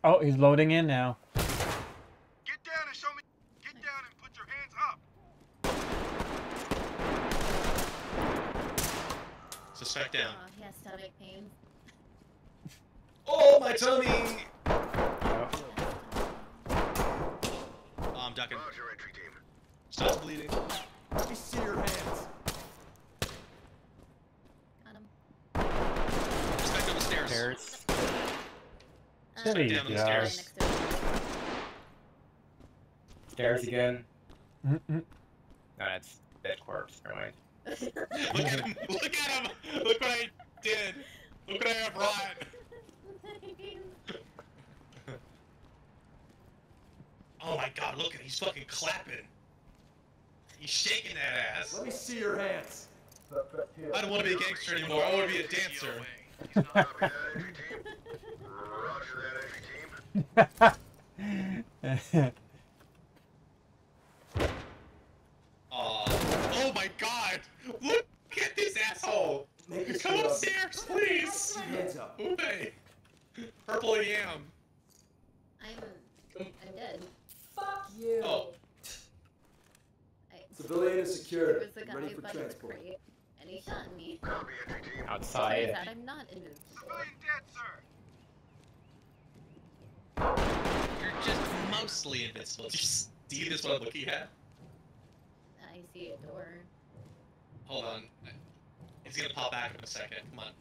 Oh, he's loading in now. Get down and show me. Get down and put your hands up. Suspect down. Oh, he has stomach pain. Oh, my tummy! Oh, I'm ducking. Stop bleeding. Let me see your hands. Got him. Suspect on the stairs. There you Down on the go. stairs. Stairs again. Mm-mm. No, that's dead corpse. Never mind. Look at him! Look at him! Look what I did! Look what I have brought! Oh my god, look at he's fucking clapping. He's shaking that ass. Let me see your hands. I don't want to be a gangster anymore. I want to be a dancer. Oh my god! Look at this asshole! Come upstairs, please! Hands up. Hey! Purple yam. I'm dead. Fuck you. Oh. Civilian is secured. There was a guy Ready for by the transport. crate, and he shot me. Outside. Turns out I'm not invincible. Civilian dead, sir. You're just mostly invincible. Do you see this what I'm looking at? I see a door. Hold on. He's gonna pop back in a second. Come on.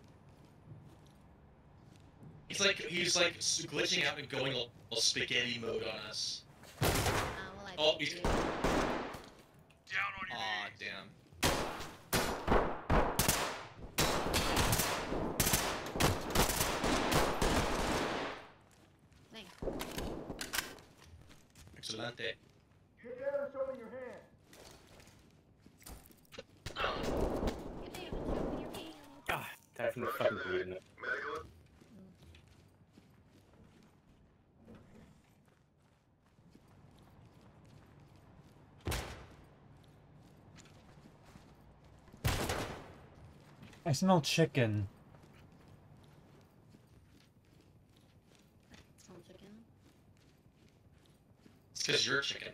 He's like glitching out and going a spaghetti mode on us. Well, Oh, he's. Down on your Aw, knees. damn. Nice. Excelente. Get down and show me your hand. Get down and show me your hands. Ah, time from the fucking bleeding. I smell chicken. Small chicken. It's because you're chicken.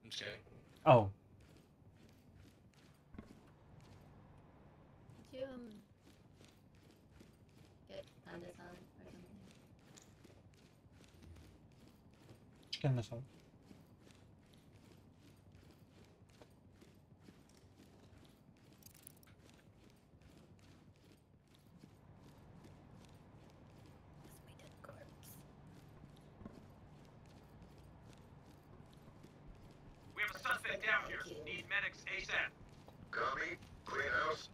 I'm just kidding. Oh. Did you get Pandesal or something? Turn this on. We have a suspect down here. Need medics ASAP. Copy. Clean house.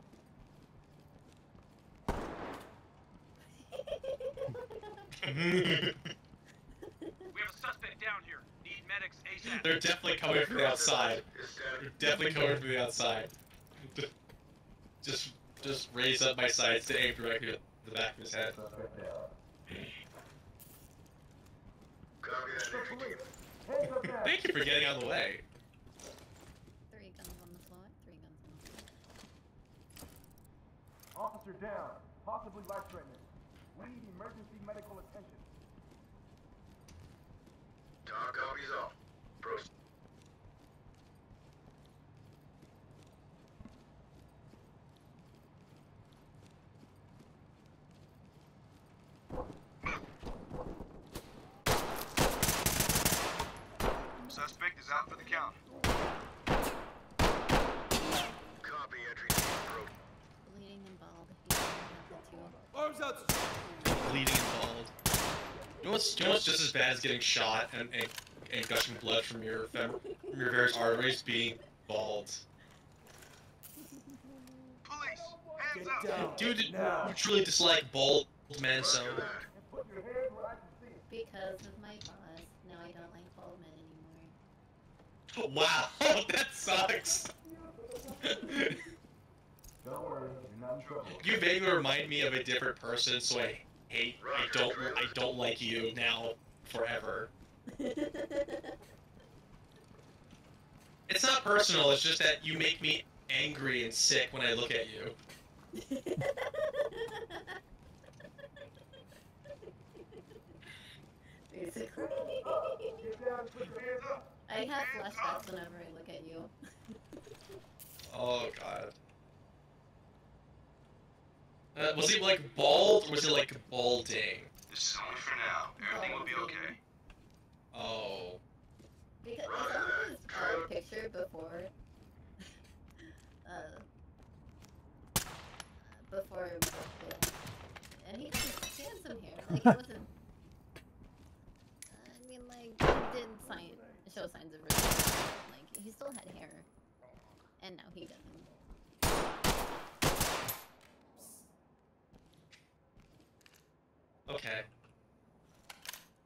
We have a suspect down here. Need medics ASAP. They're definitely coming from the outside. They're definitely coming from the outside. Just raise up my sights to aim directly at the back of his head. Copy that, entry team. Hands up now. Thank you for getting out of the way. 3 guns on the SWAT. 3 guns on the SWAT. Officer down. Possibly life-threatening. We need emergency medical attention. Talk copies all. Proceed. Suspect is out for the count. Copy, entry team. Bleeding and bald. He's gonna have the 2. Arms out. Bleeding and bald. You know what's just as bad as getting shot and gushing blood from your various arteries? Being bald. Police, hands Get up. down. Dude, Now. you truly dislike bald men so. And put your hands where I can see it. Because of my boss. Now I don't like bald men anymore. Wow, that sucks. Don't worry, you're not in trouble. You vaguely remind me of a different person, so I don't like you now forever. It's not personal, it's just that you make me angry and sick when I look at you. Basically. Get down and put your hands up. I have flashbacks whenever I look at you. Oh god. Was he like bald or was he like balding? This is only for now. Everything will be okay. Oh. Because I saw his picture before. Before, and he had some hair. Like, it wasn't. I mean, like, he did show signs of resistance. Like, he still had hair, and now he doesn't. Okay.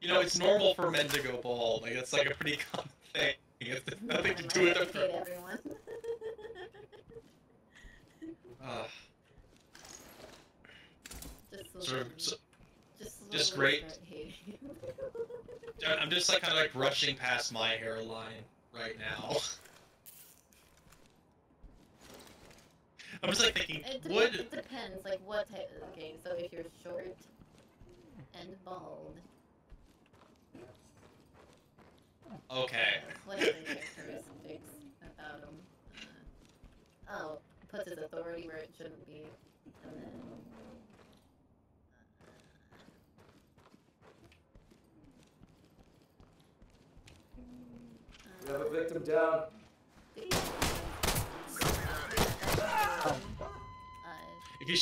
You know, it's normal for men to go bald. Like, it's like a pretty common thing. It's nothing to do with it. Everyone. Just great. I'm just like kind of like brushing past my hairline right now. I'm just like thinking, It depends, like what type. Okay, so if you're short and bald. Okay. What are the characteristics about him? Oh, puts his authority where it shouldn't be, and then. We have a victim down. If you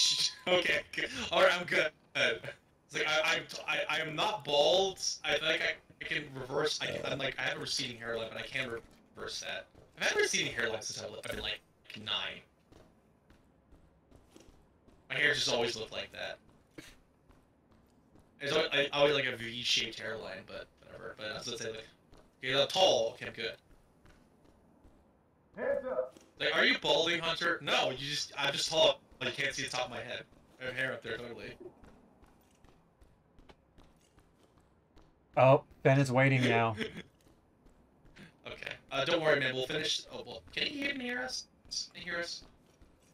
okay, good. All right, I'm good. It's like I am not bald. I think I can reverse. I'm like I have a receding hairline, but I can reverse that. I've had a receding hairline since I've been like 9. My hair just always looked like that. It's always like a V-shaped hairline, but whatever. But I was gonna say like, okay, tall. Okay, I'm good. Hands up. Like, are you balding, Hunter? No, I'm just tall. You can't see the top of my head. I have hair up there, totally. Oh, Ben is waiting now. Okay. Don't worry, man. We'll finish. Oh, well, can you even hear us? Can you hear us?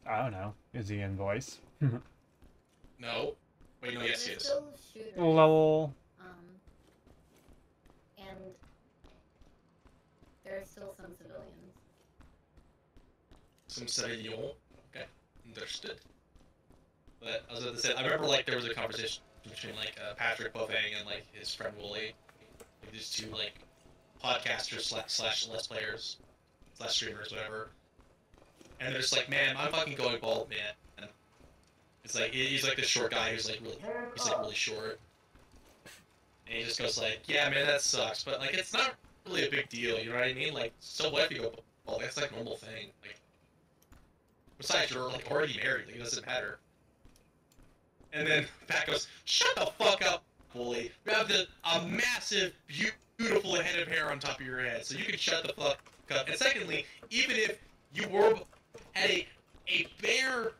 I don't know. Is he in voice? No. Wait, no, yes, he is. Lol. And there are still some civilians. Some civilians. Okay, understood. But as I said, I remember like there was a conversation between like Patrick Bovang and like his friend Wooly. Like, these two like podcasters slash let's players slash streamers, whatever. And they're just like, man, I'm fucking going bald, man. It's like he's like this short guy who's like really short. And he just goes like, yeah, man, that sucks, but like it's not really a big deal, you know what I mean? Like, so what if you go bald? That's like a normal thing. Like, besides, you're like already married, like it doesn't matter. And then Pat goes, shut the fuck up, bully. You have a massive, beautiful head of hair on top of your head, so you can shut the fuck up. And secondly, even if you had a bare,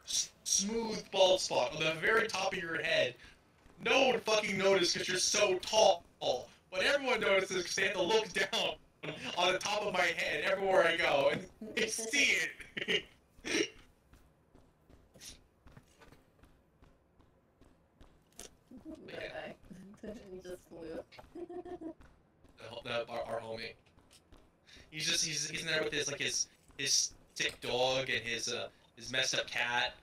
smooth bald spot on the very top of your head, no one would fucking notice because you're so tall. But everyone notices because they have to look down on the top of my head everywhere I go, and they see it. He just flew. Our homie. He's in there with his sick dog and his messed up cat.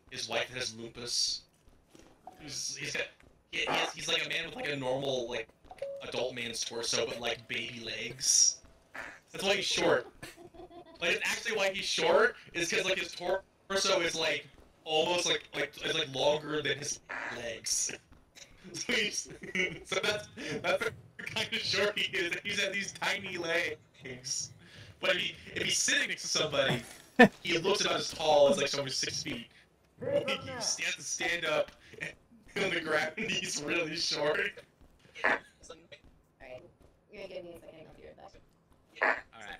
His wife has lupus. He's like a man with like a normal like adult man's torso, but like baby legs. That's why he's short. Like actually why he's short is because like his torso is like almost like longer than his legs. So that's the kind of short he is. He's at these tiny legs. But if he's sitting next to somebody, he looks about as tall as like someone who's 6 feet. He has to stand up on the ground, and he's really short. Alright, you're gonna give me a second, I'll be right back. Alright.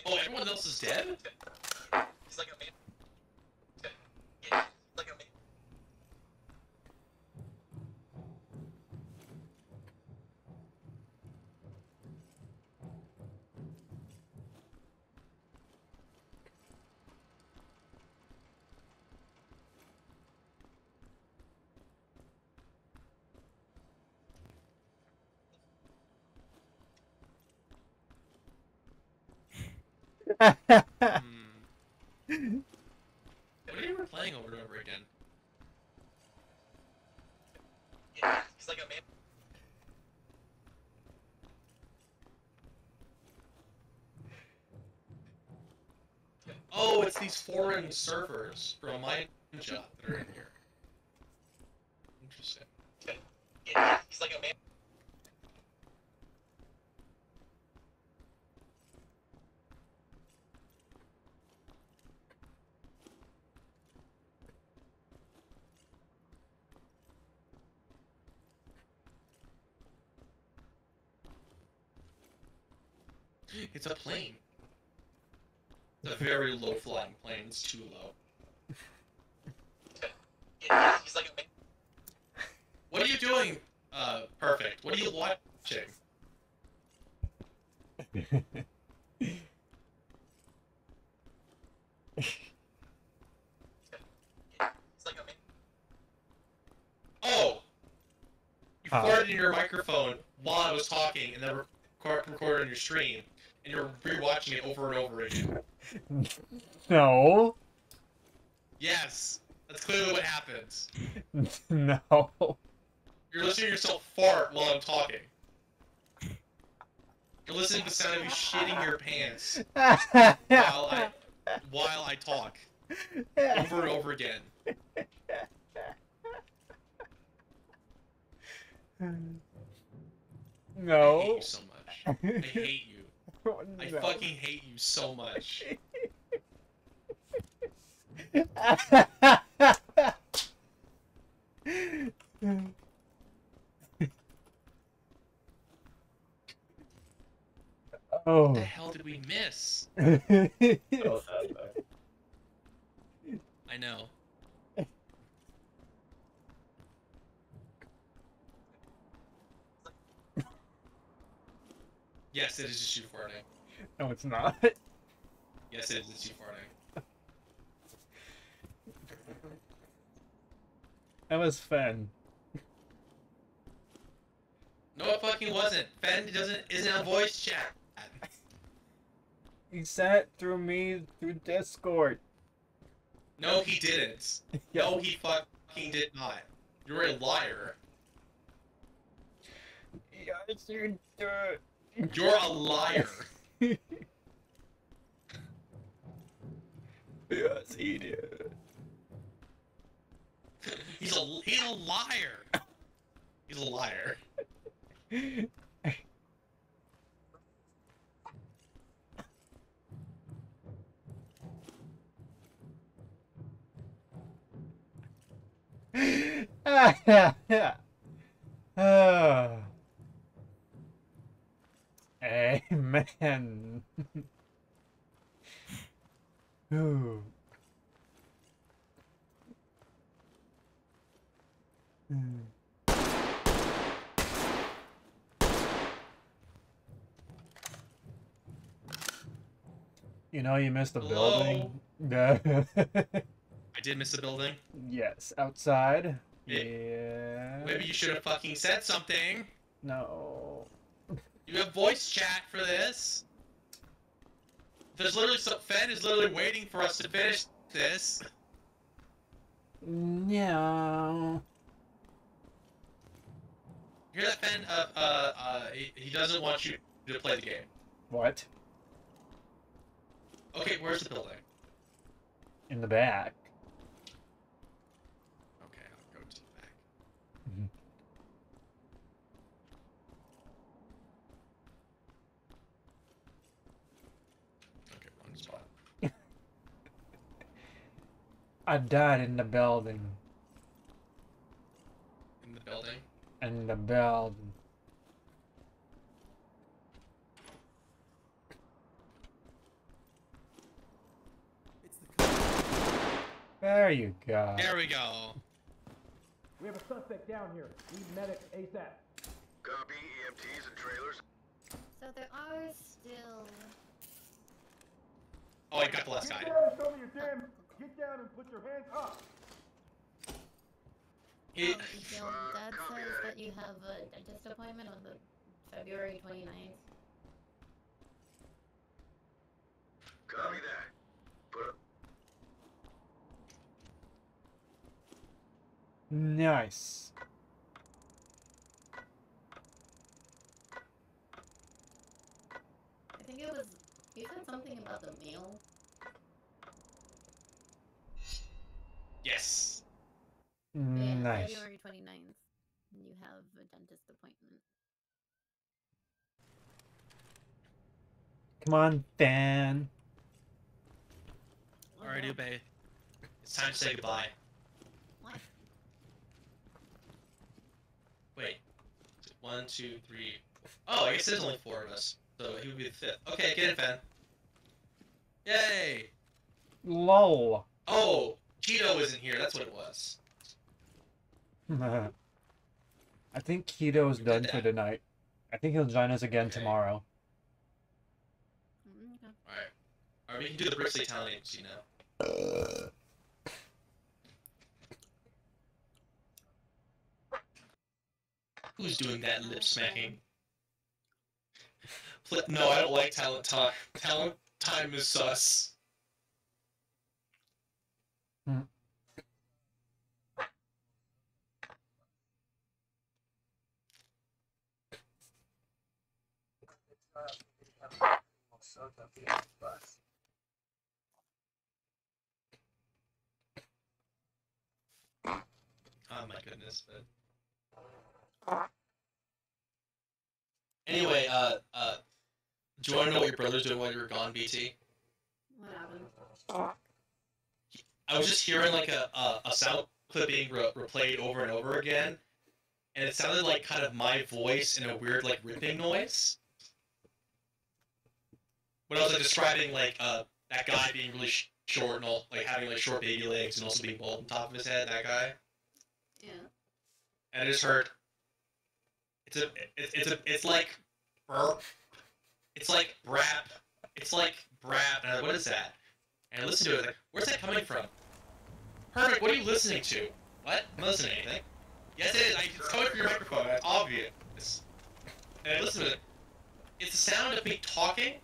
Oh, everyone else is dead? What are you playing over and over again? He's like a man. Oh, it's these foreign surfers from my job that are in here. Interesting. He's like a man. It's a plane. It's a very low-flying plane. It's too low. He's like a... What are you doing? Perfect. What are you watching? Oh! You farted in your microphone while I was talking, and then recorded on your stream, and you're rewatching it over and over again. No. Yes, that's clearly what happens. No. You're listening to yourself fart while I'm talking. You're listening to the sound of you shitting your pants while I talk over and over again. No. I hate you so much. I hate you. No. I fucking hate you so much. Oh. What the hell did we miss? I know. Yes, it is just you farting. No, it's not. Yes, it is just you farting. That was Fen. No, it fucking wasn't. Fen isn't on voice chat. He sent it through me through Discord. No, he didn't. No, he fucking did not. You're a liar. Yes, you did. You're a liar. Yes, he did. He's a liar. He's a liar. Amen. Ooh. You know you missed the building. I did miss the building. Yes, outside. Yeah. Maybe you should have fucking said something. No. You have voice chat for this. There's literally Fen is literally waiting for us to finish this. No. Hear that, Fen? He doesn't want you to play the game. What? Okay, where's the building? In the back. Okay, I'll go to the back. Okay, one spot. I died in the building. In the building? In the building. There you go. There we go. We have a suspect down here. Need medics ASAP. Copy, EMTs and trailers. So there are still... Oh, I got the last guy. Get down and show me your damn... Get down and put your hands up. Your dad says that you have a dentist appointment on the February 29th. Copy that. Put up. Nice. I think it was... You said something about the meal? Yes. Yeah, Nice. February 29th. You have a dentist appointment. Come on, Dan. Alright, Ube. It's time to say goodbye. What? Wait. 1, 2, 3. Oh, I guess there's only 4 of us. So he would be the 5th. Okay, get in, Fen. Yay! LOL. Oh! Cheeto isn't here, that's what it was. I think Keto's done for tonight. I think he'll join us again tomorrow. Alright. Alright, we can do the Brixley Town agency now. Who's doing that lip smacking? No, I don't like talent time. Talent time is sus. Oh my goodness, but... Anyway, do you want to know what your brother's doing while you were gone, BT? What happened? I was just hearing like a sound clip being replayed over and over again, and it sounded like kind of my voice in a weird like ripping noise. When I was like describing like that guy being really short and all, like having like short baby legs and also being bald on top of his head, that guy. Yeah. And I just heard. It's like burp. It's like brap. It's like brap. And what is that? And I listened to it. Like, where's that coming from? Perfect. What are you listening to? What? I'm not listening to anything. Yes, it is. It's coming from your microphone. It's obvious. And I listened to it. It's the sound of me talking,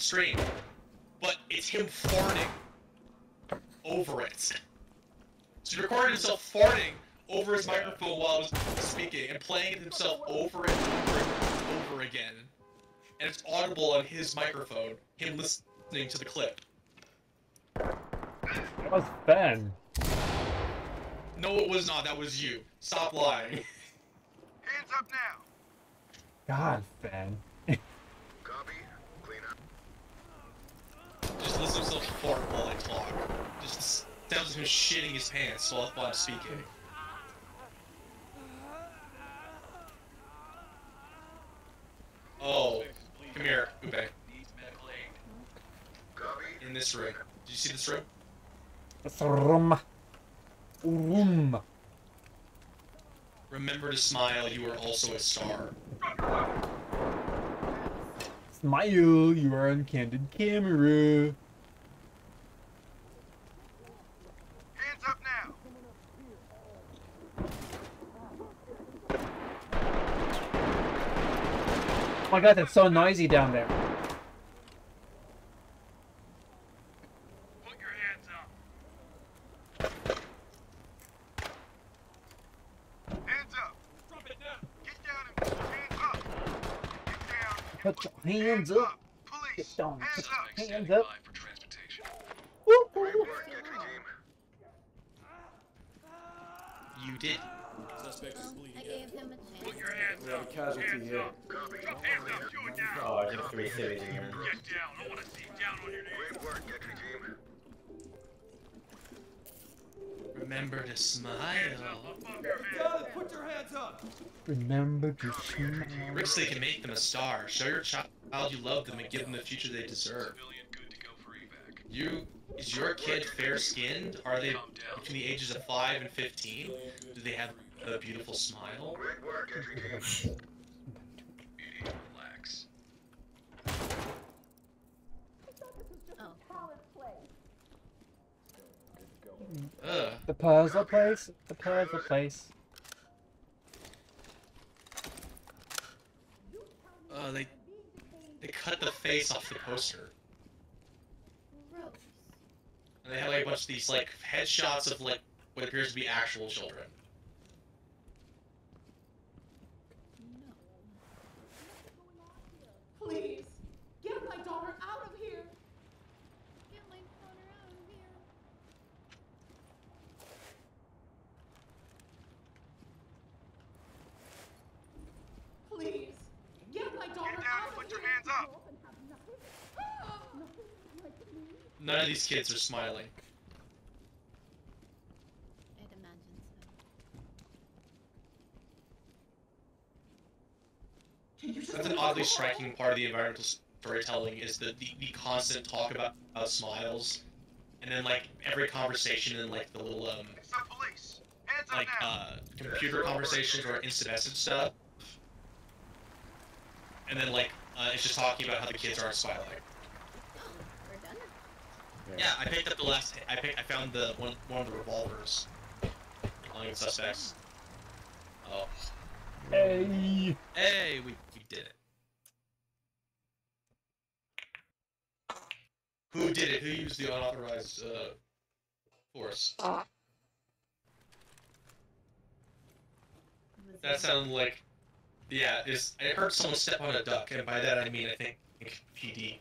stream, but it's him farting over it. So he recorded himself farting over his microphone while he was speaking and playing it himself over and over again. And it's audible on his microphone, him listening to the clip. That was Ben. No, it was not. That was you. Stop lying. Hands up now. God, Ben. Copy. Clean up. Just listen to himself fart while I talk. Just sounds of him shitting his pants while I'm speaking. Oh, come here, Ube. In this room. Did you see this room? It's room. Room. Remember to smile, you are also a star. Smile, you are on candid camera. Hands up now. Oh my god, that's so noisy down there. Put your hands up. Hands up. Drop it down. Get down and put your hands up. Get down and Put your hands up. Police. Get down. Hands Put up. your hands up. For transportation. Great work, entry team. You did. Suspect is Well, bleeding I out. gave him a chance. Put your hands We have a up. casualty Hands here. up. Copy. Drop hands up. Do it now. Oh, just 3 cities in here. Get down. I want to see down on your knees. Great work, entry team. Remember to smile. Hands up above your Get head. down and put your hands up. Remember to smile. Ricks, can make them a star. Show your child you love them and give them the future they deserve. Civilian good to go for evac. Is your kid fair-skinned? Are they between the ages of 5 and 15? Do they have a beautiful smile? Great work, entry team. Relax. Oh. Ugh. The puzzle place? The puzzle place. They cut the face off the poster. Gross. And they have like a bunch of these like headshots of like what appears to be actual children. Please, get my daughter out of here. Get my daughter out of here. Please, get my daughter Get down out and of put your here. hands up. None of these kids are smiling. I'd imagine so. That's an oddly striking part of the environmental storytelling is the constant talk about smiles, and then like every conversation and like the little It's the police. Hands up like now. computer conversations or instant stuff, and then like it's just talking about how the kids aren't smiling. We're done. Yeah, I picked up the last. I found the one of the revolvers among the suspects. Oh, Hey! hey, we did it. Who did it? Who used the unauthorized force? That sounded like, yeah. I heard someone step on a duck, and by that I mean I think PD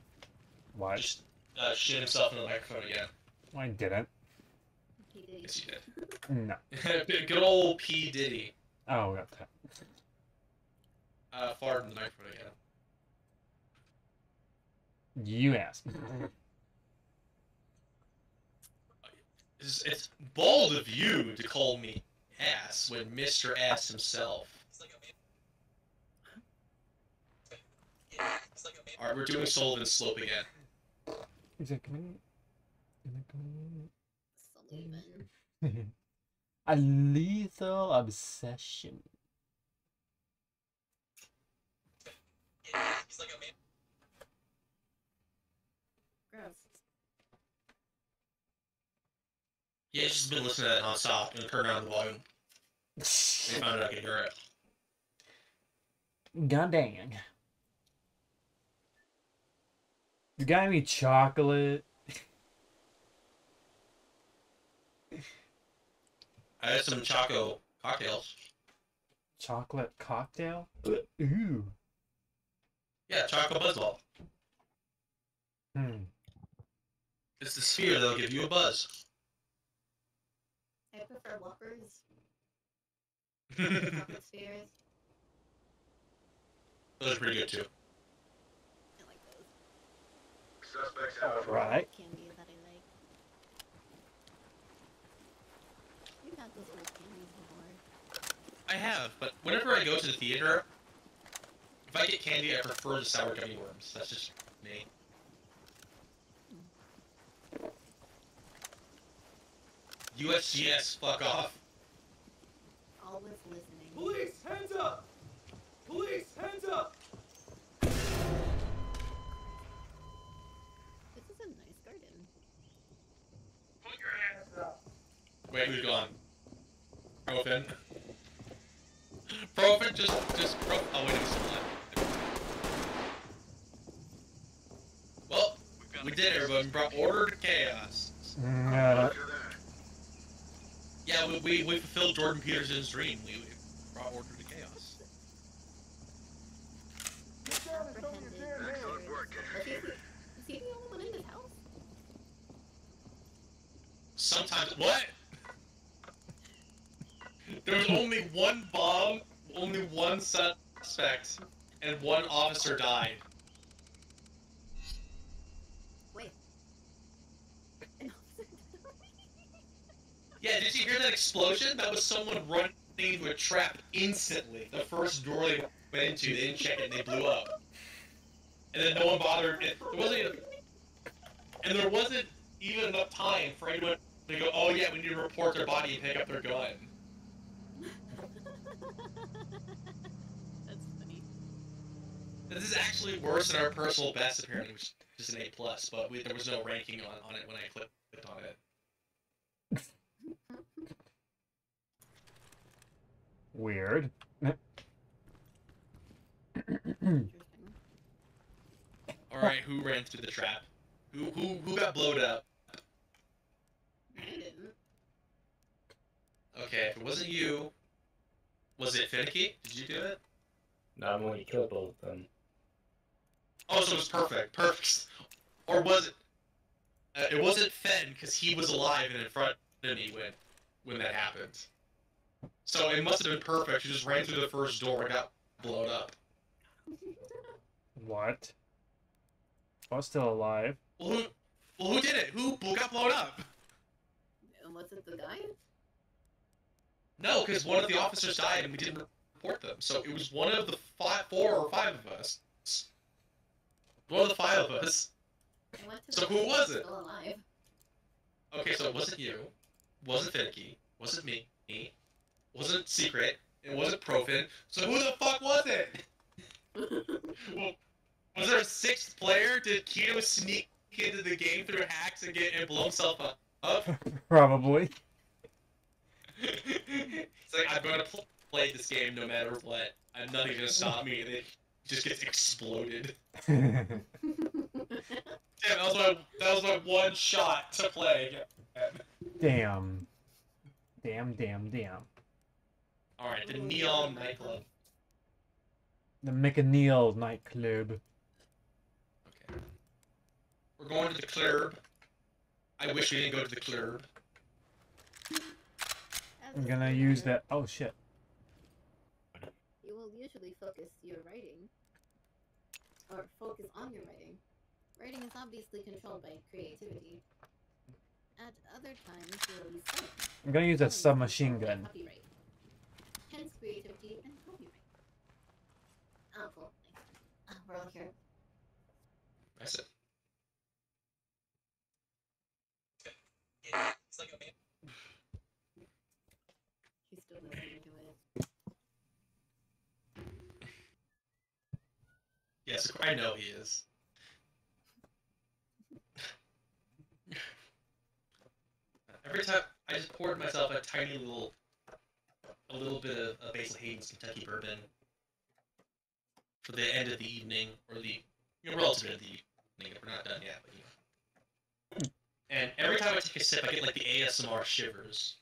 What? just shit himself in the microphone again. I didn't. He did. Yes, you No. did. Good old P Diddy. Oh, got that. Farted in the microphone again. You asked. It's bold of you to call me ass when Mr. Ass himself. Alright, we're doing Sullivan's Slope again. Is it coming? Sullivan. A lethal obsession. Gross. Yeah, he's just been listening to that nonstop and turn down the volume. They found out I could hear it. God dang. You got any chocolate? I had some choco cocktails. Chocolate cocktail? Ooh. Yeah, choco buzzball. It's the sphere that'll give you a buzz. I prefer Whoppers. Chocolate spheres. Those are pretty good too. I like those. Suspects out. Right. Candy that I like. You've had those old candies before. I have, but whenever I go to the theater, if I get candy, I prefer the sour gummy worms. That's just me. USGS, fuck off. Always listening. Police, hands up! Police, hands up! This is a nice garden. Put your hands up. Wait, who's gone? Profin. Profin, just oh wait, he's still alive. Well, we did it, everyone. We brought order to chaos. Yeah, we fulfilled Jordan Peterson's dream. We brought order to chaos. Excellent work, Is he the only one in this house? Sometimes what? There was only one bomb, only one suspect, and one officer died. Wait. Yeah, did you hear that explosion? That was someone running into a trap instantly. The first door they went into, they didn't check it, and they blew up. And then no one bothered. There wasn't even enough time for anyone to go, oh yeah, we need to report their body and pick up their gun. That's funny. This is actually worse than our personal best, apparently, which is an A+, but there was no ranking on it when I clicked on it. Weird. Alright, who ran through the trap? Who got blowed up? I didn't. Okay, if it wasn't you, was it Finicky? Did you do it? No, I'm only killed both of them. Oh, so it was perfect. Perfect. Or was it? It wasn't Fen, because he was alive and in front of me when that happened. So it must have been perfect. You just ran through the first door and got blown up. What? I was still alive. Well, who did it? Who got blown up? And was it the guy? No, because one of the officers died and we didn't report them. So it was one of the 4 or 5 of us. One of the 5 of us. So who was it? Still alive. Okay, so it wasn't you. Wasn't Finicky. Wasn't me. Wasn't Secret. It wasn't Profin. So who the fuck was it? Was there a 6th player? Did Keto sneak into the game through hacks and blow himself up? Probably. It's like, I'm gonna play this game no matter what. Nothing's gonna stop me, and it just gets exploded. Damn, that was my one shot to play. Damn. Alright, the Neon nightclub. The McNeil nightclub. Okay. We're going to the club. I wish we didn't go to the club. I'm gonna use that. Oh shit. You will usually focus your writing, or focus on your writing. Writing is obviously controlled by creativity. At other times, you will use silence. I'm gonna use a submachine gun. Copyright. Hence creativity and copyright. Oh, cool. We're all here. That's it. It's like a man. He's still listening to it. Yes, I know he is. Every time I just poured myself a little bit of Basil Hayden's Kentucky bourbon for the end of the evening, or the relative end of the We're not done yet, but you know. And every time I take a sip, I get like the ASMR shivers.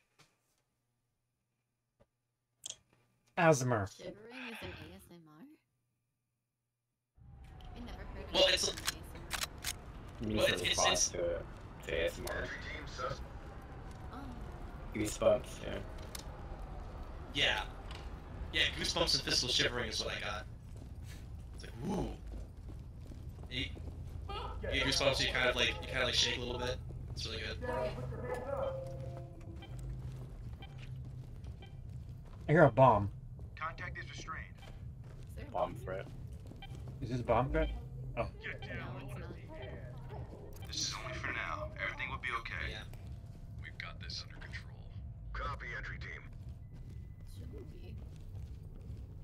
Asthma. Shivering is an ASMR? I never heard of Well, it it's as an ASMR. You Well, need to respond to ASMR. Oh. Goosebumps, yeah. Yeah. Yeah, goosebumps and physical shivering is what I got. It's like, woo. You get goosebumps, you kind of like shake a little bit. It's really good. I hear a bomb. Contact is restrained. Bomb threat. Is this a bomb threat? Oh. Get down. I want to see hands. This is only for now. Everything will be okay. Yeah. We've got this under control. Copy, entry team.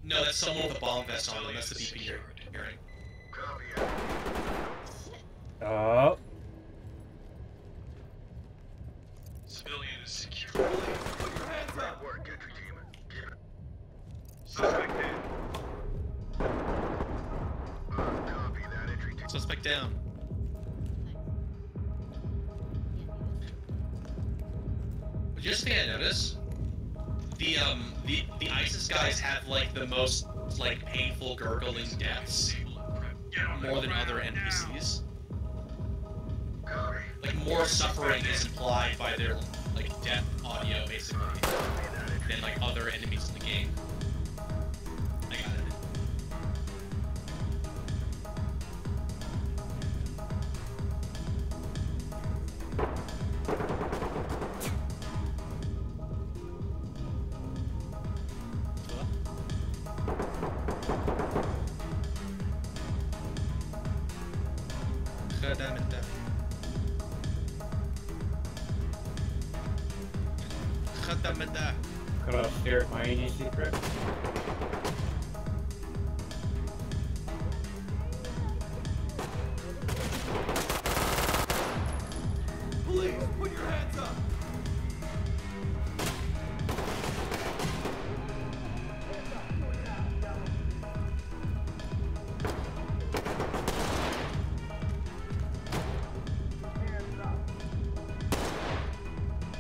No, that's someone with a bomb vest on them. That's the BP hearing. Copy. Oh. Civilian is secure. Put your hands up. Work, entry team. Keep it. Suspect in. Copy that, entry team. Suspect down. But just thing I noticed, the ISIS guys have like the most like painful gurgling deaths, more than other NPCs. Like more suffering is implied by their like death audio basically than like other enemies in the game. I got it. Could I share my any secret? Police, put your hands up!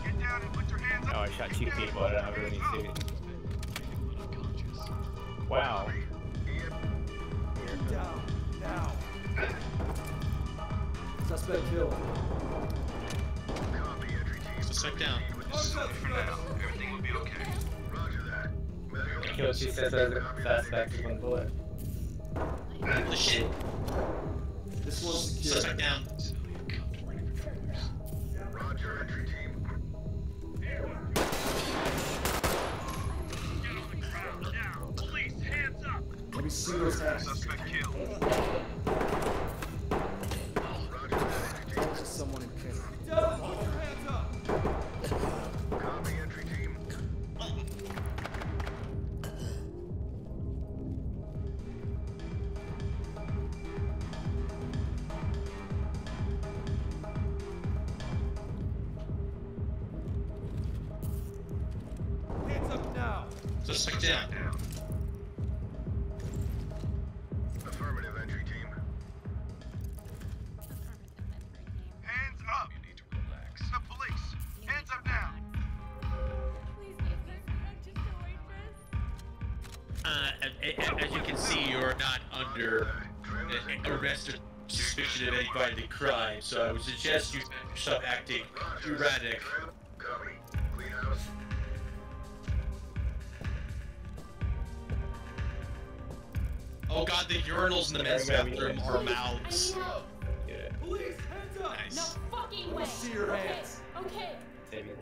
Get down and put your hands up. Oh, I shot 2 people. I don't have any savings. Wow. Get down, now. Suspect killed. Copy, entry team. Suspect down. This is only for now. Everything will be okay. Roger that. Killed 2 suspects with 1 bullet. Holy shit. This one's secure. Suspect down. Roger, entry team. Get on the ground now. Police, hands up. Let me see those hands. Suspect killed. Roger that, entry team. Someone in pain. Get down and put your hands up! Copy, entry team. Hands up now! Suspect down. Affirmative, entry team. Hands up. You need to relax. The police. Hands up now. As you can see, you're not under arrest or suspicion of any violent crime, so I would suggest you stop acting erratic. Copy. Clean house. Oh god, the urinals in the men's bathroom are mouths. Yeah. Police, hands up! Nice. No fucking Let way. me see your hands. Okay. Saving.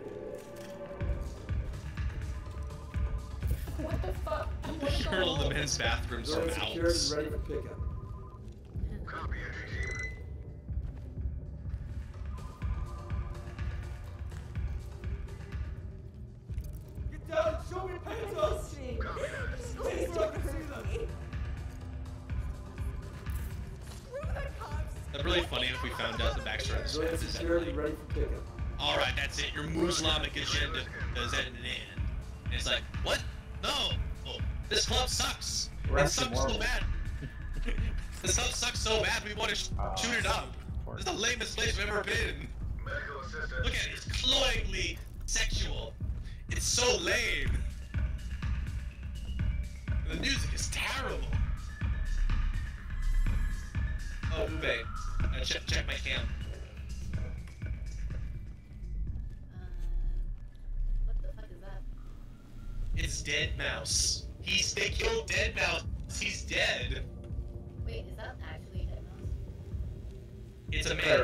What the fuck? The urinal in the men's bathrooms are Door secured and mouths. ready for pickup. Copy, entry team. Get down and show me your hands up! Copy that. Please, so I can see them! That'd be really funny if we found out the backstory of this Door map is secured that, and like, ready for pickup. alright, that's it, your Muslimic agenda is at an end. And it's like, what? No! Oh, this club sucks! We're It actually sucks so Mormons. bad! This stuff sucks so bad we want to shoot it up. This is the lamest place we've ever been. Medical assistance. Look at it, it's cloyingly sexual. It's so lame. The music is terrible. Oh, Ube. Check my cam. What the fuck is that? It's Dead Mouse. They killed Dead Mouse. He's dead. Wait, is that actually Dead Mouse? It's a man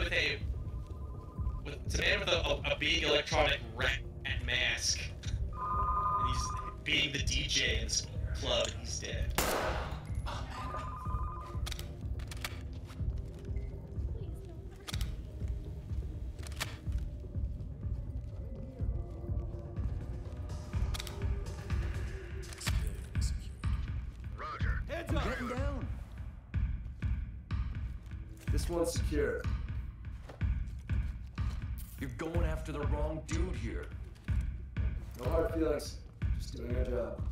with a big electronic rat mask. And he's being the DJ in this club and he's dead. Roger. Hands up! Getting down. This one's secure. You're going after the wrong dude here. No hard feelings. Just doing our job.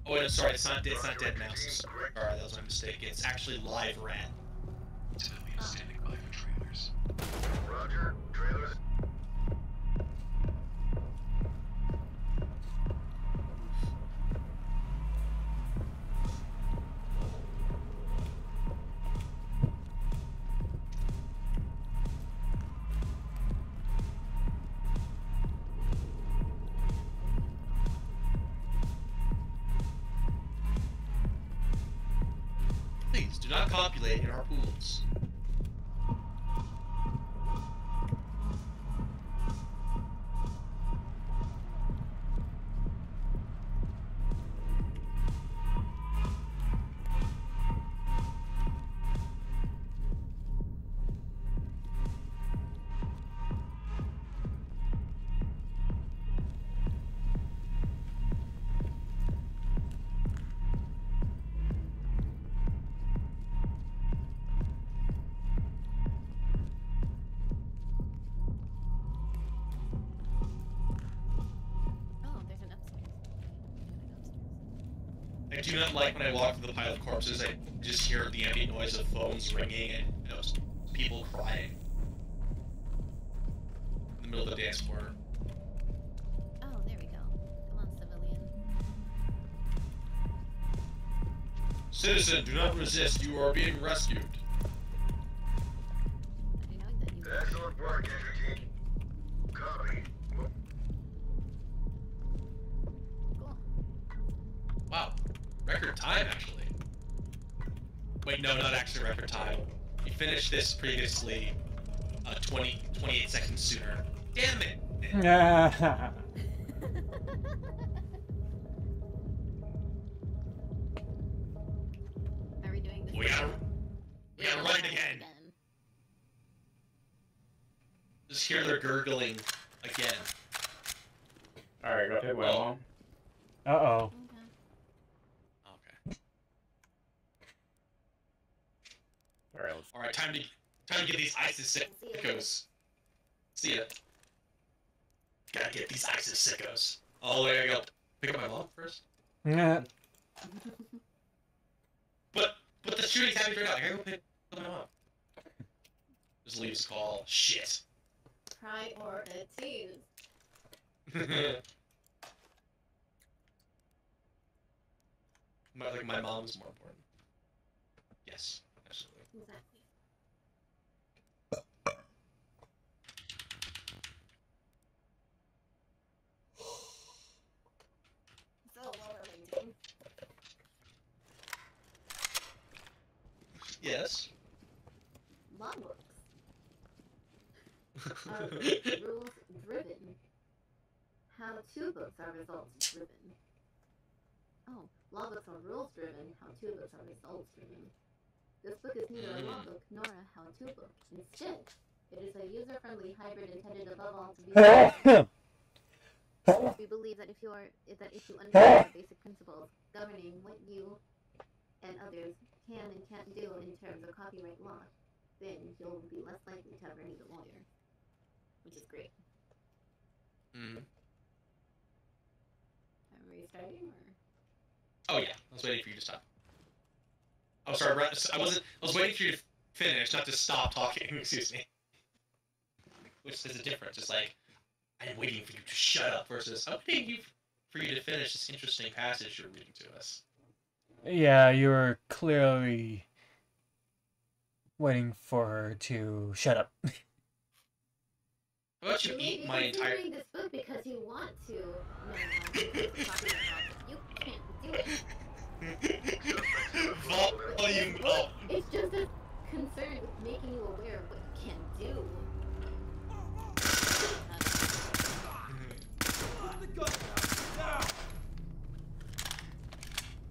Oh wait, I'm sorry, it's not Dead Mouse. Sorry, that was my mistake. It's actually Live Rat. Civilians standing by for trailers. Roger. Trailers. Please do not copulate in our pools. Oh, there's an upstairs. I do not like when I walk through the pile of corpses, I just hear the ambient noise of phones ringing and people crying. In the middle of the dance floor. Oh, there we go. Come on, civilian. Citizen, do not resist, you are being rescued. I didn't know that you were. Excellent work, entry team. Copy. Cool. Wow. Record time, actually. Wait, no, not actually record time. We finished this previously 28 seconds sooner. Damn it! Are we doing this? We gotta run it again. Just hear their gurgling again. Alright, go take my mom. Uh-oh. Okay. Alright, time to get these ISIS sickos. See ya. Gotta get these ISIS sickos. Oh, there you go. Pick up my mom first. Yeah. But the shooting's happening right now. I gotta go pick up my mom. Just leave this call. Shit. Priorities. My mom is more important. Yes, absolutely. Exactly. So, what are we doing? Yes. Logbooks are rules driven. How-to books are results driven. Oh, logbooks are rules driven. How-to books are results driven. This book is neither a logbook nor a how-to book. Instead, it is a user-friendly hybrid intended above all to be. We believe that if you understand the basic principles governing what you and others can and can't do in terms of copyright law, then you'll be less likely to ever need a lawyer, which is great. Mm. Are we starting or? Oh yeah, I was waiting for you to stop. I'm sorry, I was waiting for you to finish, not to stop talking. Excuse me. Which is a difference. It's like I'm waiting for you to shut up versus I'm waiting for you to finish this interesting passage you're reading to us. Yeah, you were clearly waiting for her to shut up. How about you eat my entire... reading this book because you want to you can't do it. Volume up. It's just a concern with making you aware of what you can do.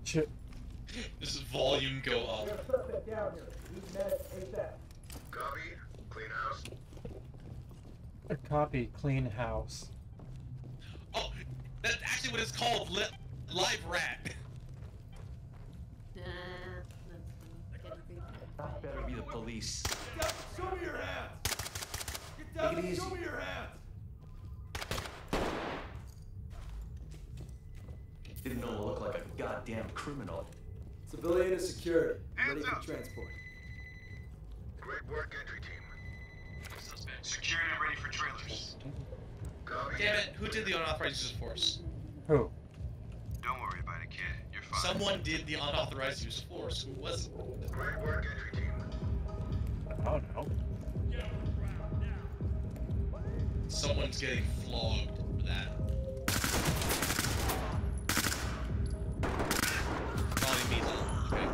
Shit. This volume go up. Down here. These medics ASAP. Copy. Clean house. A copy, clean house. Oh, that's actually what it's called. Live rat. That better be the police. Show me your hands. Get down and and show me your hands. Didn't know I looked like a goddamn criminal. Civilian and security. Ready for transport. Great work, entry team. Suspect secured and ready for trailers. Copy. Damn it! Who did the unauthorized use of force? Who? Don't worry about it, kid. You're fine. Someone did the unauthorized use of force. Who was it? Great work, entry team. I don't know. Someone's getting flogged for that. Probably me though. Okay.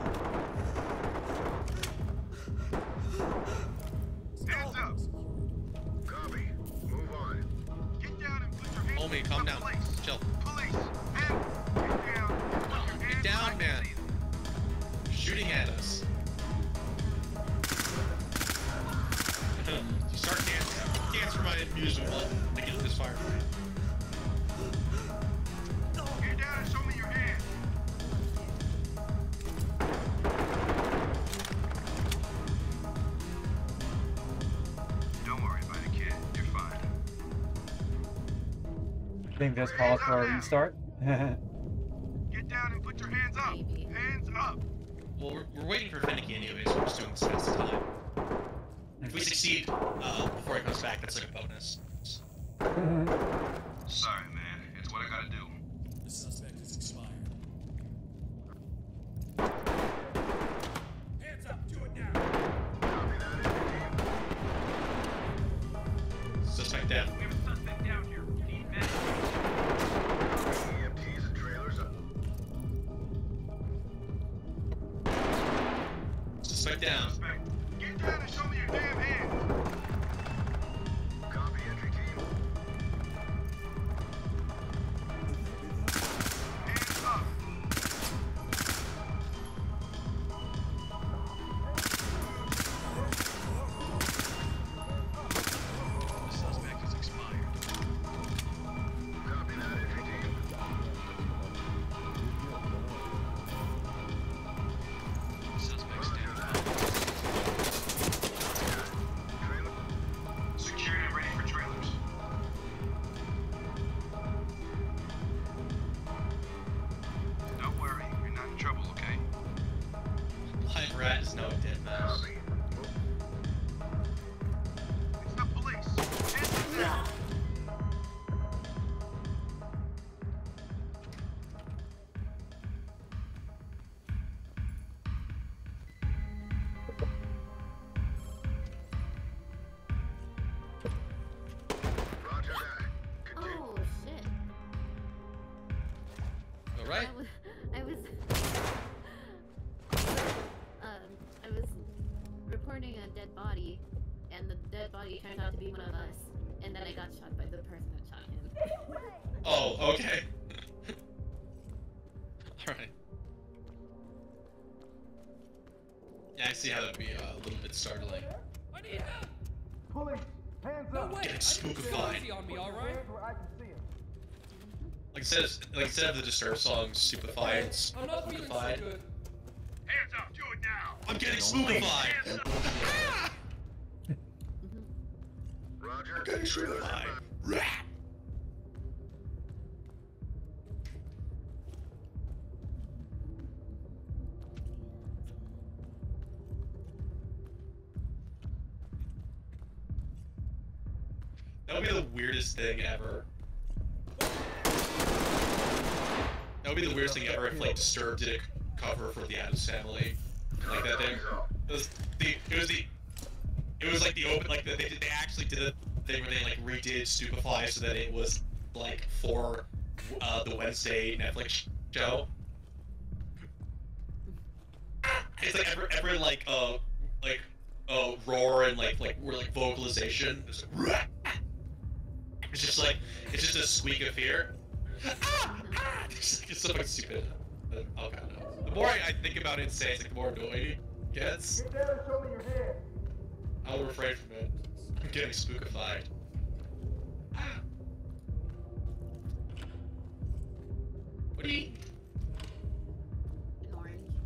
Hands up. Copy. Move on. Get down and put your hands Homie, calm down. Chill. Police. And get down. Get down, man. You're shooting at us. You start dancing. Dance for my amusement while I get this firefight. Get down and show me your hands. Don't worry about it, kid. You're fine. I think this calls for a restart. Get down and put your hands up. Hands up. Well, we're waiting for Finicky anyway, so we're just doing this fast as time. If we succeed before he comes back, that's like a bonus. Sorry, man. It's what I gotta do. The suspect is expired. Hands up. Do it now. Copy that, entry team. Suspect down. We have a suspect down here. Need medics. EMTs and trailers up. Suspect down. Get down and show me your damn hands. Copy, entry team. Hands up. The suspect is expired. Copy that, entry team. Suspect's down. Trailer. Secured and ready for trailers. Don't worry, you're not in trouble, okay? Live rat is no dead mouse. Copy. It's the police. Hands up. Roger that. Continue. Oh shit. Alright. I was I was reporting a dead body, and the dead body turned out to be one of us, and then I got shot by the person that shot him. Oh, okay. Alright. Yeah, I see how that'd be a little bit startling. I need help. Police. Hands No up. way! Getting I didn't spookified. see on me, alright? Hands where I can see 'em. Like instead of the Disturbed song, Stupefied, I'm not feeling so Spookified. good. Hands up. Do it now. I'm getting spookified! Hands up. Roger. Getting Trailers spookified. inbound. Rah! That would be the weirdest thing ever. That would be the weirdest thing ever if like Disturbed did a cover for the Addams Family. Like that thing. It was like the open, like they actually did a thing where they like redid Stupefy so that it was like for the Wednesday Netflix show. It's like every like roar and like vocalization. It's just like it's just a squeak of fear. It's so fucking stupid. Oh god no. The more I think about it and say it's like the more annoying it gets. Get down and show me your hand. I'll refrain from it. I'm getting spookified. What do you eat? An orange.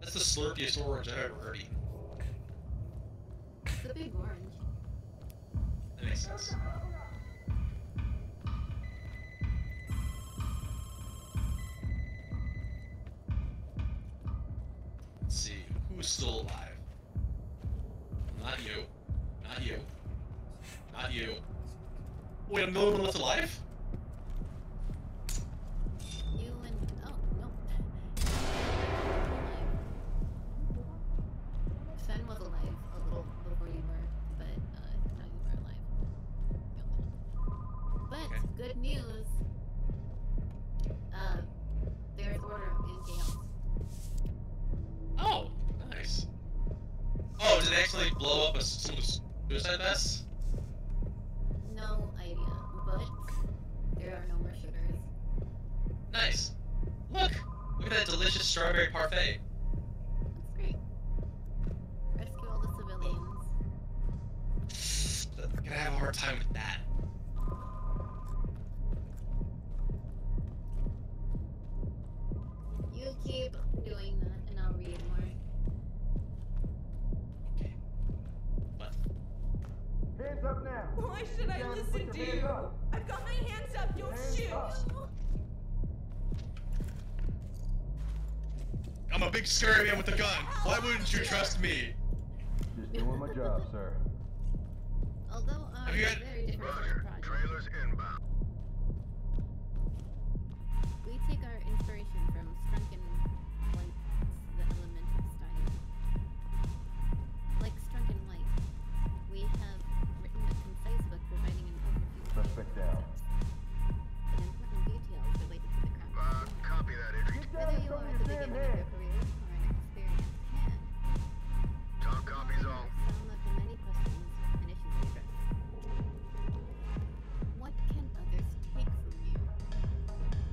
That's the slurpiest orange I've ever heard eaten. It's a big orange. That makes sense. Let's see, who's still alive? Not you. Not you. Not you. Wait, I'm the only one that's alive? You and oh no. Sen was alive a little before you were, but now you are alive. But Okay. good news. There's order in chaos. Oh, nice. Oh, did they actually blow up a suicide vest? No idea, but there are no more shooters. Nice. Look! Look at that delicious strawberry parfait. That's great. Rescue all the civilians. I'm gonna have a hard time with that. You keep doing that, and I'll read more. Okay. What? Hands up now. Why should I Get down and listen put to your you? hands up. I've got my hands up. Don't Hands shoot. up. I'm a big scary man with a gun. Why wouldn't you trust me? Just doing my job, sir. Although Have you had- very different Roger. project. Trailers inbound. We take our inspiration from Strunken White's The Elemental style. Like Strunken White, we have written a concise book providing an overview of Suspect down. and important details related to the crime. Copy that, entry. Get down Whether and you show are me at your the damn beginning of hand. your career or an experienced hand, Talk copies all. some of the many questions and issues we address. What can others take from you?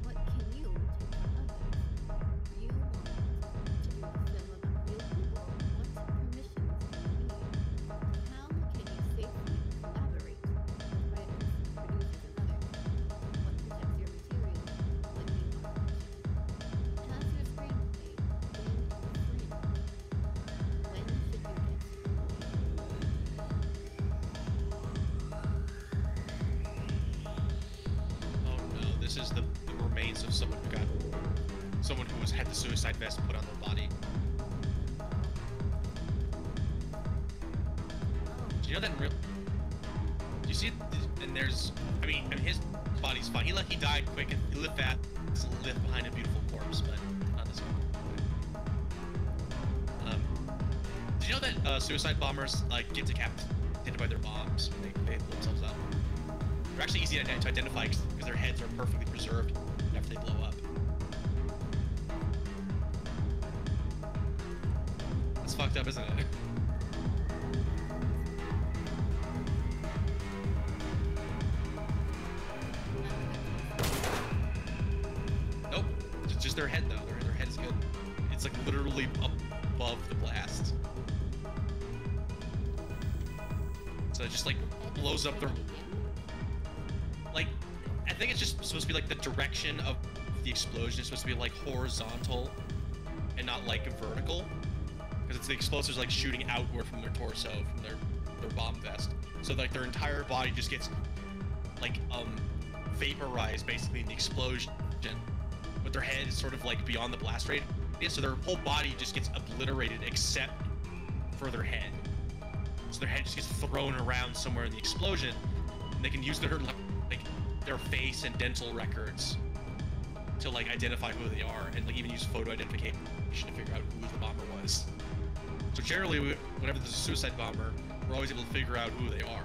What can you take from others? You want to do a film about real people? What permissions do you need? How can you safely collaborate with writers, producers, and others? What protects your material when you are watching? Has your screenplay been infringed? When should you get Oh no, this is the remains of someone who had the suicide vest put on their body. Do you know that in real? Do you see? And there's, I mean, his body's fine. He died quick and he lived fast, lived behind a beautiful corpse, but not this one. Do you know that suicide bombers get decapitated by their bombs when they blow themselves up? They're actually easy to identify because their heads are perfectly preserved after they blow up. That's fucked up, isn't it? Nope. Just their head, though. Their head is good. It's like literally above the blast. So it just like blows up their... Like, I think it's just supposed to be like the direction of the explosion is supposed to be like horizontal and not like vertical. Because it's the explosives like shooting outward from their torso, from their bomb vest. So like their entire body just gets like vaporized basically in the explosion. But their head is sort of like beyond the blast radius, so their whole body just gets obliterated except for their head. so their head just gets thrown around somewhere in the explosion, and they can use their like their face and dental records to like identify who they are, and like even use photo identification to figure out who the bomber was. So generally, whenever there's a suicide bomber, we're always able to figure out who they are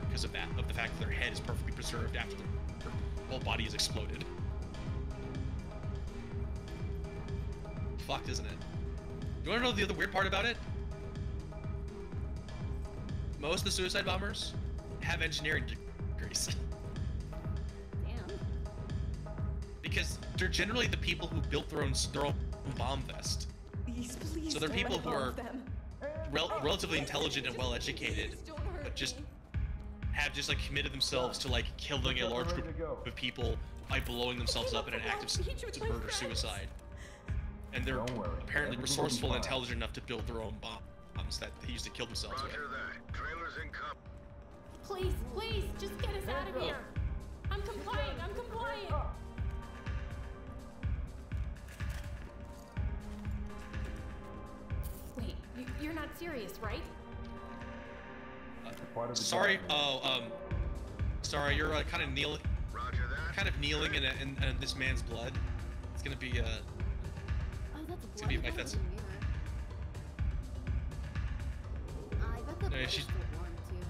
because of that, of the fact that their head is perfectly preserved after their whole body is exploded. Fucked, isn't it? You wanna know the other weird part about it? Most of the suicide bombers have engineering degrees. Damn. Because they're generally the people who built their own bomb vest. Please, so they're people who are relatively intelligent and well-educated, but just have just like committed themselves to like killing a large group of people by blowing themselves up in an act of murder-suicide. And they're apparently resourceful and intelligent enough to build their own bombs that they used to kill themselves with. Please, please, just get us out of here. I'm complying. I'm complying. Wait, you're not serious, right? Sorry. Sorry. You're kind of kneeling. In this man's blood. It's gonna be It's gonna be like that's. I bet the blood is still warm too.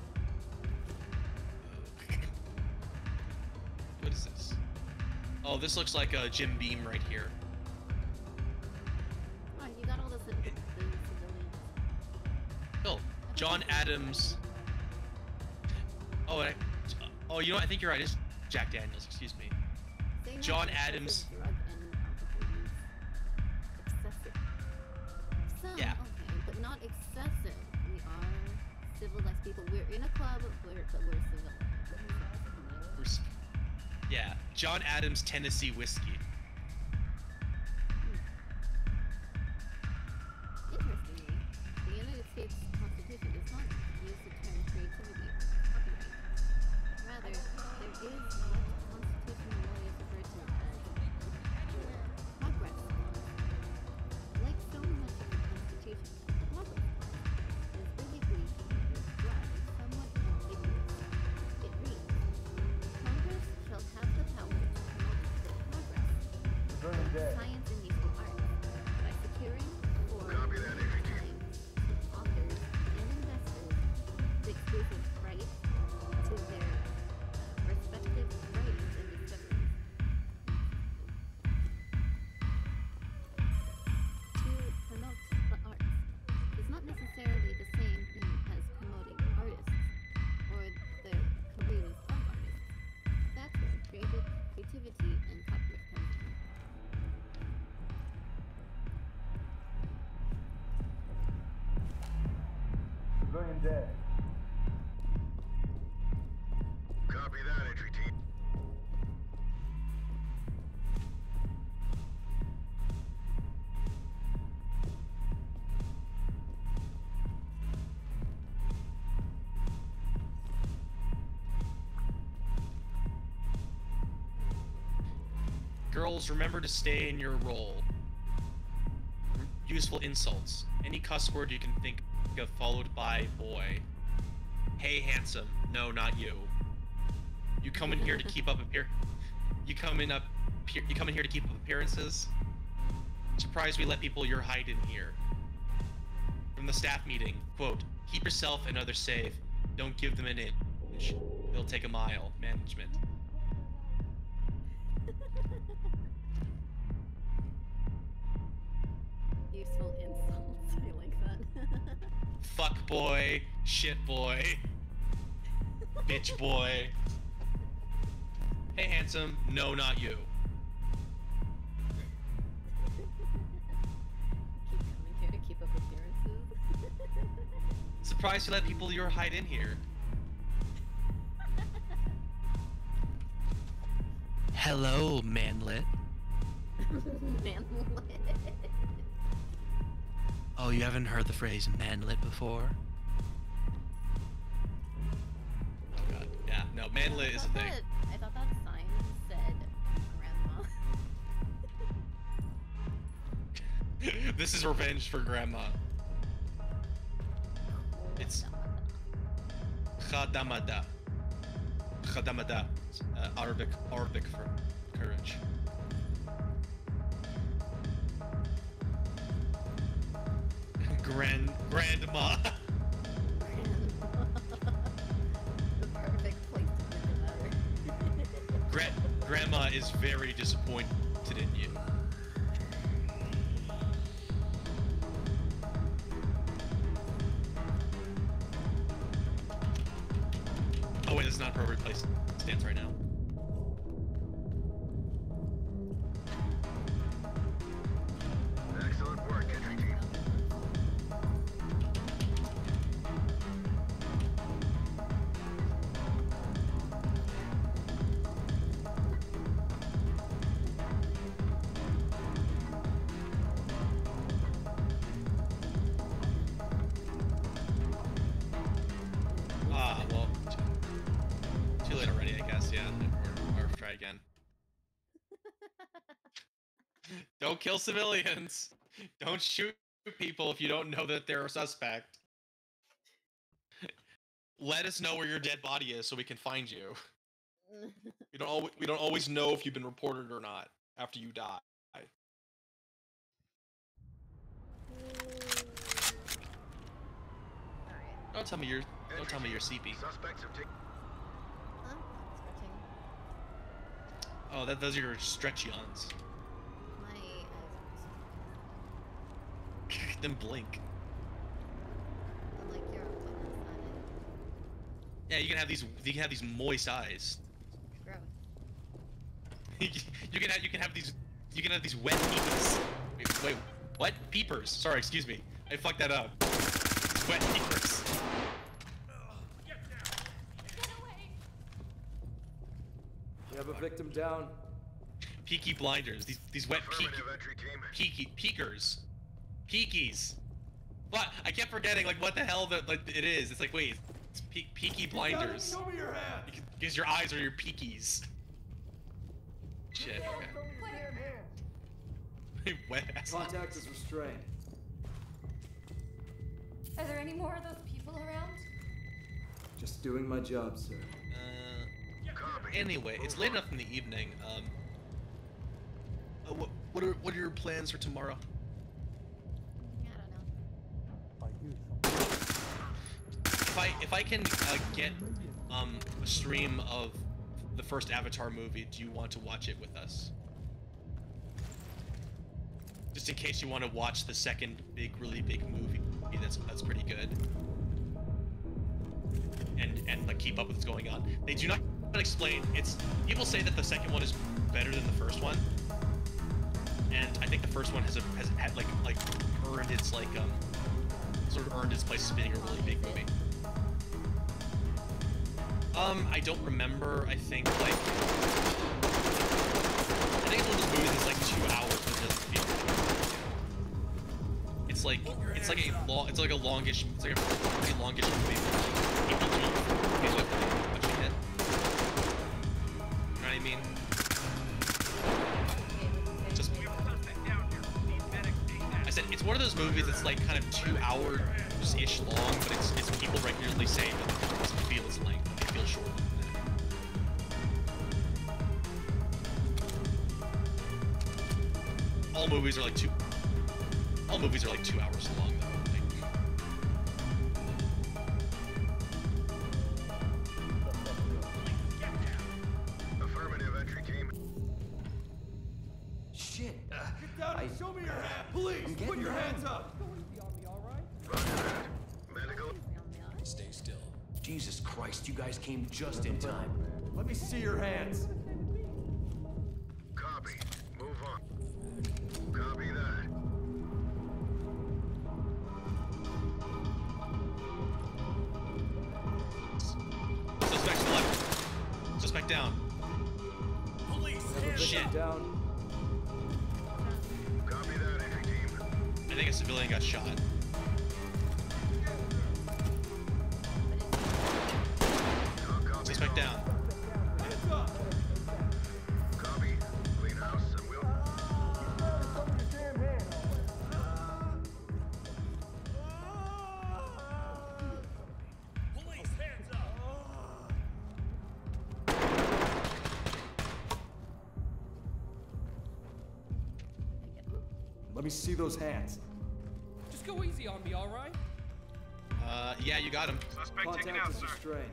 What is this? Oh, this looks like a Jim Beam right here. Oh, you got all the civilians. Cool. John Adams. Oh, oh, you know what? I think you're right. It's Jack Daniels. Excuse me. John Adams. Yeah. Okay, but not excessive. We are civilized people. We're in a club, but we're civilized. Yeah. John Adams Tennessee whiskey. Interestingly, the United States Constitution does not use the term creativity or copyright. Rather, there is what constitutional lawyers refer to as progress clause. Like so much of the Constitution, the progress clause is biblically broad and somewhat ambiguous. It reads, Congress shall have the power to promote the progress of science and musical arts by securing for time to authors and investors the exclusive right to their respective writings and discoveries. To promote the arts is not necessarily the same thing as promoting artists or the careers of artists. That's where creativity and copyright comes in. Civilian dead. Copy that, entry team. Girls, remember to stay in your role. Useful insults. Any cuss word you can think of followed by boy. Hey, handsome. No, not you. You come in here to keep up You come in here to keep up appearances. Surprised we let people your height in here. From the staff meeting, quote, keep yourself and others safe. Don't give them an inch. They'll take a mile. Management. Useful insults. I like that. Fuck boy. Shit boy. Bitch boy. Hey, handsome. No, not you. Keep coming here to keep up appearances. Surprised you let people your height in here. Hello, manlet. Manlet. Oh, you haven't heard the phrase manlet before? Oh god, yeah, no, manlet is a thing. I thought that sign said grandma. This is revenge for grandma. It's Khadamada. Khadamada. Arabic for courage. Grandma. The perfect place to think about her. Grandma is very disappointed in you. Oh wait, this is not an appropriate place to dance right now. Excellent work, entry team. Well, too late already, I guess. Yeah, or try again. Don't kill civilians. Don't shoot people if you don't know that they're a suspect. Let us know where your dead body is so we can find you. We don't always know if you've been reported or not after you die. Don't tell me you're CP. Suspects have taken. Huh? Stretching. Oh, those are your stretch-yawns. My eyes are Then blink. I'm like you're a witness on it. Yeah, you can have these moist eyes. Gross. you can have these wet peepers. Wait, what? Peepers. Sorry, excuse me. I fucked that up. These wet peepers. You have a victim down. Peaky blinders. These wet peekers. Peekies. What? I kept forgetting like what the hell it is. It's like wait, it's peaky blinders. Show me your hand. Because your eyes are your peekies. Shit. Okay. Wet ass. Contact is restrained. Are there any more of those people around? Just doing my job, sir. Anyway, it's late enough in the evening. What are your plans for tomorrow? I don't know. If I can get a stream of the first Avatar movie, do you want to watch it with us? Just in case you want to watch the second really big movie that's pretty good. And like keep up with what's going on. They do not explain. People say that the second one is better than the first one. And I think the first one has had like earned its like sort of earned its place as being a really big movie. I don't remember. I think it's one of those movies that's like 2 hours, but it doesn't feel. It's like a longish movie. People do look watching it. You know what I mean? I said it's one of those movies that's like kind of 2 hours-ish long, but it's people regularly say that it doesn't feel as length. It feels shorter than that. All movies are like 2 hours long though. Affirmative, entry team. Shit. Get down and show me your hand. Police, put your hands up. Medical. Stay still. Jesus Christ, you guys came just in time. Let me see your hands. Copy. Move on. Copy that. Suspect to the left. Suspect down. Police, Shit. Down. Copy that, entry team. I think a civilian got shot. Suspect down. Hands up. Copy. Clean house and we'll... Police, hands up. Let me see those hands. Just go easy on me, all right? Yeah, you got him. Suspect taken Contact out, is sir. restrained.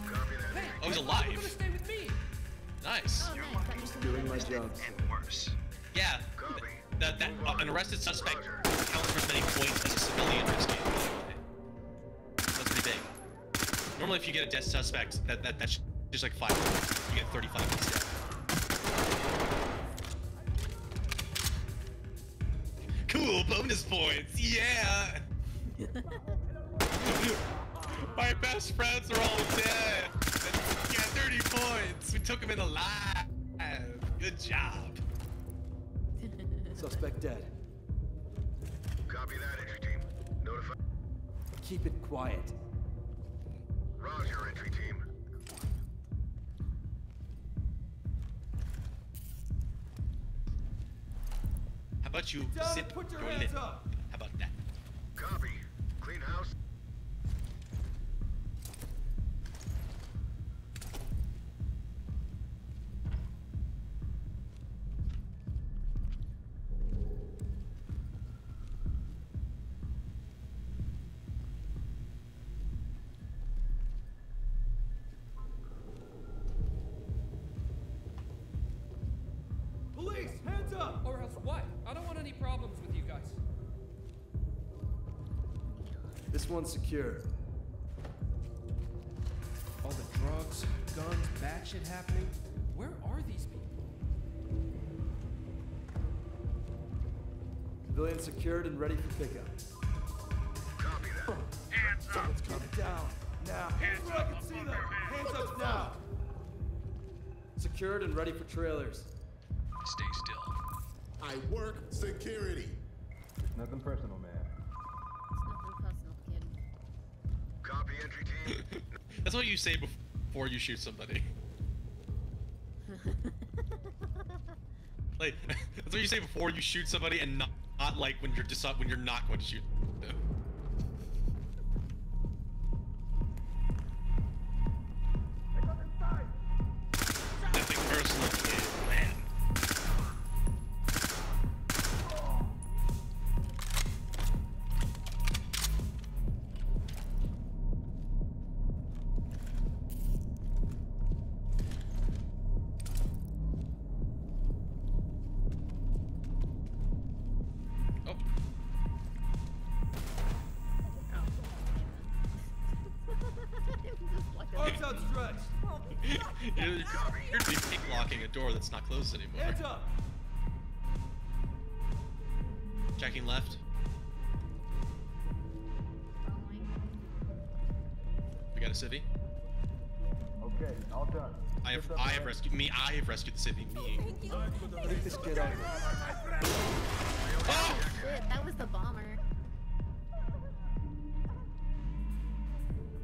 Copy that. Hey, Oh, he's you're alive. gonna stay with me. Nice. Oh, nice. That makes me Doing my feel job. And worse. Yeah. Copy. An arrested suspect counts for as many points as a civilian in this game. That's pretty big. Normally, if you get a dead suspect, that's just like 5 points. You get 35 instead. Cool bonus points. Yeah. My best friends are all dead. Yeah, 30 points. We took them in alive. Good job. Suspect dead. Copy that, entry team. Notify. Keep it quiet. Roger, entry team. How about you Down sip and put your your hands lip? up. How about that? Copy. Clean house. Police, hands up! Or else what? I don't want any problems with you guys. This one's secure. All the drugs, guns, bad shit happening. Where are these people? Civilian secured and ready for pickup. Copy that. Hands up. Get it down. Now. Hands Where I up. can see them. Hands up now. Secured and ready for trailers. Stay still. I work security. Nothing personal, man. It's nothing personal, kid. Copy, entry team. That's what you say before you shoot somebody. Like, that's what you say before you shoot somebody, and not like when you're when you're not going to shoot them. Nothing personal, kid, man. Oh. Arms outstretched. You're pick-locking a door that's not closed anymore. Hands up. Checking left. We got a civvy. Okay, all done. I have rescued the civvy. Me. Pick this kid up. Oh! Shit, that was the bomber.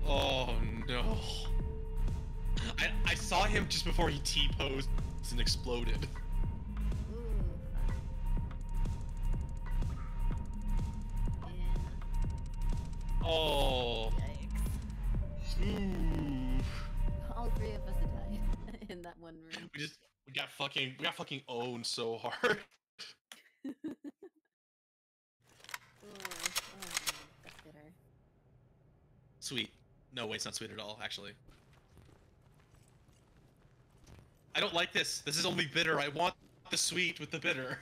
Oh no. I saw him just before he T-posed and exploded. Ooh. Oh. Yikes. Ooh. All 3 of us died in that one room. We got fucking owned so hard. Ooh, that's bitter. Sweet. No, wait, it's not sweet at all, actually. I don't like this. This is only bitter. I want the sweet with the bitter.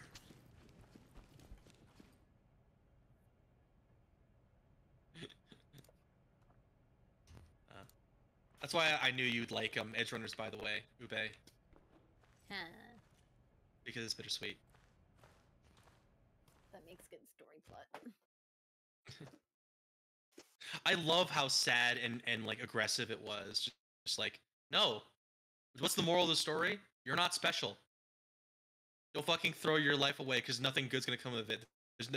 That's why I knew you'd like Edge Runners, by the way, Ube. Huh. Because it's bittersweet. That makes good story plot. I love how sad and like aggressive it was. Just like, no. What's the moral of the story? You're not special. Don't fucking throw your life away because nothing good's gonna come of it.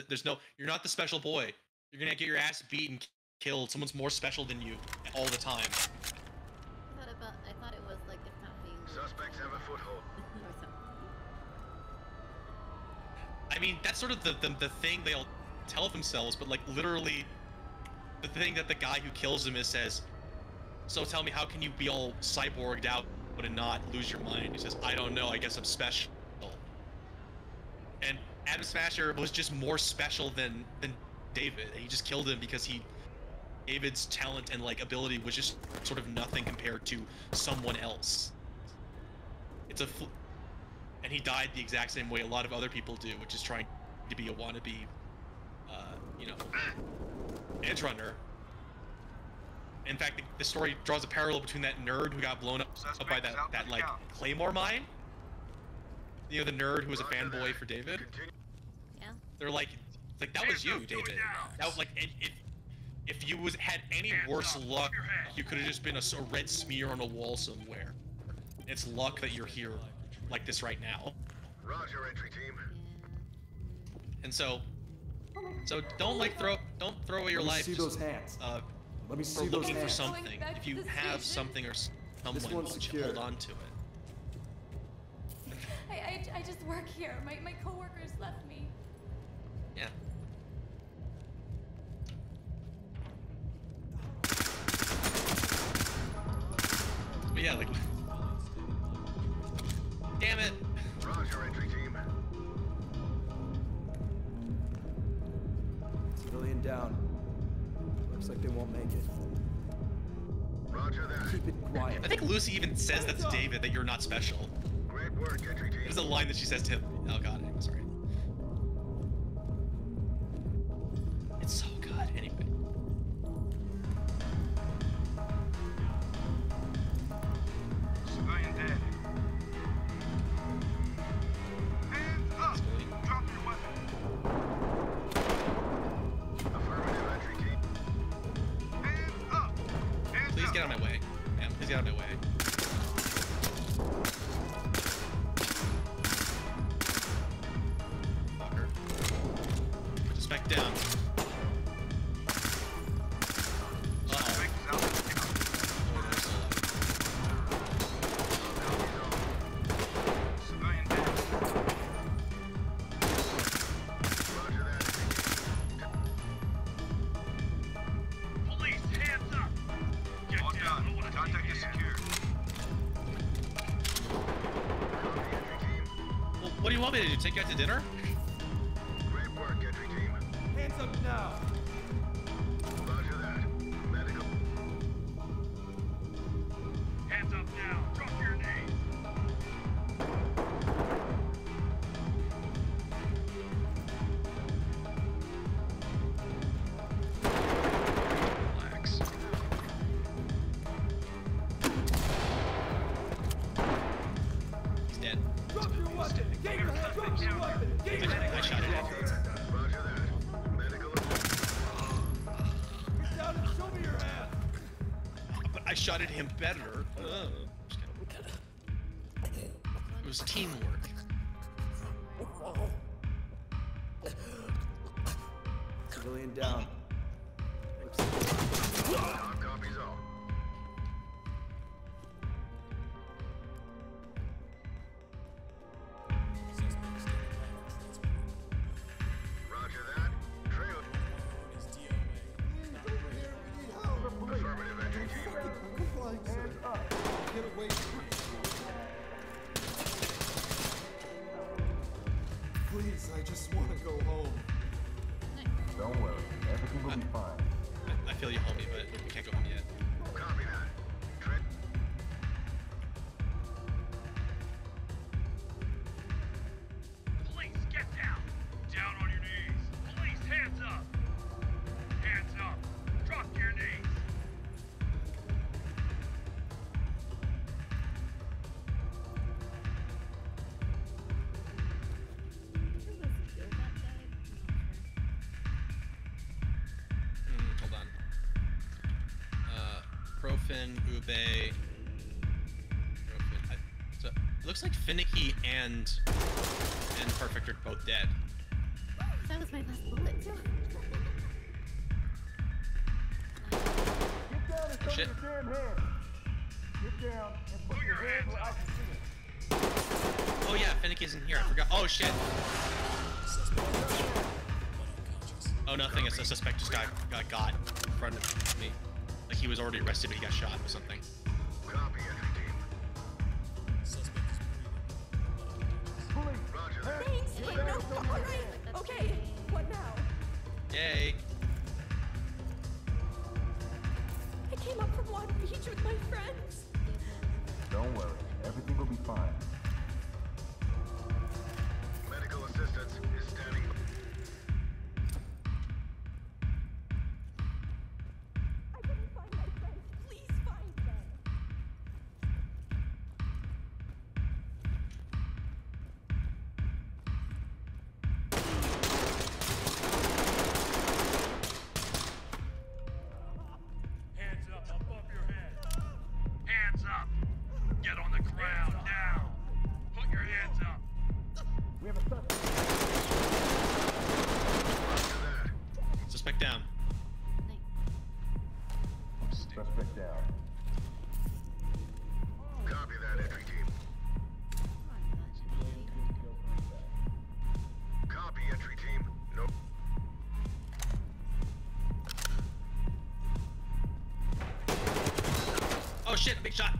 There's no. You're not the special boy. You're gonna get your ass beat and killed. Someone's more special than you all the time. I thought it was like it's not being. Suspects have a foothold. or something. I mean, that's sort of the thing they all tell themselves, but like literally, the thing that the guy who kills him says. So tell me, how can you be all cyborged out and not lose your mind? He says, I don't know. I guess I'm special. Adam Smasher was just more special than David. He just killed him because David's talent and like ability was just sort of nothing compared to someone else. It's and he died the exact same way a lot of other people do, which is trying to be a wannabe, you know, edge runner. In fact, the story draws a parallel between that nerd who got blown up by that like Claymore mine. You know, the nerd who was a fanboy for David. Yeah. They're like that was you, David. That was like if you had any worse luck, you could have just been a red smear on a wall somewhere. It's luck that you're here like this right now. Roger, entry team. And so don't throw away your life. See those hands. Let me see for those looking hands. for something. If you have something or someone, hold on to it. I just work here. My coworkers left me. Yeah. But yeah, like. Damn it. Roger, entry team. Civilian down. Looks like they won't make it. Roger that. Keep it quiet. I think Lucy even says that to David, that you're not special. Great work, entry team. There's a line that she says to him. Oh god, I'm sorry. It's so good. Anyway. Civilian dead. Hands up! Drop your weapon. Affirmative, entry team. Hands up! Hands Please up! get out of my way. Man, please get out of my way. Fucker. Suspect down. What do you want me to do? Take you out to dinner? Great work, entry team. Hands up now. Roger that. Medical. Hands up now. Drop your knees. Relax. He's dead. Drop your weapon. Get your hand. Drop your weapon. Get your hand. I shot it. Roger that. Medical. Get down and show me your hand. But I shot at him better. It was teamwork. Civilian down. Copies all. Roger that. Trail. Affirmative, entry team. Hands up. Get away from me. Please, I just want to go home. Don't worry, everything will be fine. I feel you, homie, but we can't go home yet. Copy that. Trent. Police, get down. Down on your knees. Police, hands up. Hands up. Drop your knees. Hold on. Profin, Ube. Profin. So it looks like Finicky and Perfect are both dead. That was my last bullet. Get down and show Shit. me your damn hand. Get down and put your hand where I can see it. Oh yeah, Finicky's in here. I forgot. Oh shit. Oh nothing. It's a suspect just got in front of me. Like he was already arrested, but he got shot or something. Copy, entry team. Police, Roger that. Thanks. Wait, no, stop already. Yay. I came up from Long Beach with my friends. Don't worry, everything will be fine. Medical assistance is standing by. I couldn't find my friends. Please find them. Hands up above your head. Hands up. Get on the ground now. Put your hands up. We have a suspect. Suspect down. Suspect down. Copy that, entry team. Copy, entry team. No. Oh shit, big shot.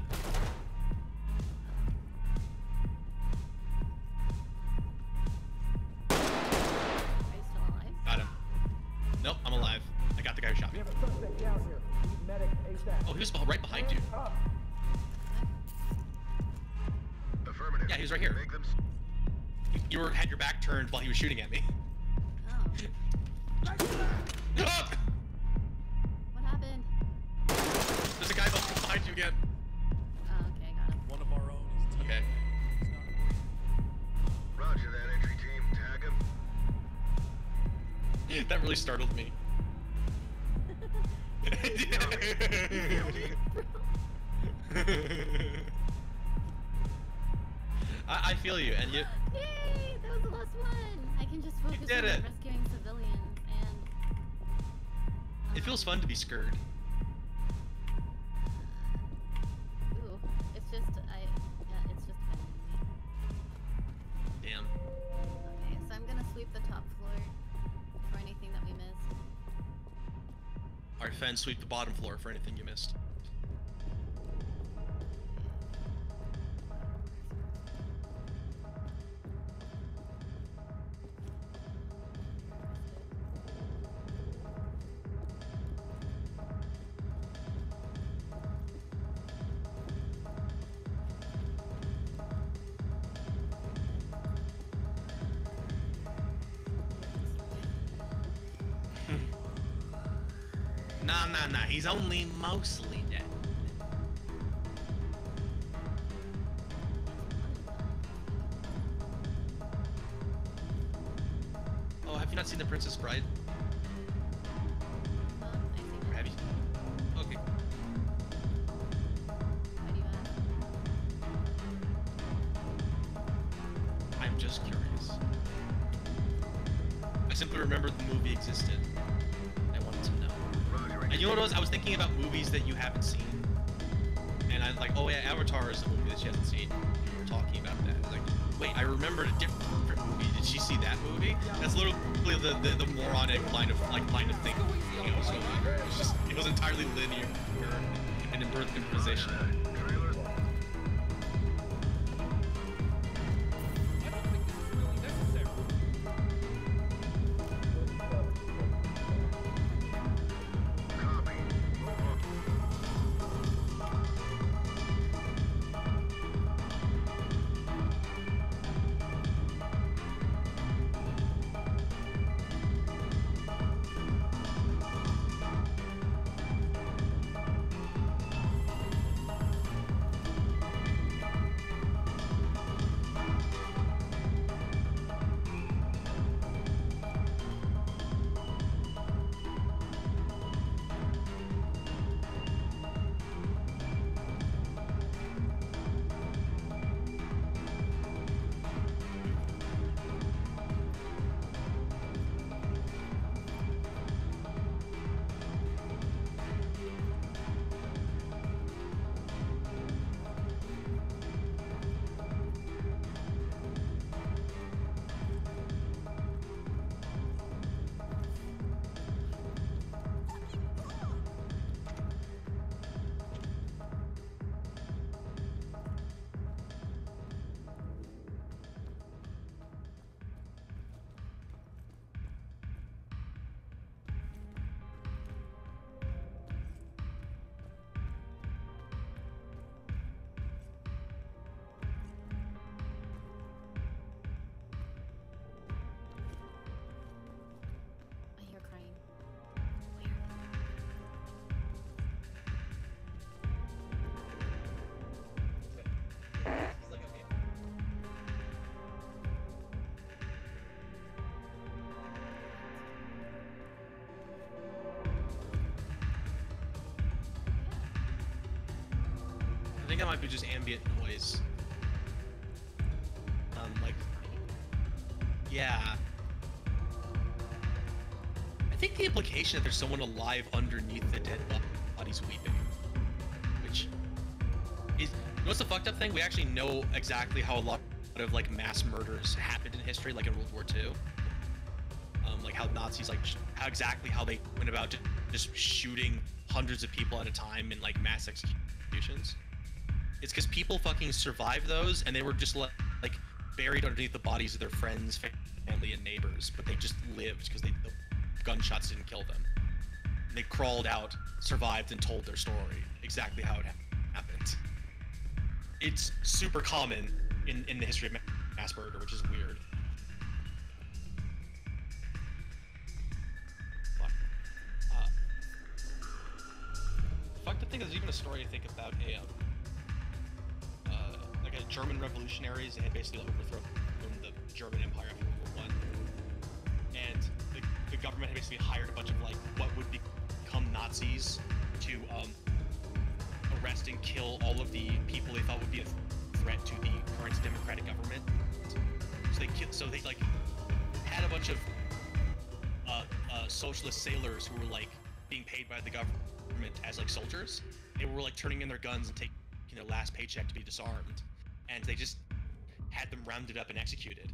Are you still alive? Got him. Nope, I'm alive. I got the guy who shot We me. have a suspect down here. Need medic ASAP. Oh, he was right behind you. Hands up. Affirmative. Yeah, he was right here. Make them. You had your back turned while he was shooting at me. Oh. Ah! What happened? There's a guy behind you again. Oh, okay, got him. One of our own is Okay. Roger that, entry team. Tag him. That really startled me. I feel you, and you. Yay! That was the last one! I can just focus did on it. rescuing civilians and... It feels fun to be scared. Ooh, it's just, it's just kind of me. Damn. Okay, so I'm gonna sweep the top floor for anything that we missed. Alright, Fen, sweep the bottom floor for anything you missed. Nah, he's only mostly dead. Oh, have you not seen The Princess Bride? Or have you? Okay. Why do you ask? I'm just curious. I simply remembered the movie existed. I wanted to know. And you know what it was? I was thinking about movies that you haven't seen. And I was like, oh yeah, Avatar is a movie that she hasn't seen. We were talking about that. I was like, wait, I remembered a different movie. Did she see that movie? That's literally the moronic line of thinking. You know, so it was entirely linear and in birth improvisation. think it might be just ambient noise. Like, yeah. I think the implication that there's someone alive underneath the dead bodies weeping, which is, you know what's the fucked up thing? We actually know exactly how a lot of like mass murders happened in history, like in World War II. Like how Nazis, like how they went about just shooting hundreds of people at a time in like mass executions. It's because people fucking survived those, and they were just like buried underneath the bodies of their friends, family, and neighbors, but they just lived because the gunshots didn't kill them. And they crawled out, survived, and told their story exactly how it happened. It's super common in the history of mass murder, which is weird. Fuck to think there's even a story I think about like a German revolutionaries. They had basically overthrown the German Empire after World War I, and the government had basically hired a bunch of like what would become Nazis to arrest and kill all of the people they thought would be a threat to the current democratic government. So they like had a bunch of socialist sailors who were like being paid by the government as like soldiers. They were like turning in their guns and taking their last paycheck to be disarmed, and they just had them rounded up and executed.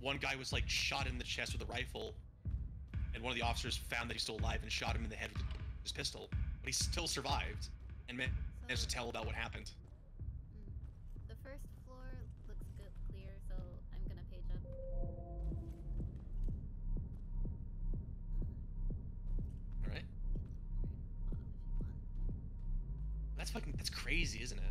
One guy was like shot in the chest with a rifle, and one of the officers found that he's still alive and shot him in the head with his pistol, but he still survived and managed to tell about what happened. The first floor looks good, clear, so I'm gonna page up. All right. That's crazy, isn't it?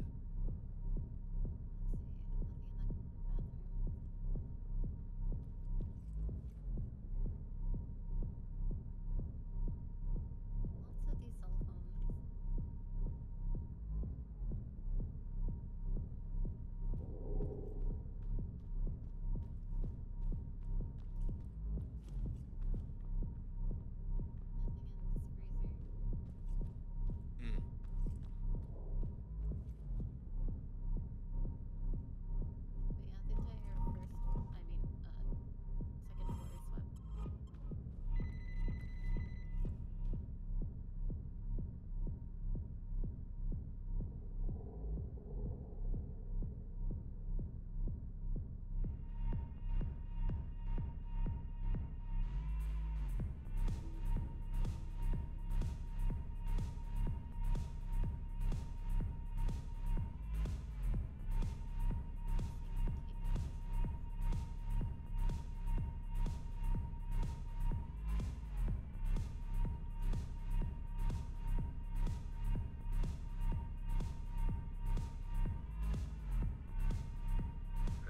Lots of these cell phones.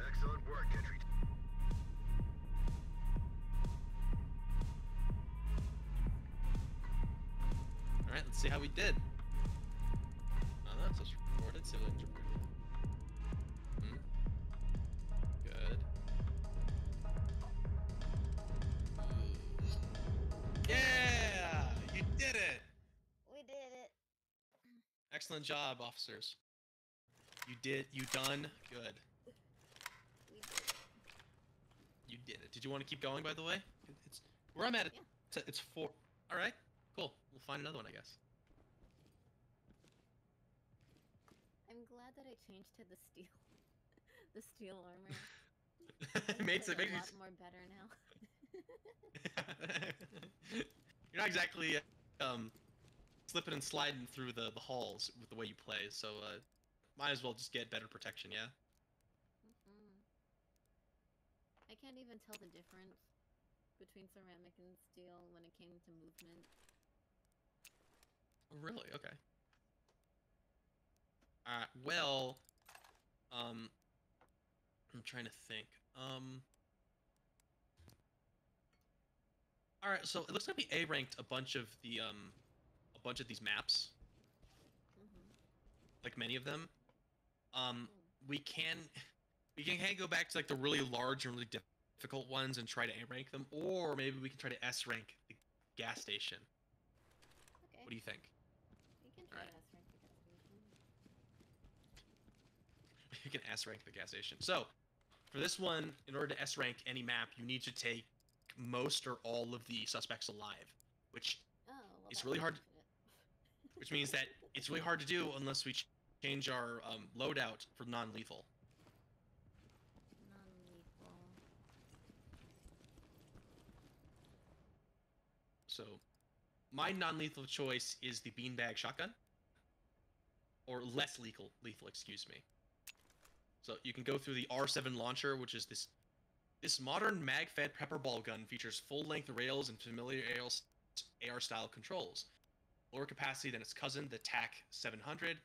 Excellent work, entry. All right, let's see how we did. That's just recorded. Civil injury. Good. Yeah, you did it. We did it. Excellent job, officers. You done good. We did it. You did it. Did you want to keep going, by the way? It's where I'm at. It's 4. All right, cool. We'll find another one, I guess. I'm glad that I changed to the steel, the steel armor. It makes a lot more better now. You're not exactly slipping and sliding through the halls with the way you play, so might as well just get better protection, yeah? I can't even tell the difference between ceramic and steel when it came to movement. Oh, really? Okay. Well, I'm trying to think. All right, so it looks like we A-ranked a bunch of these maps. Like many of them. We can go back to like the really large and really difficult ones and try to A-rank them, or maybe we can try to S-rank the gas station. Okay. What do you think? We can try to S-rank the gas station. you can S rank the gas station. So, for this one, in order to S rank any map, you need to take most or all of the suspects alive, which is really hard. Which means that it's really hard to do unless we change our loadout for non-lethal. Non-lethal. So, my non-lethal choice is the beanbag shotgun, or less lethal, excuse me. So you can go through the R7 launcher, which is this modern mag-fed pepper ball gun features full-length rails and familiar AR-style controls. Lower capacity than its cousin, the TAC 700,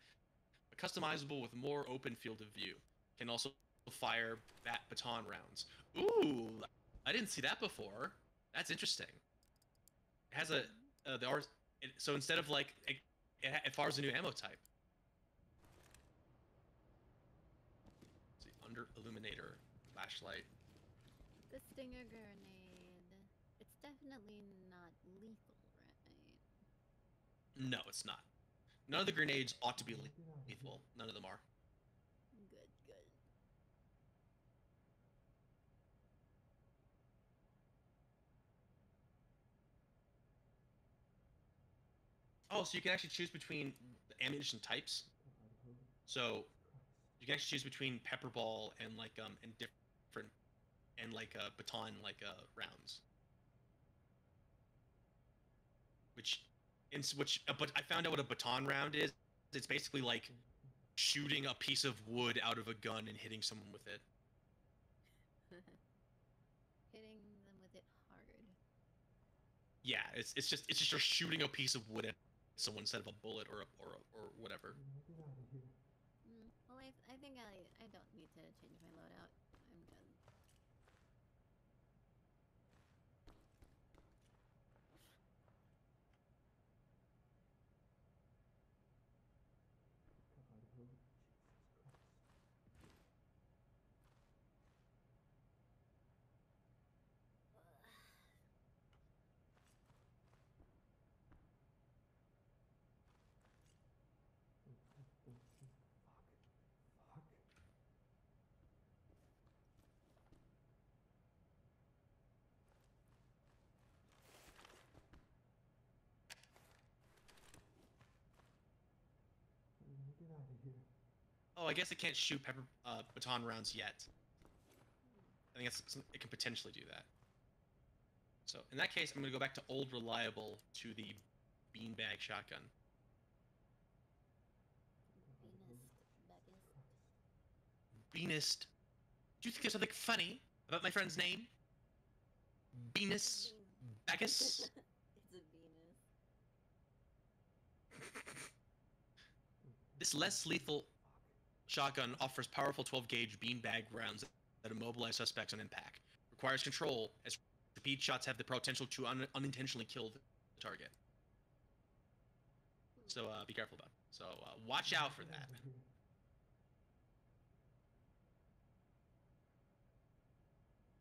but customizable with more open field of view. Can also fire baton rounds. Ooh, I didn't see that before. That's interesting. It has so instead of like it fires a new ammo type. Let's see, under illuminator, flashlight. The stinger grenade. It's definitely not lethal, right? No, it's not. None of the grenades ought to be lethal. None of them are. Good, good. Oh, so you can actually choose between ammunition types. So you can actually choose between pepper ball and like and different and like baton rounds. But I found out what a baton round is. It's basically like shooting a piece of wood out of a gun and hitting someone with it. Hitting them with it hard. Yeah, it's just you're shooting a piece of wood at someone instead of a bullet or whatever. Well, I think I don't need to change my loadout. I'm good. Get out of here. Oh, I guess it can't shoot baton rounds yet. I think it can potentially do that. So in that case, I'm going to go back to old reliable to the beanbag shotgun. Beanist. Do you think there's something funny about my friend's name? Venus Bagus? It's a Venus. This less lethal shotgun offers powerful 12-gauge beanbag rounds that immobilize suspects on impact. Requires control, as repeat shots have the potential to unintentionally kill the target. So be careful about it. So watch out for that.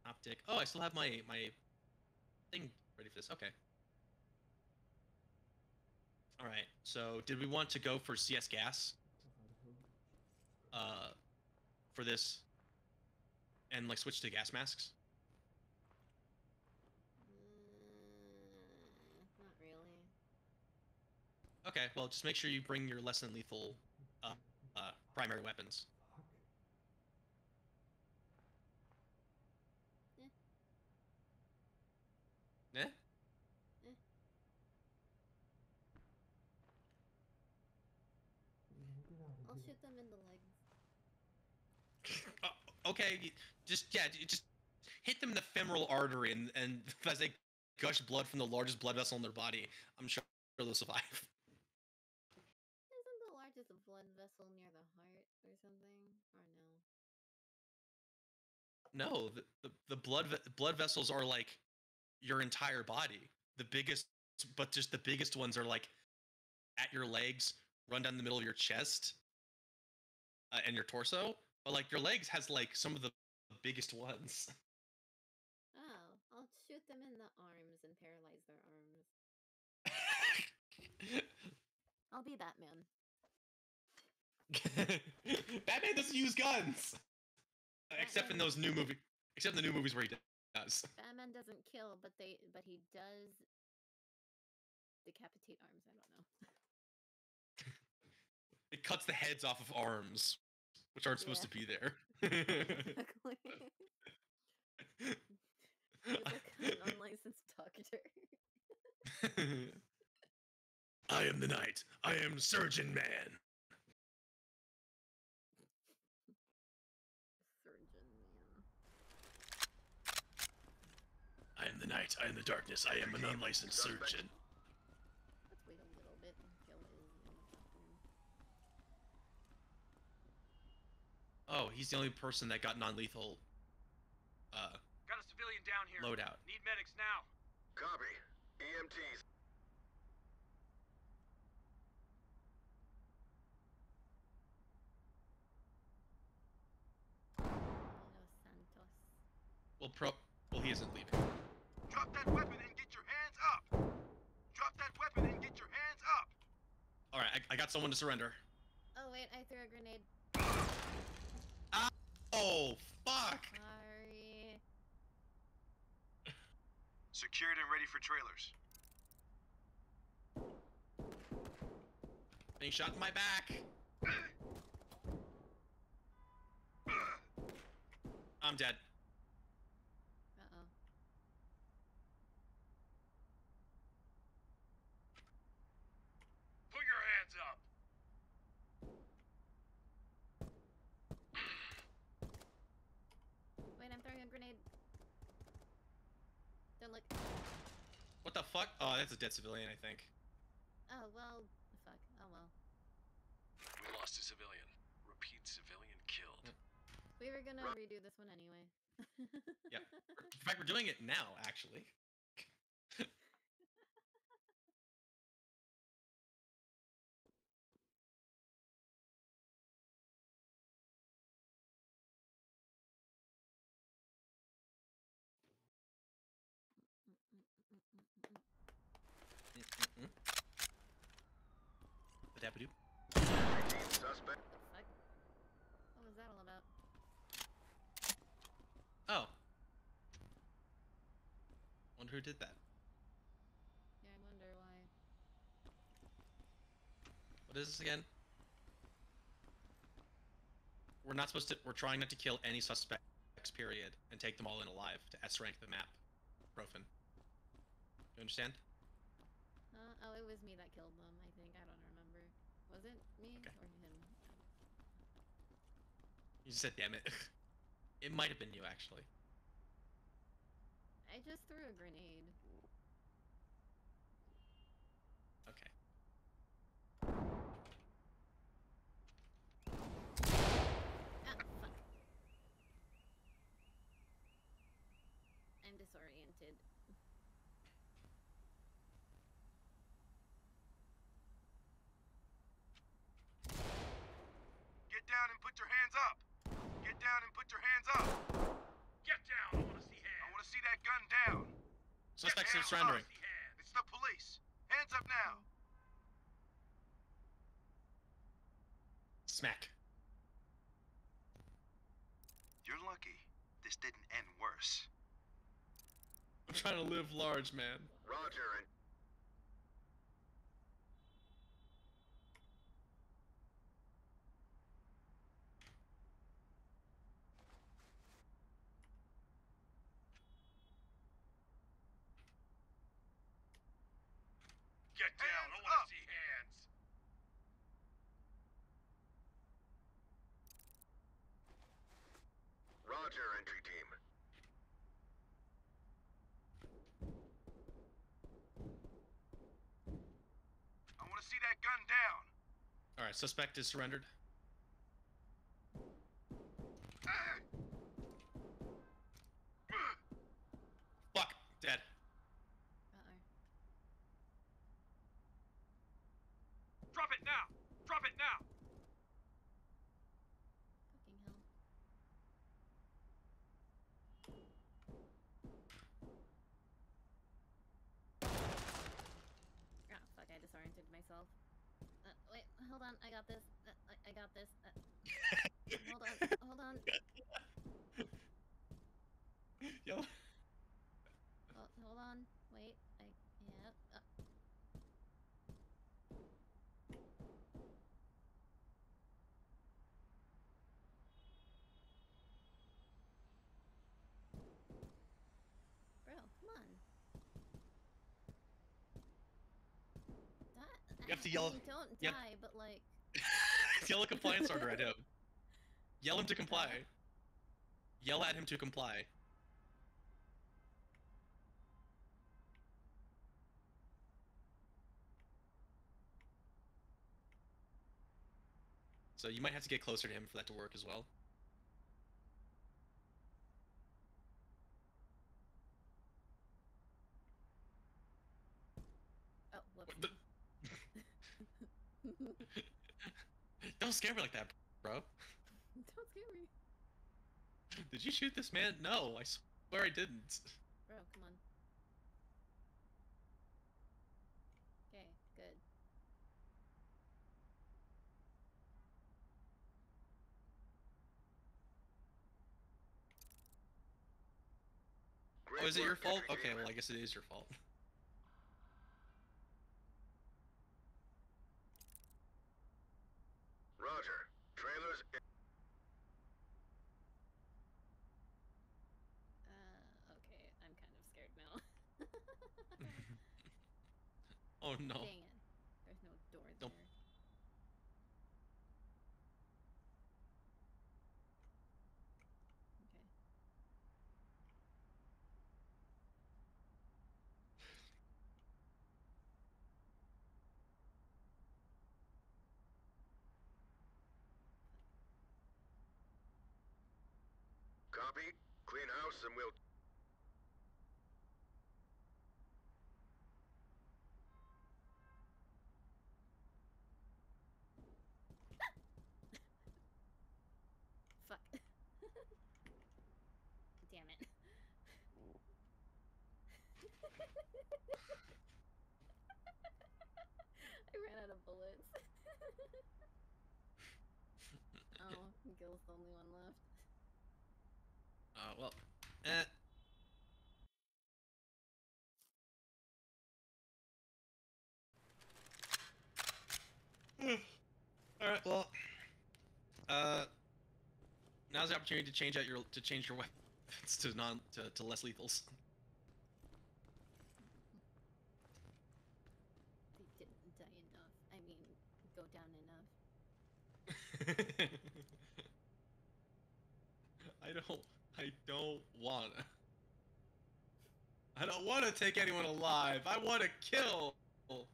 Optic. Oh, I still have my thing ready for this. Okay. All right. So did we want to go for CS gas? For this, and like switch to gas masks? Not really. Okay. Well, just make sure you bring your less than lethal primary weapons. Eh? I'll shoot them in the legs. Okay, just hit them in the femoral artery, and as they gush blood from the largest blood vessel in their body, I'm sure they'll survive. Isn't the largest blood vessel near the heart or something? Or no? No, the blood vessels are like your entire body. The biggest, but just the biggest ones are like at your legs, run down the middle of your chest, and your torso. But like your legs has like some of the biggest ones. Oh, I'll shoot them in the arms and paralyze their arms. I'll be Batman. Batman doesn't use guns, except in those new movies. Except in the new movies where he does. Batman doesn't kill, but he does decapitate arms. I don't know. It cuts the heads off of arms, which aren't supposed to be there. Exactly. He's like an unlicensed doctor. I am the Knight. I am Surgeon Man. Surgeon Man. I am the Knight. I am the darkness. I am an unlicensed surgeon. Let's wait a little bit and kill his. Oh, he's the only person that got non-lethal. Got a civilian down here. Loadout. Need medics now. Copy. EMTs. Los Santos. Well, he isn't leaving. Drop that weapon and get your hands up. Drop that weapon and get your hands up. All right, I got someone to surrender. Oh wait, I threw a grenade. Oh, fuck! Sorry. Secured and ready for trailers. Being shot in my back. I'm dead. Uh-oh. Put your hands up. Wait, I'm throwing a grenade. Don't look. What the fuck? Oh, that's a dead civilian, I think. Oh, well, fuck. Oh, well. We lost a civilian. Repeat, civilian killed. We were gonna redo this one anyway. Yeah. In fact, we're doing it now, actually. Badabadoo. Suspect. Fuck. What was that all about? Oh. Wonder who did that. Yeah, I wonder why. What is this again? We're not supposed to. We're trying not to kill any suspects, period, and take them all in alive to S rank the map. Profin. You understand? Oh, it was me that killed them, I think. I don't remember. Was it me or him? You just said, damn it. It might have been you, actually. I just threw a grenade. Okay. Ah, fuck. I'm disoriented. Get down and put your hands up. Get down and put your hands up. Get down. I want to see hands. I want to see that gun down. Suspects are surrendering. It's the police. Hands up now. Smack. You're lucky. This didn't end worse. I'm trying to live large, man. Roger. And Get down. I want to see hands. Roger, entry team. I want to see that gun down. All right, suspect is surrendered. Fuck, dead. Drop it now. Drop it now. Fucking hell. Ah, fuck, I disoriented myself. Wait, hold on, I got this. I got to yell. I mean, don't Yep. die, but like. Yell a compliance order at him. Yell him to comply. Yell at him to comply. So you might have to get closer to him for that to work as well. Oh, whoops. Don't scare me like that, bro. Don't scare me. Did you shoot this man? No, I swear I didn't. Bro, come on. Okay, good. Oh, is it your fault? Okay, well, I guess it is your fault. Roger. Trailers. Okay, I'm kind of scared now. Oh no. Dang it. There's no door Don't. there. Okay. Copy. Clean house and we'll... Fuck. Damn it. I ran out of bullets. Oh, Gil's the only one left. Well, All right. Well, now's the opportunity to change your weapons to less lethals. They didn't die enough. I mean, go down enough. I don't wanna. I don't want to take anyone alive. I want to kill. All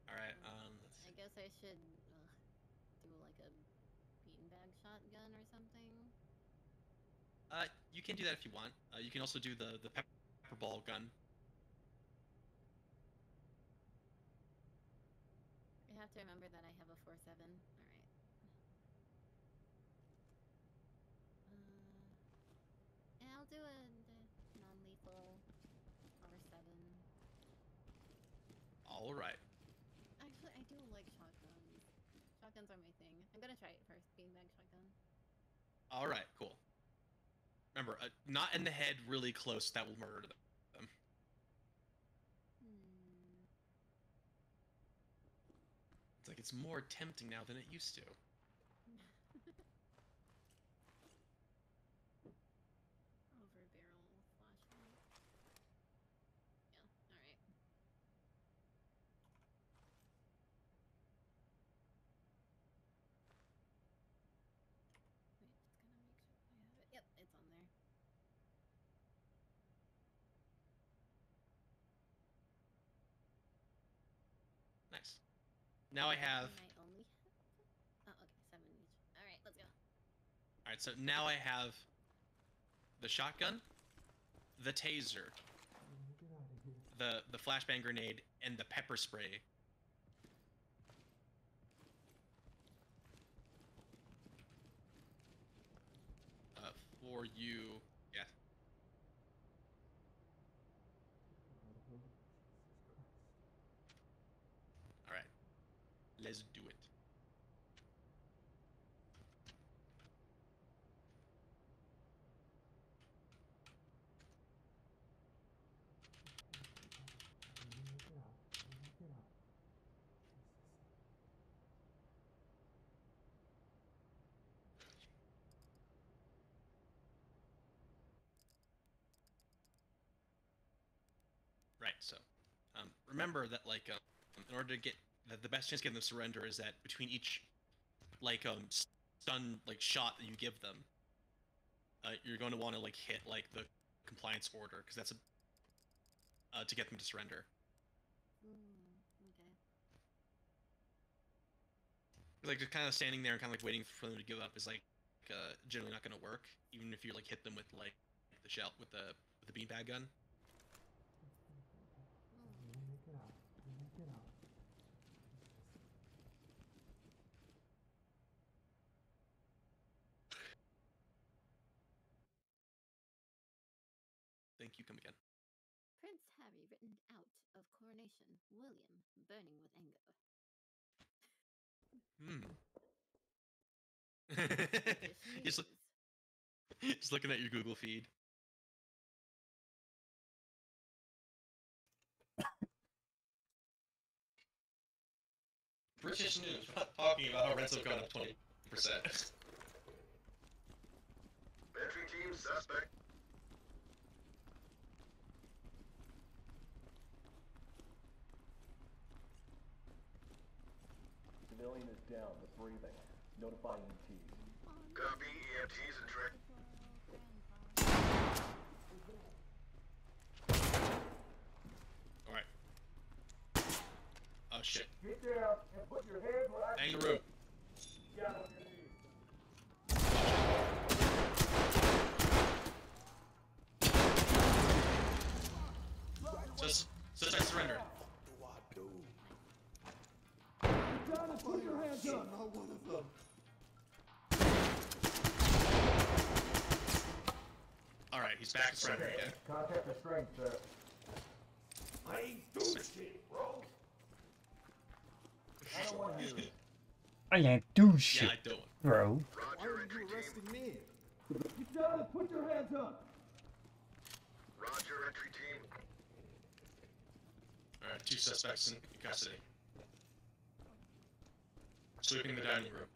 right. I guess I should do like a beanbag shotgun or something. You can do that if you want. You can also do the pepper ball gun. I have to remember that I have a 4.7. Alright. And I'll do a non-lethal R7. All right. Actually, I do like shotguns. Shotguns are my thing. I'm gonna try it first. Beanbag shotgun. All right. Cool. Remember, not in the head, really close. That will murder them. It's like it's more tempting now than it used to. Over barrel flashlight. Yeah, alright. Wait, just gonna make sure I have it. Yep, it's on there. Nice. Now I have. And I only have. Oh, okay, 7 each. Alright, let's go. Alright, so now I have the shotgun, the taser, the flashbang grenade, and the pepper spray. For you, yeah. Alright, let's do it. Right, so remember that like in order to get the best chance to get them to surrender is that between each like stun like shot that you give them, you're going to want to like hit like the compliance order because that's to get them to surrender. Okay. Like just kind of standing there and kind of like waiting for them to give up is like generally not going to work, even if you like hit them with like the shell with the beanbag gun. Thank you. Come again. Prince Harry written out of coronation. William burning with anger. Just looking at your Google feed. British news. We're not talking about how rents have gone up 20%. Entry team suspect. Civilian is down, but breathing. Notify EMTs. Copy, EMTs and track. Alright. Oh shit. Get down and put your head where I can. Kangaroo. Get on your knees. Suspect surrender. Get down and put your hands up. I'm not one of them. Alright, he's back to surrender again. Contact restraint, sir. I ain't doing shit, bro. I don't want to hear it. I ain't do shit, Yeah, I don't. bro. Why are you arresting me? Get down and put your hands up. Roger, entry team. Alright, 2 suspects in custody. Sweeping the dining room.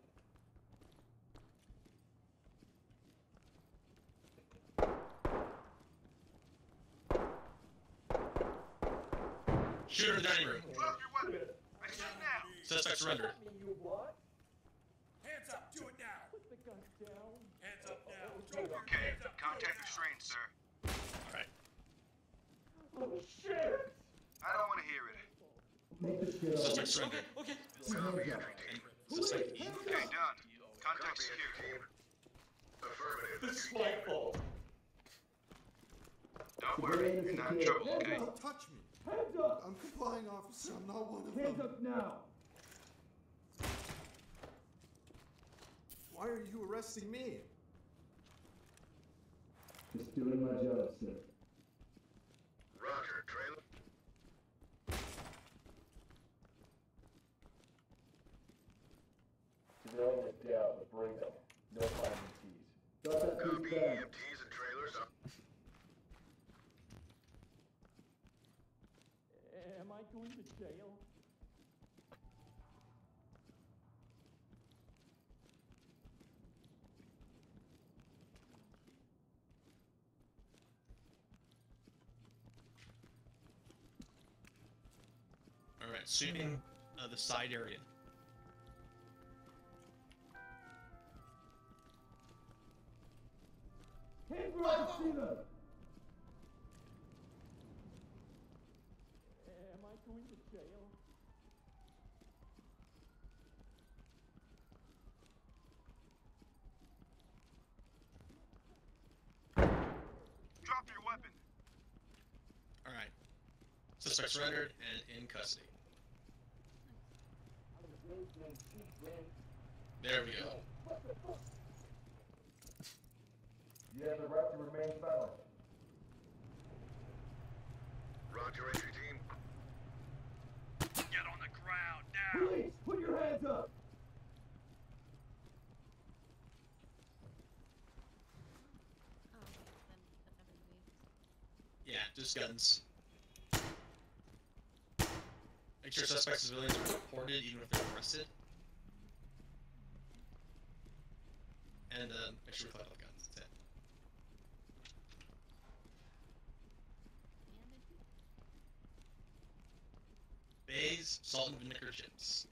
Shooter in the dining room. Drop your weapon. I shoot now. Suspect surrender. You what? Hands up, do it now. Put the gun down. Hands up now. Do it. Okay, contact restraint, sir. Alright. Oh shit! I don't want to hear it. Make this get over. Suspect surrender. Okay. Copy, entry team. Suspect E. Okay, done. Contact Copy, secure. entry team. Affirmative. This is entry my team. fault. Don't worry, you're not in trouble, okay? Don't touch me. Hands up! I'm complying, officer. I'm not one of Hands them. up now! Why are you arresting me? Just doing my job, sir. Roger, trailer. Civilian is down, but breathing. Notify EMTs. Drop that Copy, piece back. EMTs and trailers up. Am I going to jail? Alright, sweeping the side area. Hands where I can see them! Am I going to jail? Drop your weapon. Alright. Suspect surrendered and in custody. There we go. You have the right to remain silent. Roger, entry team. Get on the ground now. Police, put your hands up! Oh, then that's everybody. Yeah, just guns. Make sure suspects and civilians are reported even if they're arrested. And make sure we collect all the guns. That's it. Salt and vinegar chips.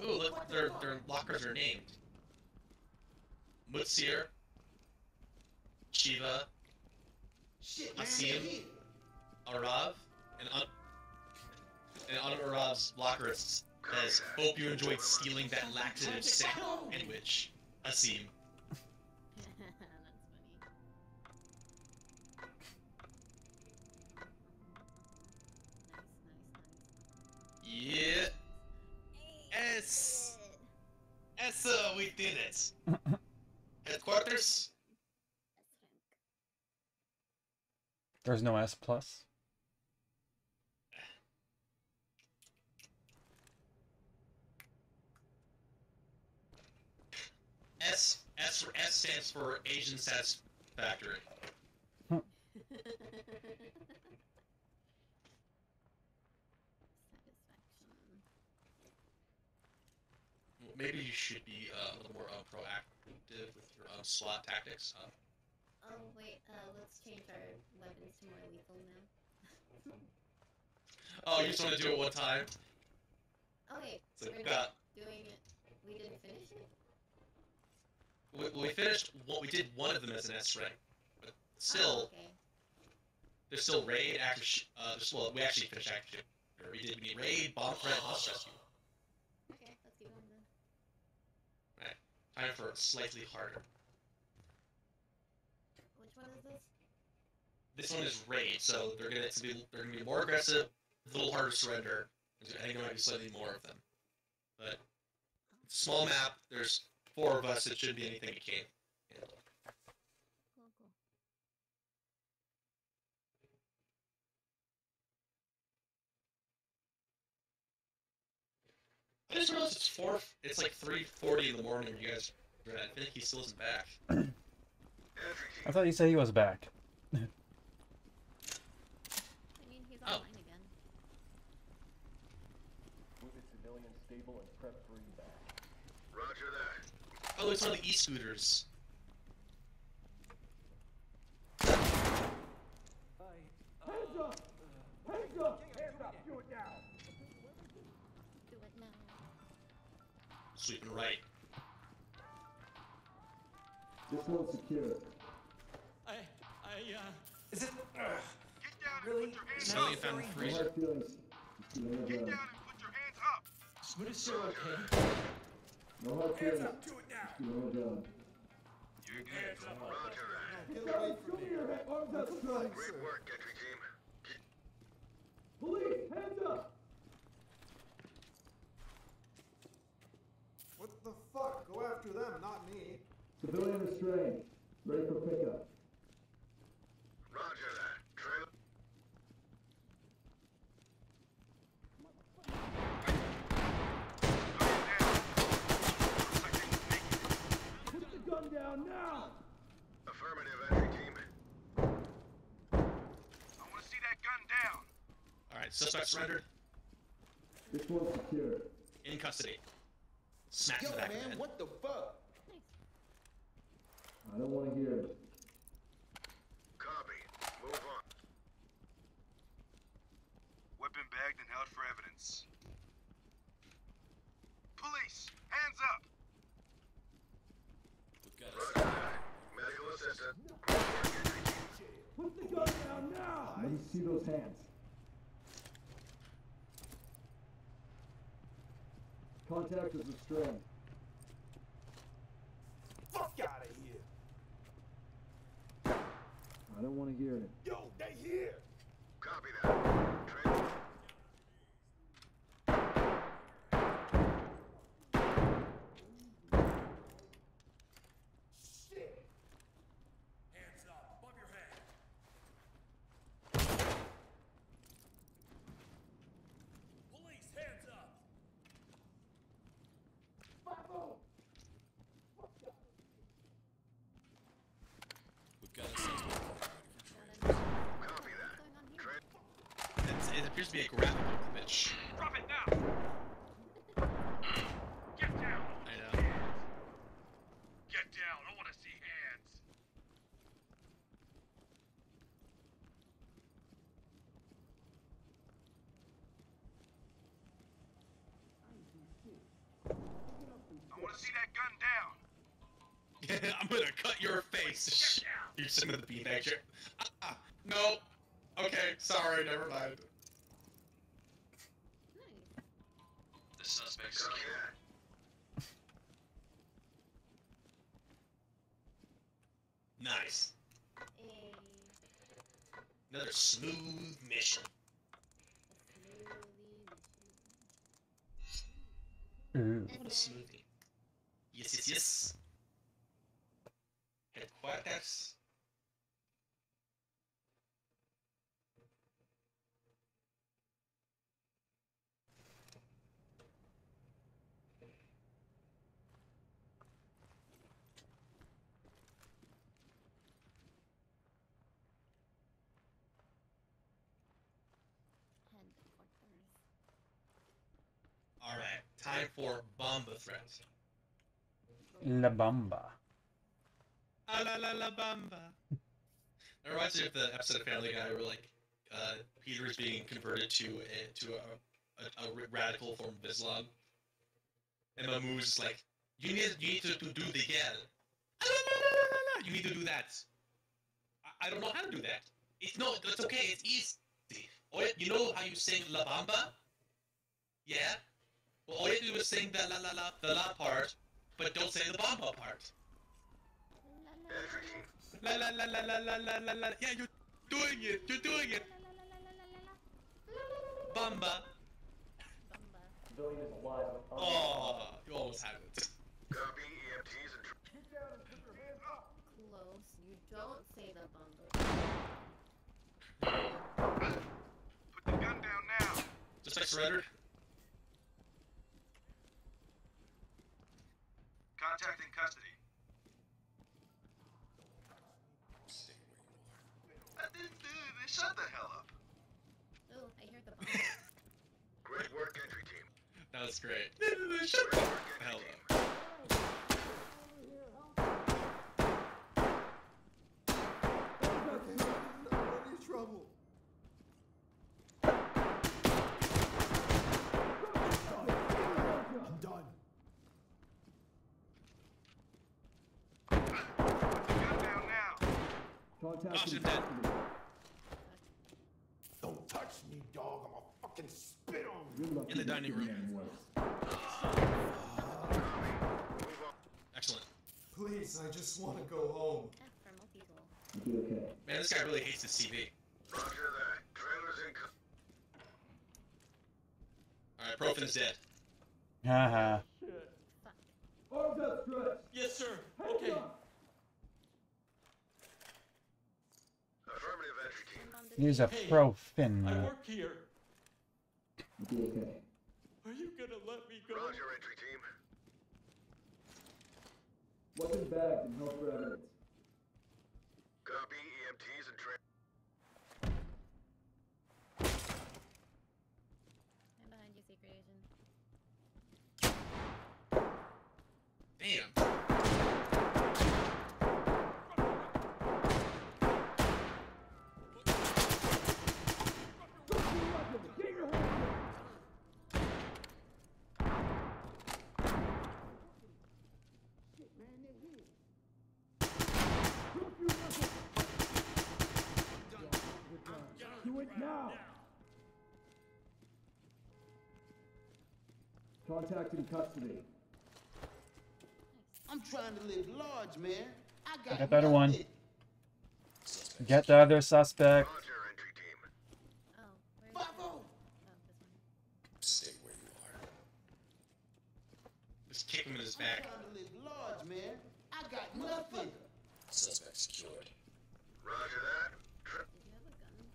Ooh, look, their lockers are named. Mutsir, Shiva, Asim, Arav, and on Arav's locker says, "Hope you enjoyed stealing that laxative sandwich, Asim." Yeah. We did it. Headquarters. There's no S plus. S stands for Asian Satisfactory. Maybe you should be a little more proactive with your SWAT tactics. Oh wait, let's change our weapons to more lethal now. Oh, you just want to do it one time? Oh wait, it's like, we're not doing it. We didn't finish it? We finished, we did one of them as an S rank, but still, there's still raid, active, well, we actually finished active shooter. We did raid, bomb threat, and house rescue. Okay, let's keep going then. Right, time for slightly harder. Which one is this? This one is raid, so they're gonna be more aggressive, a little harder to surrender. I think there might be slightly more of them, but it's a small map. There's 4 of us. It shouldn't be anything we can't handle. Cool. I just realized it's like 3:40 in the morning. You guys, I think he still isn't back. I thought you said he was back. I mean, he's online again. Moving civilians stable and prep for evac. Roger that. Oh, it's on the e-scooters. Hands up! Hands up! Hands up! Do it now! Do it now. Sweeping right. This one's secure. Is it? Get down Really? and put your hands Smelly up. found the No freezer. hard feelings. Just do your Get job. down and put your hands up. What is Sarah okay? No hard Hands feelings. up! Do it now! Just do your job. You're good. Roger that. Get away from me! Your head, arms outstretched! Great work, entry team. Police, hands up! What the fuck? Go after them, not me. Civilian restrained. Ready for pickup. Roger that. Trailer. Put the gun down now! Affirmative, entry team. I want to see that gun down. Alright, suspect surrendered. This one's secure. In custody. Smack in the back of the head. What the fuck? I don't want to hear it. Copy. Move on. Weapon bagged and held for evidence. Police, hands up! Roger that. Medical assistant. Put the gun down now! Let me see those hands. Contact is restrained. Fuck out of here! I don't want to hear it. Yo, they here! Copy that. Trailer. appears to be a graphic glitch. Drop it now! Get down! I know. Get down! I want to see hands! I want to see that gun down! I'm gonna cut your face! You're sitting in the beanbag chair. No! Okay, sorry, never mind. The suspect secured. Nice. Another smooth mission. What a smoothie. Yes, yes, yes. Headquarters. Alright, time for Bomba threat. La Bamba. La la la Bamba. That reminds me of the episode of Family Guy where, like, Peter is being converted to a radical form of Islam. And Mahmoud's just like, you need to do the yell. You need to do that. I don't know how to do that. No, it's okay, it's easy. You know how you sing La Bamba? Yeah? Well, all you do is sing the la part, but don't say the Bamba part. La la la la la la la la la. Yeah, you're doing it. You're doing it. Bamba. Oh, you almost had it. Copy EMTs and... Close. You don't say the bundle. Put the gun down now! Just like surrendered. Contacting custody. Shut the hell up. Oh, I hear the bundle. Great work, entry team. That was great. Shut the hell up. Trouble. I'm done. Gosh, I'm dead. Don't touch me, dog. I'm gonna fucking spit on you. In the dining room. Excellent. Please, I just want to go home. Man, this guy really hates his CV. Roger that. Trailer's in... Alright, Profin's dead. Haha. Arms outstretched. Yes, sir. Hands Okay. up. Affirmative, entry team. Use a Hey, Profin. I work here. Okay. Are you gonna let me go? Roger, entry team. Weapon bagged and held for evidence. Copy EMTs and train... I'm behind you, Secret Agent. Damn. Get your hands up. Do it now. Contacting custody. I'm trying to live large, man. I got Get the other one. nothing. Get the other suspect. Roger, entry team. Oh, where's Bravo. Oh, this one. Stay where you are. Just kick him in his I'm back. trying to live large, man. I got nothing. Suspect secured. Roger that. Did you have a gun, fam?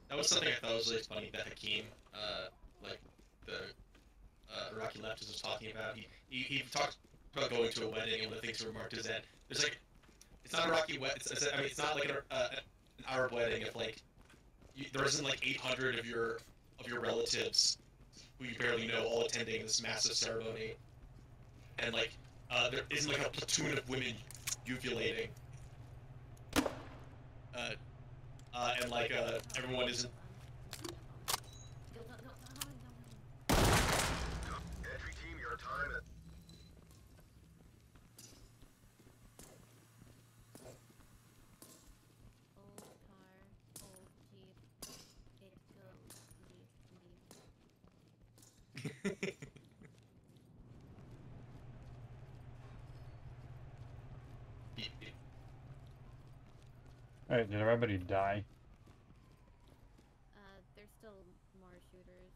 That was something I thought was really funny that Hakeem, like the Iraqi leftist was talking about. He talked about going to a wedding, and one of the things he remarked is that there's like, it's not Iraqi wedding. I mean, it's not like an Arab wedding if like there isn't like 800 of your relatives who you barely know all attending this massive ceremony, and like there isn't like a platoon of women uvulating, and like everyone isn't. Entry team, your time is... Alright, did everybody die? There's still more shooters.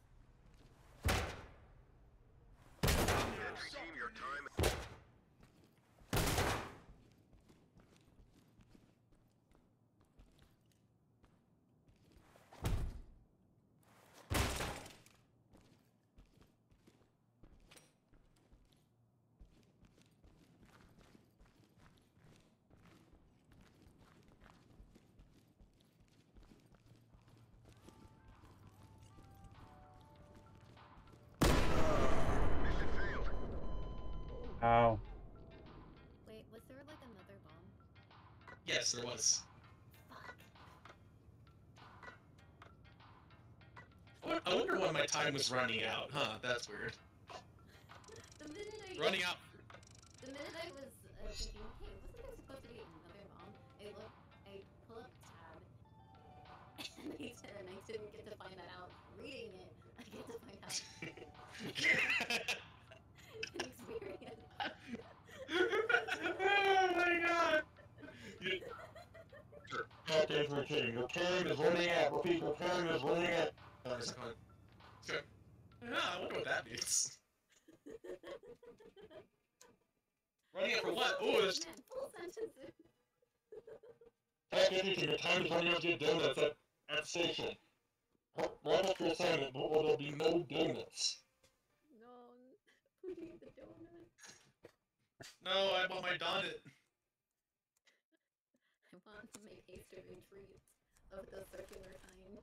Entry team, your time is... Ow. Wait, was there like another bomb? Yes, there was. I wonder when my time was running out. Huh? That's weird. The minute I Running out. The minute I was thinking, hey, wasn't there supposed to be another bomb? I pull up tab, and I didn't get to find that out. Reading it, I get to find out. An experience. Oh my god! Happy routine. Your time is running out. Repeat, your time is running out. Okay. Yeah, I wonder what that means. Running out for what? Oh, there's... Full sentences. Happy routine. Your time is running out to get donuts at the station. Right after your assignment, but there'll be no donuts. No, who needs the donut? No, I want my donut. I want to make haste of retreat of the circular kind.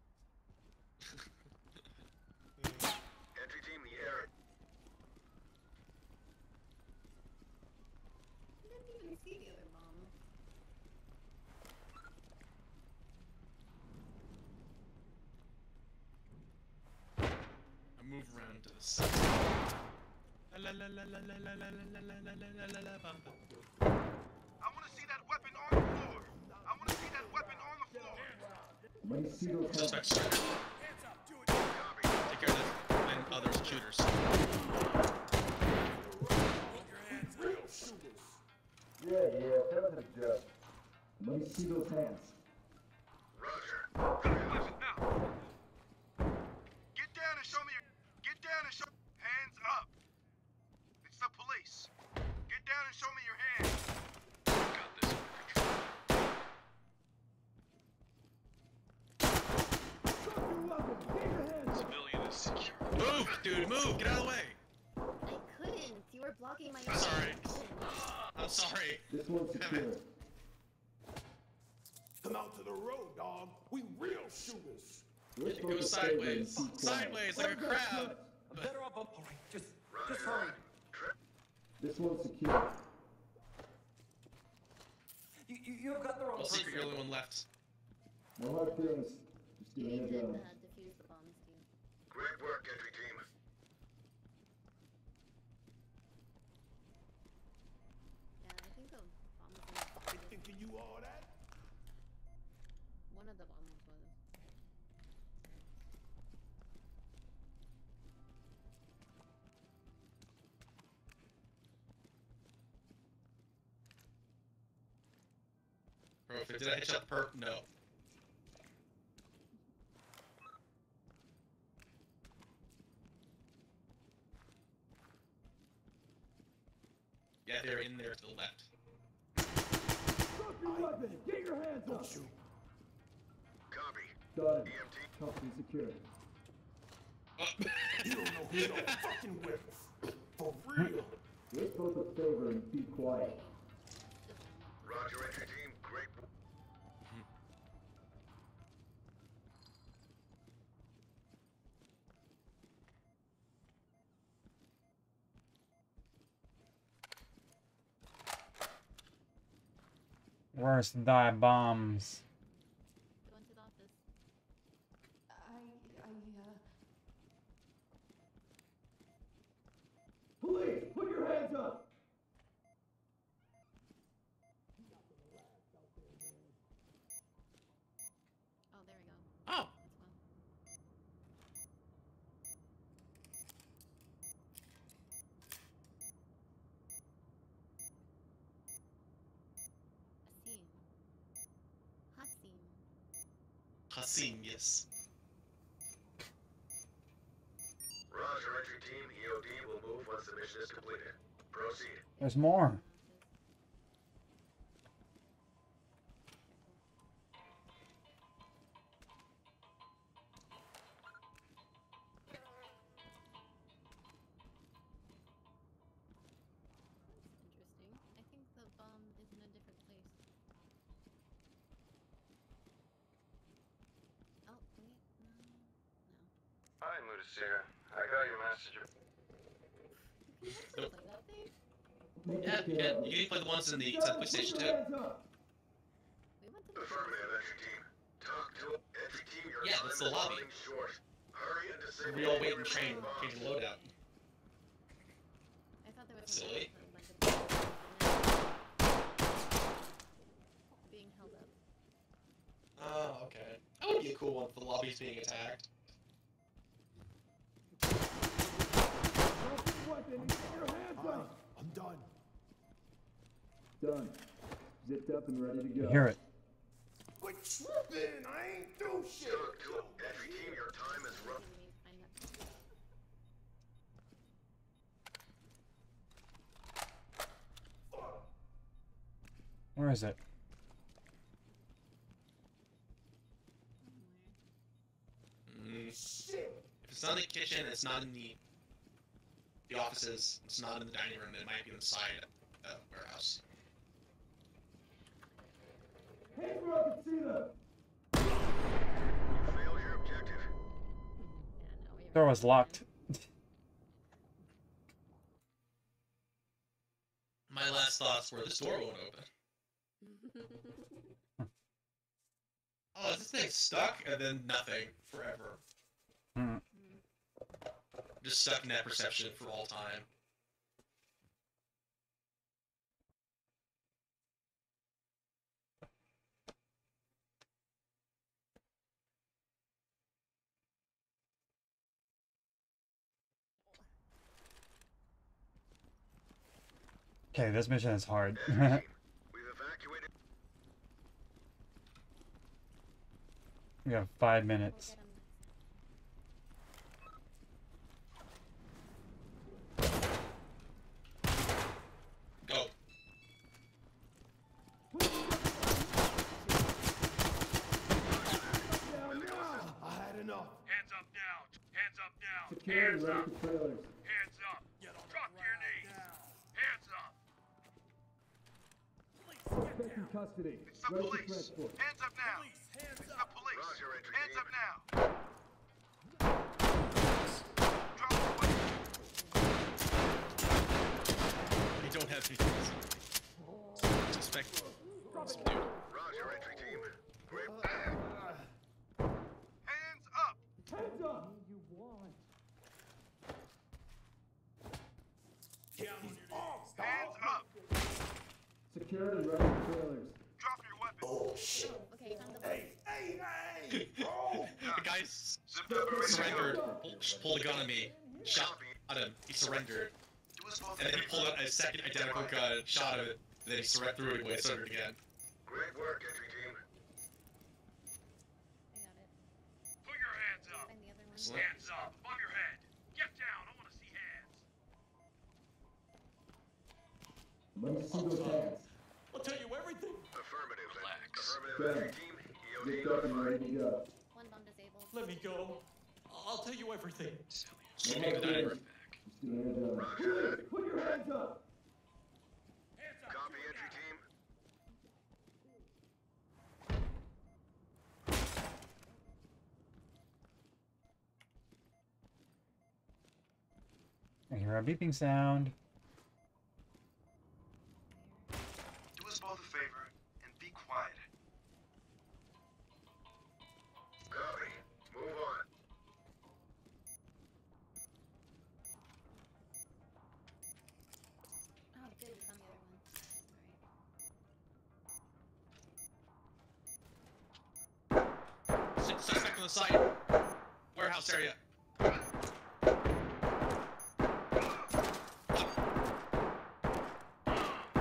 Entry team, the air... I didn't even see the other bomb. I move around to the side. La la la la la la la la la la la la la la. I want to see that weapon on the floor. I want to see that weapon on the floor. Let me see those Suspects. Take care of them and other shooters. Yeah, tell them to the judge. Let me see those hands. Roger. Listen now. Get down and show me your... Get down and show... Hands up. It's the police. Get down and show me your hands. Got this under control. Civilian is secure. Move, dude, move! Get out of the way! I couldn't. You were blocking my... I'm sorry. I'm sorry. This one's secure. Come out to the road, dog. We real shooters. We're It supposed goes to stay there and sideways. keep quiet. Sideways, like a crab. Better off. All right, just hurry. This one's secure. You've got the wrong Well, person. secret, you're the only one left. No hard feelings. Just give me You a did gun. defuse the bombs, dude. Great work, entry team. Yeah, I think the bombs They thinking you all that? one of the bombs was. Perfect. Did I hitch up perp? No. Yeah, they're in there to the left. Drop your weapon! Get your hands up! Copy. Done. EMT. Company security. You don't know who you're fucking with. For real. We're supposed to favor and be quiet. Roger, entry team. Great. Worst die bombs. Go into the office. Police, put your hands up! Oh, there we go. Oh. Hasim, yes. Roger, entry team. EOD will move once the mission is completed. Proceed. There's more. Interesting. I think the bomb is in a different place. Oh, wait, no. Hi, Mudasir. I got your message. Nope. Like that thing? Yeah, you can play the ones in the police station too. We went to the Affirmative, entry team. Talk to entry team. Your Yeah, time that's is the lobby. running short. Hurry and disable. We all wait and train, change the loadout. I thought there was Silly. for a bunch of people being held up. Oh, okay. That would be a cool one for the lobbies being attacked. I'm done. Done. Zipped up and ready to go. You hear it. Quit tripping! I ain't do shit! Talk to entry team. Your time is running. Where is it? If it's not in the kitchen, it's not in the offices, it's not in the dining room, it might be inside the warehouse. Hey, bro, I can see them! You failed your objective. Door was locked. My last thoughts were, this door won't open. Oh, is this thing stuck? And then nothing. Forever. Hmm. Just stuck in that perception for all time. Okay, this mission is hard. We've evacuated. We have 5 minutes. Go. I had enough. Hands up now. Hands up now. Security Hands ready up. for trailers. Hands up. Drop to your knees. Hands up. Suspect in custody. It's the Ready for police. transport. Hands up now. It's the police. Roger, entry Hands team. up now. Drop the weapon. We don't have anything. Suspect. Roger, entry team. Great. Hands up. Hands up! Hands up. Security ready for trailers. Drop your weapon. Oh, shit. Okay, found the Hey, hey, hey! Bro! The guy surrendered, pulled a gun on me, shot at him, he surrendered. And then he pulled out a second identical gun, shot him, and then he threw it away, surrendered again. Great work, entry team. I got it. Put your hands up. Find the other one. Excellent. Hands up. Above your head. Get down. I want to see hands. Let me see those hands. I'll tell you everything. Affirmative. Relax. Affirmative, entry team. EOD Zipped up and notified. ready to go. One bomb disabled. Let me tell you everything. Shoot me without ever. Roger that. Put your hands up! Copy, entry team. I hear a beeping sound. Do us both a favor and be quiet. Copy. Move on. Oh, good, it's on the other one. Suspect on the side. Warehouse area.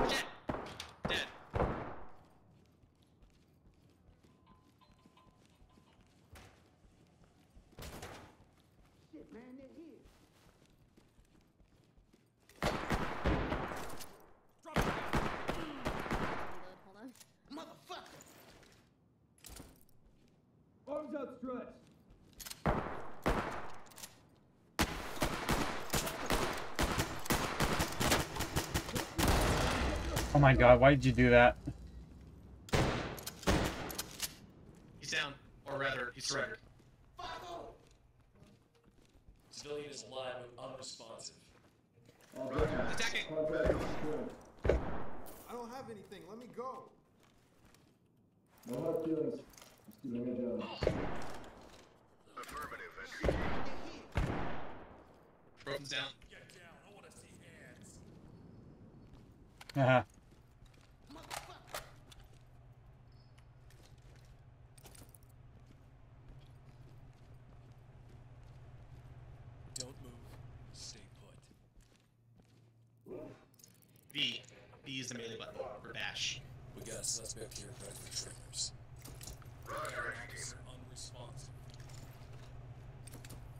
Shit. Dead. Shit, man, they're here. Hold on. Motherfucker! Arms outstretched. Oh my god, why did you do that? He's down. Or rather, he's surrendered. Civilian is alive but unresponsive. Attacking! I don't have anything. Let me go. No hard feelings. Just doing your job. Affirmative, entry team. Broken's down. Get down. I want to see hands. Haha. Don't move. Stay put. B. B is the melee button. Or dash. We got a suspect here ready for trailers. Roger, entry team. Unresponsive.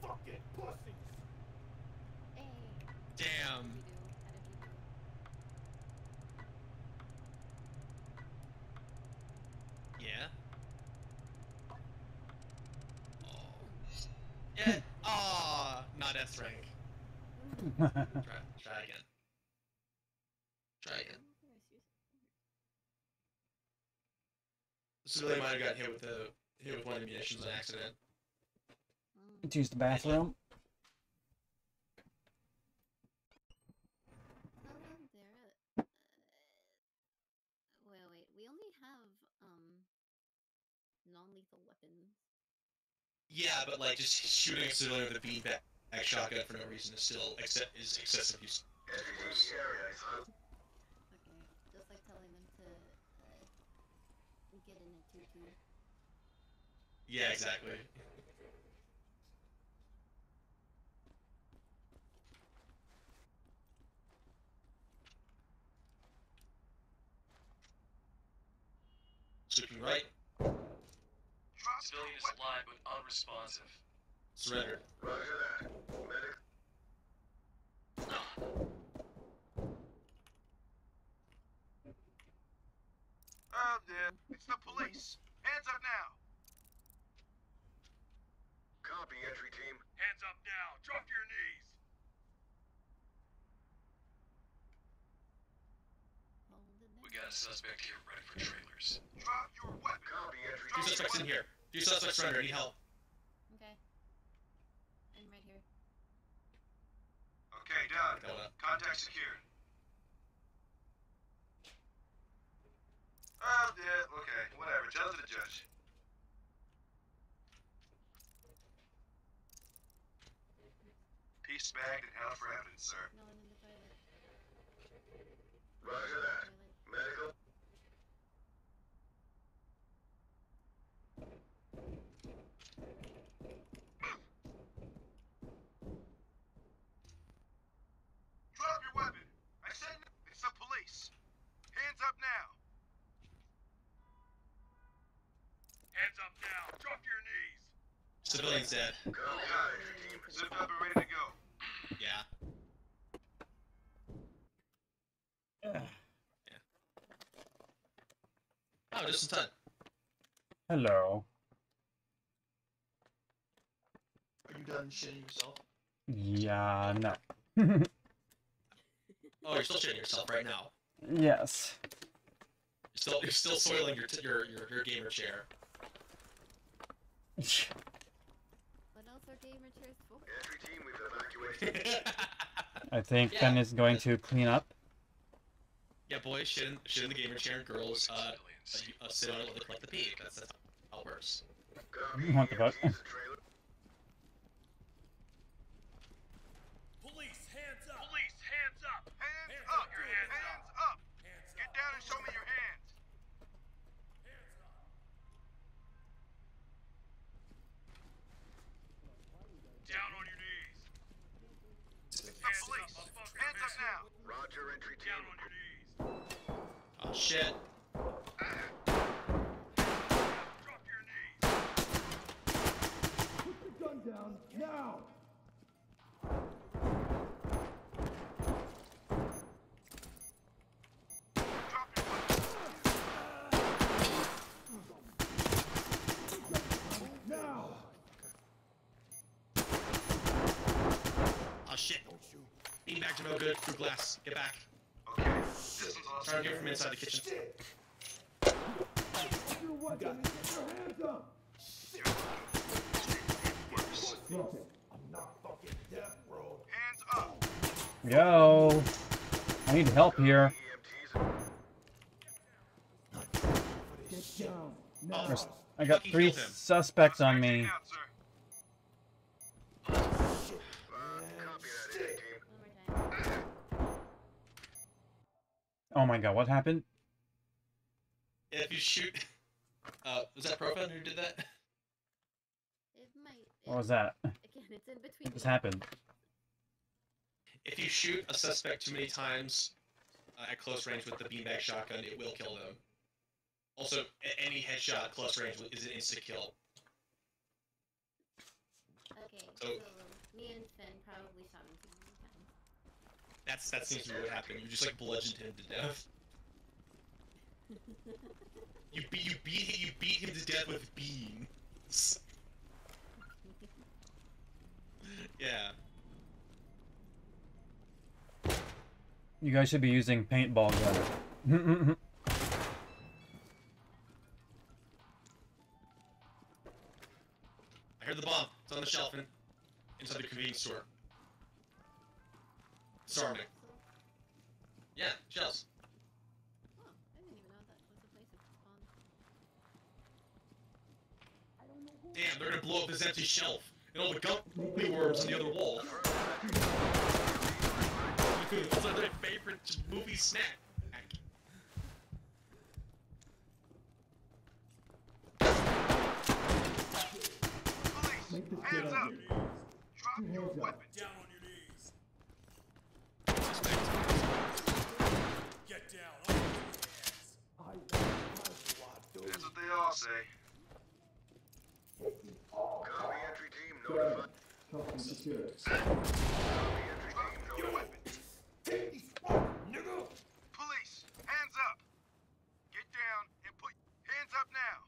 Fucking pussies. Hey. Damn. We do. Yeah. Oh. Yeah. Aw. Not S rank. Try again. Try again. The civilian might have got hit with one of the munitions on accident. Let's use the bathroom. Wait. We only have non-lethal weapons. Yeah, but like just shooting a civilian with a beanbag shotgun for no reason is still excessive use. Entry team, the area is hot. Okay, just like telling them to get in a tutu. Yeah, exactly. Sweeping right. Civilian is alive but unresponsive. Surrendered. Roger that. Medic. Oh, dear. It's the police. Hands up now. Copy, entry team. Hands up now. Drop to your knees. We got a suspect here ready for trailers. Drop your weapon. Copy, entry Two team. suspects in here. Two suspects surrendered. Need help. Okay. I'm right here. Okay, done. Hold up. Contact secured. Oh, yeah, okay. Whatever. Tell it to the judge. Piece bagged and held for evidence, sir. No one in the toilet. Roger that. Medical. Drop your weapon. I said it's the police. Hands up now. Hands up now. Drop to your knees. Civilian's dead. Go, entry team. Zipped up and ready to go. Yeah. Oh, just in time. Hello. Are you done shitting yourself? Yeah, no. Oh, you're still shitting yourself right now. Yes. You're still soiling your gamer chair. What else are gamer chairs for? Entry team, we've evacuated. I think Ben is going to clean up. Yeah, boys, shit in the gamer chair, and girls, sit on it and collect the pee. That's how it works. What the fuck? Police, hands up! Police, hands up! Hands up! Your hands up! Get down and show me your hands! Down on your knees! The police! Hands up now! Roger, entry team. Down on your knees! Oh shit. Drop your knees! Put the gun down now! Drop your weapons! Now! Oh shit. Beanbags are no good. Through glass. Get back. Okay, this one's all Try to get from inside the kitchen. Drop your weapon and get your hands up! Drop it. I'm not fucking deaf, bro. Hands up! Yo! I need help here. Get down. Now. There's- I got Fucking 3 killed him. suspects on me. Out, sir. Copy that, entry team. One more time. Oh my god, what happened? If you shoot... was that Profan who did that? It might. What was that? Again, it's in between. What just happened? If you shoot a suspect too many times at close range with the beanbag shotgun, it will kill them. Also, any headshot at close range is an instant kill. Okay, So- so me and Finn probably shot him too many times. That seems to be what happened. You just like bludgeoned him to death. You beat him to death with beans. Yeah. You guys should be using paintball gun. I heard the bomb. It's on the shelf inside the convenience store. Disarming. Yeah, shells. Oh, I didn't even know that was a place to spawn. Damn, they're gonna blow up this empty shelf and all the gummy worms on the other wall. It's like their favorite movie snack. Make this Hands get up! out. Drop your Hands up. weapon! Down on your knees. Get down on your hands. That's what they all say. Copy, entry team. Notify. Trust and secure. Copy, entry team. Your Notify. weapon! Police, hands up! Get down and put hands up now!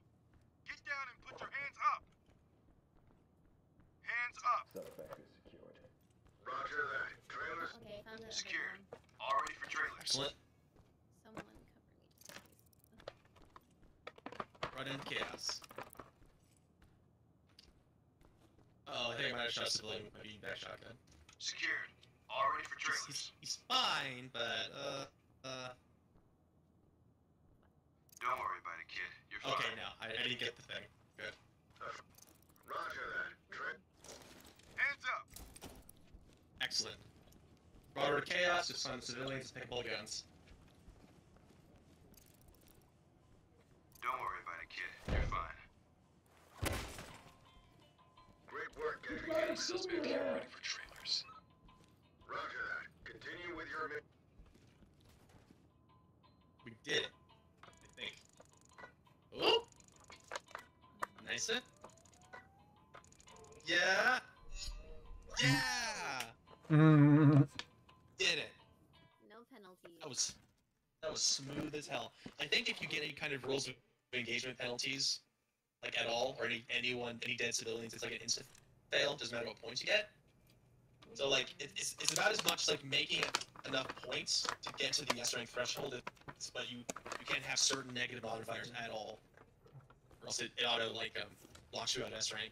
Get down and put your hands up! Hands up! Suspect is secured. Roger that. Trailers. Okay, found it. Secured. All ready for trailers. Excellent. Someone cover me. Run in chaos. Oh, I think I might have shot a civilian with my beanbag shotgun. Secured. All ready for trailers. He's fine, but Don't worry about it, kid. You're fine. okay, no, I didn't get the thing. Good. Roger that. Hands up! Excellent. Brought her to chaos, just on civilians and pickable guns. Don't worry about it, kid. You're fine. Great work, entry team. Suspect here, ready for trailers. Roger that. Continue with your mission. We did it. I think. Oh! Nice it. Yeah! Yeah! Did it. No penalty. That was smooth as hell. I think if you get any kind of rules of engagement penalties, like at all, or any dead civilians, it's like an instant fail, doesn't matter what points you get. So like it's about as much like making enough points to get to the S rank threshold, but you can't have certain negative modifiers at all, or else it auto like locks you out of S rank.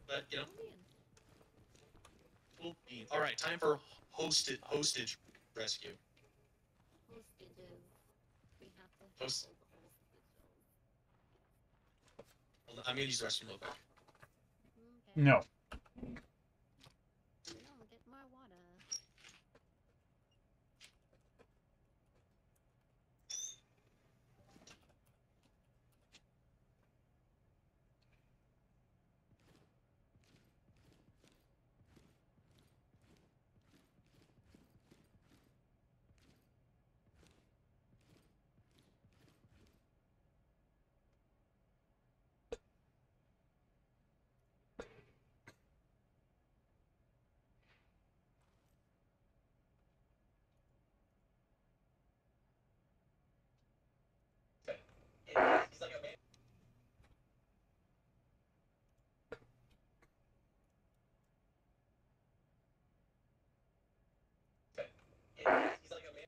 But you know, cool beans. All right, time for hostage rescue. Host. I'm gonna use the restroom real quick. No. No, get more water. He's like a man. He's like a man.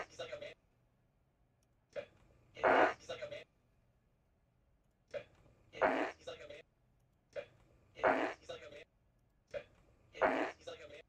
He's like a man. He's like a man. He's like a man. He's like a man. He's like a man. He's like a man. He's like a man. He's like a man.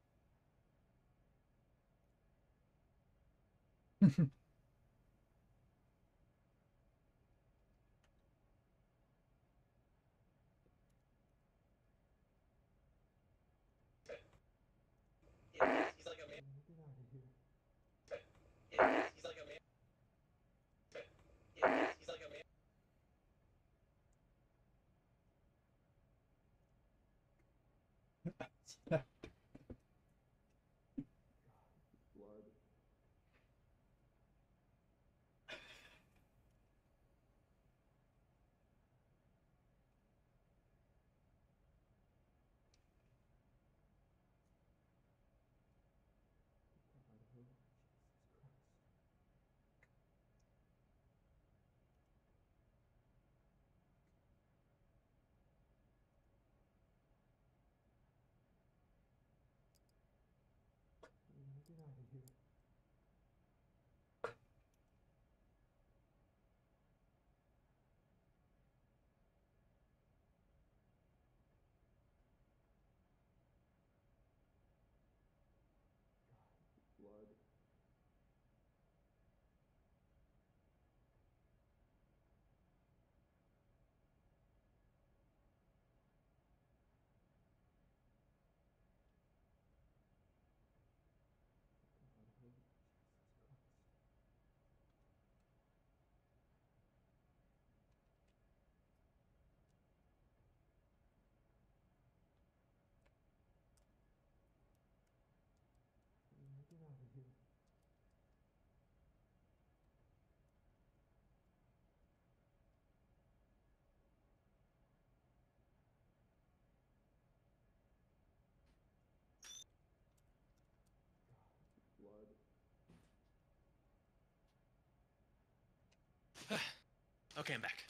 Okay, I'm back.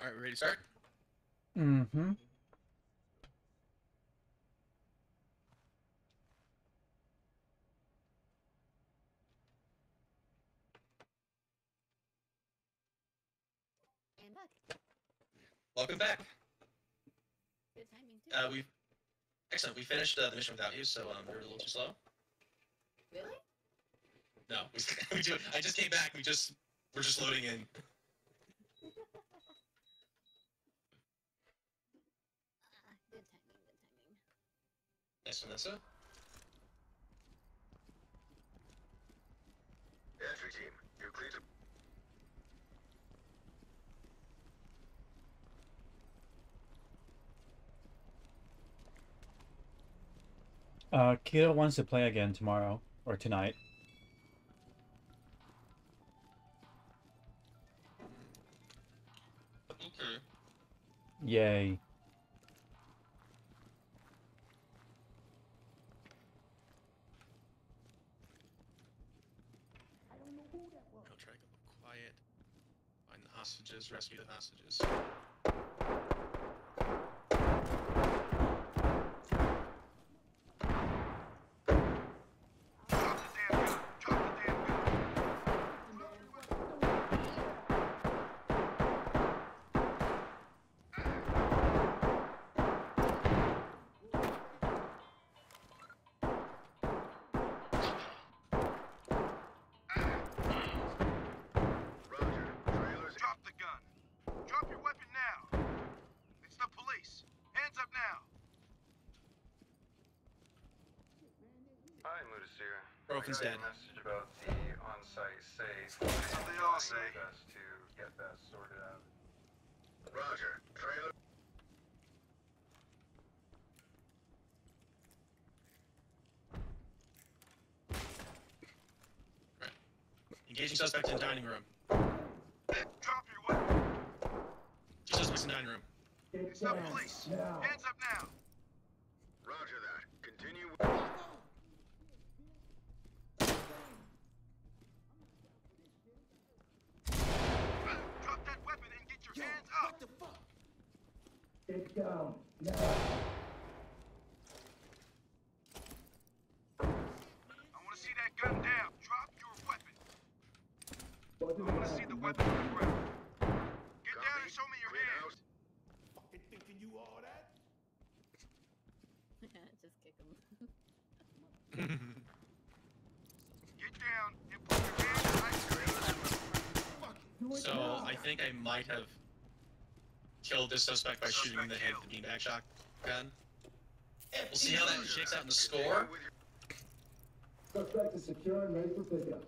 All right, we ready to start? Mm-hmm. And back. Welcome back. Good timing too. We excellent. We finished the mission without you, so we were a little too slow. Really? No, we do. I just came back. We're just loading in. Good timing, good timing. Nice, Vanessa. Entry team, you're clear to... Kira wants to play again tomorrow or tonight. Okay. Yay. hostages. Rescue the hostages. Drop the gun. Drop your weapon now. It's the police. Hands up now. Hi, Mudasir. Broken's I got dead. a message about the on-site safe. That's what they all say. Best to get that sorted out. Roger. Trailer. Engaging suspect in dining room. Drop your weapon. Two suspects in dining room. It's the police. Hands up now. Roger that. Continue. Drop that weapon and get your hands up. What the fuck? Get down. Now. I want to see that gun down. Drop your weapon. What do I want to see the weapon on the ground. Get down and show me your hands. Fucking thinking you all that? Just kick him. Get down and put your hands So I think I might have killed this suspect by shooting him in the head with the beanbag shotgun. We'll see how that shakes out in the score. Suspect is secure and ready for pickup.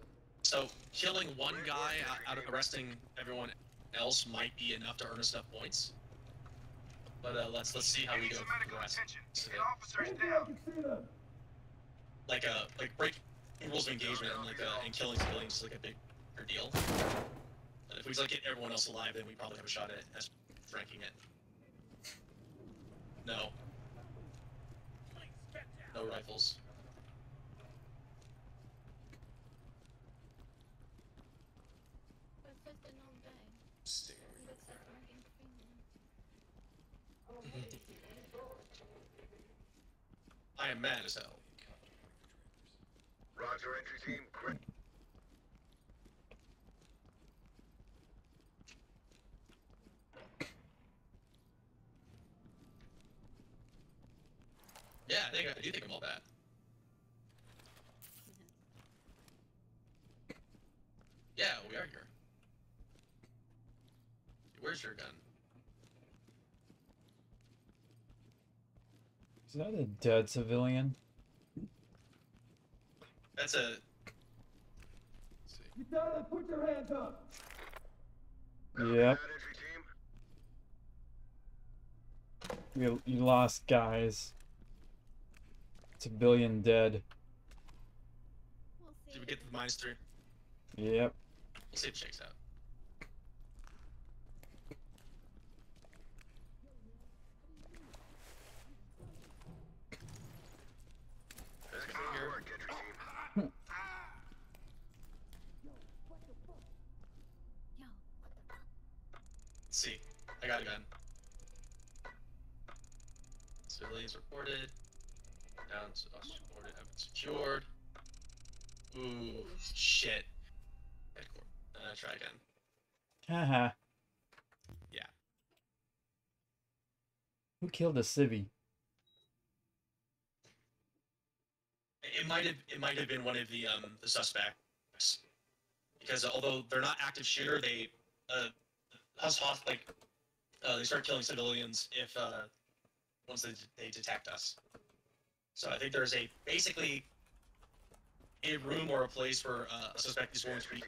So killing one guy out of arresting everyone else might be enough to earn us enough points. But let's see how we go for the rest. Get officers down. Like breaking rules of engagement and killing civilians is like a bigger deal. And if we get everyone else alive, then we probably have a shot at ranking it. No. No rifles. I am mad as hell. Roger, entry team. Great. Yeah, I do think I'm all bad. Yeah, we are here. Where's your gun? Is that a dead civilian? That's a... Get down and put your hands up. Yep. You lost guys. Civilian dead. Did we get the -3? Yep. We'll see if it shakes out. Let's see. I got a gun. Civilians reported. Down to us reported. Evidence secured. Ooh, shit. Try again. Haha. Yeah. Who killed a civvy? It might have been one of the suspects, because although they're not active shooter, they they start killing civilians if once they detect us. So I think there's basically a room or a place where a suspect is going to be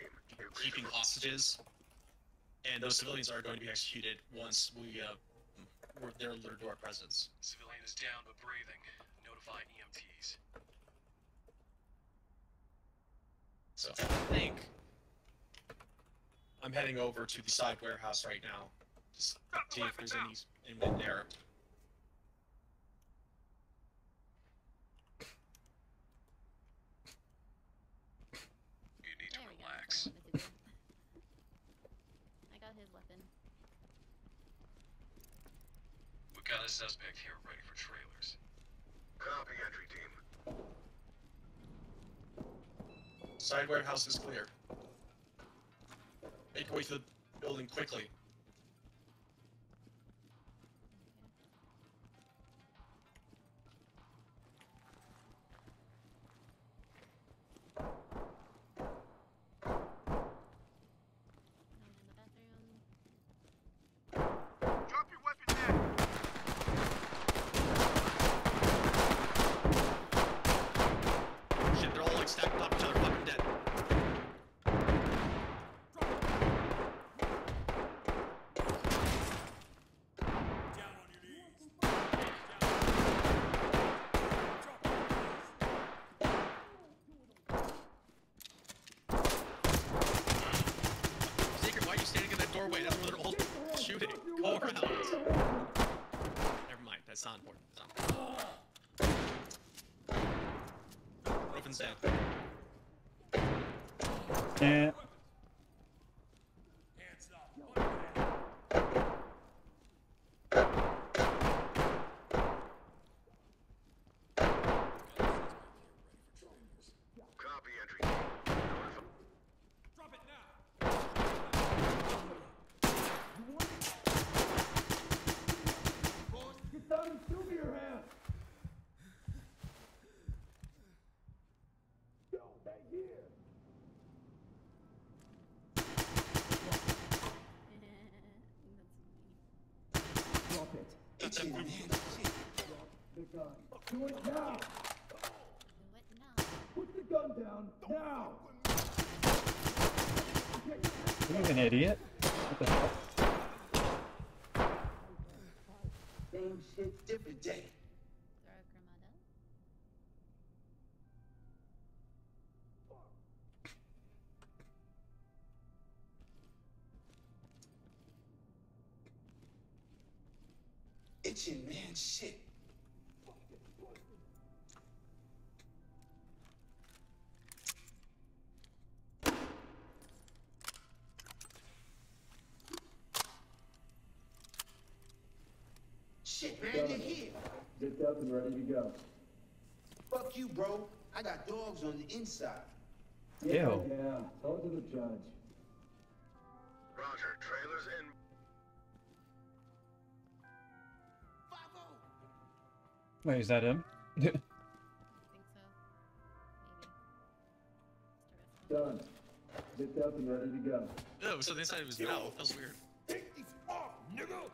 keeping hostages, and those civilians are going to be executed once they're alerted to our presence. Civilian is down but breathing. Notify EMTs. So I think I'm heading over to the side warehouse right now, just to see if there's anyone there. I got his weapon. suspect here ready for trailers. Copy, entry team. Side warehouse is clear. Make your way to the building quickly. Drop your weapon now. Shit, they're all like stacked on top of each other, fucking dead. Down on your knees. Secret, why are you standing in that doorway? That's where they're all shooting. Go around. Never mind, that's not important. That's not important. Roofin's down. Yeah. Hands up. Put it down. Copy, entry team. Drop it now. Get down and show me your hand. Yo, back here. Drop it. That's a move. The gun. Do it now. Do it now. Put the gun down now. Are you an idiot? What the hell? Same shit, different day. Throw a grenade. Itching, man, shit. Shit, man, you're here. Zipped up and ready to go. Fuck you, bro. I got dogs on the inside. Ew. Yeah, tell it to the judge. Roger, trailers in. 5-0. Wait, is that him? I think so. Maybe. Done. Zipped up and ready to go. Oh, so the inside of his mouth. That was weird. Take these off, nigga.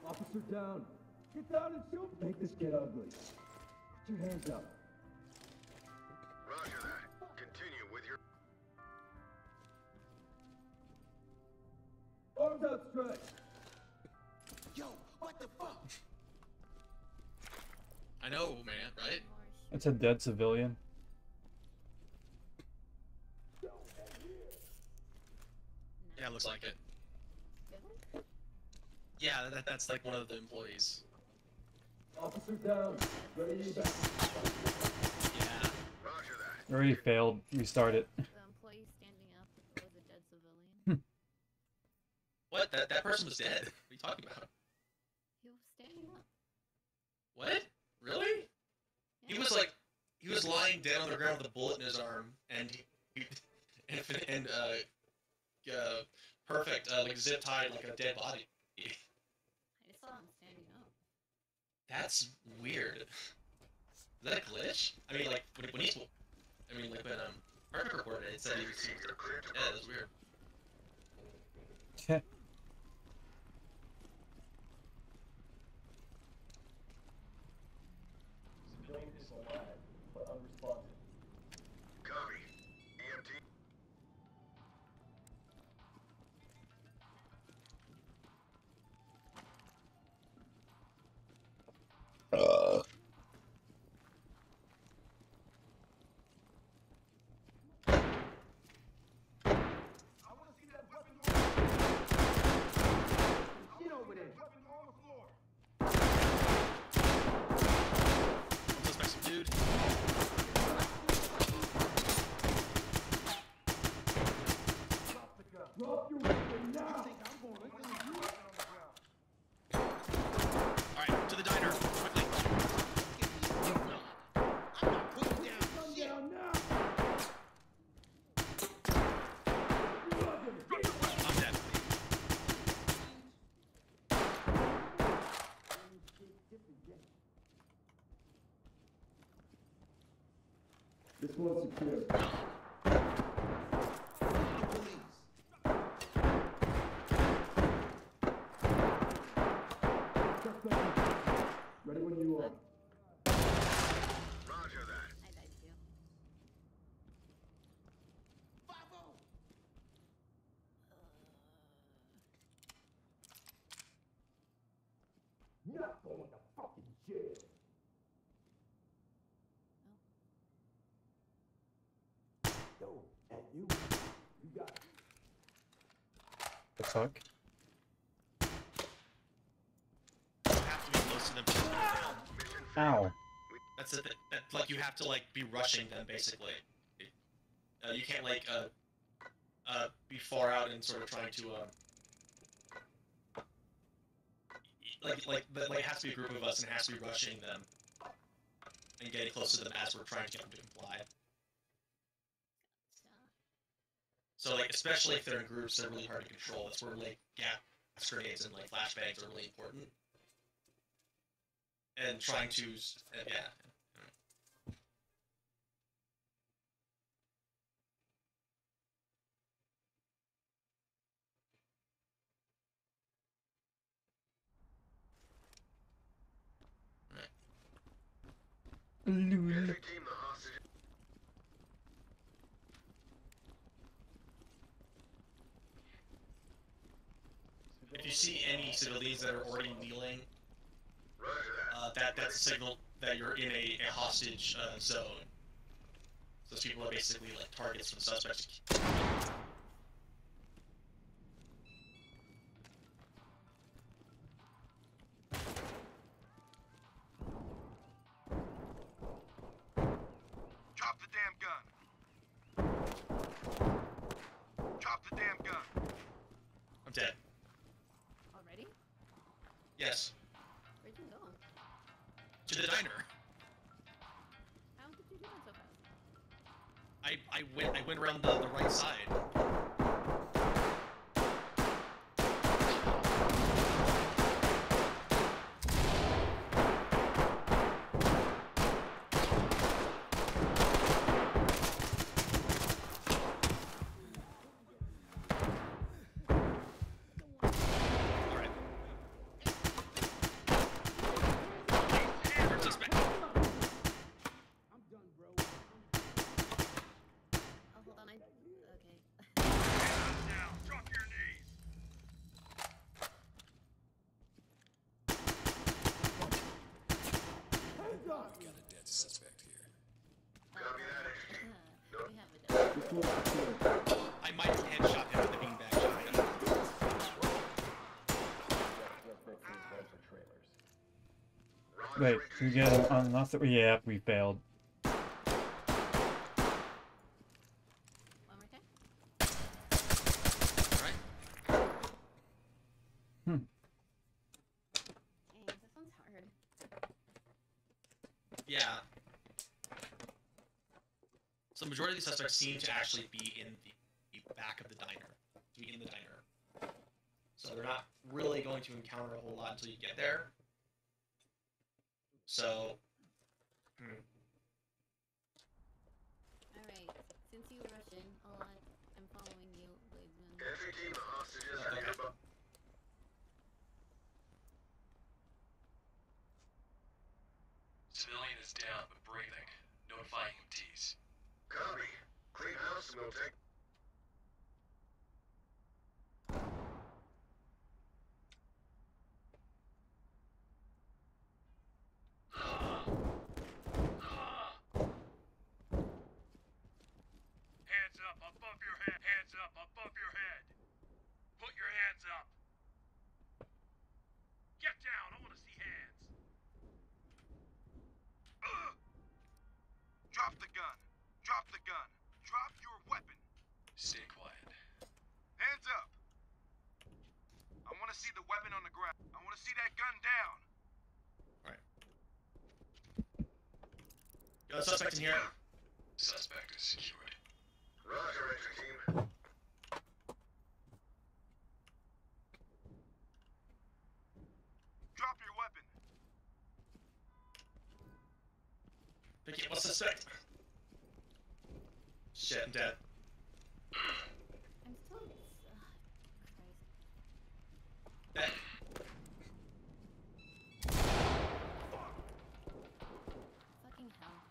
Officer down. Get down and shoot. Make this get ugly. Put your hands up. Roger that. Continue with your. Arms outstretched. Yo, what the fuck? I know, man, right? That's a dead civilian. Yeah, it looks like it. Yeah, that's like one of the employees. Officer down. Ready to back. Yeah. Roger that. Already failed. Restart it. The employee standing up was a dead civilian. What? That person was dead? What are you talking about? He was standing up. What? Really? He was like, he was lying dead on the ground with a bullet in his arm, and perfect, like zip tied like a dead body. I just saw him standing up. That's weird. Is that a glitch? I mean, like when he's, I mean, like when Perfect recorded it, it said he was. Yeah, that's weird. Civilian is alive, but unresponsive. Copy. EMT. I want to see that weapon. This one's secure. Ready when you are. Roger that. I died too. Not going to fucking jail. Yo, and you got it. The fuck? You have to be close to them to slow them down. Ow. That's it. Like you have to like be rushing them basically. You can't like be far out and sort of trying to it has to be a group of us and it has to be rushing them and getting close to them as we're trying to get them to comply. So like especially if they're in groups, they're really hard to control. That's where like gas grenades and like flashbangs are really important. And trying to yeah. Entry team, the hostage. If you see any civilians that are already kneeling, Roger that's a signal that you're in a hostage zone. Those people are basically like targets for the suspects. Drop the damn gun. Drop the damn gun. I'm dead. Already? Yes. Where'd you go? To the diner. How did you do that so fast? I went around the right side. I might headshot him with the beanbag shotgun. Wait, we get him unless it, yeah, we failed. One more time? Alright. Dang, this one's hard. Yeah. So the majority of these suspects seem to actually be in the back of the diner. To be in the diner. So they're not really going to encounter a whole lot until you get there. So... Alright, since you rush in a lot, I'm following you, Blazeman. Entry team, the hostages are nearby. Civilian is down but breathing. Notify EMTs. Copy. Clean house and we'll take... Hands up above your head. Hands up above your head. Put your hands up. Get down. I want to see hands. Drop the gun. Drop the gun. Drop your weapon. Stay quiet. Hands up. I want to see the weapon on the ground. I want to see that gun down. Got a suspect in here. Suspect is secured. Roger, entry team. Drop your weapon. Pick it, what's the suspect? Shit, I'm dead. I'm still. Christ. That. Fucking hell.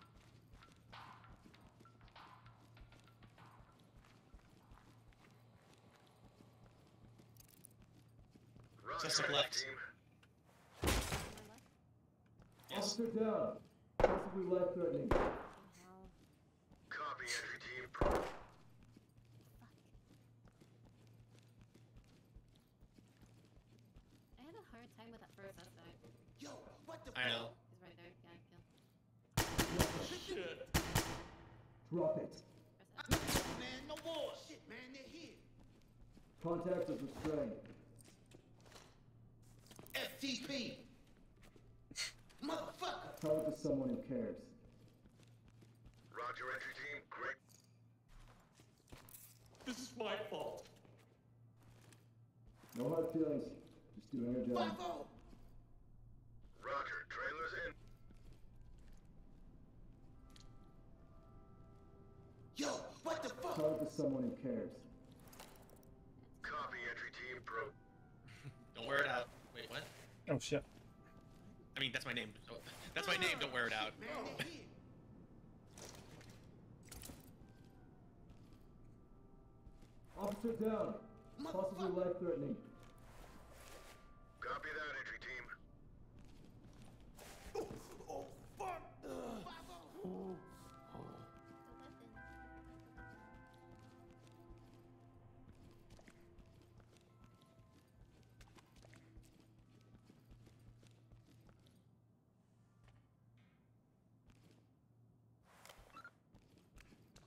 Suspect left. Yes. Officer down. Possibly life-threatening. Copy, entry team. I had a hard time with that first suspect. Yo, what the I know. He's right there. Yeah, kill. Shit. Drop it. Man, no more. Shit, man, they're here. Contact is restrained. FTP. Motherfucker. Tell it to someone who cares. Roger, entry team. Great. This is my fault. No hard feelings. Just doing your job. 5-0. Roger, trailers in. Yo, what the fuck? Tell it to someone who cares. Copy, entry team. Pro. Don't wear it out. Wait, what? Oh shit. I mean, that's my name. Oh, that's my name. Don't wear it out. Man, they're here. Officer down. Possibly life-threatening. Copy that, entry team. Oh, fuck!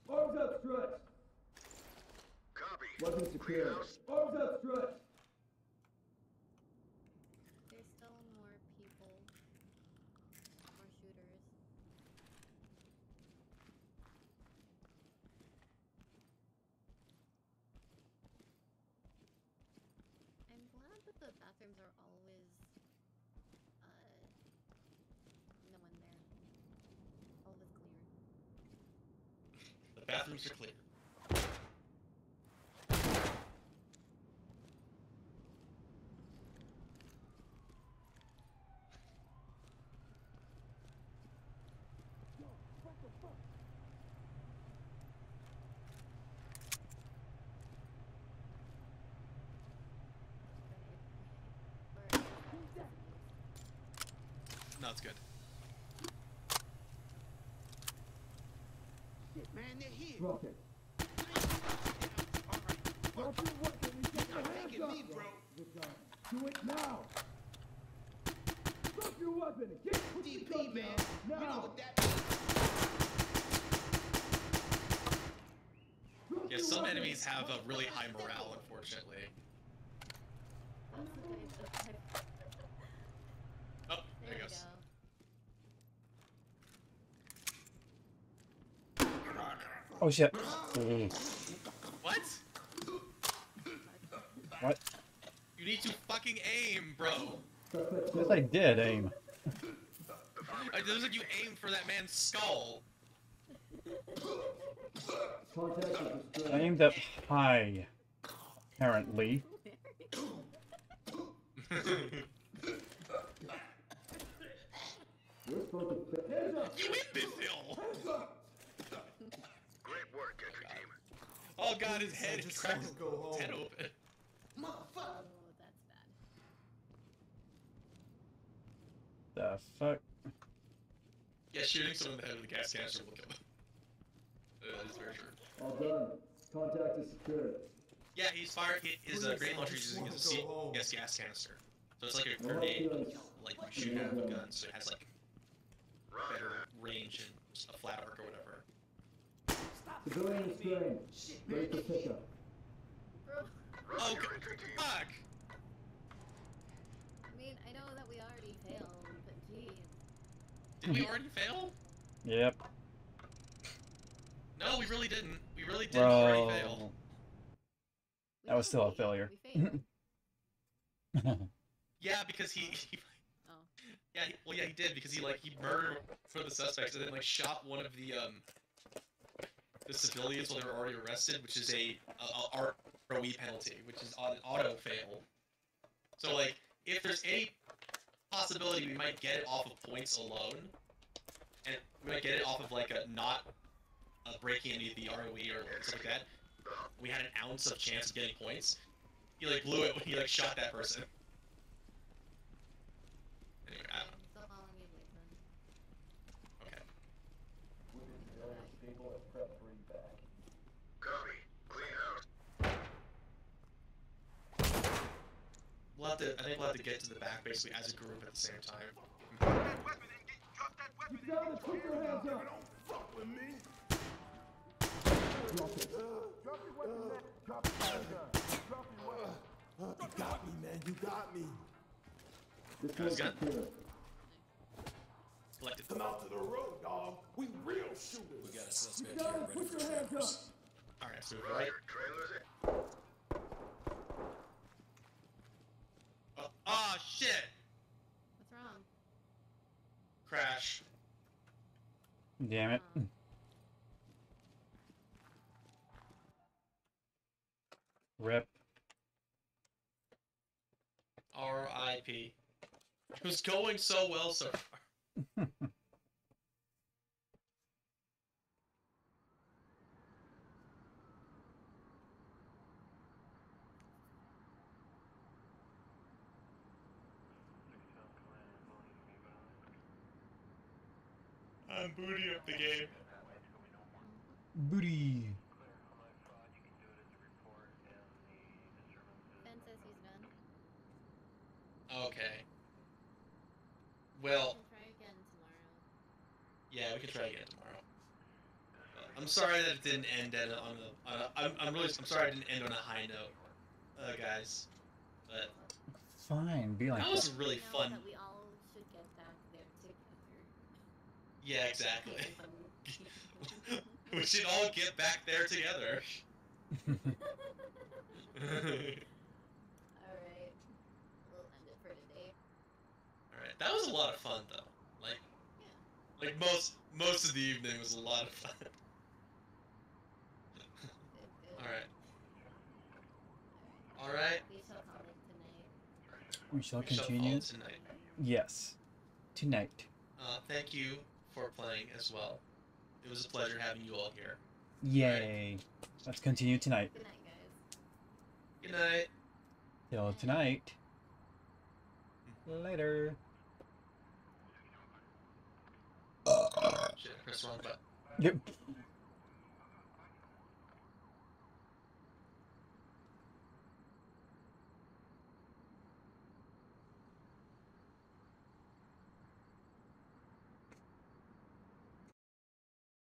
Arms outstretched. Copy. Weapons Clear secure. house. Arms outstretched. There's still more people. More shooters. I'm glad that the bathrooms are always, no one there. Always clear. The bathrooms are clear. No, it's good. Shit, man, they're here. Drop it. Alright. Drop your weapon and get your Not hands making up. me, bro. Good job. Do it now. Drop your weapon and get put your DP, gun man. down. You Now. know what that means. Drop Yeah, your some weapon. enemies have a really high morale, unfortunately. That's the thing, it's like- Oh, there There he we goes. go. Oh shit. What? What? You need to fucking aim, bro. Yes, I did aim. It looks like you aimed for that man's skull. Contact is I restrained. aimed up high, apparently. We're supposed to hands up. You imbecile! Great work, entry team. Oh god, his head just cracked wanna his go home. head open. Motherfucker. Oh, that's bad. The fuck? Yeah, shooting someone in the head with a gas canister will kill them. That's very true. All done. Contact is secured. Yeah, he's fired. His grenade launcher is using his gas canister. So it's like a No hard grenade, feelings. like you shoot out of a gun, so it has like better range and a flat arc or whatever. Civilian restrained. Ready for pickup. Bro, Oh, Roger, God, entry team. fuck! I mean, I know that we already failed, but geez. Did we already fail? Yep. No, we really didn't. We really didn't already fail. We That was still a did. failure. We failed. Yeah, because he Oh. yeah, well, yeah, he did because he murdered for the suspects and then like shot one of the the civilians while they're already arrested, which is a ROE penalty, which is an auto fail. So like, if there's any possibility we might get it off of points alone, and we might get it off of like a not breaking any of the ROE or stuff like that, we had an ounce of chance of getting points. He like blew it when he like shot that person. Anyway, I don't know. Still following you, Blakeman. Okay. People have prepped for evac. Copy. Clean out. We'll have to. I think we'll have to get to the back basically as a group at the same time. Drop that weapon and drop that weapon Get down and put your hands up. Don't fuck with me. Drop it. Drop your weapon, man. Drop your handgun. Drop your weapon. You got me, man. You got me. This Got his one's gun? secure. Collected. Come out to the road, dog. We real shooters. We got a Get suspect down here and ready put for your hands trailers. up. All right, so we're right. Roger. Trailers in. Oh shit! What's wrong? Crash. Damn it. Rip. R.I.P. It was going so well so far. I'm booting up the game. Booty. Ben says he's done. Okay. Well, We can try again tomorrow. yeah, we can try again tomorrow. I'm sorry that it didn't end on I'm sorry it didn't end on a high note, guys. But Fine, be like that was that. really Know fun. That we all should get back there together. Yeah, exactly. We should all get back there together. Alright. We'll end it for today. Alright, that was a lot of fun though. Like most of the evening was a lot of fun. Alright. Alright. We shall call it tonight. We shall continue. Tonight. Yes. Tonight. Thank you for playing as well. It was a pleasure having you all here. Yay. Let's continue tonight. Good night, guys. Good night. Till tonight. Later. Shit, I pressed the wrong button. Yep.